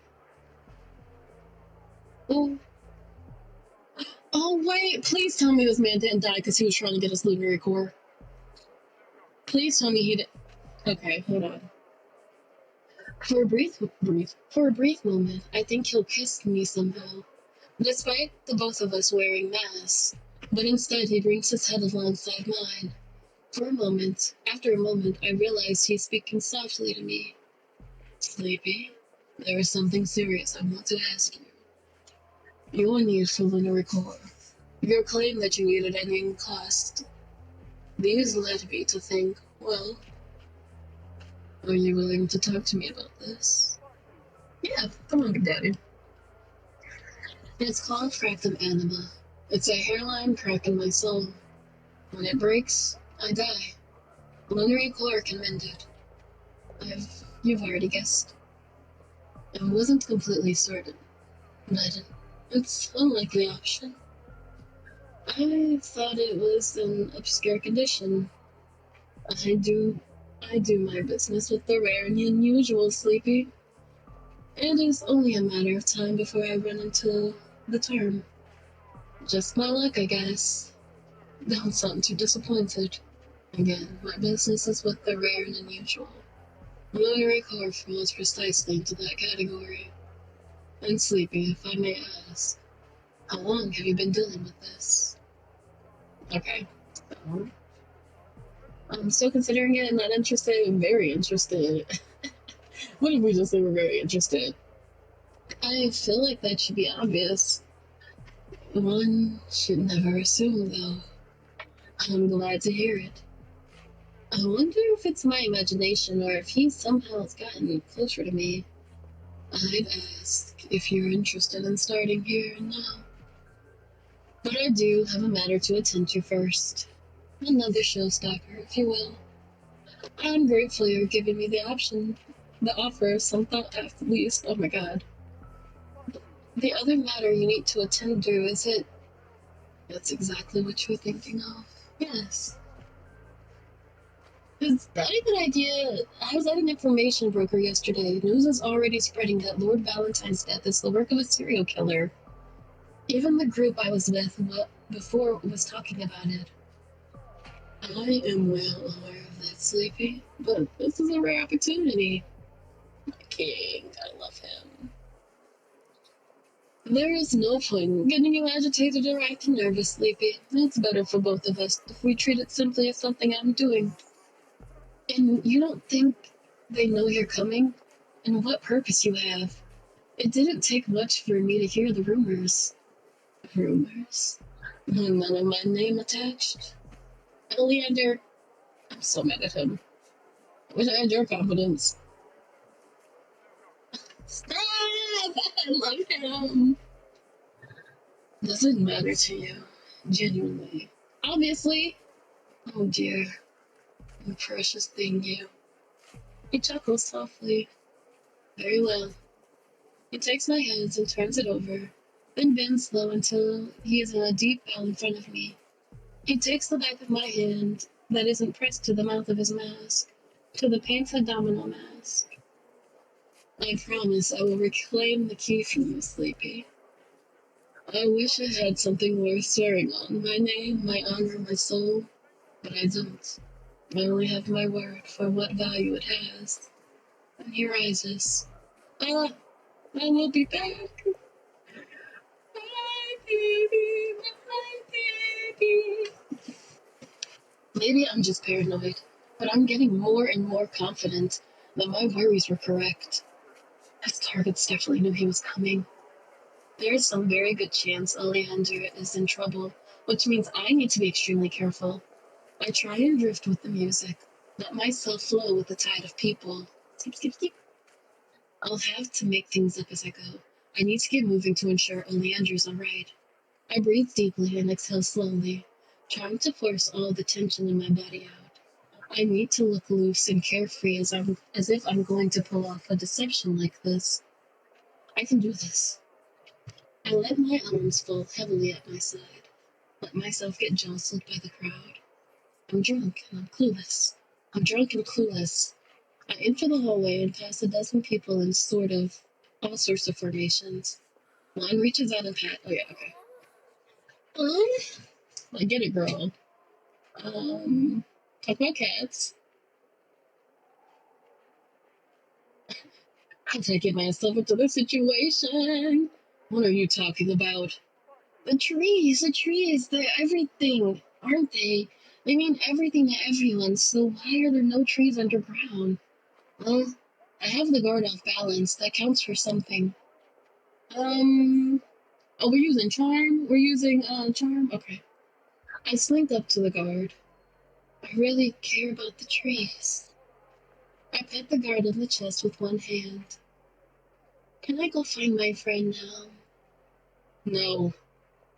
Ooh. Oh, wait. Please tell me this man didn't die because he was trying to get his lunar core. Please tell me he did. Okay, hold on. For a brief moment, I think he'll kiss me somehow, despite the both of us wearing masks. But instead, he brings his head alongside mine. After a moment, I realize he's speaking softly to me. Sleepy, there is something serious I want to ask you. Your need for lunar core. Your claim that you need it at any cost. These led me to think, well, are you willing to talk to me about this? Yeah, come on, Big Daddy. It's called fractum anima. It's a hairline crack in my soul. When it breaks, I die. Lunar core can mend it. You've already guessed. I wasn't completely certain, but it's an unlikely option. I thought it was an obscure condition. I do my business with the rare and unusual, Sleepy. It is only a matter of time before I run into the term. Just my luck, I guess. Don't sound too disappointed. Again, my business is with the rare and unusual. Lunar core falls precisely into that category. And Sleepy, if I may ask, how long have you been dealing with this? Okay, so I'm still considering it, not interested, very interested. What if we just say we're very interested? I feel like that should be obvious. One should never assume, though. I'm glad to hear it. I wonder if it's my imagination or if he somehow has gotten closer to me. I'd ask if you're interested in starting here and now. But I do have a matter to attend to first. Another showstopper, if you will. I'm grateful you're giving me the offer of some thought at least. Oh my god. The other matter you need to attend to, is it? That's exactly what you're thinking of. Yes. Is that a good idea? I was at an information broker yesterday. News is already spreading that Lord Valentine's death is the work of a serial killer. Even the group I was with before was talking about it. I am well aware of that, Sleepy, but this is a rare opportunity. My king, I love him. There is no point in getting you agitated or acting nervous, Sleepy. It's better for both of us if we treat it simply as something I'm doing. And you don't think they know you're coming? And what purpose you have? It didn't take much for me to hear the rumors. Rumors? And none of my name attached? Oleander, I'm so mad at him. I wish I had your confidence. Stop! I love him! Does it matter to you? Genuinely. Obviously. Oh dear. You precious thing, you. He chuckles softly. Very well. He takes my hands and turns it over, then bends low until he is in a deep bow in front of me. He takes the back of my hand that isn't pressed to the mouth of his mask, to the painted domino mask. I promise I will reclaim the key from you, Sleepy. I wish I had something worth swearing on. My name, my honor, my soul. But I don't. I only have my word for what value it has. And he rises. Ah, I will be back. My baby, my baby. Maybe I'm just paranoid, but I'm getting more and more confident that my worries were correct. His targets definitely knew he was coming. There's some very good chance Oleander is in trouble, which means I need to be extremely careful. I try and drift with the music, let myself flow with the tide of people. Skip, skip, skip. I'll have to make things up as I go. I need to get moving to ensure Oleander's alright. I breathe deeply and exhale slowly, trying to force all the tension in my body out. I need to look loose and carefree as if I'm going to pull off a deception like this. I can do this. I let my arms fall heavily at my side, let myself get jostled by the crowd. I'm drunk and I'm clueless. I'm drunk and clueless. I enter the hallway and pass a dozen people in all sorts of formations. One reaches out and pat. Oh yeah, okay. I get it, girl. Talk about cats. How did I get myself into this situation? What are you talking about? The trees, they're everything, aren't they? They mean everything to everyone, so why are there no trees underground? Well, I have the guard off balance. That counts for something. Oh, we're using charm? We're using, charm? Okay. I slinked up to the guard. I really care about the trees. I pat the guard on the chest with one hand. Can I go find my friend now? No.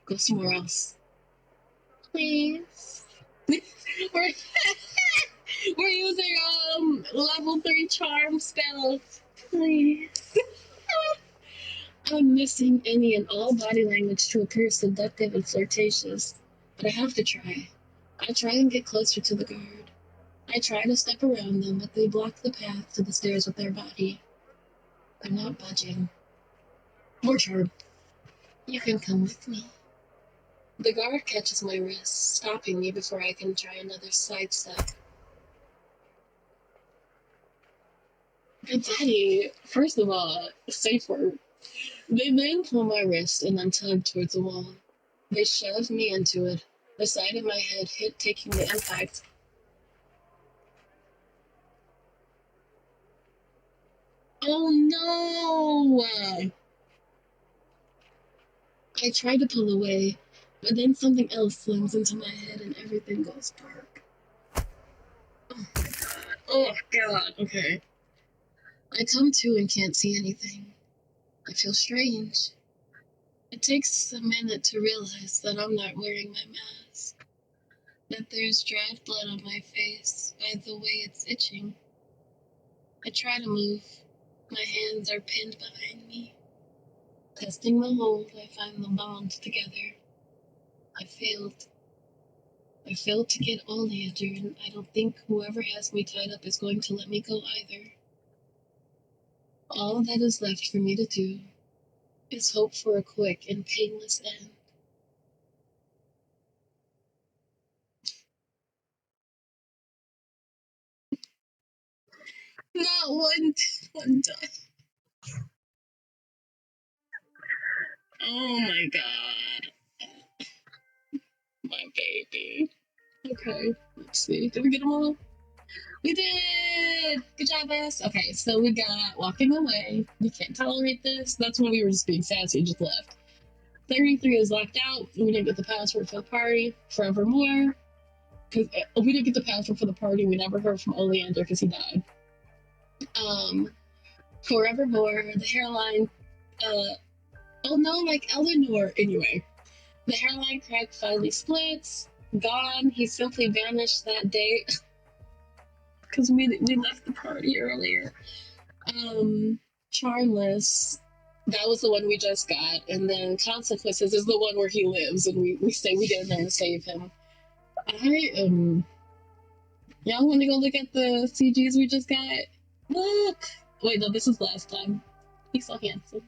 Go somewhere else. Please. we're, we're using, level 3 charm spells. Please. I'm missing any and all body language to appear seductive and flirtatious, but I have to try. I try and get closer to the guard. I try to step around them, but they block the path to the stairs with their body. They're not budging. More charm. You can come with me. The guard catches my wrist, stopping me before I can try another sidestep. Good daddy, first of all, safe word. They then pull my wrist and then tug towards the wall. They shove me into it. The side of my head hit, taking the impact. Oh no! I try to pull away, but then something else slams into my head and everything goes dark. Oh my god. Oh god. Okay. I come to and can't see anything. I feel strange. It takes a minute to realize that I'm not wearing my mask, that there's dried blood on my face by the way it's itching. I try to move. My hands are pinned behind me. Testing the hold, I find them bound together. I failed. I failed to get Oleander, and I don't think whoever has me tied up is going to let me go either. All that is left for me to do is hope for a quick and painless end. Not one time. Oh my god. My baby. Okay, let's see. Did we get them all? We did! Good job, us. Okay, so we got walking away. We can't tolerate this. That's when we were just being sassy and just left. 33 is locked out. We didn't get the password for the party. Forevermore. Because we didn't get the password for the party. We never heard from Oleander because he died. Forevermore. The hairline. Oh no, like Eleanor. Anyway, the hairline crack finally splits. Gone. He simply vanished that day. Because we left the party earlier. Charmless. That was the one we just got. And then Consequences is the one where he lives, and we say we didn't know to save him. Y'all want to go look at the CGs we just got? Look! Wait, no, this is last time. He's so handsome.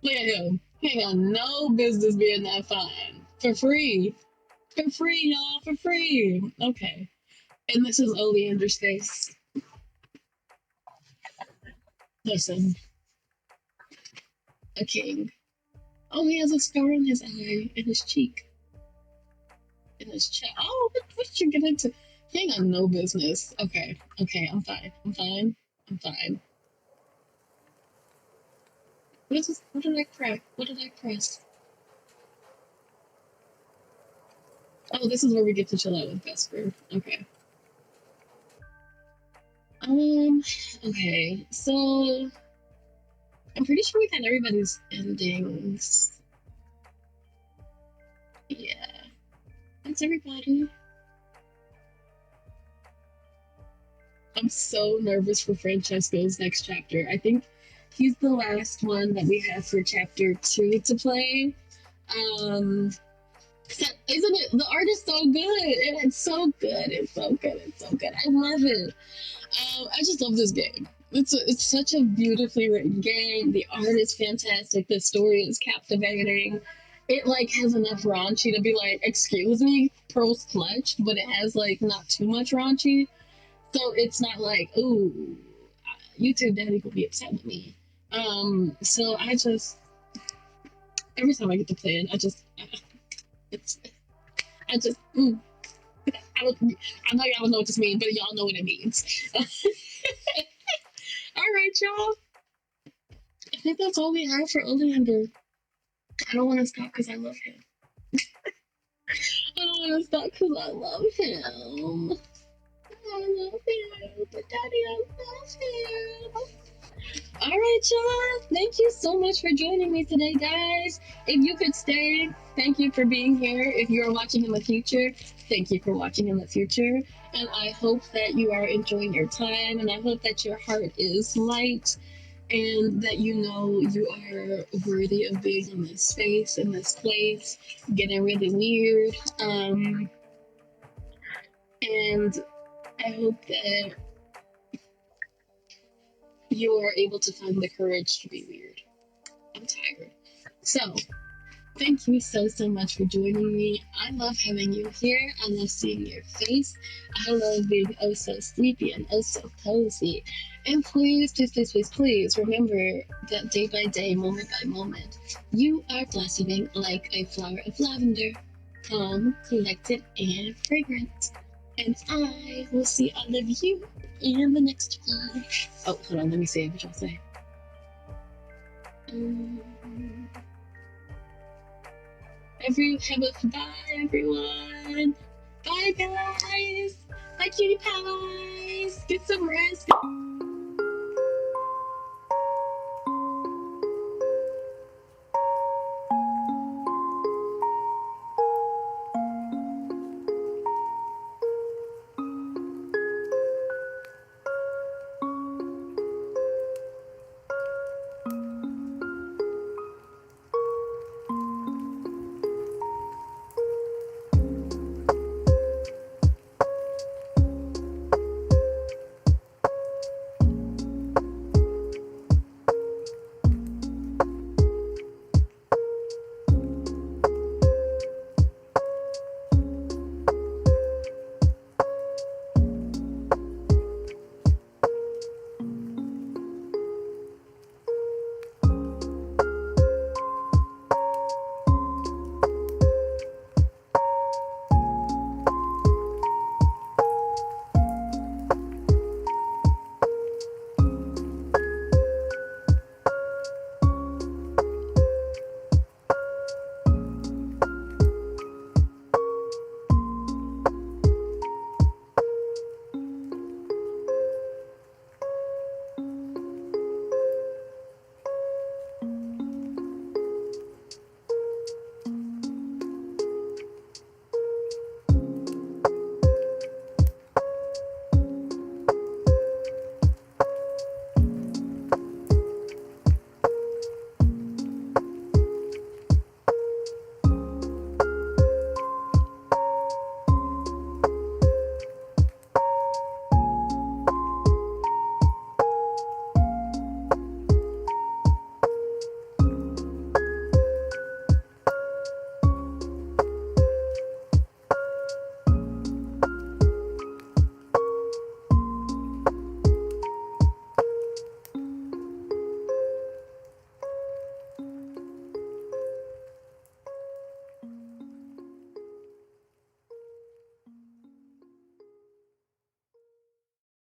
Look at him. He ain't got no business being that fine. For free. For free, y'all. For free. Okay. And this is Oleander's face. Listen. A king. Oh, he has a scar on his eye and his cheek. In his chest. Oh, what did you get into? He ain't got no business. Okay. Okay, I'm fine. I'm fine. I'm fine. What is this? What did I crack? What did I press? Oh, this is where we get to chill out with Vesper. Okay. Okay, so I'm pretty sure we got everybody's endings. Yeah. That's everybody. I'm so nervous for Francesco's next chapter. I think he's the last one that we have for chapter 2 to play. Isn't it? The art is so good. It's so good. It's so good. It's so good. I love it. I just love this game. It's such a beautifully written game. The art is fantastic. The story is captivating. It like has enough raunchy to be like, excuse me, Pearl's clutch, but it has like not too much raunchy. So it's not like, ooh, YouTube daddy will be upset with me. So I just every time I get to play it, I just I know y'all don't know what this means, but y'all know what it means. All right, y'all. I think that's all we have for Oleander. I don't want to stop because I love him. I don't want to stop because I love him. I love him, but Daddy, I love him. All right, y'all. Thank you so much for joining me today, guys. If you could stay, thank you for being here. If you're watching in the future, thank you for watching in the future. And I hope that you are enjoying your time, and I hope that your heart is light, and that you know you are worthy of being in this space, in this place, getting really weird. And I hope that you are able to find the courage to be weird. I'm tired. So, thank you so much for joining me. I love having you here. I love seeing your face. I love being oh so sleepy and oh so cozy. And please, please, please, please, please remember that day by day, moment by moment, you are blossoming like a flower of lavender, calm, collected, and fragrant. And I will see all of you in the next one. Oh, hold on, let me see what y'all say. Bye, everyone. Bye, guys. Bye, cutie pies. Get some rest.